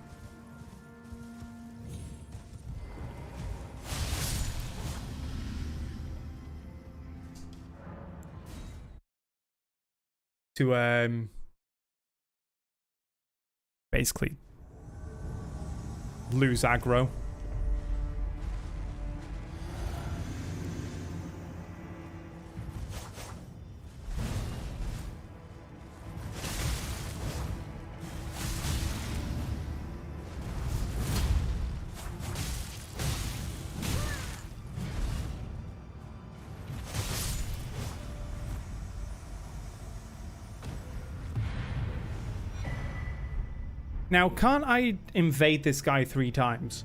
To basically lose aggro. Now, can't I invade this guy 3 times?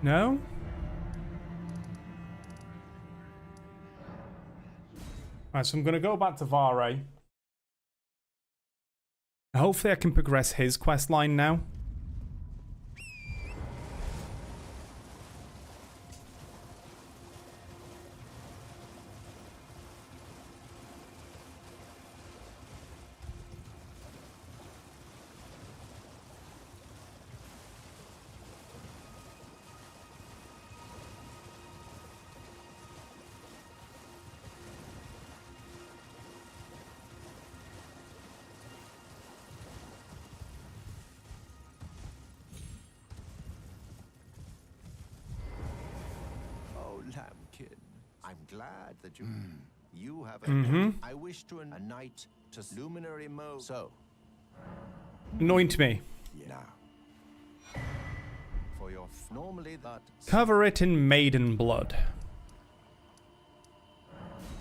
No? Alright, so I'm going to go back to Vare. Hopefully I can progress his quest line now. Lambkin, I'm glad that you have I wish to a knight to luminary mode. So Anoint me. now for your normally that Cover it in maiden blood.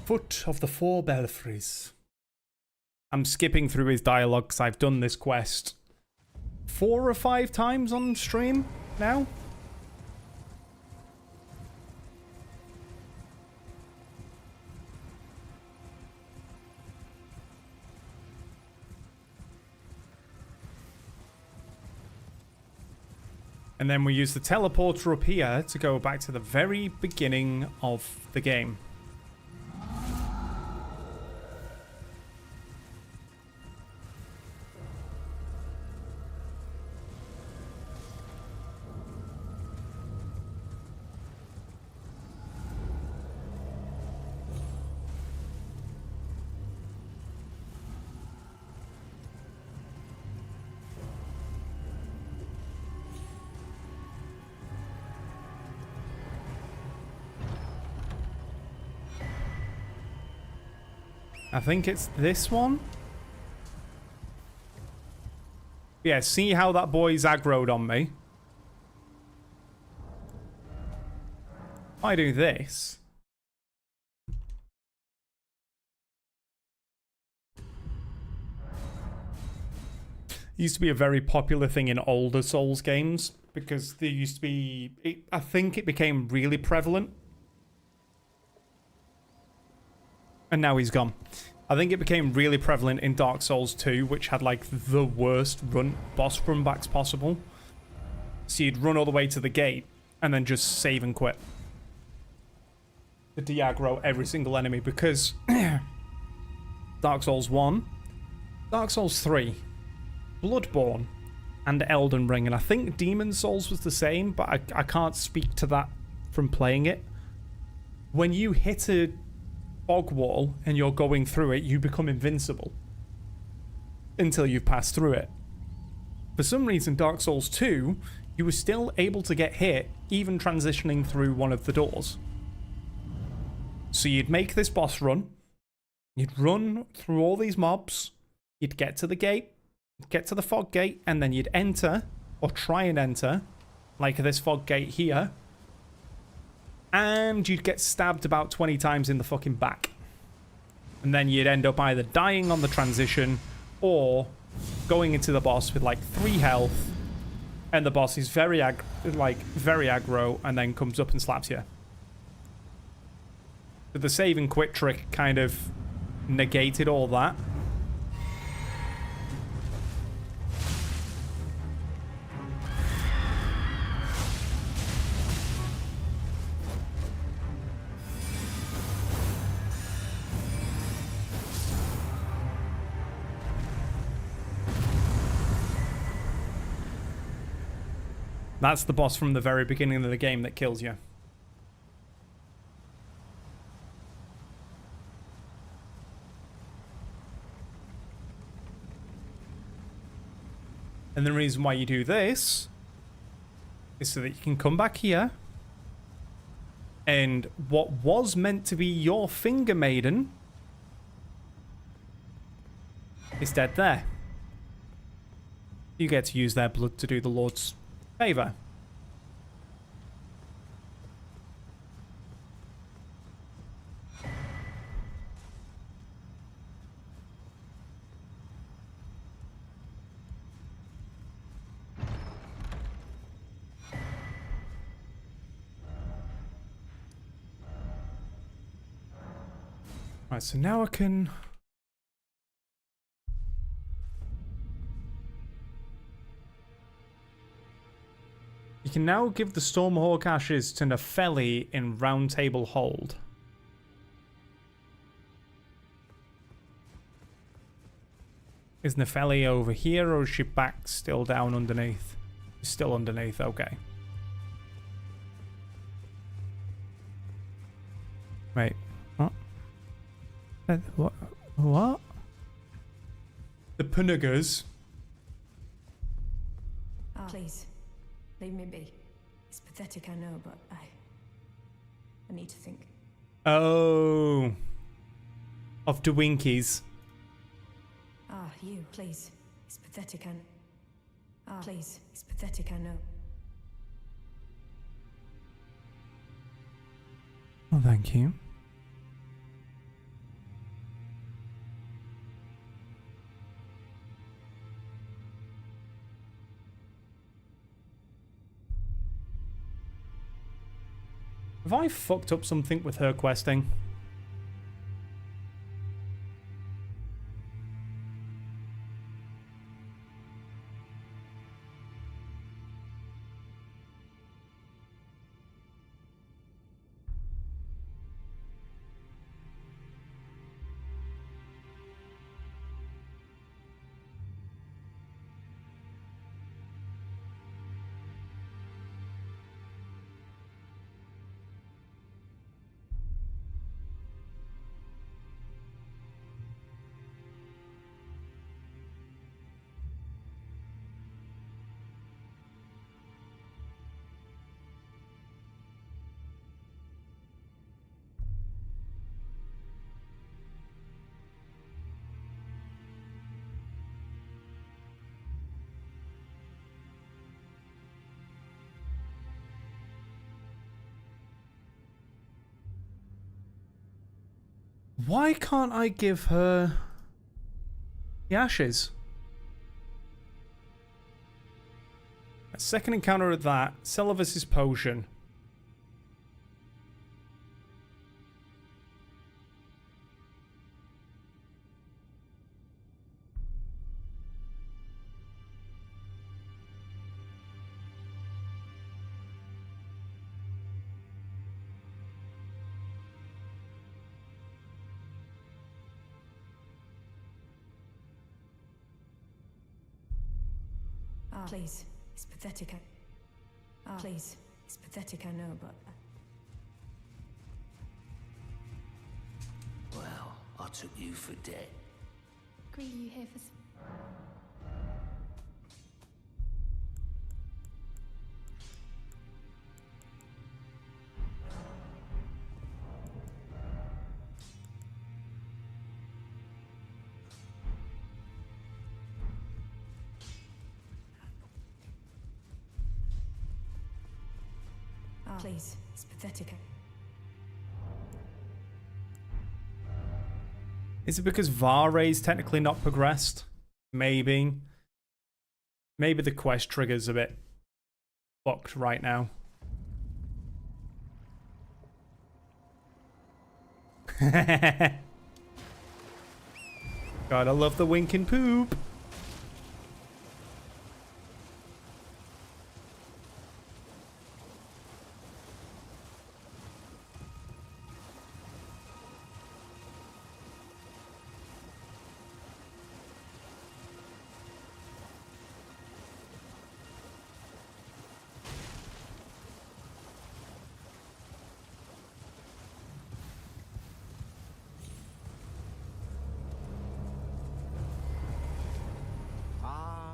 Foot of the 4 belfries. I'm skipping through his dialogue because I've done this quest 4 or 5 times on stream now. And then we use the teleporter up here to go back to the very beginning of the game. I think it's this one. Yeah, see how that boy's aggroed on me? If I do this. It used to be a very popular thing in older Souls games because there used to be... I think it became really prevalent. And now he's gone. I think it became really prevalent in Dark Souls 2, which had like the worst boss runbacks possible. So you'd run all the way to the gate and then just save and quit. To de-aggro every single enemy because Dark Souls 1, Dark Souls 3, Bloodborne, and Elden Ring. And I think Demon Souls was the same, but I can't speak to that from playing it. When you hit a fog wall and you're going through it, you become invincible until you've passed through it. For some reason, Dark Souls 2, you were still able to get hit even transitioning through one of the doors. So you'd make this boss run, you'd run through all these mobs, you'd get to the gate, get to the fog gate, and then you'd enter, or try and enter, like this fog gate here, and you'd get stabbed about 20 times in the fucking back. And then you'd end up either dying on the transition or going into the boss with like 3 health, and the boss is very aggro, and then comes up and slaps you. So the save and quit trick kind of negated all that. That's the boss from the very beginning of the game that kills you. And the reason why you do this is so that you can come back here, and what was meant to be your finger maiden is dead there. You get to use their blood to do the Lord's favor. Right, so now I can... You can now give the Stormhawk ashes to Nefeli in Round Table Hold. Is Nefeli over here, or is she back still down underneath? She's still underneath, okay. Wait, what? What? The Punugas. Please, leave me be. It's pathetic, I know, but I need to think. Oh. Of the Winkies. You, please. It's pathetic, please. It's pathetic, I know. Well, thank you. Have I fucked up something with her questing? Why can't I give her the ashes? A second encounter of that. Celovus' potion. Please, it's pathetic. Please, it's pathetic, I know, but... Well, I took you for dead. Agree you here for Please, it's pathetic. Is it because Varay's technically not progressed? Maybe the quest trigger's a bit fucked right now. God, I love the winking poop.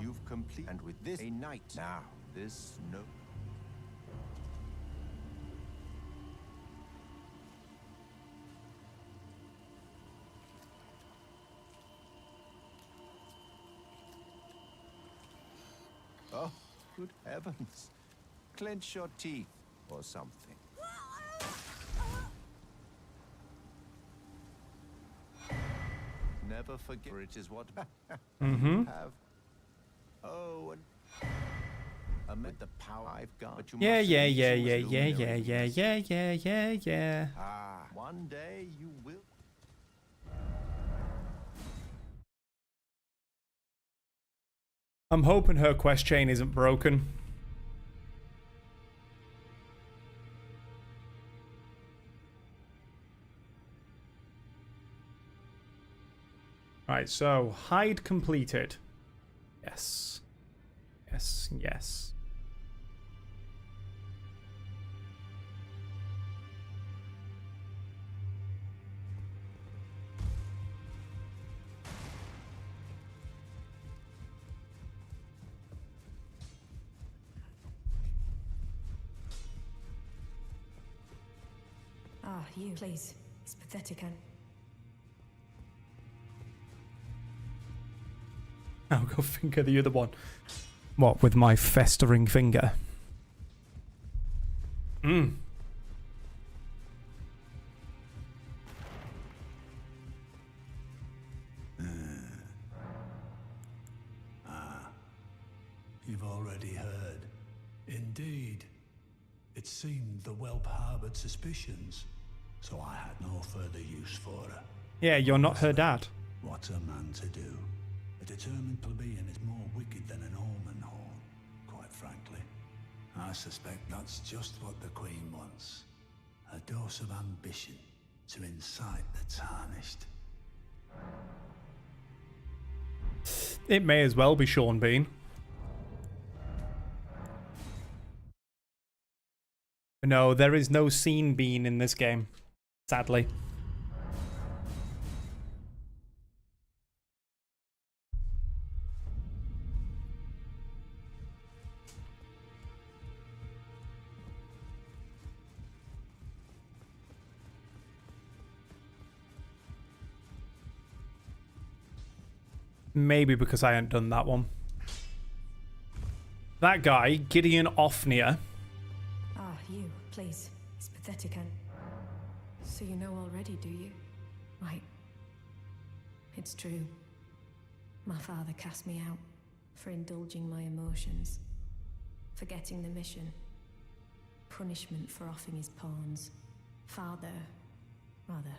You've complete, and with this a night. Now, this no. Oh, good heavens! Clench your teeth or something. Never forget, for it is what you have. Oh, and amid the power I've got. But you Yeah. Ah, one day you will. I'm hoping her quest chain isn't broken. Right, so hide completed. Yes. Yes. Ah, you, please. It's pathetic and... I'll go finger the other one. What, with my festering finger? You've already heard. Indeed. It seemed the whelp harbored suspicions, so I had no further use for her. Yeah, you're not her dad. What's a man to do? A determined plebeian is more wicked than an almond horn, quite frankly. I suspect that's just what the Queen wants. A dose of ambition to incite the tarnished. It may as well be Sean Bean. No, there is no Scene Bean in this game, sadly. Maybe because I hadn't done that one. That guy, Gideon Ofnir. Ah, you, please. It's pathetic and... So you know already, do you? Right. It's true. My father cast me out for indulging my emotions, forgetting the mission, punishment for offing his pawns.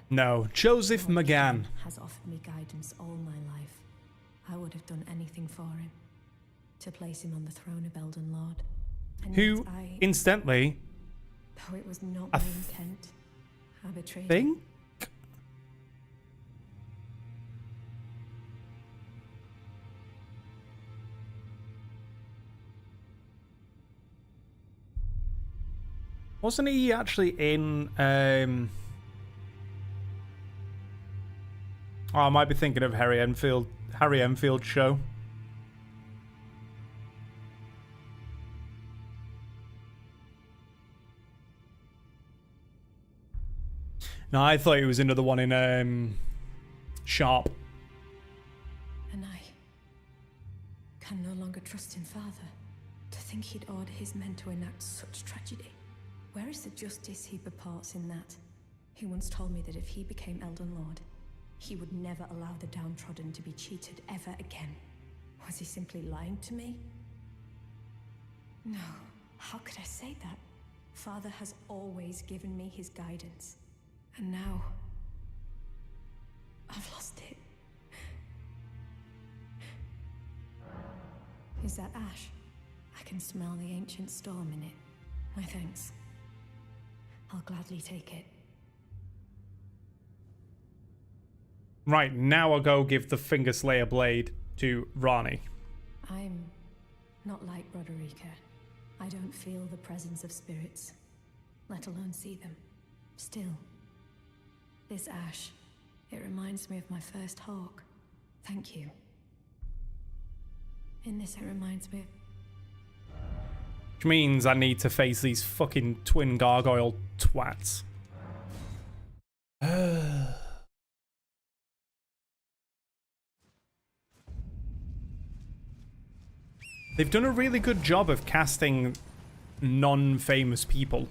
No, Joseph McGann. Has offered me guidance all my life. I would have done anything for him. To place him on the throne of Elden Lord. And Who, yet I, incidentally, though it was not my intent, I betrayed think him. wasn't he actually in oh, I might be thinking of Harry Enfield's show. No, I thought he was another one in Sharp. And I can no longer trust in Father. To think he'd order his men to enact such tragedy. Where is the justice he purports in that? He once told me that if he became Elden Lord, he would never allow the downtrodden to be cheated ever again. Was he simply lying to me? No, how could I say that? Father has always given me his guidance. And now, I've lost it. Is that ash? I can smell the ancient storm in it. My thanks. I'll gladly take it. Right, now I'll go give the Finger Slayer blade to Ranni. I'm not like Broderica. I don't feel the presence of spirits, let alone see them. Still, this ash, it reminds me of my first hawk. Thank you. In this, it reminds me of... Which means I need to face these fucking twin gargoyle twats. They've done a really good job of casting non-famous people.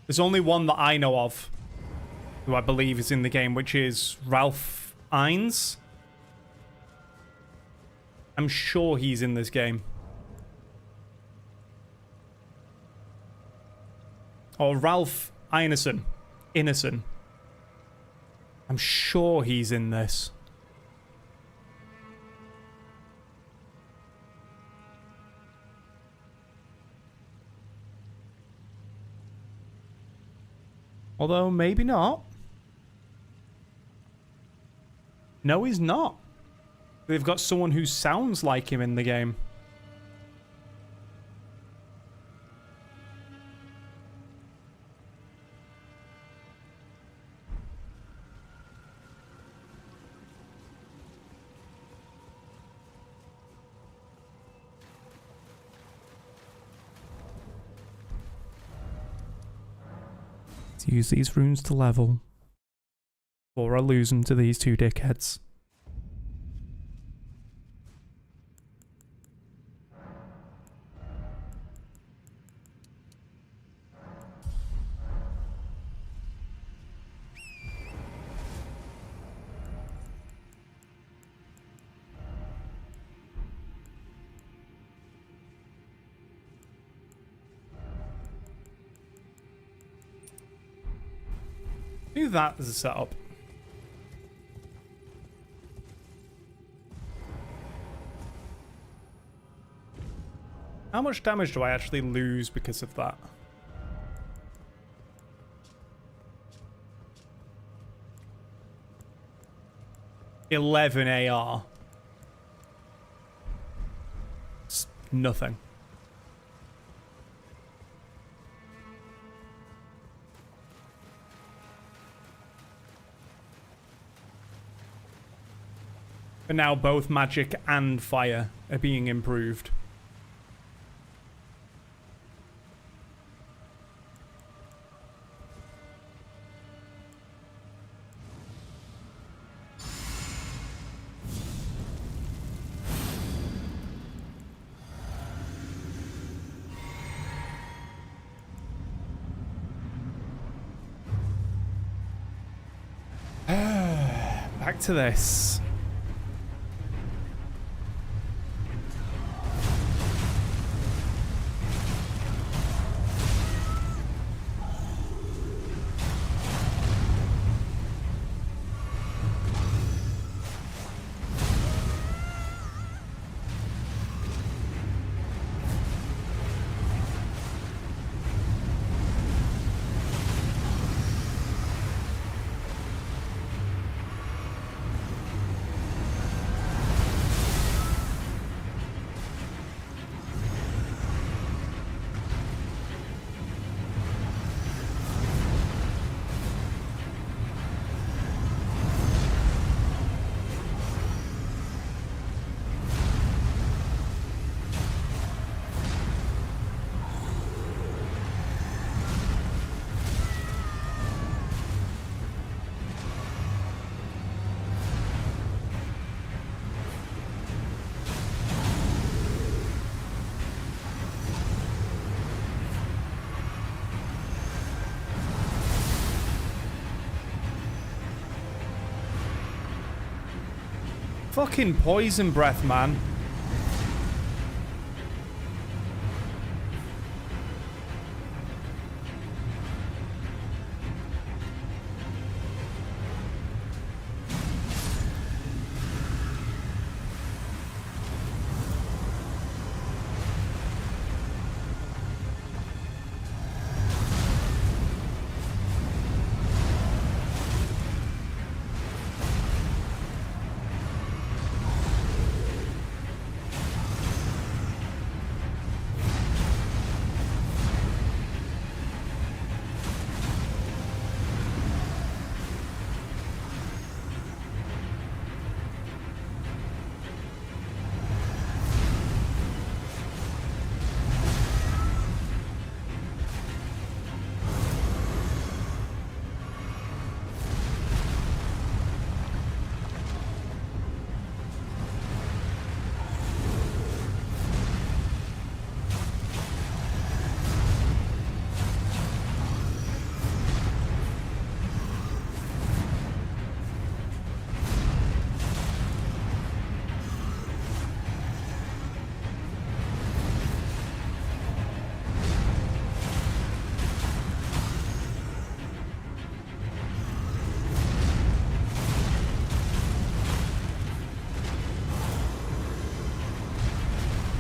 There's only one that I know of, who I believe is in the game, which is Ralph Fiennes. I'm sure he's in this game. Or Ralph Ineson. I'm sure he's in this. Although, maybe not. No, he's not. They've got someone who sounds like him in the game. Let's use these runes to level, or I lose them to these two dickheads. Do that as a setup. How much damage do I actually lose because of that? $11 AR. It's nothing. But now both magic and fire are being improved. Back to this. fucking poison breath, man.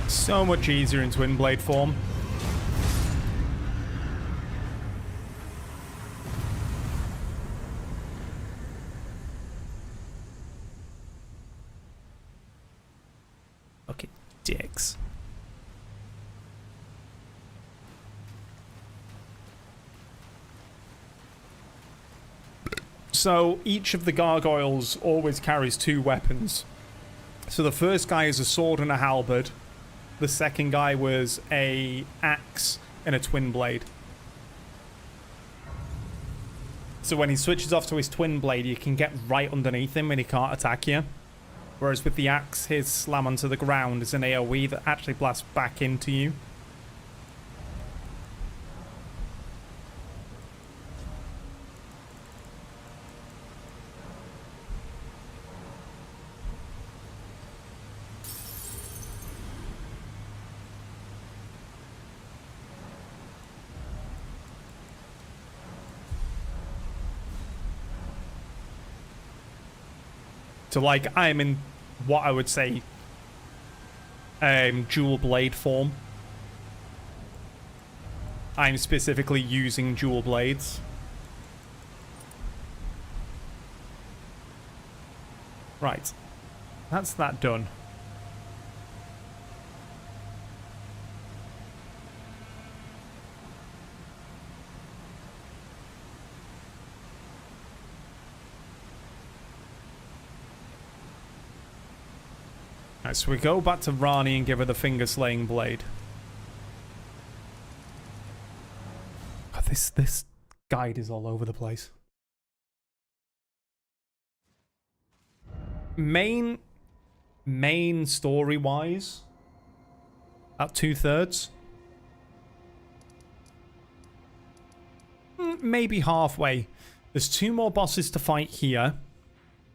So much easier in Twin Blade form. Okay, dicks. So each of the gargoyles always carries 2 weapons. So the first guy is a sword and a halberd. The second guy was a axe and a twin blade. So when he switches off to his twin blade, you can get right underneath him and he can't attack you. Whereas with the axe, his slam onto the ground is an AoE that actually blasts back into you. So, like, I'm in what I would say dual blade form. I'm specifically using dual blades. Right. That's that done. Right, so we go back to Ranni and give her the finger-slaying blade. God, this guide is all over the place. Main story-wise, about 2/3. Maybe halfway. There's 2 more bosses to fight here.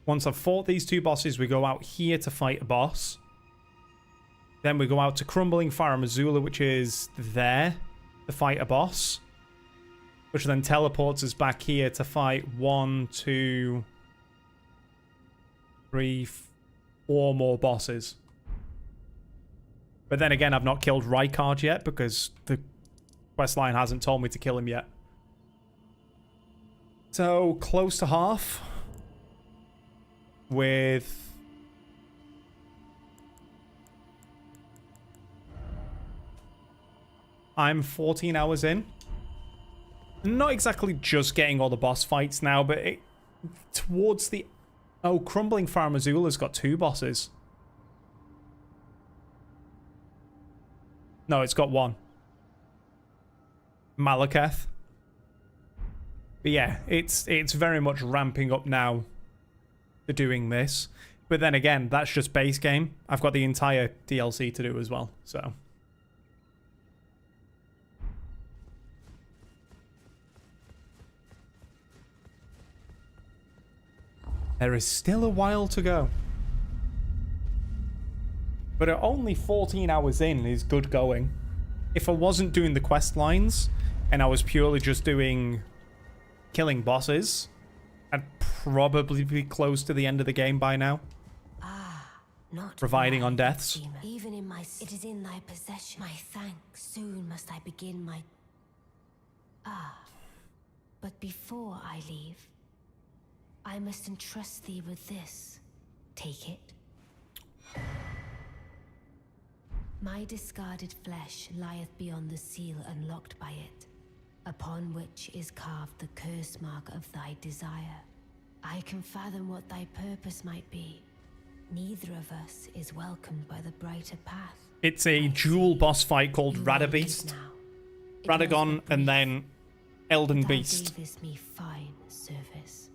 Once I've fought these 2 bosses, we go out here to fight a boss. Then we go out to Crumbling Farum Azula, which is there to fight a boss. Which then teleports us back here to fight 1, 2, 3, 4 more bosses. But then again, I've not killed Rykard yet because the questline hasn't told me to kill him yet. So, close to half. With I'm 14 hours in. Not exactly just getting all the boss fights now, but towards the... Oh, Crumbling Farum Azula's got 2 bosses. No, it's got 1. Malekith. But yeah, it's very much ramping up now to doing this. But then again, that's just base game. I've got the entire DLC to do as well, so... There is still a while to go. But at only 14 hours in is good going. If I wasn't doing the quest lines and I was purely just doing killing bosses, I'd probably be close to the end of the game by now. Not providing mine, on deaths. Even in my... It is in thy possession. My thanks. Soon must I begin my... But before I leave, I must entrust thee with this. Take it. My discarded flesh lieth beyond the seal unlocked by it, upon which is carved the curse mark of thy desire. I can fathom what thy purpose might be. Neither of us is welcomed by the brighter path. It's a dual boss fight called Radabeast, Radagon, and then Elden Beast. Thou gavest me fine service.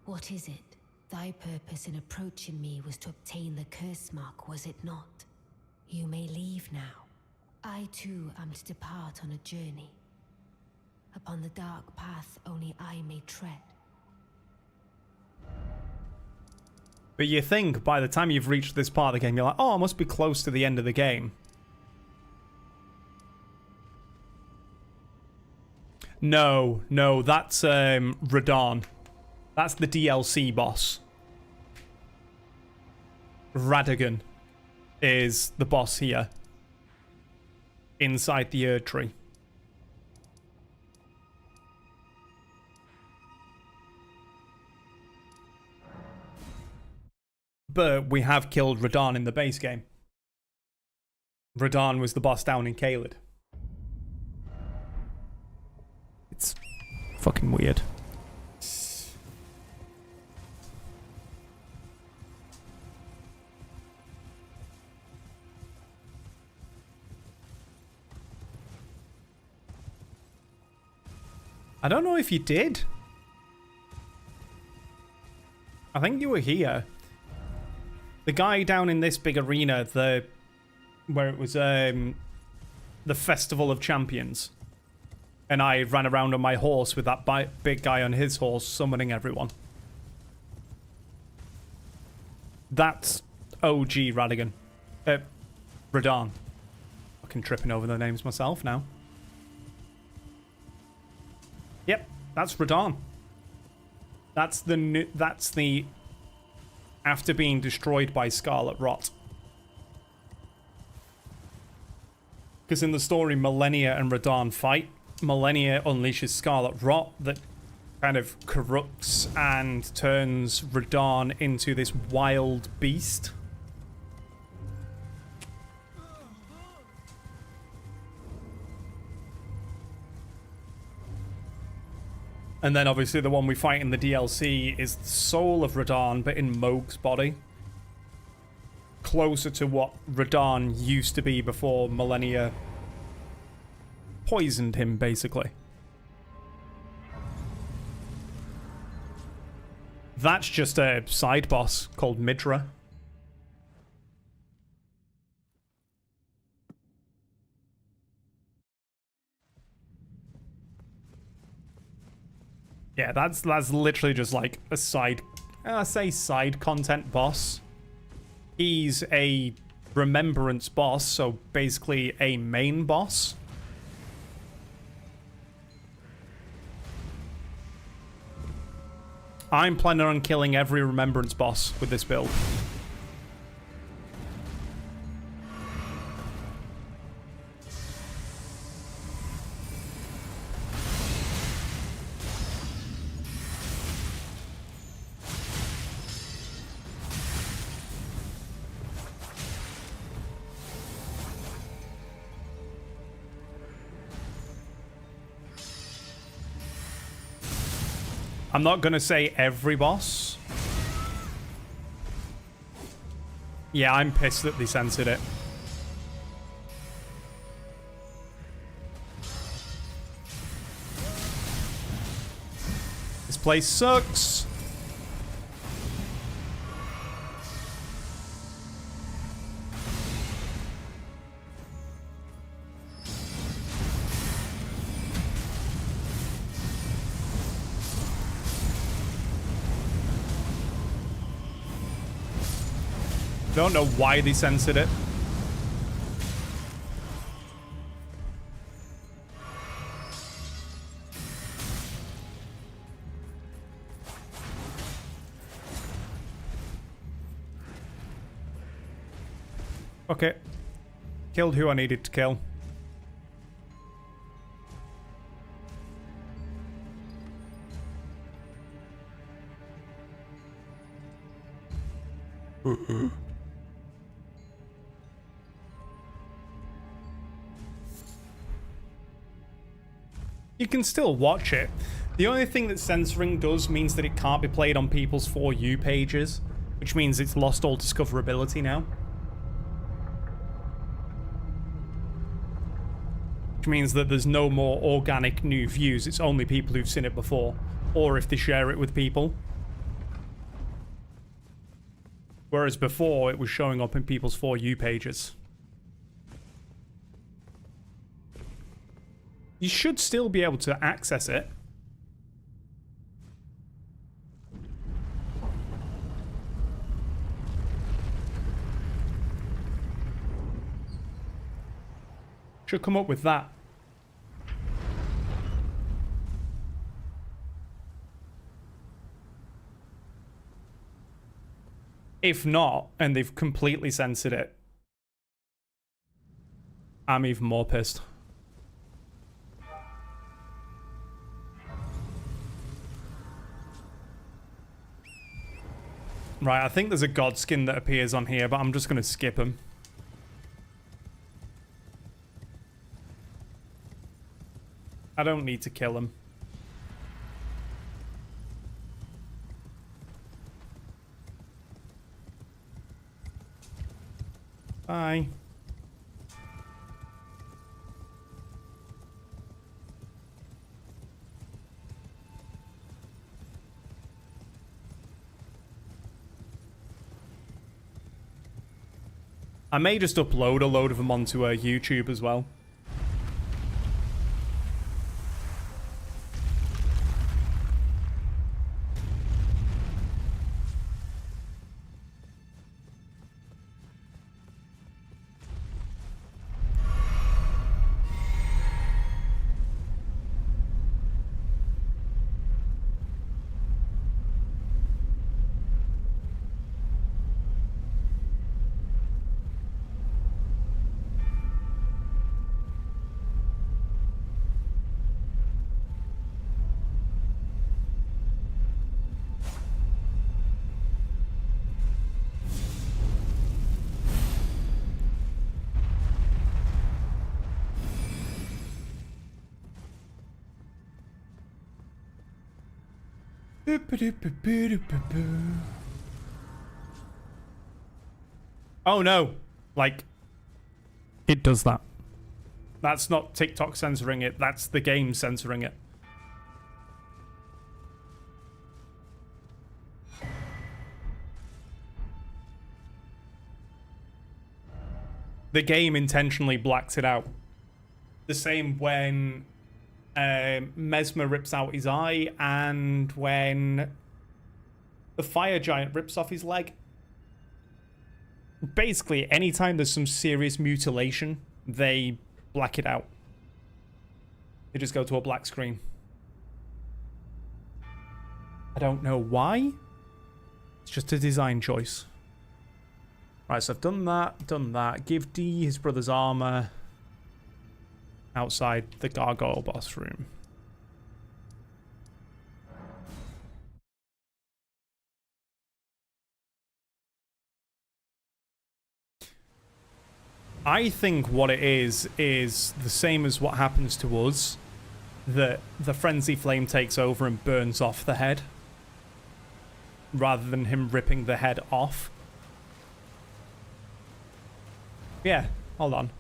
What is it? Thy purpose in approaching me was to obtain the curse mark, was it not? You may leave now. I too am to depart on a journey. Upon the dark path only I may tread. But you think by the time you've reached this part of the game, you're like, oh, I must be close to the end of the game. No, that's Radahn. That's the DLC boss. Radagon is the boss here. Inside the Erd Tree. But we have killed Radahn in the base game. Radahn was the boss down in Caelid. It's fucking weird. I don't know if you did. I think you were here. The guy down in this big arena, where it was the Festival of Champions. And I ran around on my horse with that big guy on his horse summoning everyone. That's OG Radagon. Radahn. Fucking tripping over the names myself now. Yep, that's Radahn. That's the after being destroyed by Scarlet Rot. Because in the story, Malenia and Radahn fight. Malenia unleashes Scarlet Rot that kind of corrupts and turns Radahn into this wild beast. And then obviously the one we fight in the DLC is the soul of Radahn, but in Mohg's body. Closer to what Radahn used to be before Malenia poisoned him, basically. That's just a side boss called Midra. Yeah, that's literally just like a side content boss. He's a remembrance boss, so basically a main boss. I'm planning on killing every remembrance boss with this build. I'm not going to say every boss. Yeah, I'm pissed that they censored it. This place sucks. Don't know why they censored it. Okay. Killed who I needed to kill. You can still watch it. The only thing that censoring does means that it can't be played on people's For You pages, which means it's lost all discoverability now. Which means that there's no more organic new views, it's only people who've seen it before, or if they share it with people. Whereas before, it was showing up in people's For You pages. You should still be able to access it. Should come up with that. If not, and they've completely censored it, I'm even more pissed. Right, I think there's a god skin that appears on here, but I'm just going to skip him. I don't need to kill him. Bye. I may just upload a load of them onto YouTube as well. Oh no, like, it does that. That's not TikTok censoring it, that's the game censoring it. The game intentionally blacks it out. The same when Mesmer rips out his eye, and when the fire giant rips off his leg. Basically, anytime there's some serious mutilation, they black it out. They just go to a black screen. I don't know why. It's just a design choice. Right, so I've done that. Give D his brother's armor. Outside the gargoyle boss room. I think what it is the same as what happens to us, that the frenzy flame takes over and burns off the head, rather than him ripping the head off. Yeah, hold on.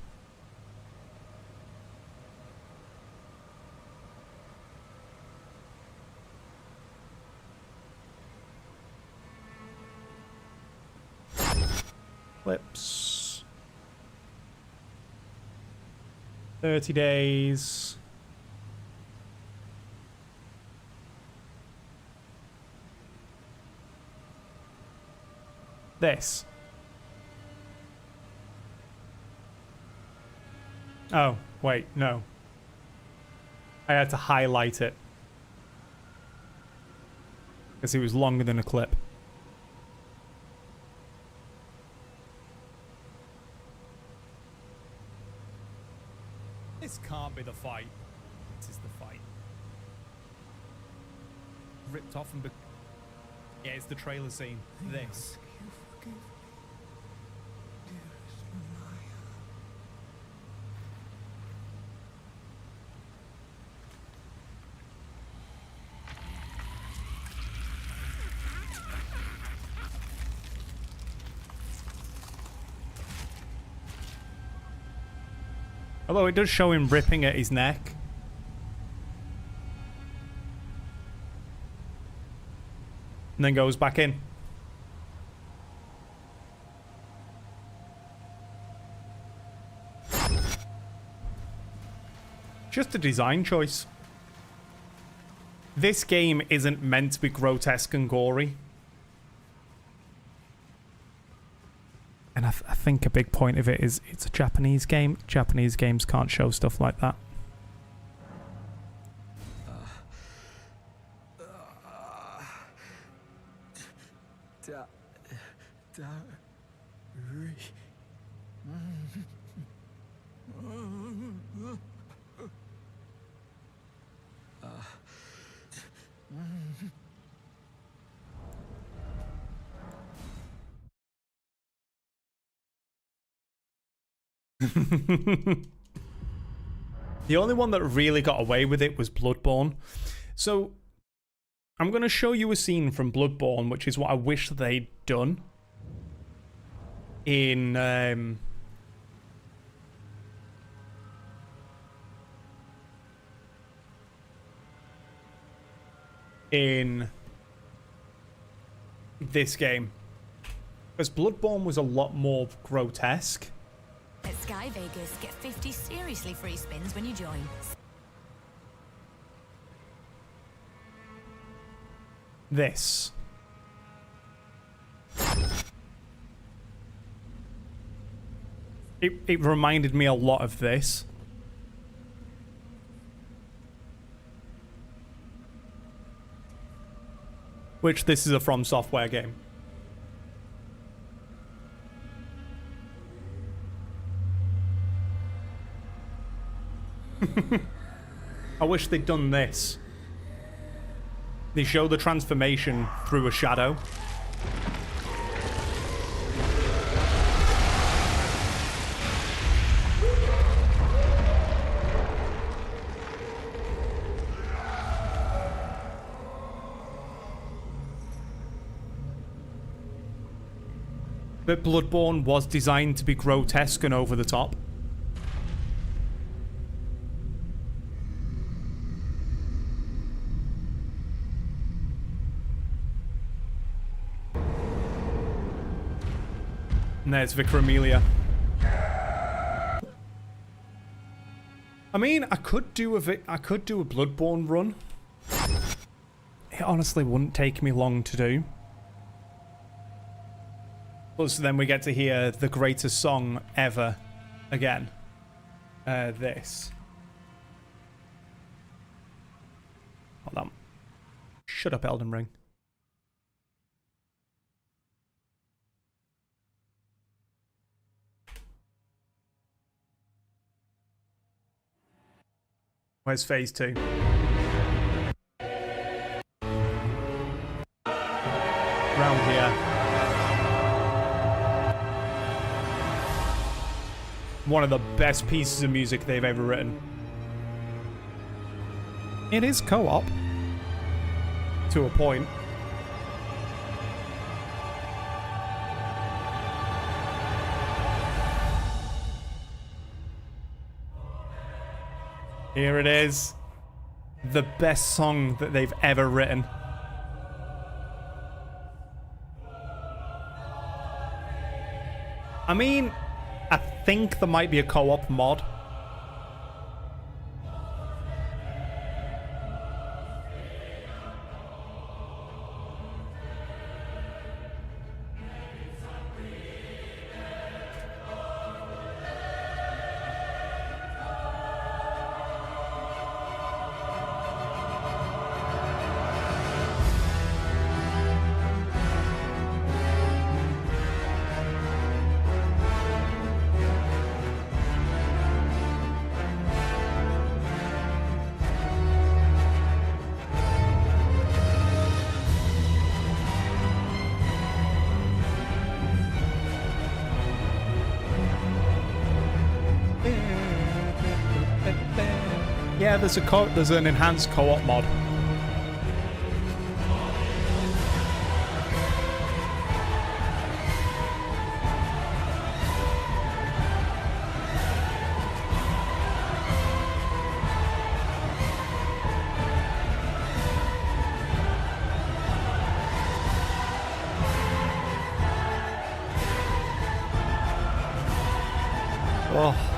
Clips. 30 days. This. Oh, wait, no. I had to highlight it. Because it was longer than a clip. This can't be the fight. This is the fight. Ripped off and... Yeah, it's the trailer scene. This. Although it does show him ripping at his neck. And then goes back in. Just a design choice. This game isn't meant to be grotesque and gory. And I think a big point of it is it's a Japanese game. Japanese games can't show stuff like that. The only one that really got away with it was Bloodborne. So I'm going to show you a scene from Bloodborne, which is what I wish they'd done in this game. Because Bloodborne was a lot more grotesque. At Sky Vegas, get 50 seriously free spins when you join. This. It reminded me a lot of this. Which this is a From Software game. I wish they'd done this. They show the transformation through a shadow. But Bloodborne was designed to be grotesque and over the top. And there's Vicar Amelia. I mean, I could do a Bloodborne run. It honestly wouldn't take me long to do. Plus, then we get to hear the greatest song ever again. This. Hold on. Shut up, Elden Ring. Where's phase 2? Round here. One of the best pieces of music they've ever written. It is co-op. To a point. Here it is. The best song that they've ever written. I mean, I think there might be a co-op mod. Yeah, there's an enhanced co-op mod. Oh.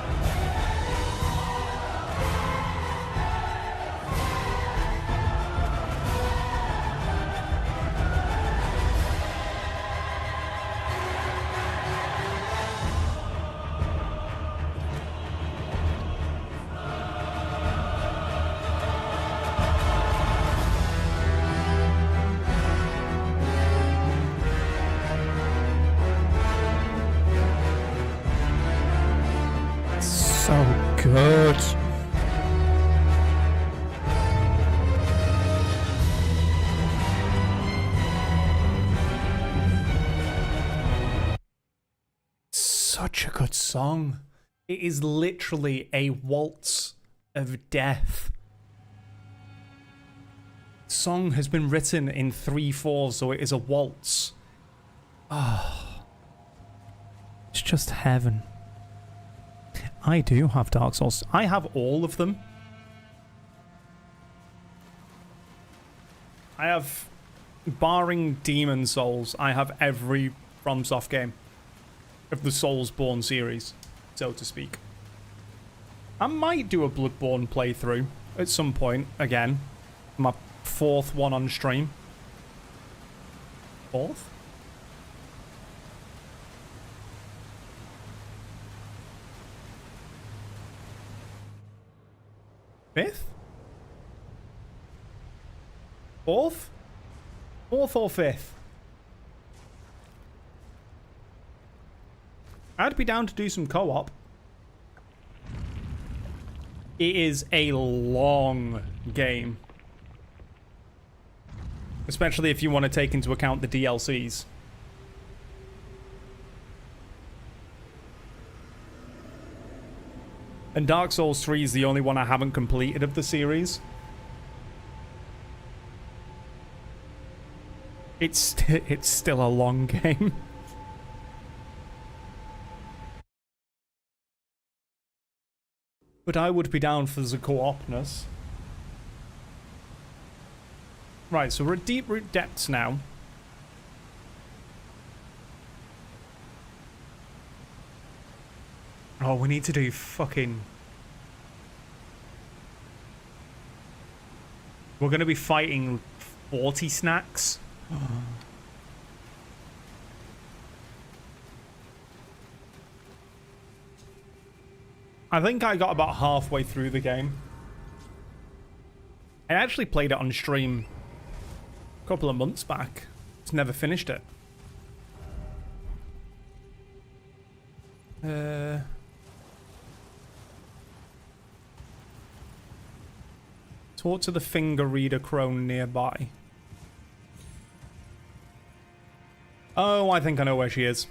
So good. Such a good song. It is literally a waltz of death. The song has been written in 3/4, so it is a waltz. Ah, it's just heaven. I do have Dark Souls. I have all of them. I have, barring Demon Souls, I have every FromSoft game of the Soulsborne series, so to speak. I might do a Bloodborne playthrough at some point again. My 4th one on stream. 4th? Fifth? 4th? 4th or 5th? I'd be down to do some co-op. It is a long game. Especially if you want to take into account the DLCs. And Dark Souls 3 is the only one I haven't completed of the series. It's still a long game. But I would be down for the co-opness. Right, so we're at Deep Root Depths now. Oh, we need to do fucking... We're going to be fighting 40 snacks. I think I got about halfway through the game. I actually played it on stream a couple of months back. Just never finished it. Talk to the finger reader crone nearby. Oh, I think I know where she is.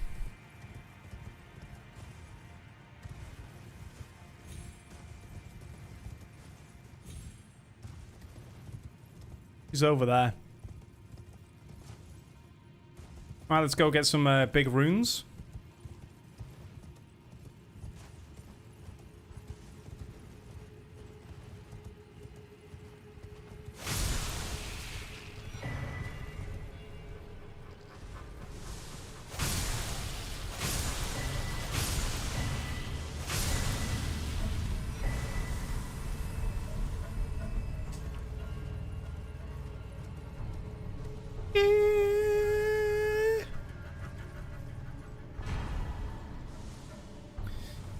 She's over there. Alright, let's go get some big runes.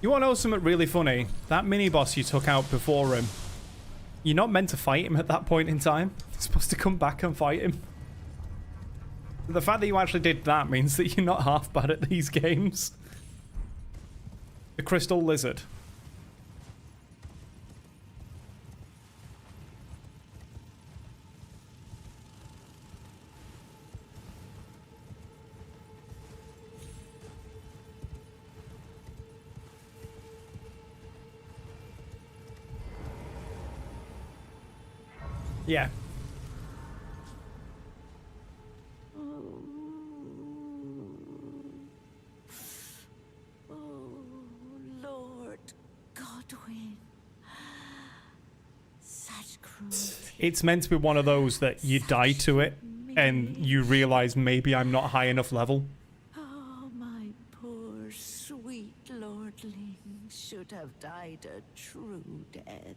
You want to know something really funny? That mini-boss you took out before him, you're not meant to fight him at that point in time. You're supposed to come back and fight him. The fact that you actually did that means that you're not half bad at these games. The Crystal Lizard. Yeah. Lord Godwyn. Such cruelty. It's meant to be one of those that you die to it and you realize maybe I'm not high enough level. Oh, my poor sweet lordling should have died a true death.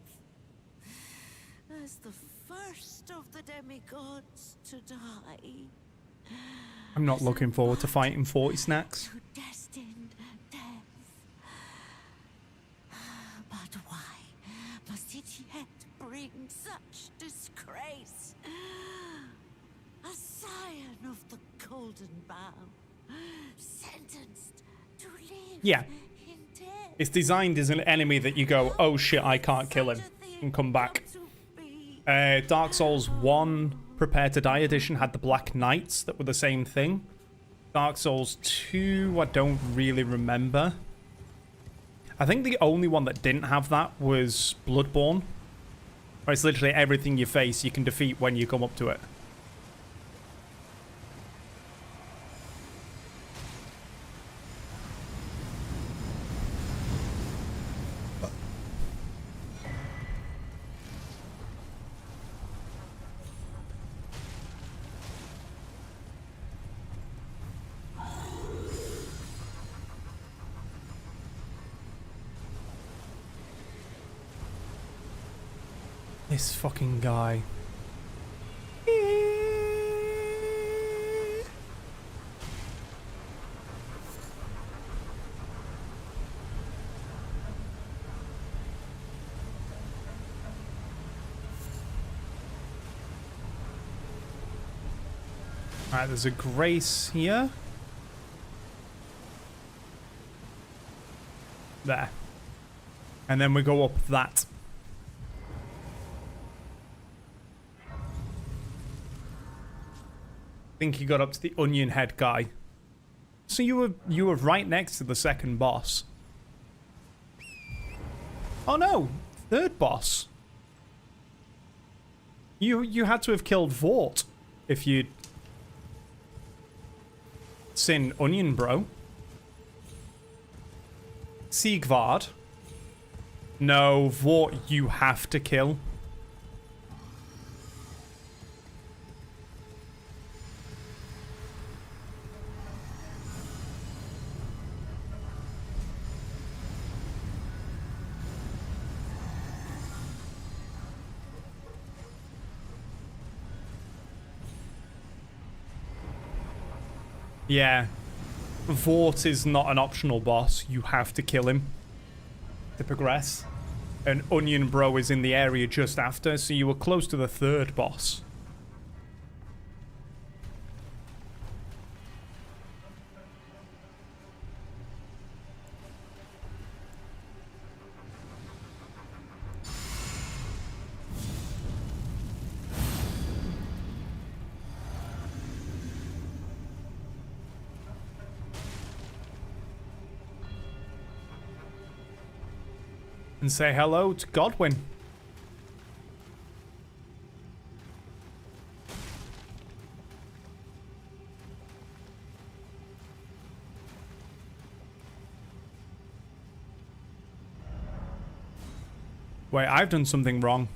As the first of the demigods to die. I'm not looking forward to fighting 40 snacks. To destined death. But why must it yet bring such disgrace? A scion of the Golden Bough, sentenced to live Yeah. in death. It's designed as an enemy that you go, oh shit, I can't kill him, and come back. Dark Souls 1 Prepare to Die edition had the Black Knights that were the same thing. Dark Souls 2, I don't really remember. I think the only one that didn't have that was Bloodborne. Where it's literally everything you face you can defeat when you come up to it. This fucking guy. Alright, there's a grace here. There. And then we go up that. I think you got up to the onion head guy. So you were right next to the second boss. Oh no, third boss. You had to have killed Vort if you'd seen Onion Bro. Siegvard. No, Vort you have to kill. Yeah. Vort is not an optional boss. You have to kill him to progress. And Onion Bro is in the area just after, so you were close to the third boss. And say hello to Godwyn. Wait, I've done something wrong.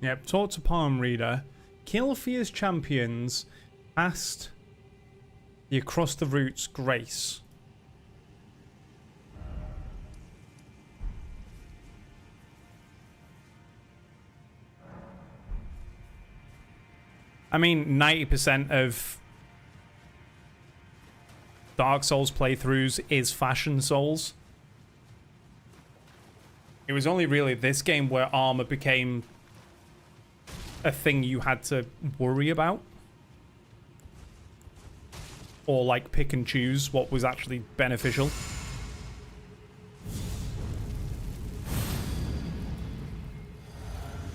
Yep, talk to Palm Reader. Kill Fierce champions past the Across the Roots Grace. I mean, 90% of Dark Souls playthroughs is Fashion Souls. It was only really this game where armor became a thing you had to worry about. Or like pick and choose what was actually beneficial.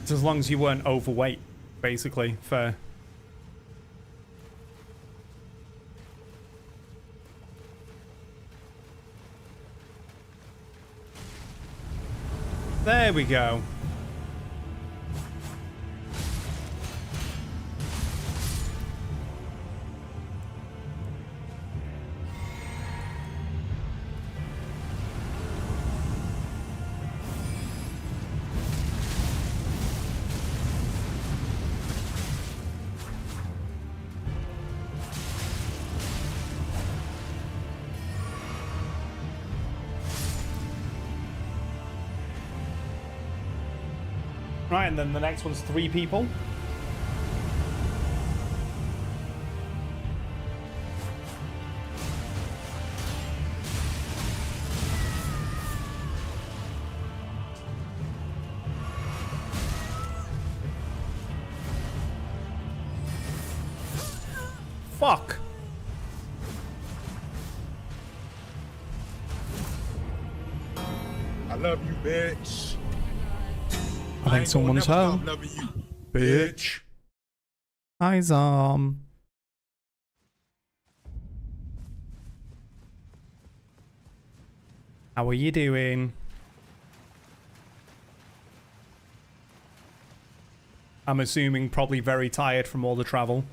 It's as long as you weren't overweight, basically, for... There we go. Right, and then the next one's 3 people. Fuck. I love you, bitch. I think someone's home. Bitch. Hi, Zom. How are you doing? I'm assuming probably very tired from all the travel.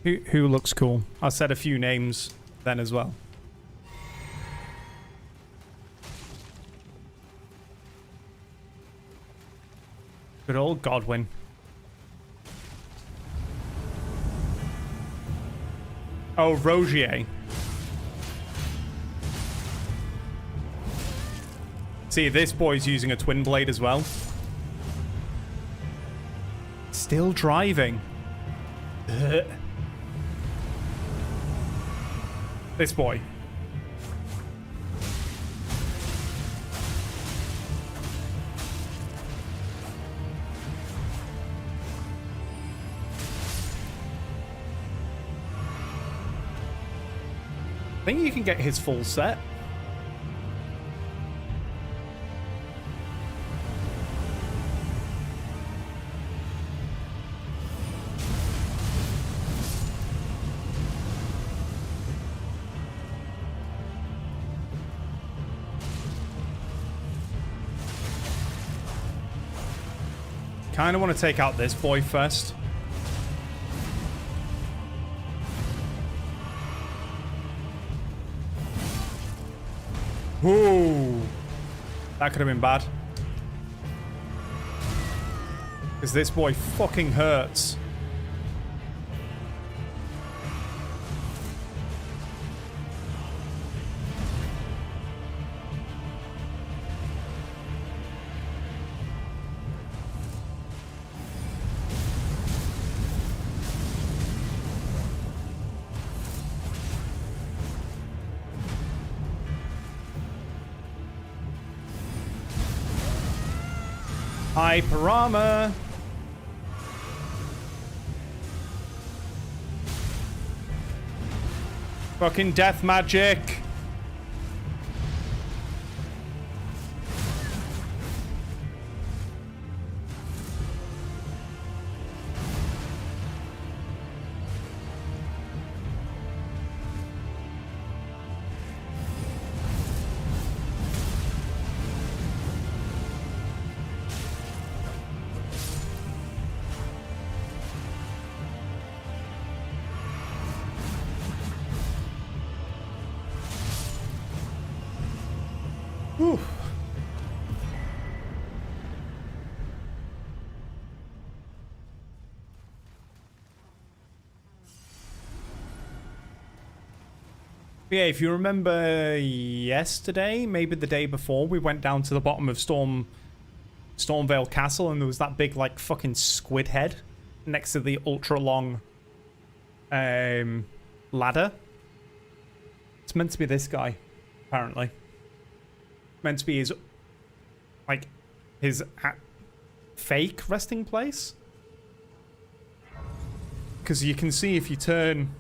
Who looks cool? I said a few names then as well. Good old Godwin. Oh, Rogier. See, this boy's using a twin blade as well. Still driving. This boy. I think you can get his full set. Kind of want to take out this boy first. Ooh. That could have been bad. Because this boy fucking hurts. Hyper armor. Fucking death magic. Yeah, if you remember yesterday, maybe the day before, we went down to the bottom of Stormvale Castle, and there was that big, like, fucking squid head next to the ultra long ladder. It's meant to be this guy, apparently. Meant to be his, like, his fake resting place. Because you can see if you turn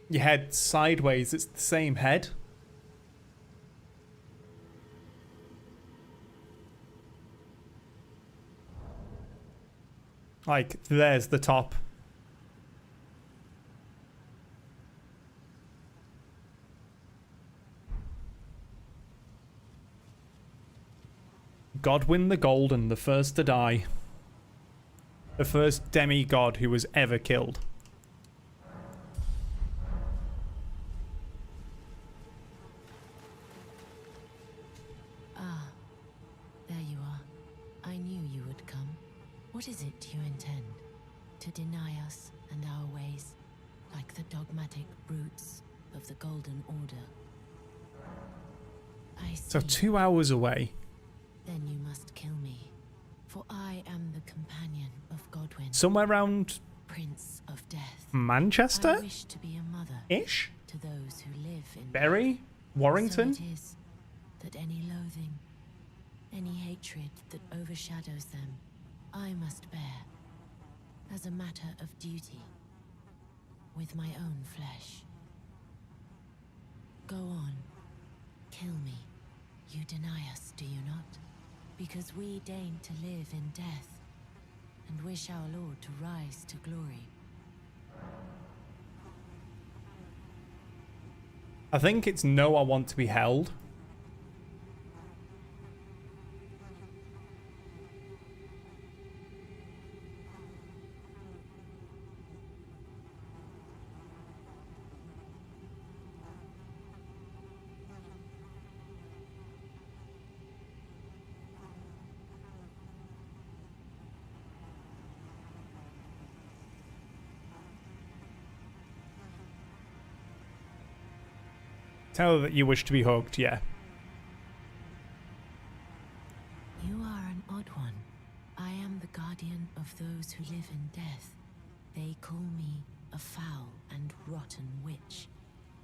your head sideways, it's the same head. Like, there's the top. Godwyn the Golden, the first to die. The first demigod who was ever killed. Ah, there you are. I knew you would come. What is it you intend? To deny us and our ways, like the dogmatic brutes of the Golden Order? I see. So 2 hours away. Then you must kill me, for I am the companion of Godwyn. Somewhere around Prince of Death. Manchester? I wish to be a mother Ish? to those who live in Bury? Warrington? So it is that any loathing, any hatred that overshadows them, I must bear as a matter of duty with my own flesh. Go on, kill me. You deny us, do you not? Because we deign to live in death and wish our Lord to rise to glory. I think it's no, I want to be held. Tell her that you wish to be hugged, yeah. You are an odd one. I am the guardian of those who live in death. They call me a foul and rotten witch.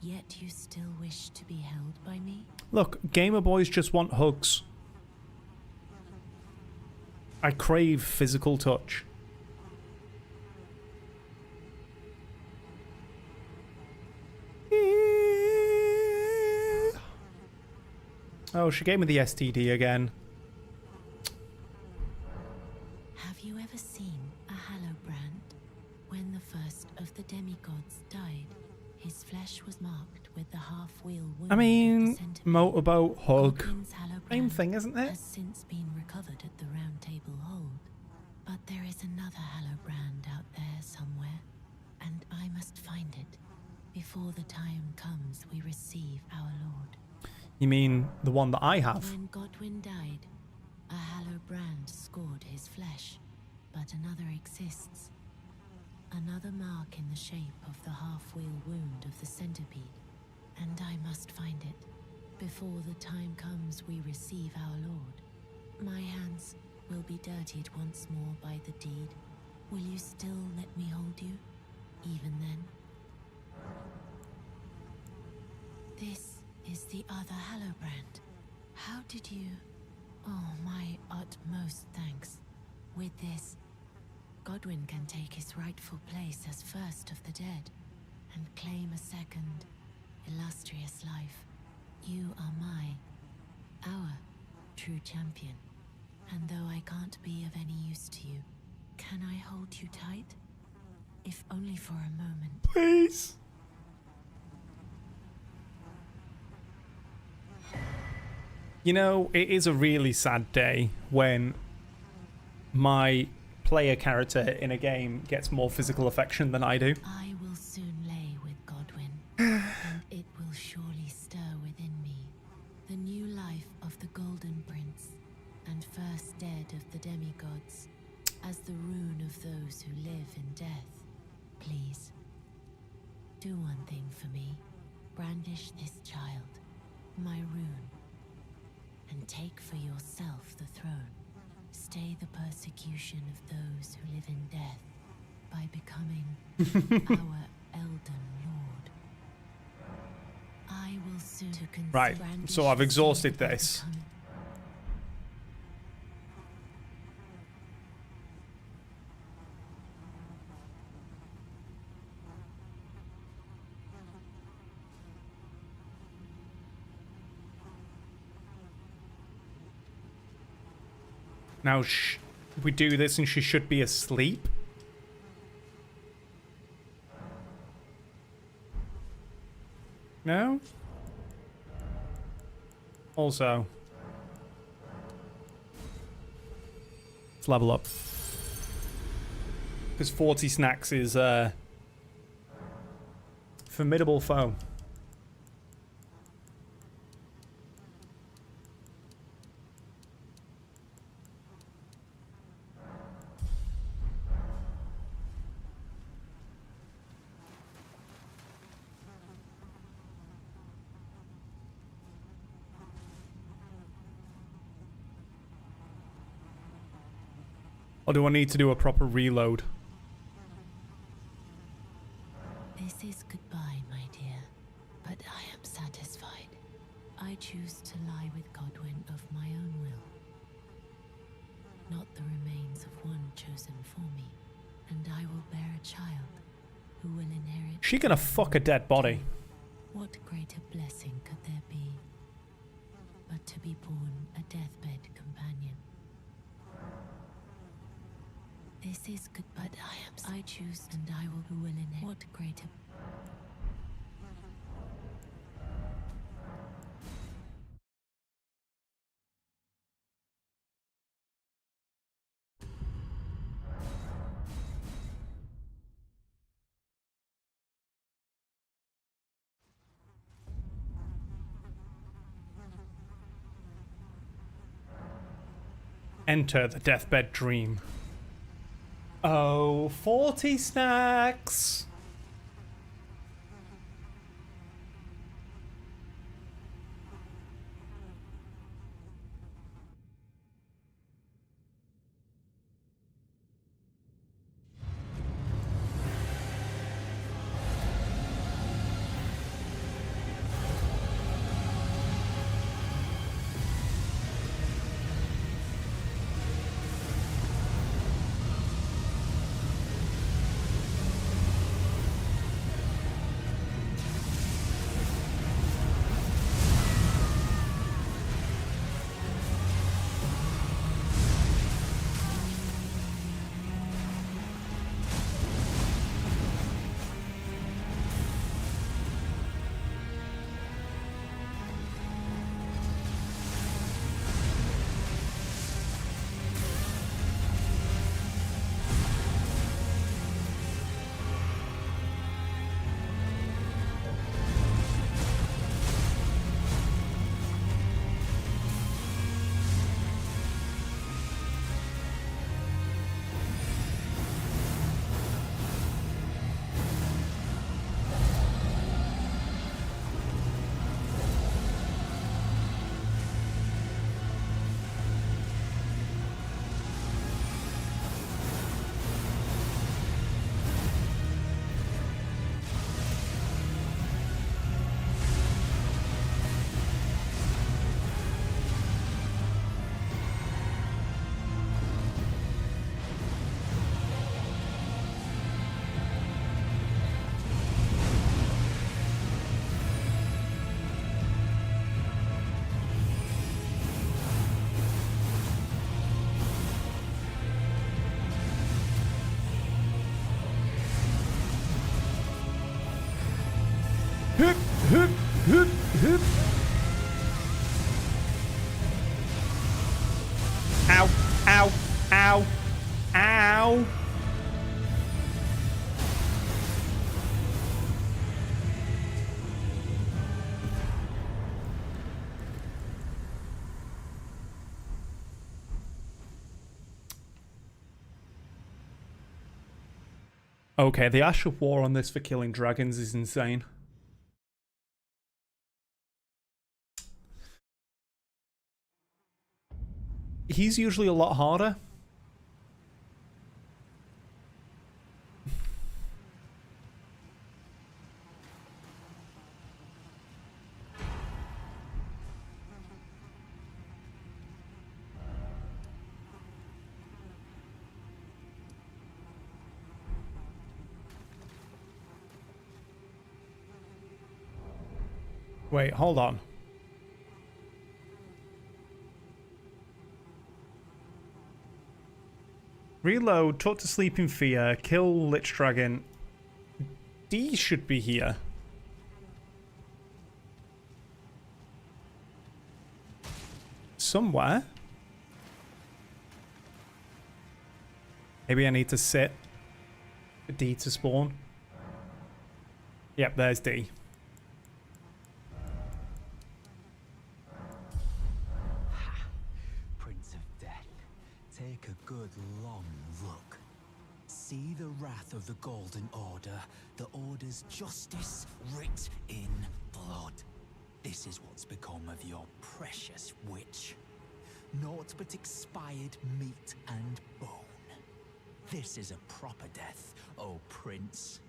Yet you still wish to be held by me? Look, gamer boys just want hugs. I crave physical touch. Oh, she gave me the STD again. Have you ever seen a Hallowbrand? When the first of the demigods died, his flesh was marked with the half-wheel wound. I mean, motorboat, hug. Same thing, isn't it? Has since been recovered at the Round Table Hold. But there is another Hallowbrand out there somewhere, and I must find it before the time comes we receive our Lord. You mean the one that I have? When Godwyn died, a Hallowbrand scored his flesh, but another exists. Another mark in the shape of the half-wheel wound of the centipede, and I must find it before the time comes we receive our Lord. My hands will be dirtied once more by the deed. Will you still let me hold you, even then? This is the other Hallowbrand. How did you... Oh, my utmost thanks. With this, Godwyn can take his rightful place as first of the dead and claim a second, illustrious life. You are our true champion. And though I can't be of any use to you, can I hold you tight? If only for a moment. Please. You know, it is a really sad day when my player character in a game gets more physical affection than I do. I will soon lay with Godwyn, and it will surely stir within me the new life of the Golden Prince and first dead of the demigods, as the rune of those who live in death. Please, Do one thing for me. Brandish this child, my rune, and take for yourself the throne. Stay the persecution of those who live in death by becoming our Elden Lord. I will soon Right, so I've exhausted this. Now, we do this and she should be asleep. No? Also, let's level up. Because 40 snacks is a formidable foe. Or do I need to do a proper reload? This is goodbye, my dear, but I am satisfied. I choose to lie with Godwyn of my own will, not the remains of one chosen for me, and I will bear a child who will inherit. She gonna fuck a dead body. What greater blessing could there be but to be born a deathbed companion? This is good, but I choose, and I will inherit. What greater? Enter the deathbed dream. Oh, 40 snacks. Hüp, hüp, hüp, hüp. Ow, ow, ow, ow. Okay, the Ash of War on this for killing dragons is insane. He's usually a lot harder. Wait, hold on. Reload, talk to Sleeping Fear, kill Lich Dragon. D should be here. Somewhere. Maybe I need to sit for D to spawn. Yep, there's D. Prince of Death, take a good long look. See the wrath of the Golden Order, the Order's justice writ in blood. This is what's become of your precious witch. Naught but expired meat and bone. This is a proper death, O Prince.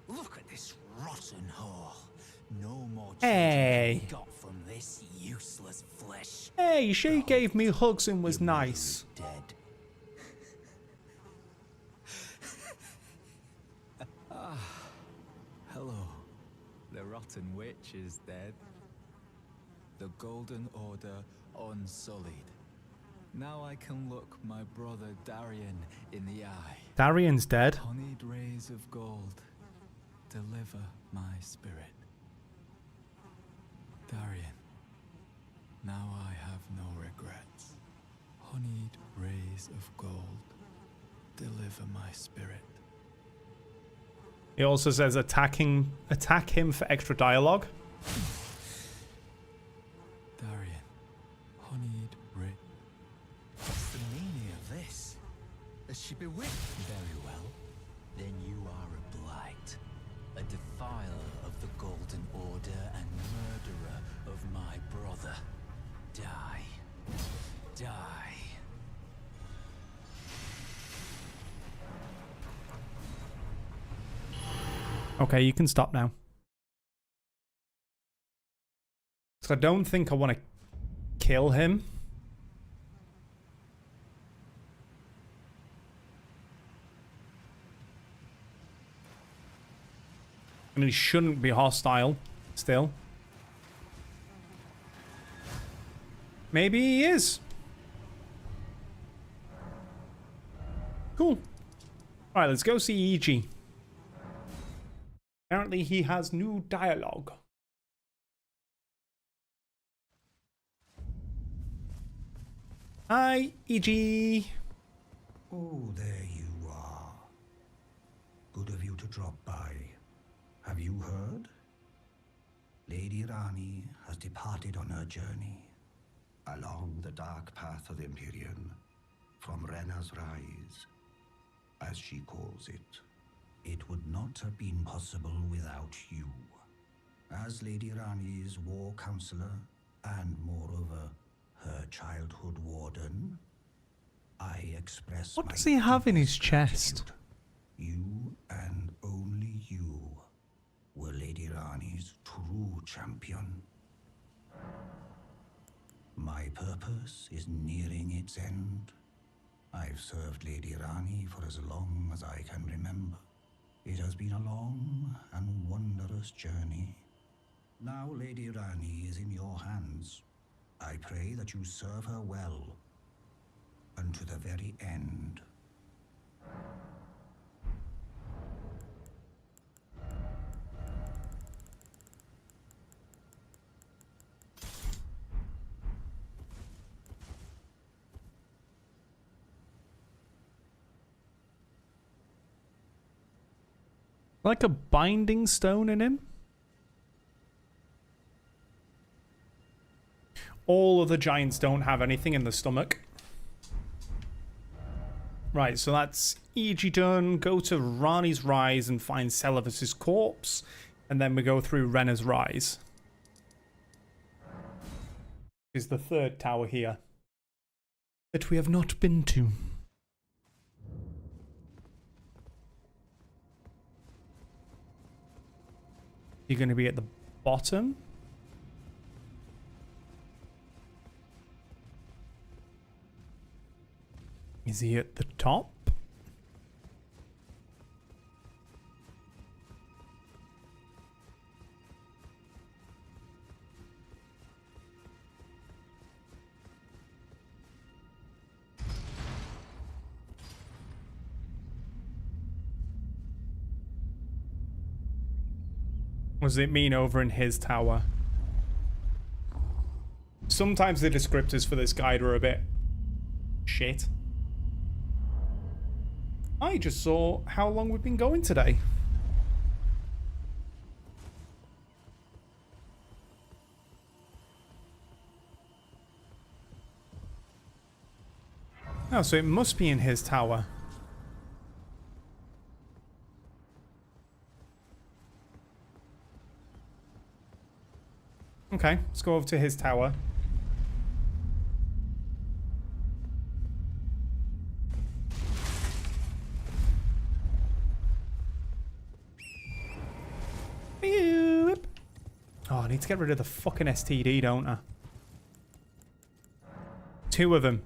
Look at this rotten whore. No more children got from this useless flesh. Hey, she gave me hugs and was nice. Dead. Hello. The rotten witch is dead. The Golden Order unsullied. Now I can look my brother Darien in the eye. Darien's dead. Honeyed rays of gold, deliver my spirit. Darien, now I have no regrets. Honeyed rays of gold, deliver my spirit. He also says attack him for extra dialogue. Darien, honeyed ray. What's the meaning of this? Has she bewitched? Very well. Then you are a blight, a defiler of the Golden Order and murderer of my brother. Die. Die. Okay, you can stop now. So I don't think I want to kill him. And he shouldn't be hostile still. Maybe he is. Cool. Alright, let's go see EG. Apparently he has new dialogue. Hi, EG. Oh, there you are. Good of you to drop by. Have you heard? Lady Rani has departed on her journey along the dark path of the Empyrean, from Rena's Rise, as she calls it. It would not have been possible without you. As Lady Rani's war counselor, and moreover, her childhood warden, I express What does he have in his chest? You and only you were Lady Rani's true champion. My purpose is nearing its end. I've served Lady Rani for as long as I can remember. It has been a long and wondrous journey. Now Lady Rani is in your hands. I pray that you serve her well, unto the very end. Like a binding stone in him? All of the giants don't have anything in the stomach. Right, so that's Iji done. Go to Rani's Rise and find Seluvis's corpse. And then we go through Renna's Rise. Is the third tower here that we have not been to. You're going to be at the bottom. Is he at the top? What does it mean over in his tower? Sometimes the descriptors for this guide are a bit shit. I just saw how long we've been going today. Oh, so it must be in his tower. Okay, let's go over to his tower. Oh, I need to get rid of the fucking STD, don't I? 2 of them.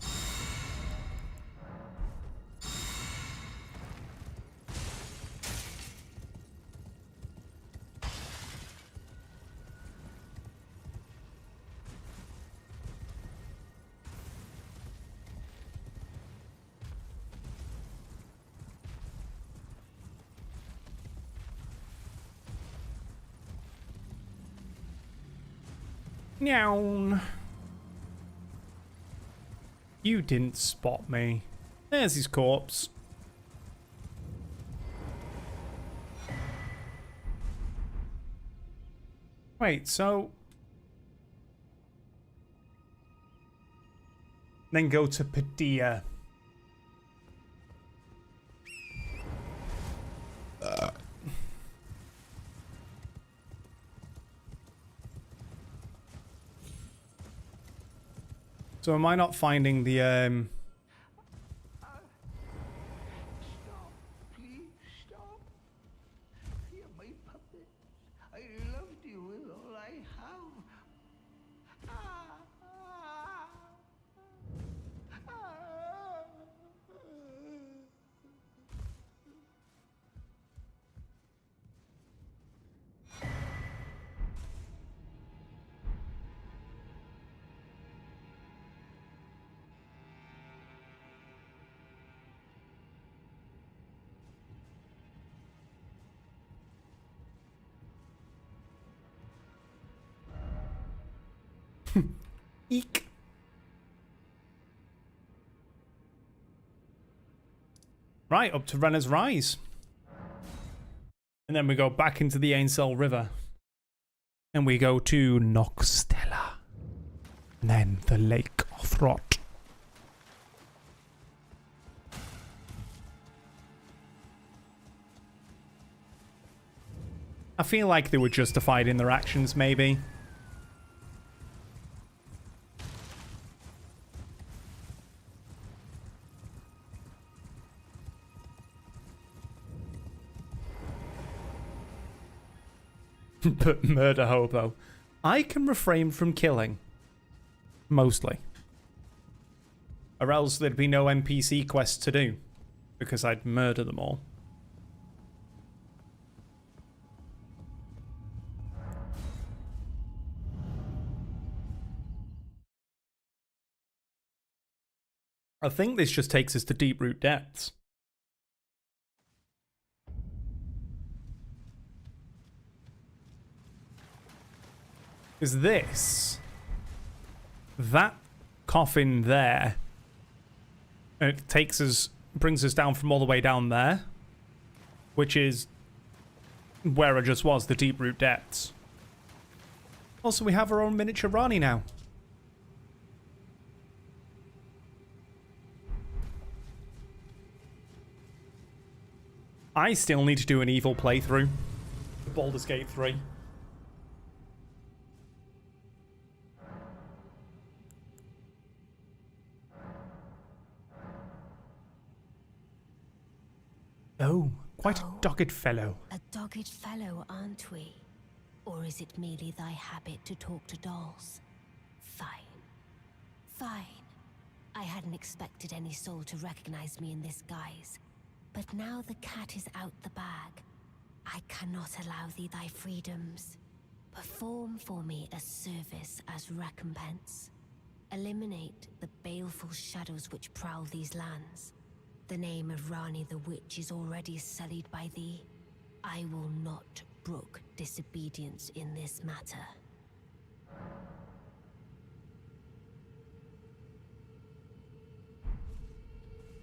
Nyawn. You didn't spot me. There's his corpse. Wait, so... Then go to Padilla. So am I not finding the Stop, please stop. You're my puppet. I loved you with all I have. Eek. Right, up to Renna's Rise. And then we go back into the Ainsel River. And we go to Noxtella. And then the Lake of Rot. I feel like they were justified in their actions, maybe. But murder hobo. I can refrain from killing. Mostly. Or else there'd be no NPC quests to do. Because I'd murder them all. I think this just takes us to Deeproot Depths. Is this that coffin there? And it takes us, brings us down from all the way down there, which is where I just was, the Deeproot Depths. Also, we have our own miniature Rani now. I still need to do an evil playthrough. Baldur's Gate 3. Oh, quite a dogged fellow. A dogged fellow, aren't we? Or is it merely thy habit to talk to dolls? Fine. Fine. I hadn't expected any soul to recognize me in this guise. But now the cat is out the bag. I cannot allow thee thy freedoms. Perform for me a service as recompense. Eliminate the baleful shadows which prowl these lands. The name of Rani the Witch is already sullied by thee. I will not brook disobedience in this matter.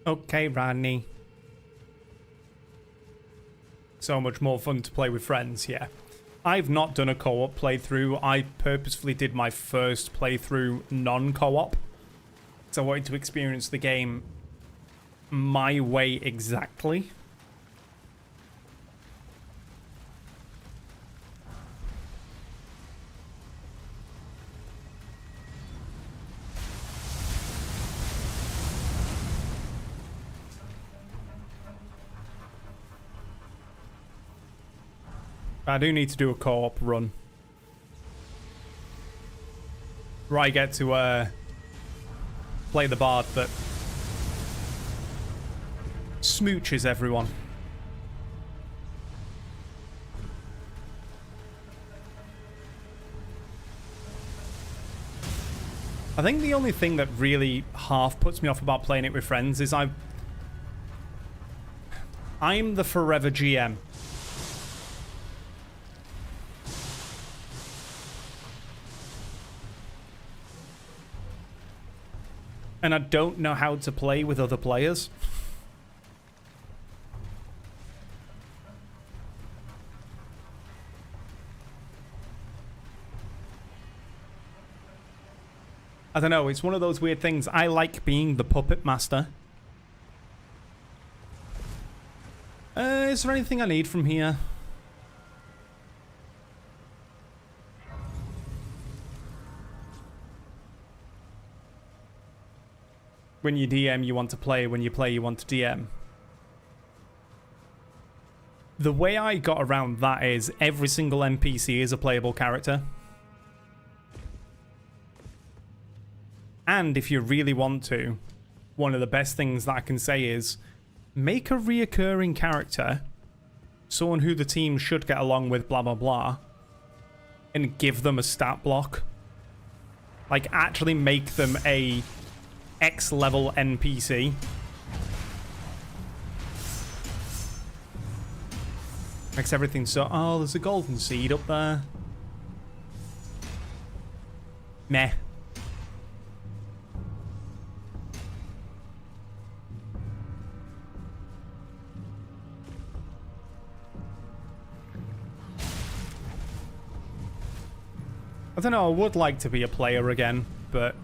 Okay, Rani. So much more fun to play with friends, yeah. I've not done a co-op playthrough. I purposefully did my first playthrough non-co-op. So I wanted to experience the game my way exactly. I do need to do a co-op run. Where I get to play the bard that smooches everyone. I think the only thing that really half puts me off about playing it with friends is I'm the forever GM. And I don't know how to play with other players. I don't know, it's one of those weird things. I like being the puppet master. Is there anything I need from here? When you DM, you want to play. When you play, you want to DM. The way I got around that is every single NPC is a playable character. And if you really want to, one of the best things that I can say is make a reoccurring character, someone who the team should get along with, blah, blah, blah, and give them a stat block. Like, actually make them a X-level NPC. Makes everything so... Oh, there's a golden seed up there. Meh. I don't know, I would like to be a player again, but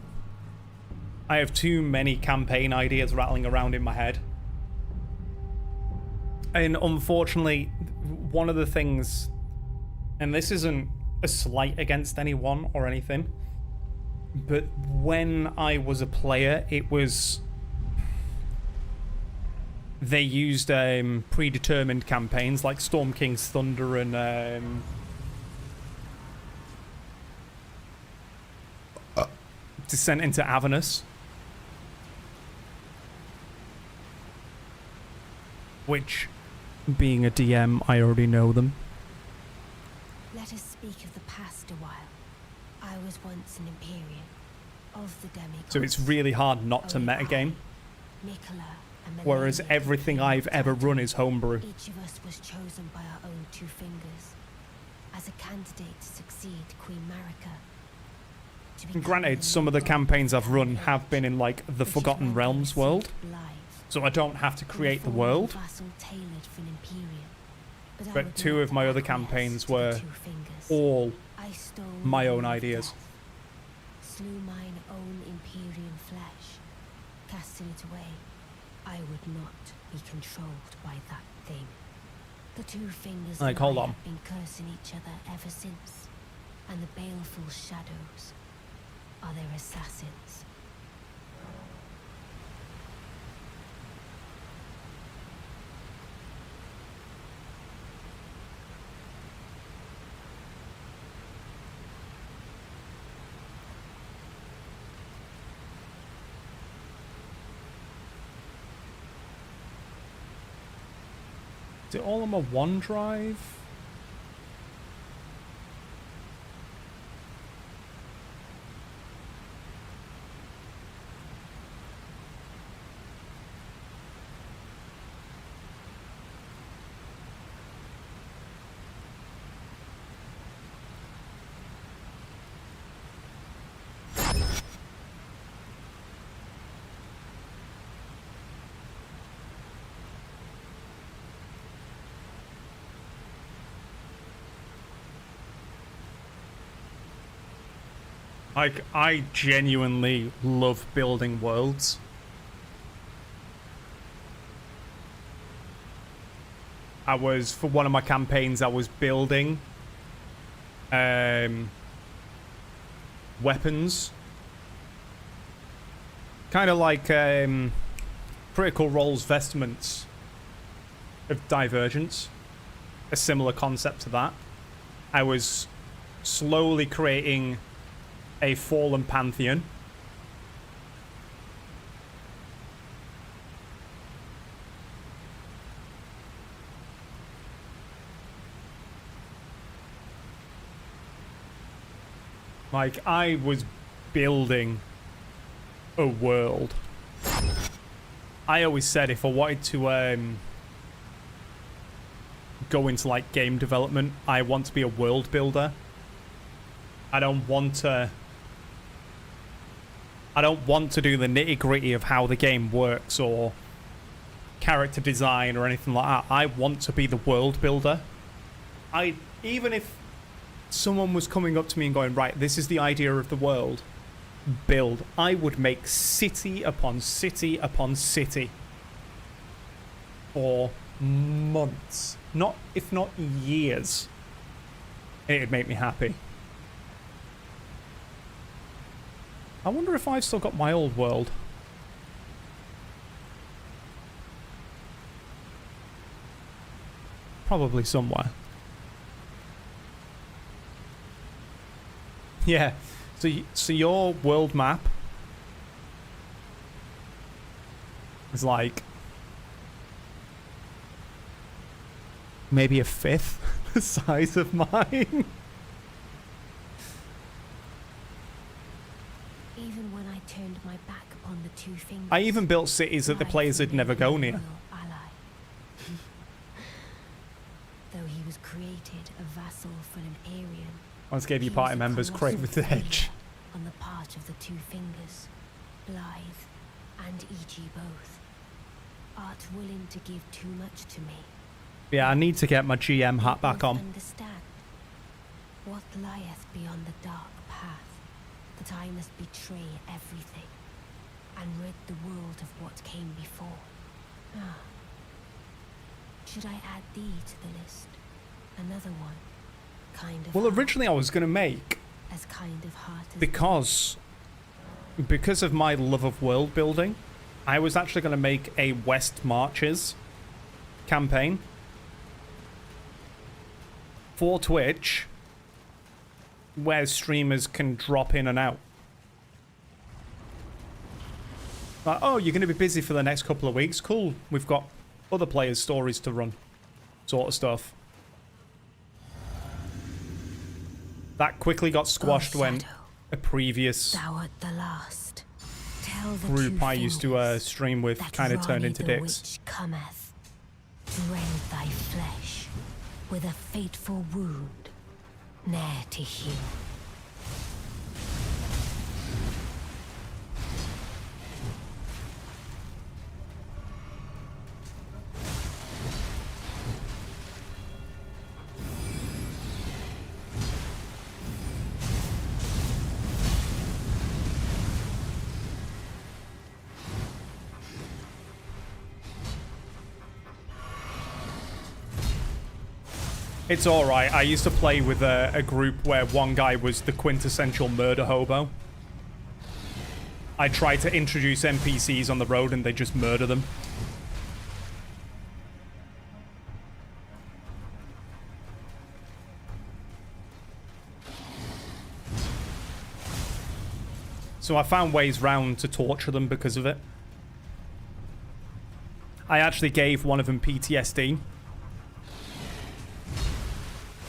I have too many campaign ideas rattling around in my head. And unfortunately, one of the things, and this isn't a slight against anyone or anything, but when I was a player, it was... They used predetermined campaigns like Storm King's Thunder and... Descent into Avernus. Which, being a DM, I already know them. Let us speak of the past a while. I was once an Empyrean of the demigods. So it's really hard not to metagame. Whereas everything I've ever run is homebrew. Each of us was chosen by our own two fingers as a candidate to succeed Queen Marika. Granted, some of the campaigns I've run have been in, like, the Forgotten Realms world. So I don't have to create the world. But two of my other campaigns were all my own ideas. Slew mine own Empyrean flesh. Casting it away, I would not be controlled by that thing. The two fingers Like, hold on. have been cursing each other ever since, and the baleful shadows are their assassins. Is it all on my OneDrive? Like, I genuinely love building worlds. For one of my campaigns, I was building weapons. Kind of like Critical Role's Vestments of Divergence. A similar concept to that. I was slowly creating a fallen pantheon. Like, I was building a world. I always said if I wanted to go into like game development, I want to be a world builder. I don't want to do the nitty-gritty of how the game works or character design or anything like that. I want to be the world builder. Even if someone was coming up to me and going, right, this is the idea of the world, build, I would make city upon city upon city for months, if not years. It'd make me happy. I wonder if I've still got my old world. Probably somewhere. Yeah. So your world map is like maybe a fifth the size of mine. Even when I turned my back upon the two fingers, I even built cities that the players would never go near. Though he was created a vassal for an Aryan, Once gave you party members crave with the edge. on the part of the two fingers, Blythe and E.G. both. Art willing to give too much to me. Yeah, I need to get my GM hat back on. Understand what lieth beyond the dark path, that I must betray everything and rid the world of what came before. Should I add thee to the list? Another one, kind of. Well, originally I was going to make, as kind of heart as because of my love of world building, I was actually going to make a West Marches campaign for Twitch where streamers can drop in and out. Like, oh, you're going to be busy for the next couple of weeks? Cool. We've got other players' stories to run. Sort of stuff. That quickly got squashed when a previous thou art the last. Tell the group two I used to stream with that kind of turned Rani into the dicks. witch cometh, rend thy flesh with a fateful wound, ne'er to heal. It's alright. I used to play with a group where one guy was the quintessential murder hobo. I tried to introduce NPCs on the road and they just murder them. So I found ways round to torture them because of it. I actually gave one of them PTSD.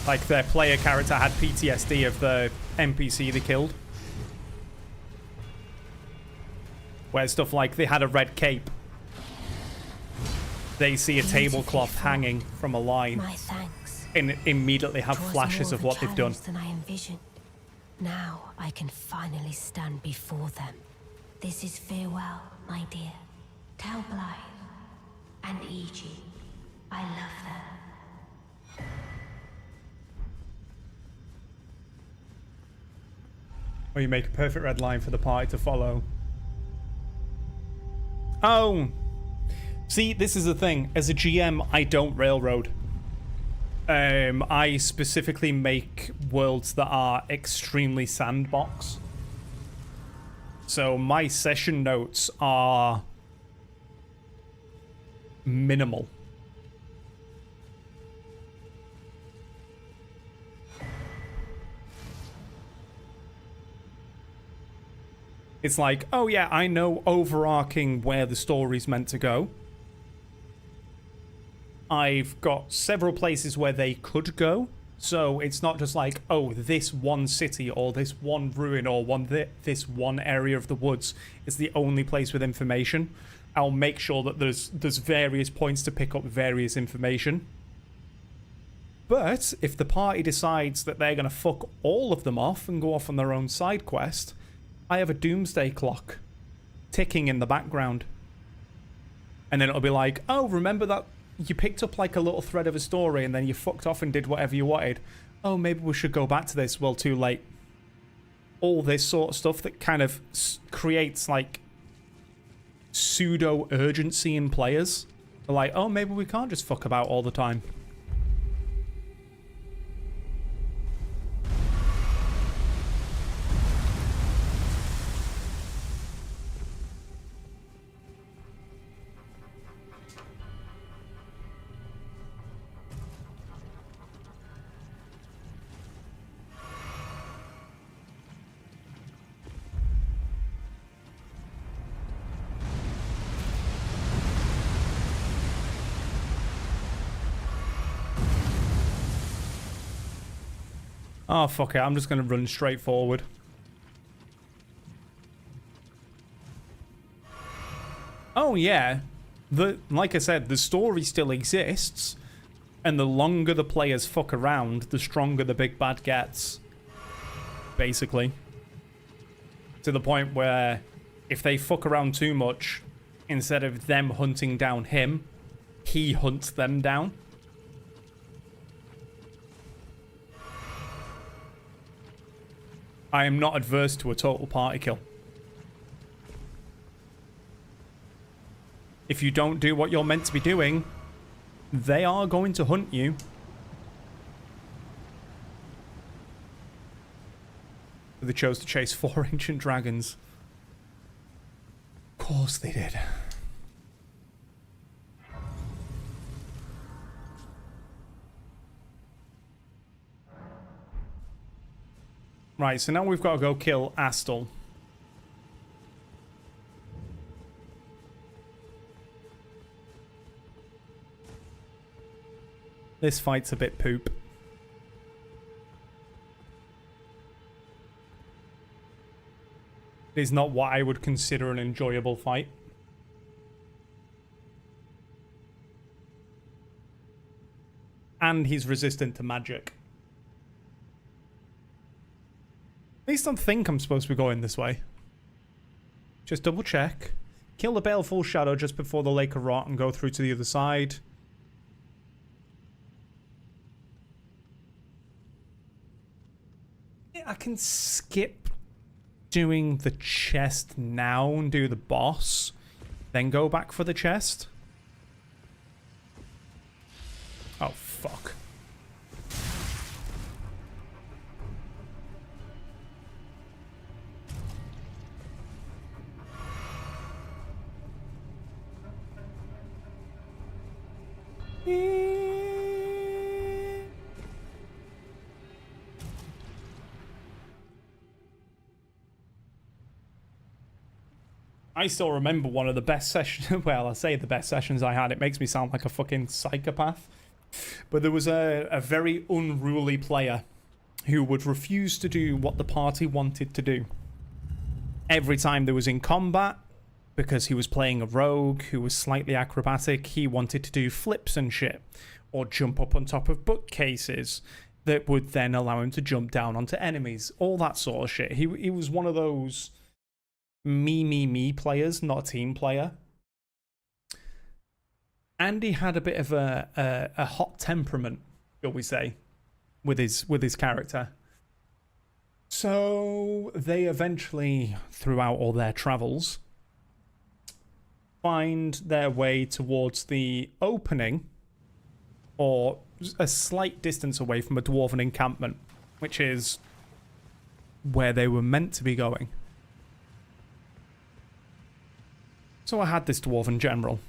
Like, their player character had PTSD of the NPC they killed. Where stuff like, they had a red cape. They see a tablecloth hanging from a line. My thanks. And immediately have flashes of what they've done. Than I envisioned. Now I can finally stand before them. This is farewell, my dear. Tell Blythe and Iji I love them. Or you make a perfect red line for the party to follow. Oh! See, this is the thing. As a GM, I don't railroad. I specifically make worlds that are extremely sandbox. So my session notes are minimal. It's like, oh yeah, I know overarching where the story's meant to go. I've got several places where they could go. So it's not just like, oh, this one city or this one ruin or this one area of the woods is the only place with information. I'll make sure that there's various points to pick up various information. But if the party decides that they're going to fuck all of them off and go off on their own side quest, I have a doomsday clock ticking in the background. And then it'll be like, oh, remember that you picked up like a little thread of a story and then you fucked off and did whatever you wanted. Oh, maybe we should go back to this. Well, too late. All this sort of stuff that kind of creates like pseudo urgency in players. They're like, oh, maybe we can't just fuck about all the time. Oh, fuck it. I'm just going to run straight forward. Oh, yeah. Like I said, the story still exists. And the longer the players fuck around, the stronger the big bad gets. Basically. To the point where if they fuck around too much, instead of them hunting down him, he hunts them down. I am not adverse to a total party kill. If you don't do what you're meant to be doing, they are going to hunt you. They chose to chase 4 ancient dragons. Of course they did. Right, so now we've got to go kill Astel. This fight's a bit poop. It is not what I would consider an enjoyable fight. And he's resistant to magic. At least I think I'm supposed to be going this way. Just double check. Kill the Baleful Shadow just before the Lake of Rot and go through to the other side. I can skip doing the chest now and do the boss. Then go back for the chest. Oh, fuck. I still remember one of the best sessions. Well, I say the best sessions I had. It makes me sound like a fucking psychopath. But there was a very unruly player who would refuse to do what the party wanted to do. Every time there was in combat, because he was playing a rogue who was slightly acrobatic, he wanted to do flips and shit, or jump up on top of bookcases that would then allow him to jump down onto enemies, all that sort of shit. He was one of those me players, not a team player. And he had a bit of a hot temperament, shall we say, with his character. So they eventually, throughout all their travels, find their way towards the opening, or a slight distance away from a dwarven encampment, which is where they were meant to be going. So I had this dwarven general.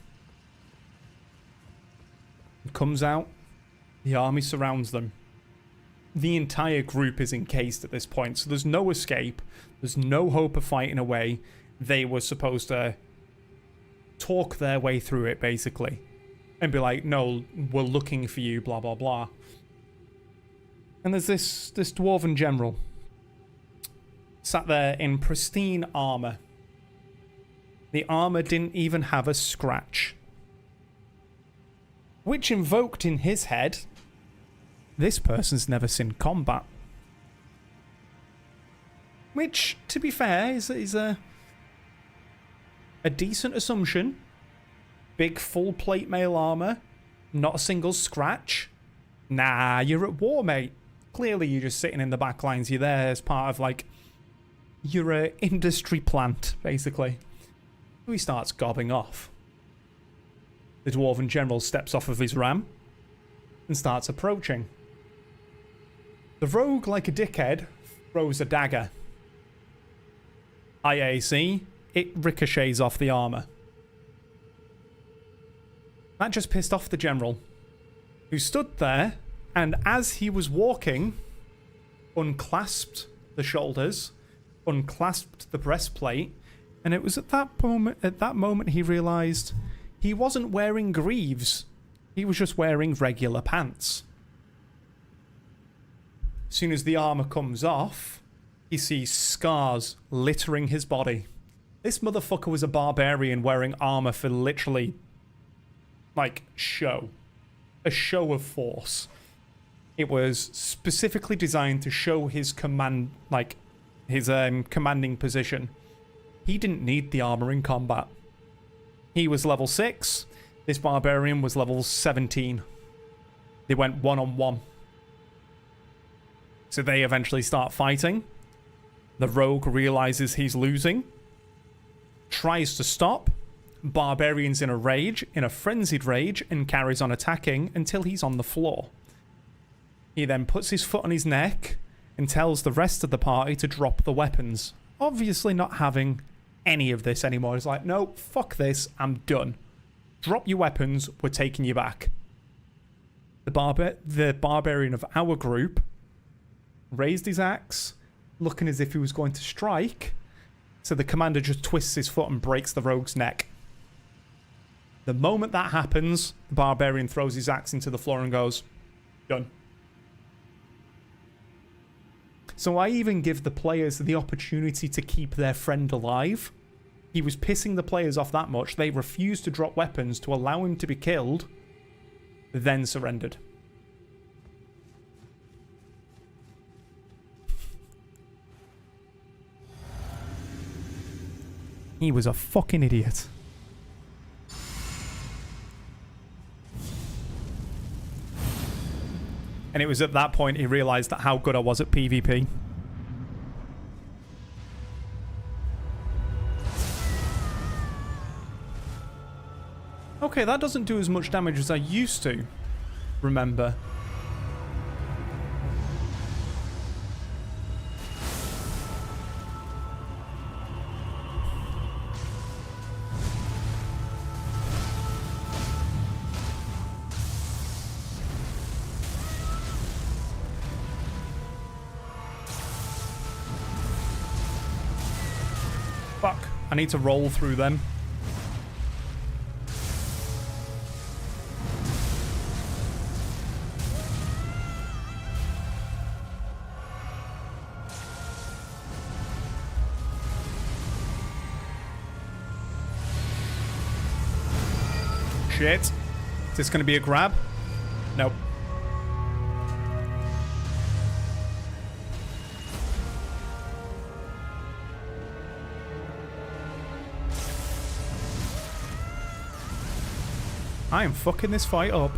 He comes out, the army surrounds them. The entire group is encased at this point, so there's no escape, there's no hope of fighting away. They were supposed to talk their way through it, basically, and be like, no, we're looking for you, blah blah blah. And there's this dwarven general sat there in pristine armor. The armor didn't even have a scratch, which invoked in his head, this person's never seen combat. Which, to be fair, is a decent assumption. Big full plate mail armor, not a single scratch. Nah, you're at war, mate. Clearly you're just sitting in the back lines. You're there as part of, like, you're an industry plant, basically. So he starts gobbing off. The dwarven general steps off of his ram and starts approaching. The rogue, like a dickhead, throws a dagger. IAC, it ricochets off the armor. That just pissed off the general, who stood there, and as he was walking, unclasped the shoulders, unclasped the breastplate, and it was at that moment he realized he wasn't wearing greaves. He was just wearing regular pants. As soon as the armor comes off, he sees scars littering his body. This motherfucker was a barbarian wearing armor for literally, like, show. A show of force. It was specifically designed to show his command, like, his commanding position. He didn't need the armor in combat. He was level 6. This barbarian was level 17. They went one-on-one. So they eventually start fighting. The rogue realizes he's losing. Tries to stop. Barbarian's in a rage, in a frenzied rage, and carries on attacking until he's on the floor. He then puts his foot on his neck and tells the rest of the party to drop the weapons. Obviously not having any of this anymore. He's like, no, fuck this, I'm done. Drop your weapons, we're taking you back. The barbarian of our group raised his axe, looking as if he was going to strike, so the commander just twists his foot and breaks the rogue's neck. The moment that happens, the barbarian throws his axe into the floor and goes, done. So I even give the players the opportunity to keep their friend alive. He was pissing the players off that much, they refused to drop weapons to allow him to be killed, then surrendered. He was a fucking idiot. And it was at that point he realized that how good I was at PvP. Okay, that doesn't do as much damage as I used to remember. I need to roll through them. Shit. Is this going to be a grab? Nope. I am fucking this fight up.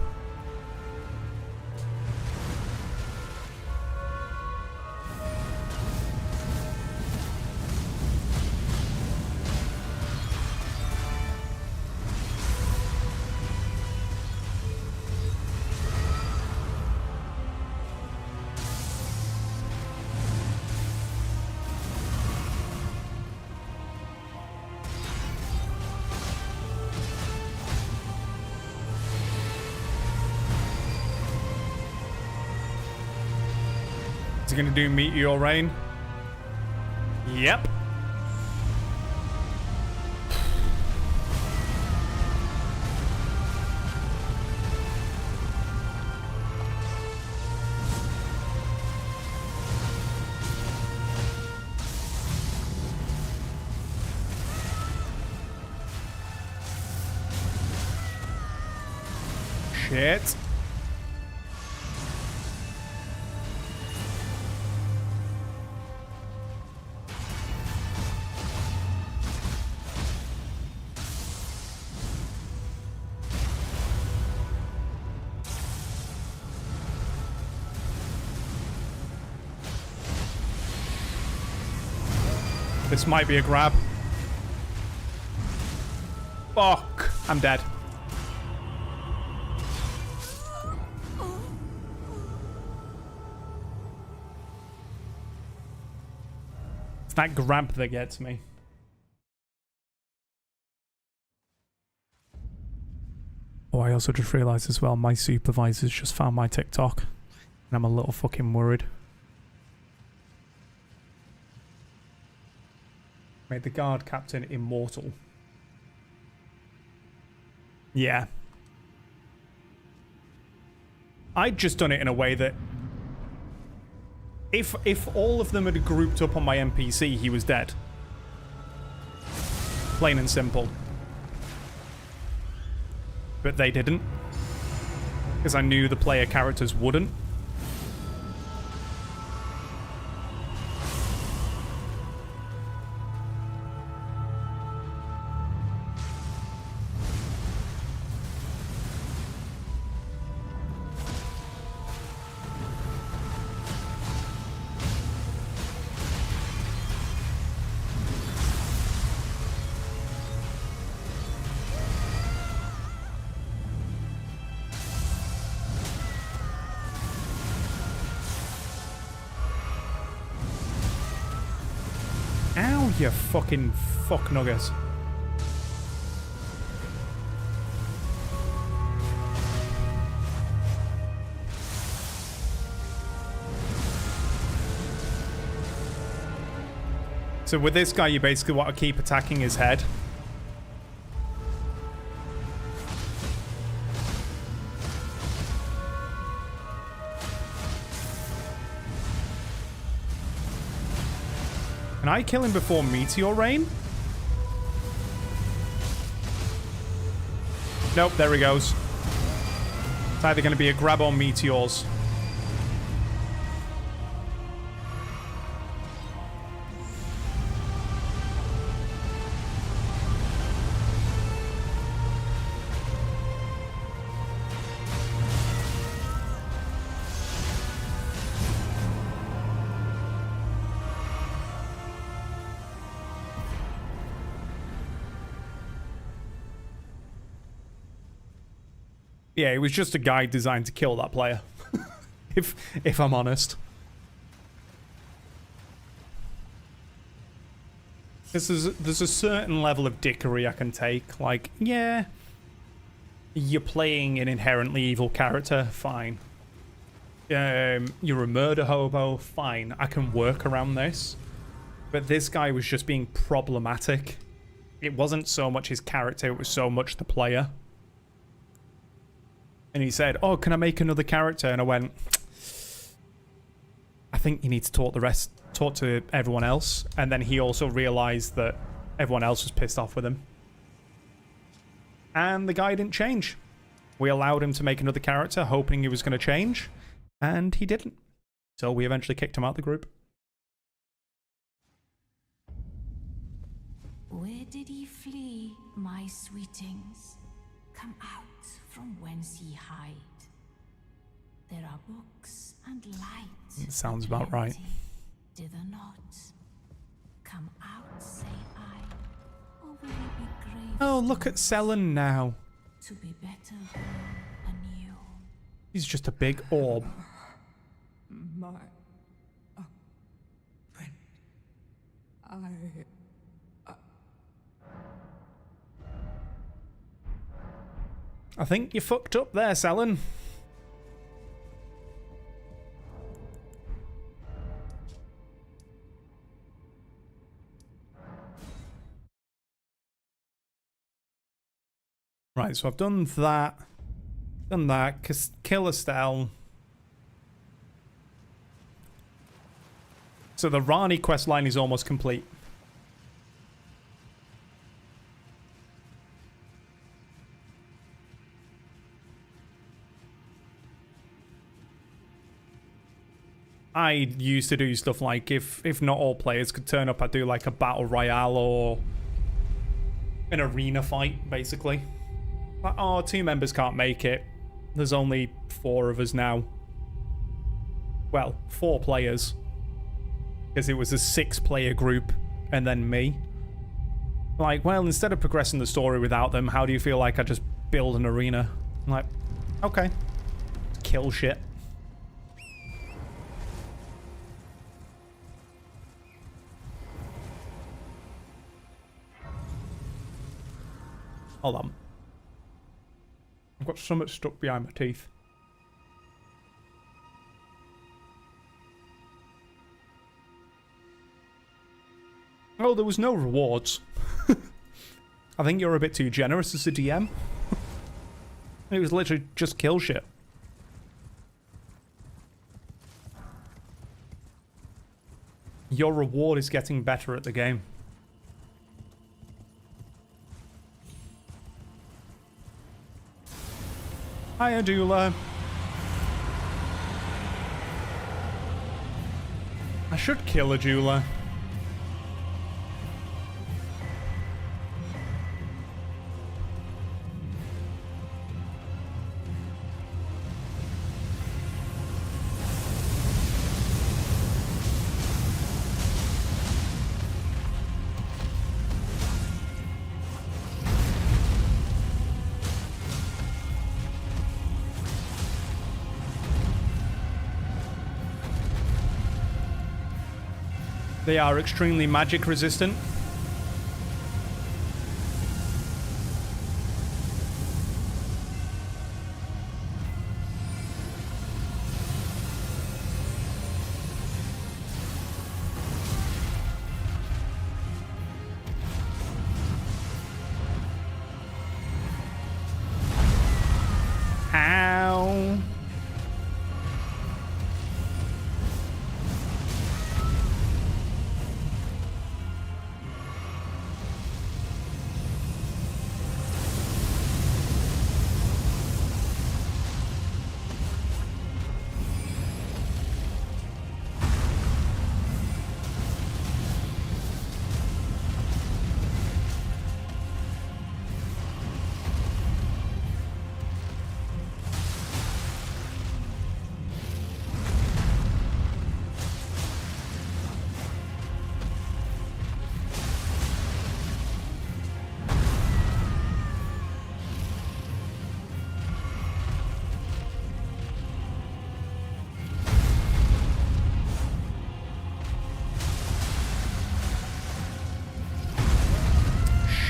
Is he gonna do Meteor Rain? Yep. Shit. This might be a grab. Fuck. I'm dead. It's that grab that gets me. Oh, I also just realized as well, my supervisor's just found my TikTok. And I'm a little fucking worried. Made the guard captain immortal. Yeah. I'd just done it in a way that if all of them had grouped up on my NPC, he was dead. Plain and simple. But they didn't. Because I knew the player characters wouldn't. Ow, you fucking fuck nuggets. So with this guy, you basically want to keep attacking his head. Can I kill him before Meteor Rain? Nope, there he goes. It's either going to be a grab or meteors. Yeah, it was just a guide designed to kill that player. if I'm honest. There's a certain level of dickery I can take. Like, yeah, you're playing an inherently evil character, fine. You're a murder hobo, fine. I can work around this. But this guy was just being problematic. it wasn't so much his character, it was so much the player. And he said, oh, can I make another character? And I went, I think you need to talk to everyone else. And then he also realized that everyone else was pissed off with him. And the guy didn't change. We allowed him to make another character, hoping he was going to change. And he didn't. So we eventually kicked him out of the group. Where did ye flee, my sweetings? Come out from whence ye hide. There are books and light. Sounds about right. Dither not. Come out, say I, or will ye be grave? Oh, look at Sellen now. To be better born anew. He's just a big orb. My... when... I think you fucked up there, Sellen. Right, so I've done that. Kill Estelle. So the Rani questline is almost complete. I used to do stuff like, if not all players could turn up, I'd do like a battle royale or an arena fight, basically. Like, oh, 2 members can't make it. There's only 4 of us now. Well, 4 players. Because it was a 6-player group, and then me. Like, well, instead of progressing the story without them, how do you feel like I just build an arena? I'm like, okay. Kill shit. Hold on. I've got something stuck behind my teeth. Oh, there was no rewards. I think you're a bit too generous as a DM. It was literally just kill shit. Your reward is getting better at the game. Hi, Adula. I should kill Adula. They are extremely magic resistant. Ow.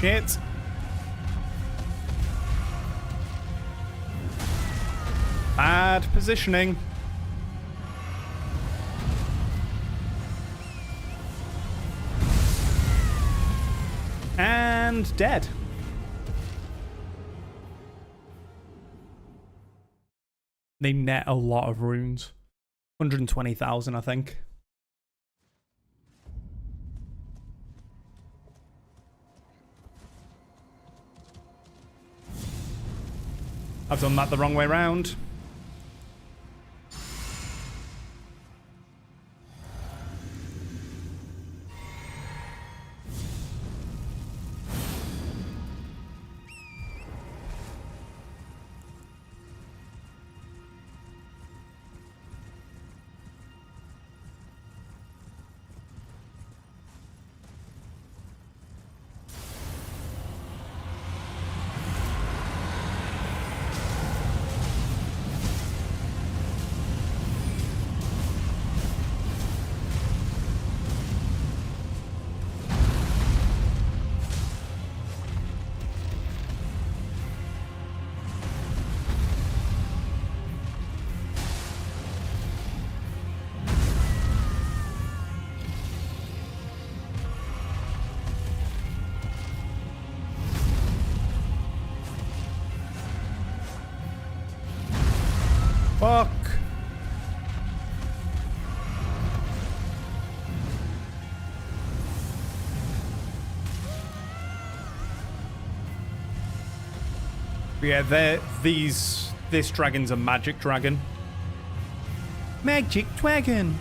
Shit. Bad positioning. And and dead. They net a lot of runes. 120,000, I think. I've done that the wrong way round. Fuck. Yeah, this dragon's a magic dragon. Magic dragon.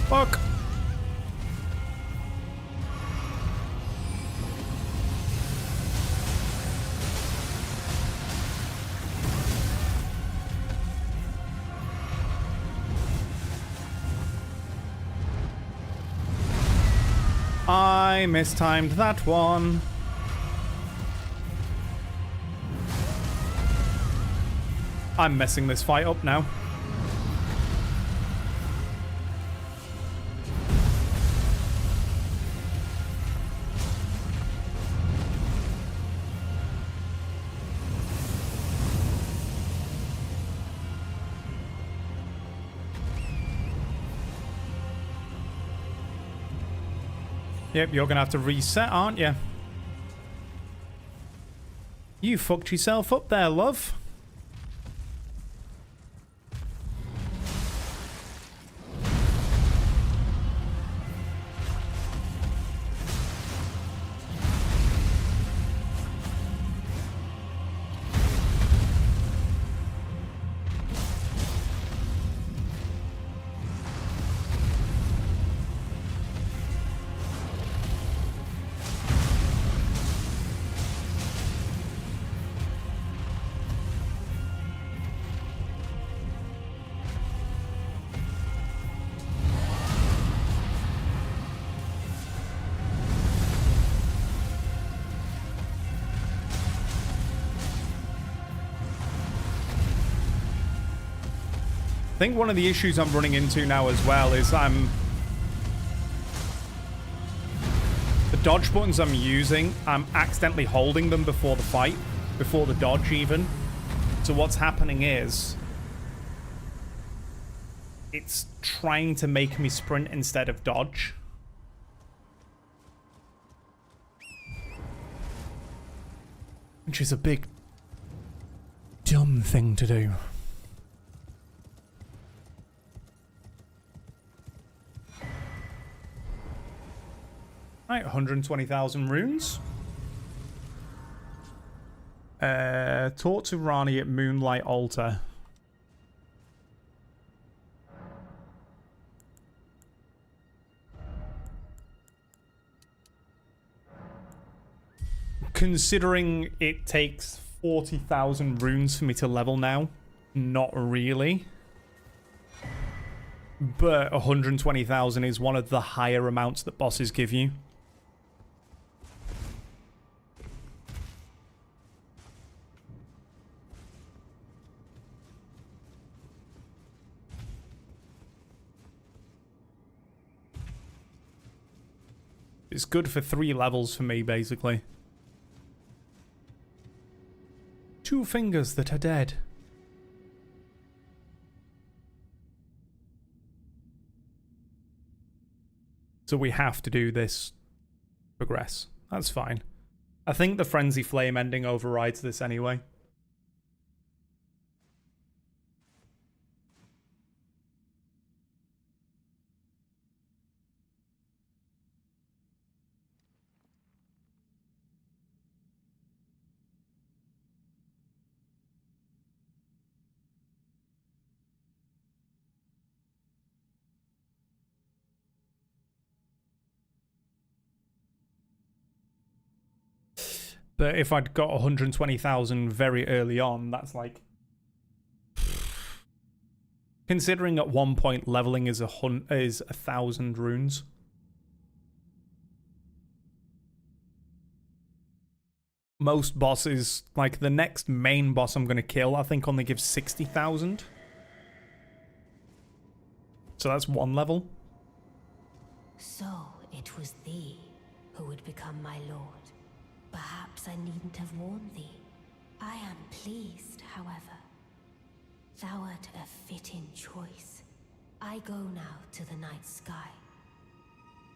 Fuck. I mistimed that one. I'm messing this fight up now. Yep, you're gonna have to reset, aren't you? You fucked yourself up there, love. I think one of the issues I'm running into now as well is the dodge buttons I'm using, I'm accidentally holding them before the fight, before the dodge even. So what's happening is it's trying to make me sprint instead of dodge. Which is a big dumb thing to do. Right, 120,000 runes. Talk to Ranni at Moonlight Altar. Considering it takes 40,000 runes for me to level now, not really. But 120,000 is one of the higher amounts that bosses give you. It's good for 3 levels for me, basically. 2 fingers that are dead. So we have to do this. Progress. That's fine. I think the Frenzy Flame ending overrides this anyway. But if I'd got 120,000 very early on, that's like... Considering at one point leveling is 1,000 runes. Most bosses, like the next main boss I'm going to kill, I think only gives 60,000. So that's 1 level. So it was thee who would become my lord. Perhaps I needn't have warned thee. I am pleased, however. Thou art a fitting choice. I go now to the night sky.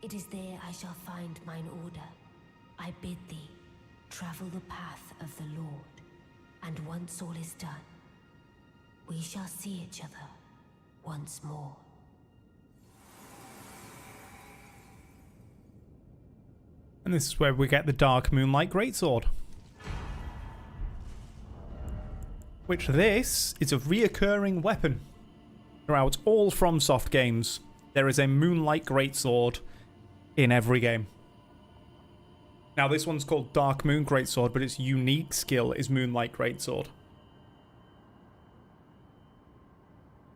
It is there I shall find mine order. I bid thee travel the path of the Lord, and once all is done, we shall see each other once more. And this is where we get the Dark Moonlight Greatsword. Which this is a reoccurring weapon. Throughout all FromSoft games, there is a Moonlight Greatsword in every game. Now this one's called Dark Moon Greatsword, but its unique skill is Moonlight Greatsword.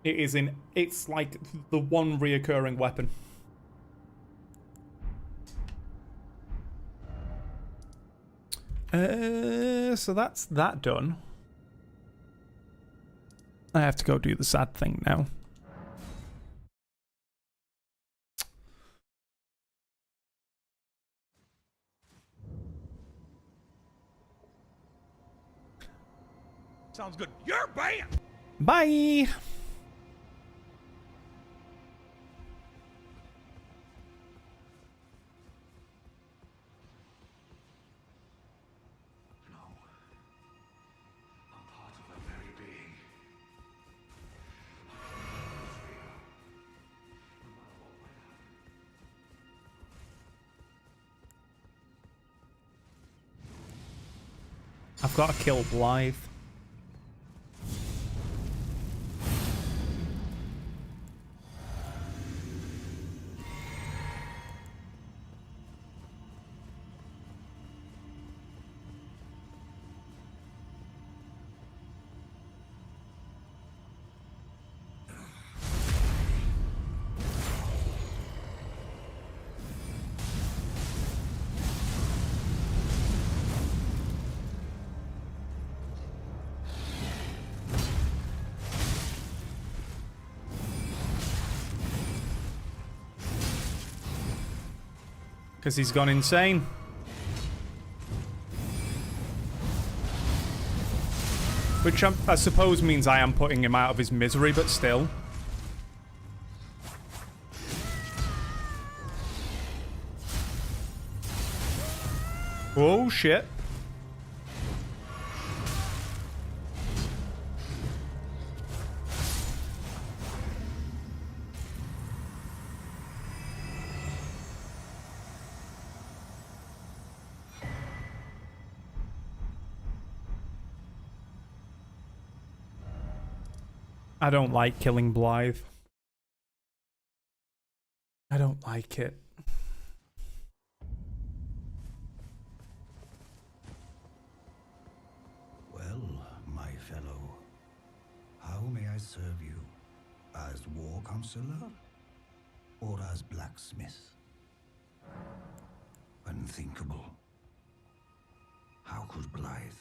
It's like the one reoccurring weapon. So that's that done. I have to go do the sad thing now. Sounds good. You're banned! Bye! I've got to kill Blythe. Because he's gone insane. Which I suppose means I am putting him out of his misery, but still. Oh, shit. I don't like killing Blythe. I don't like it. serve you? As war counselor? Or as blacksmith? Unthinkable. How could Blythe?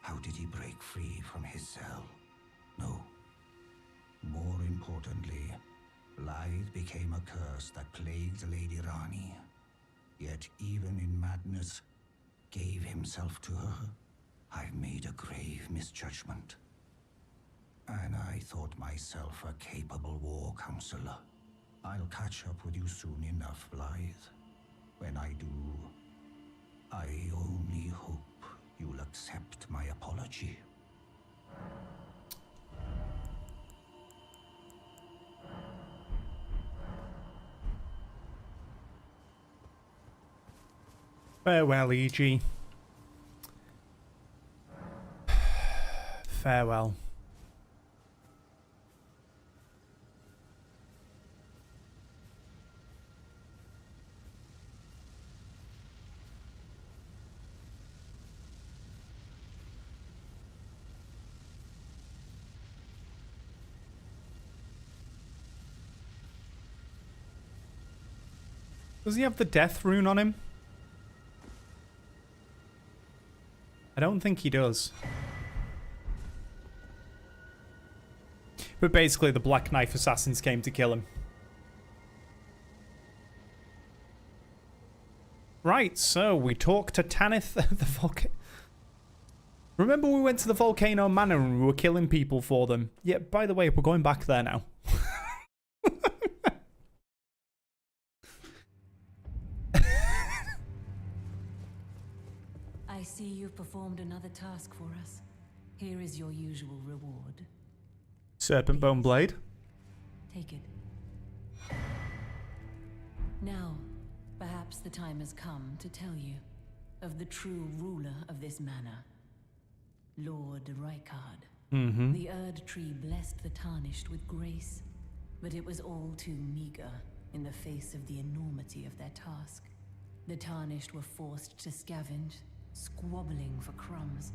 How did he break free from his cell? No. More importantly, Blythe became a curse that plagued Lady Rani. Yet even in madness, gave himself to her. I've made a grave misjudgment. And I thought myself a capable war counselor. I'll catch up with you soon enough, Blythe. When I do, I only hope you'll accept my apology. Farewell, E.G. Farewell. Does he have the death rune on him? I don't think he does. But basically the Black Knife assassins came to kill him. Right, so we talked to Tanith the volcano. Remember we went to the Volcano Manor and we were killing people for them? Yeah, by the way, we're going back there now. I see you've performed another task for us. Here is your usual reward. Serpent Bone Blade. Take it. Now, perhaps the time has come to tell you of the true ruler of this manor, Lord Rykard. The Erd Tree blessed the Tarnished with grace, but it was all too meager in the face of the enormity of their task. The Tarnished were forced to scavenge, squabbling for crumbs,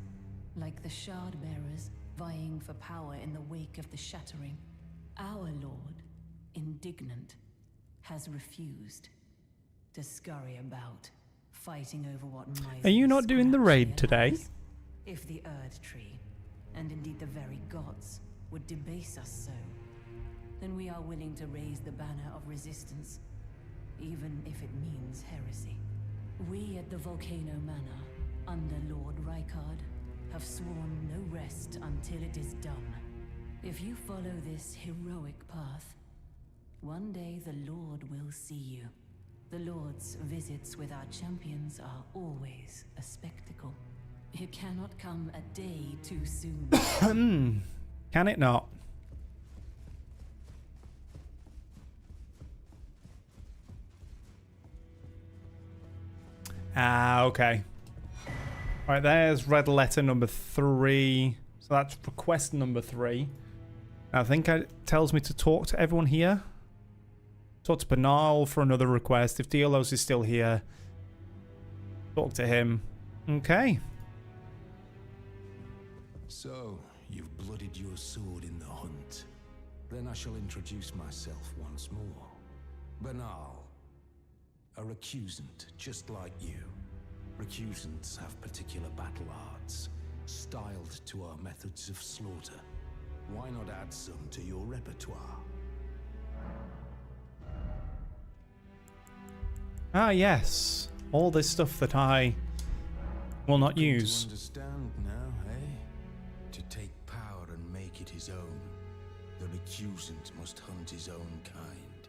like the Shard Bearers vying for power in the wake of the Shattering. Our Lord, indignant, has refused to scurry about, fighting over what might. Are you not doing the raid today? If the Erd Tree, and indeed the very gods, would debase us so, then we are willing to raise the banner of resistance, even if it means heresy. We at the Volcano Manor, under Lord Rykard, have sworn no rest until it is done. If you follow this heroic path, one day the Lord will see you. The Lord's visits with our champions are always a spectacle. It cannot come a day too soon. Can it not? Ah, okay. Alright, there's red letter number 3. So that's request number 3. I think it tells me to talk to everyone here. Talk to Banal for another request. If Diolos is still here, talk to him. Okay. So, you've blooded your sword in the hunt. Then I shall introduce myself once more. Banal. A recusant, just like you. Recusants have particular battle arts, styled to our methods of slaughter. Why not add some to your repertoire? Ah, yes. All this stuff that I will not use. To understand now, eh? To take power and make it his own, the recusant must hunt his own kind.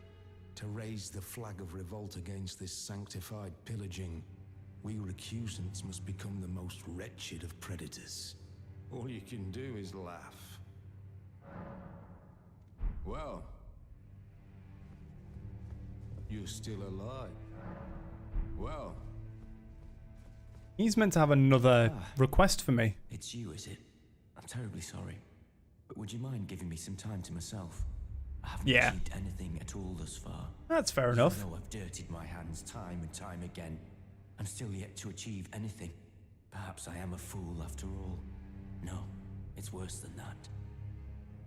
To raise the flag of revolt against this sanctified pillaging, we recusants must become the most wretched of predators. All you can do is laugh. Well, you're still alive. Well, he's meant to have another request for me. It's you, is it? I'm terribly sorry. But would you mind giving me some time to myself? I haven't achieved anything at all thus far. That's fair enough. I know I've dirtied my hands time and time again. I'm still yet to achieve anything. Perhaps I am a fool after all. No, it's worse than that.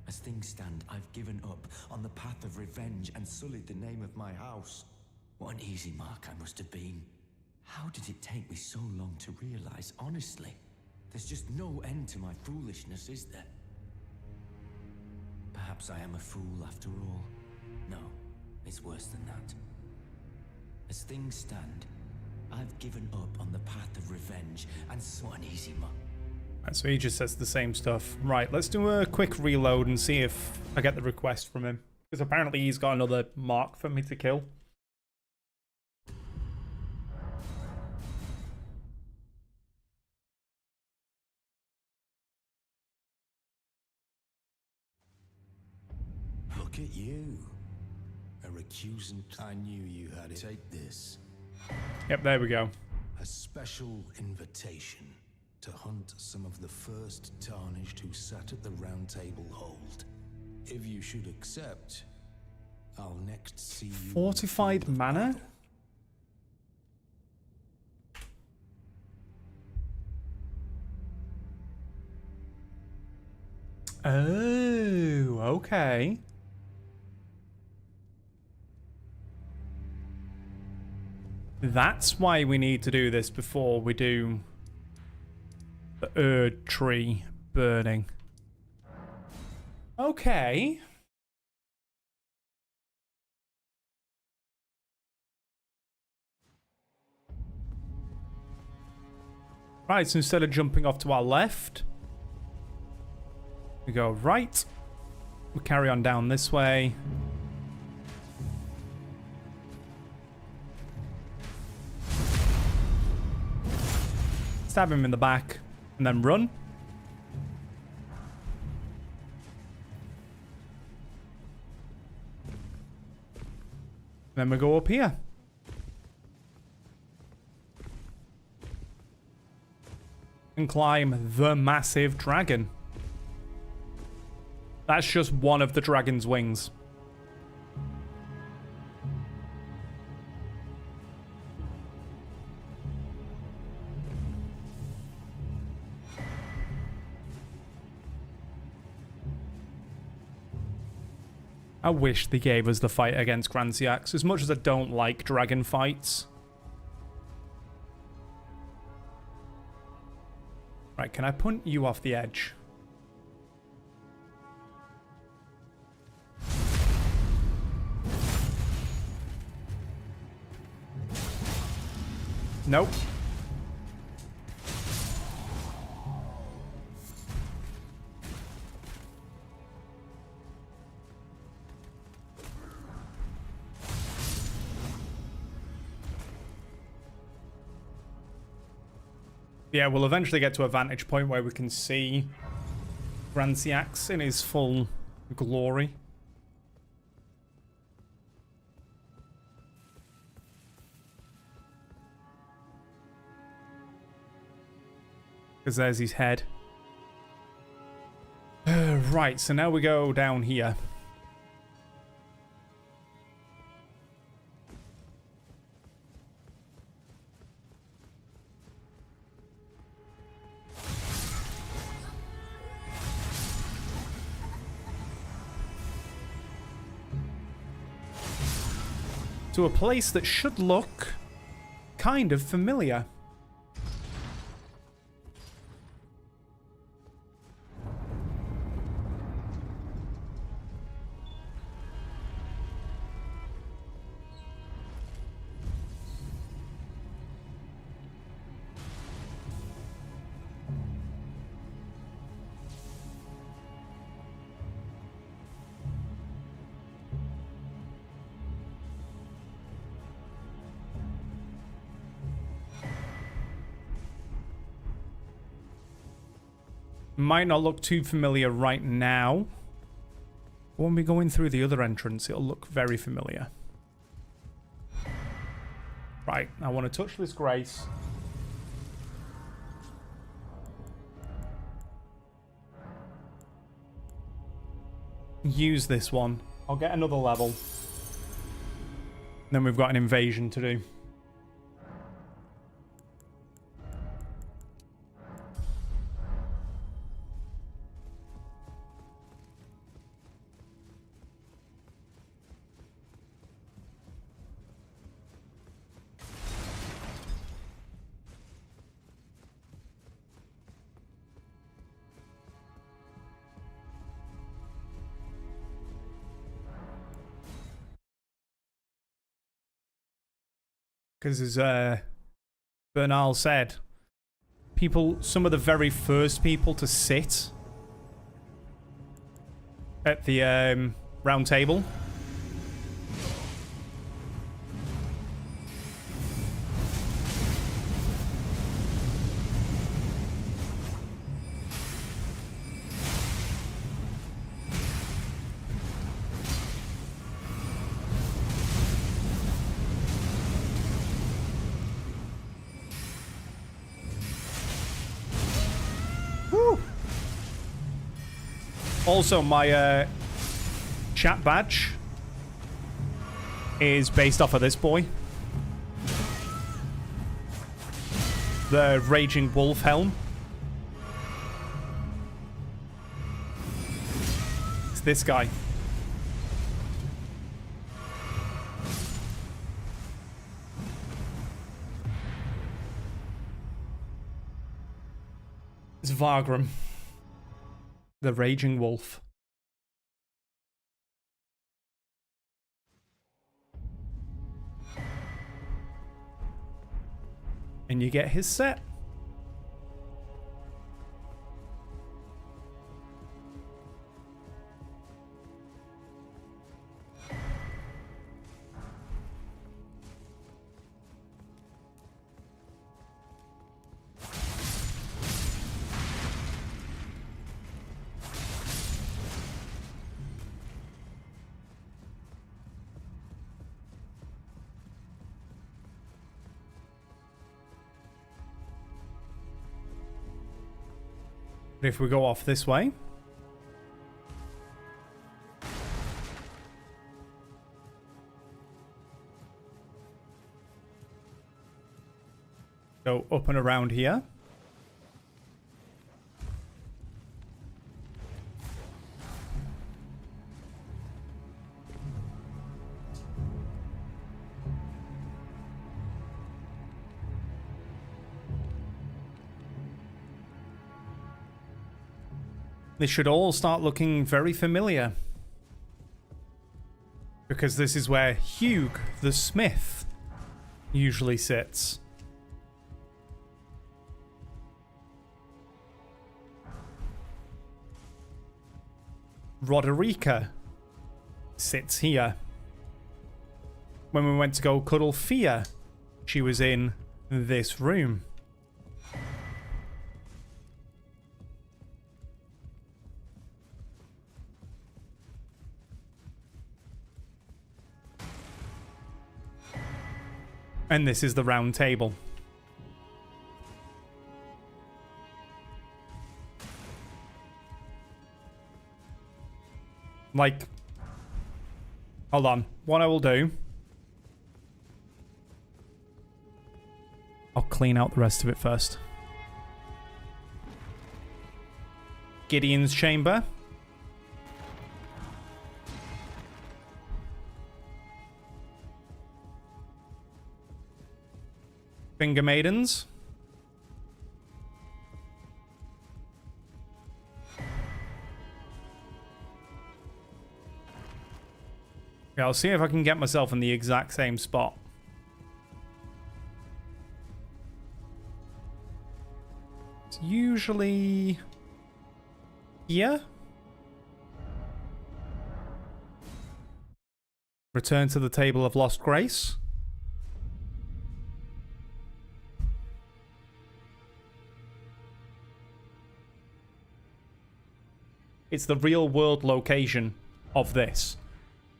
As things stand, I've given up on the path of revenge and sullied the name of my house. What an easy mark I must have been. How did it take me so long to realize, honestly? There's just no end to my foolishness, is there? Perhaps I am a fool after all. No, it's worse than that. As things stand, I've given up on the path of revenge and so an easy mark. Right, so he just says the same stuff. Right, let's do a quick reload and see if I get the request from him. Because apparently he's got another mark for me to kill. Look at you. A recusant. I knew you had it. Take this. Yep, there we go. A special invitation to hunt some of the first Tarnished who sat at the Round Table Hold. If you should accept, I'll next see you. Fortified Manor? Oh, okay. That's why we need to do this before we do the Erd Tree burning. Okay. Right, so instead of jumping off to our left, we go right. We carry on down this way. Stab him in the back, and then run. Then we go up here. And climb the massive dragon. That's just one of the dragon's wings. I wish they gave us the fight against Granciax, as much as I don't like dragon fights. Right, can I punt you off the edge? Nope. Yeah, we'll eventually get to a vantage point where we can see Granciax in his full glory. Because there's his head. Right, so now we go down here. To a place that should look kind of familiar. Might not look too familiar right now. When we go in through the other entrance, it'll look very familiar. Right, I want to touch this grace. Use this one. I'll get another level. Then we've got an invasion to do. Because as Bernal said, some of the very first people to sit at the round table Also, my chat badge is based off of this boy. The Raging Wolf helm. It's this guy. It's Vargrim. The Raging Wolf. And you get his set. If we go off this way, go up and around here. They should all start looking very familiar. Because this is where Hugh the Smith usually sits. Roderica sits here. When we went to go cuddle Fia, she was in this room. And this is the round table. Like, hold on. What I will do, I'll clean out the rest of it first. Gideon's chamber. Finger Maidens. Yeah, I'll see if I can get myself in the exact same spot. It's usually here. Return to the Table of Lost Grace. It's the real world location of this.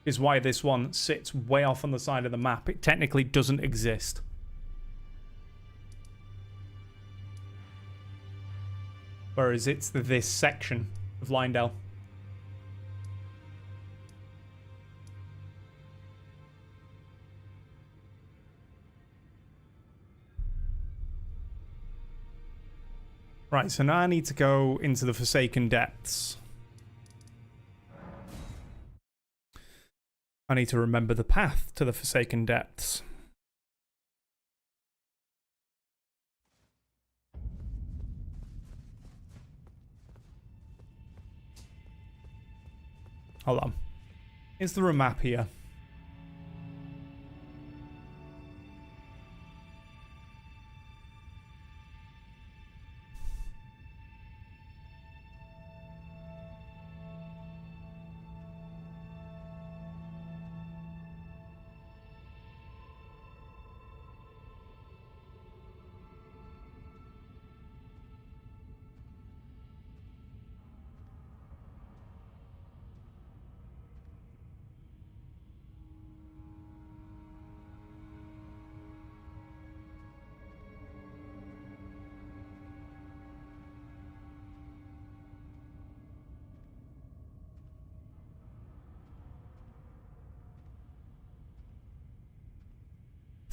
Is why this one sits way off on the side of the map. It technically doesn't exist. Whereas it's this section of Leyndell. Right, so now I need to go into the Forsaken Depths. I need to remember the path to the Forsaken Depths. Hold on. Is there a map here?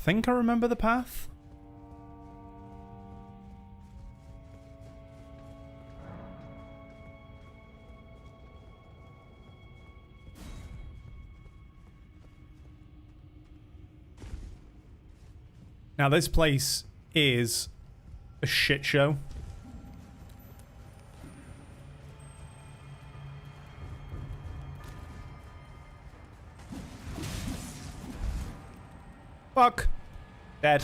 think I remember the path. Now this place is a shit show. Fuck. Dead.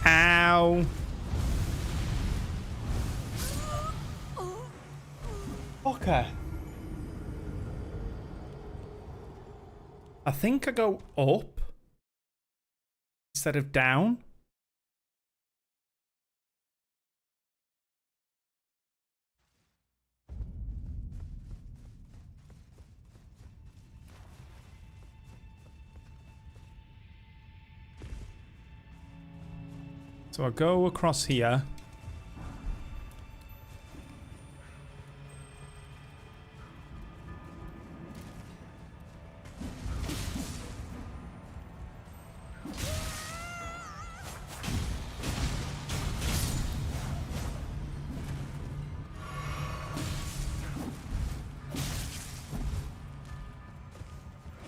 Ow. Okay. I think I go up instead of down. So I go across here.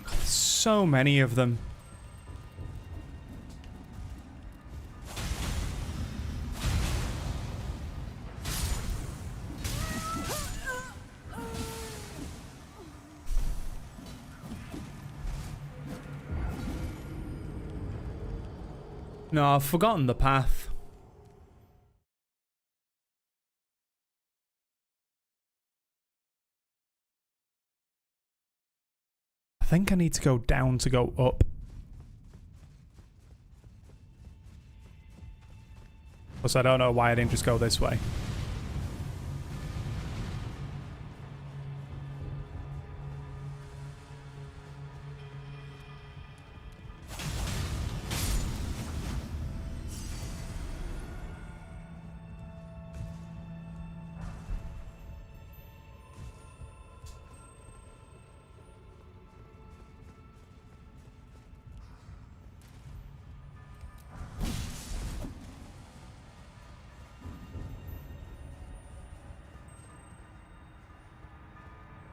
God, there's so many of them. No, I've forgotten the path. I think I need to go down to go up. Plus, I don't know why I didn't just go this way.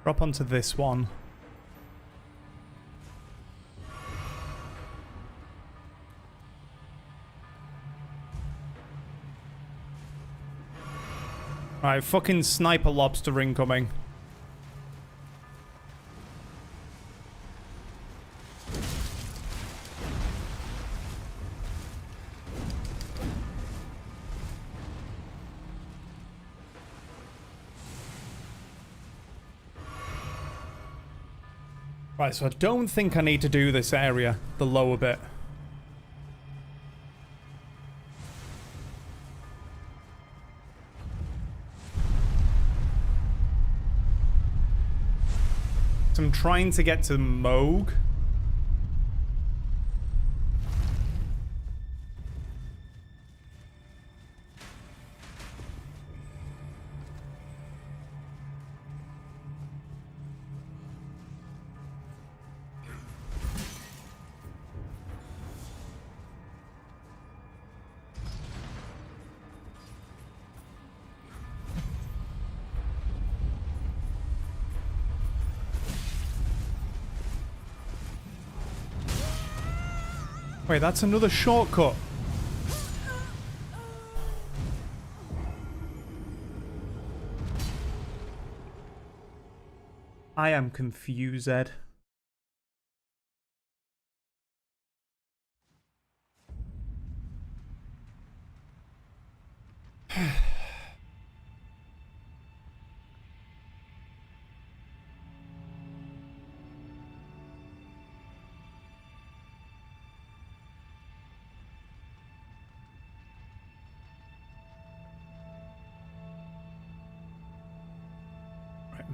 Drop onto this one. Right, fucking sniper lobster incoming. Right, so I don't think I need to do this area, the lower bit. So I'm trying to get to Mohg. Wait, that's another shortcut. I am confused, Ed.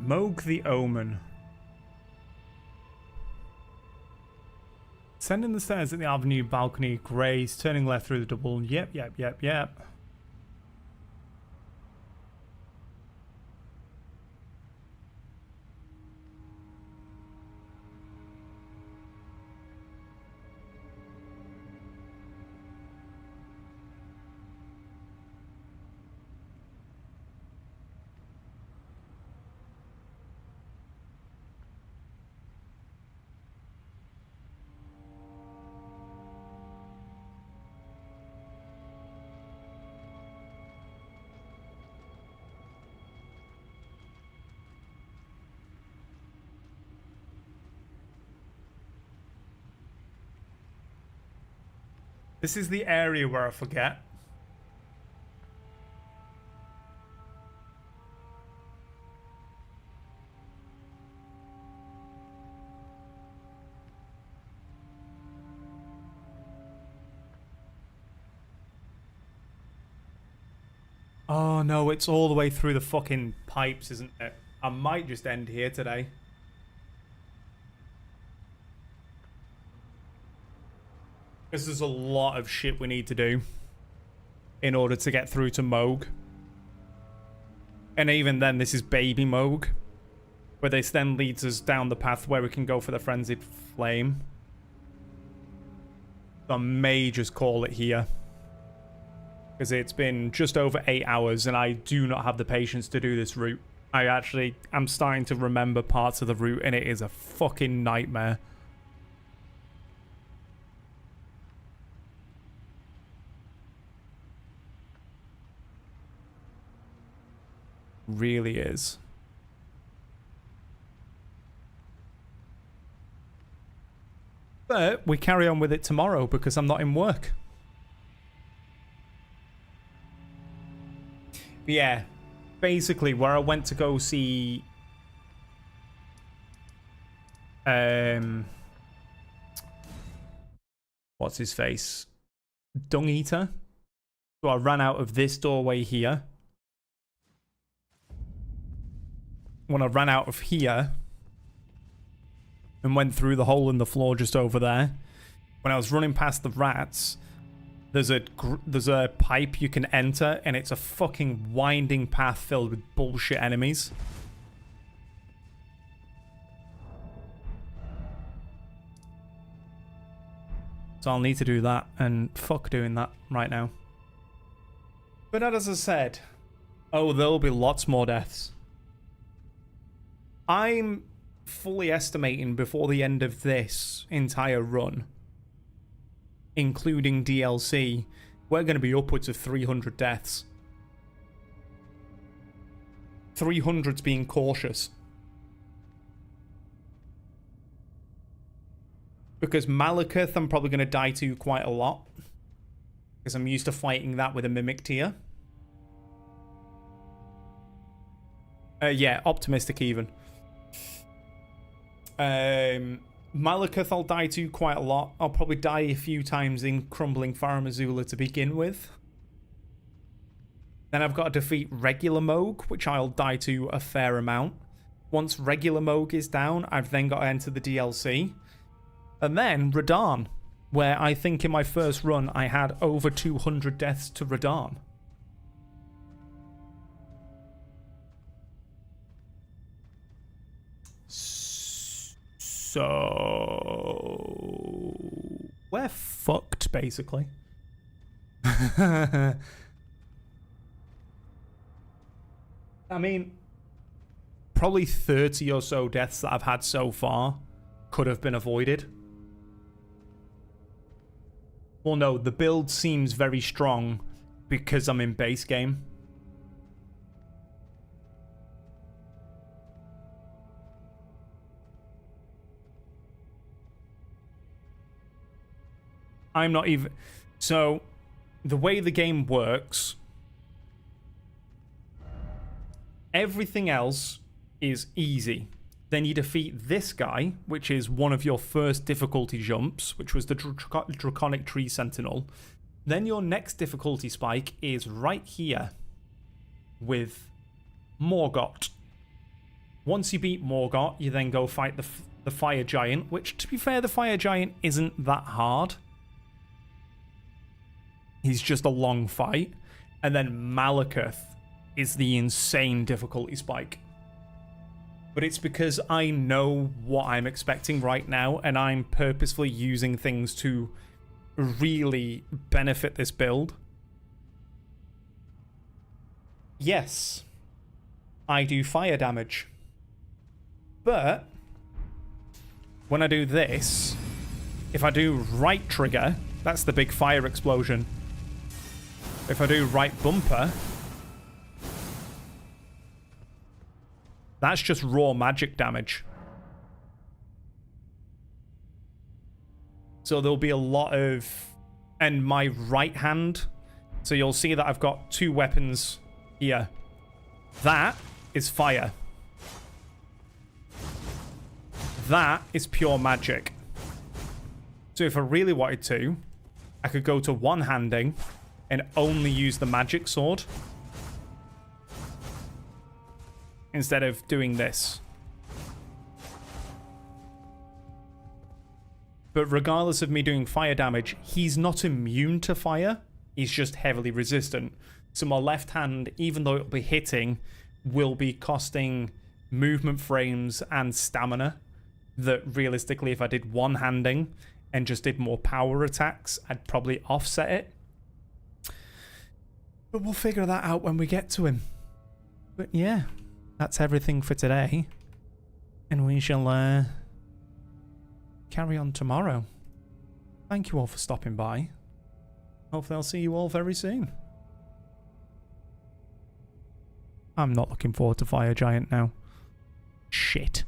Moog the Omen. Ascending the stairs at the avenue balcony, Grace, turning left through the double. Yep. This is the area where I forget. Oh no, it's all the way through the fucking pipes, isn't it? I might just end here today. Because there's a lot of shit we need to do in order to get through to Moog. And even then, this is baby Moog, where this then leads us down the path where we can go for the Frenzied Flame. So I may just call it here. Because it's been just over 8 hours and I do not have the patience to do this route. I'm starting to remember parts of the route and it is a fucking nightmare. Really is. But we carry on with it tomorrow because I'm not in work. But yeah, basically where I went to go see what's his face? Dung Eater. So I ran out of this doorway here. When I ran out of here and went through the hole in the floor just over there, when I was running past the rats, there's a pipe you can enter and it's a fucking winding path filled with bullshit enemies. So I'll need to do that, and fuck doing that right now. But as I said, oh, there'll be lots more deaths. I'm fully estimating before the end of this entire run, including DLC, we're going to be upwards of 300 deaths. 300's being cautious. Because Malekith, I'm probably going to die to quite a lot. Because I'm used to fighting that with a Mimic tier. Yeah, optimistic even. Malekith I'll die to quite a lot. I'll probably die a few times in Crumbling Farum Azula to begin with. Then I've got to defeat regular Moog, which I'll die to a fair amount. Once regular Moog is down, I've then got to enter the DLC. And then Radahn, where I think in my first run I had over 200 deaths to Radahn. So we're fucked, basically. I mean, probably 30 or so deaths that I've had so far could have been avoided. Well, no, the build seems very strong because I'm in base game. I'm not even... So, the way the game works... Everything else is easy. Then you defeat this guy, which is one of your first difficulty jumps, which was the Draconic Tree Sentinel. Then your next difficulty spike is right here with Morgott. Once you beat Morgott, you then go fight the Fire Giant, which, to be fair, the Fire Giant isn't that hard. He's just a long fight. And then Malekith is the insane difficulty spike. But it's because I know what I'm expecting right now, and I'm purposefully using things to really benefit this build. Yes, I do fire damage. But when I do this, if I do right trigger, that's the big fire explosion. If I do right bumper, that's just raw magic damage. So there'll be a lot of... And my right hand, so you'll see that I've got two weapons here. That is fire. That is pure magic. So if I really wanted to, I could go to one-handing and only use the magic sword instead of doing this. But regardless of me doing fire damage, he's not immune to fire. He's just heavily resistant. So my left hand, even though it'll be hitting, will be costing movement frames and stamina that realistically, if I did one-handing and just did more power attacks, I'd probably offset it. But we'll figure that out when we get to him. But yeah, that's everything for today. And we shall carry on tomorrow. Thank you all for stopping by. Hopefully I'll see you all very soon. I'm not looking forward to Fire Giant now. Shit.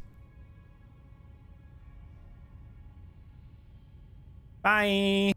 Bye!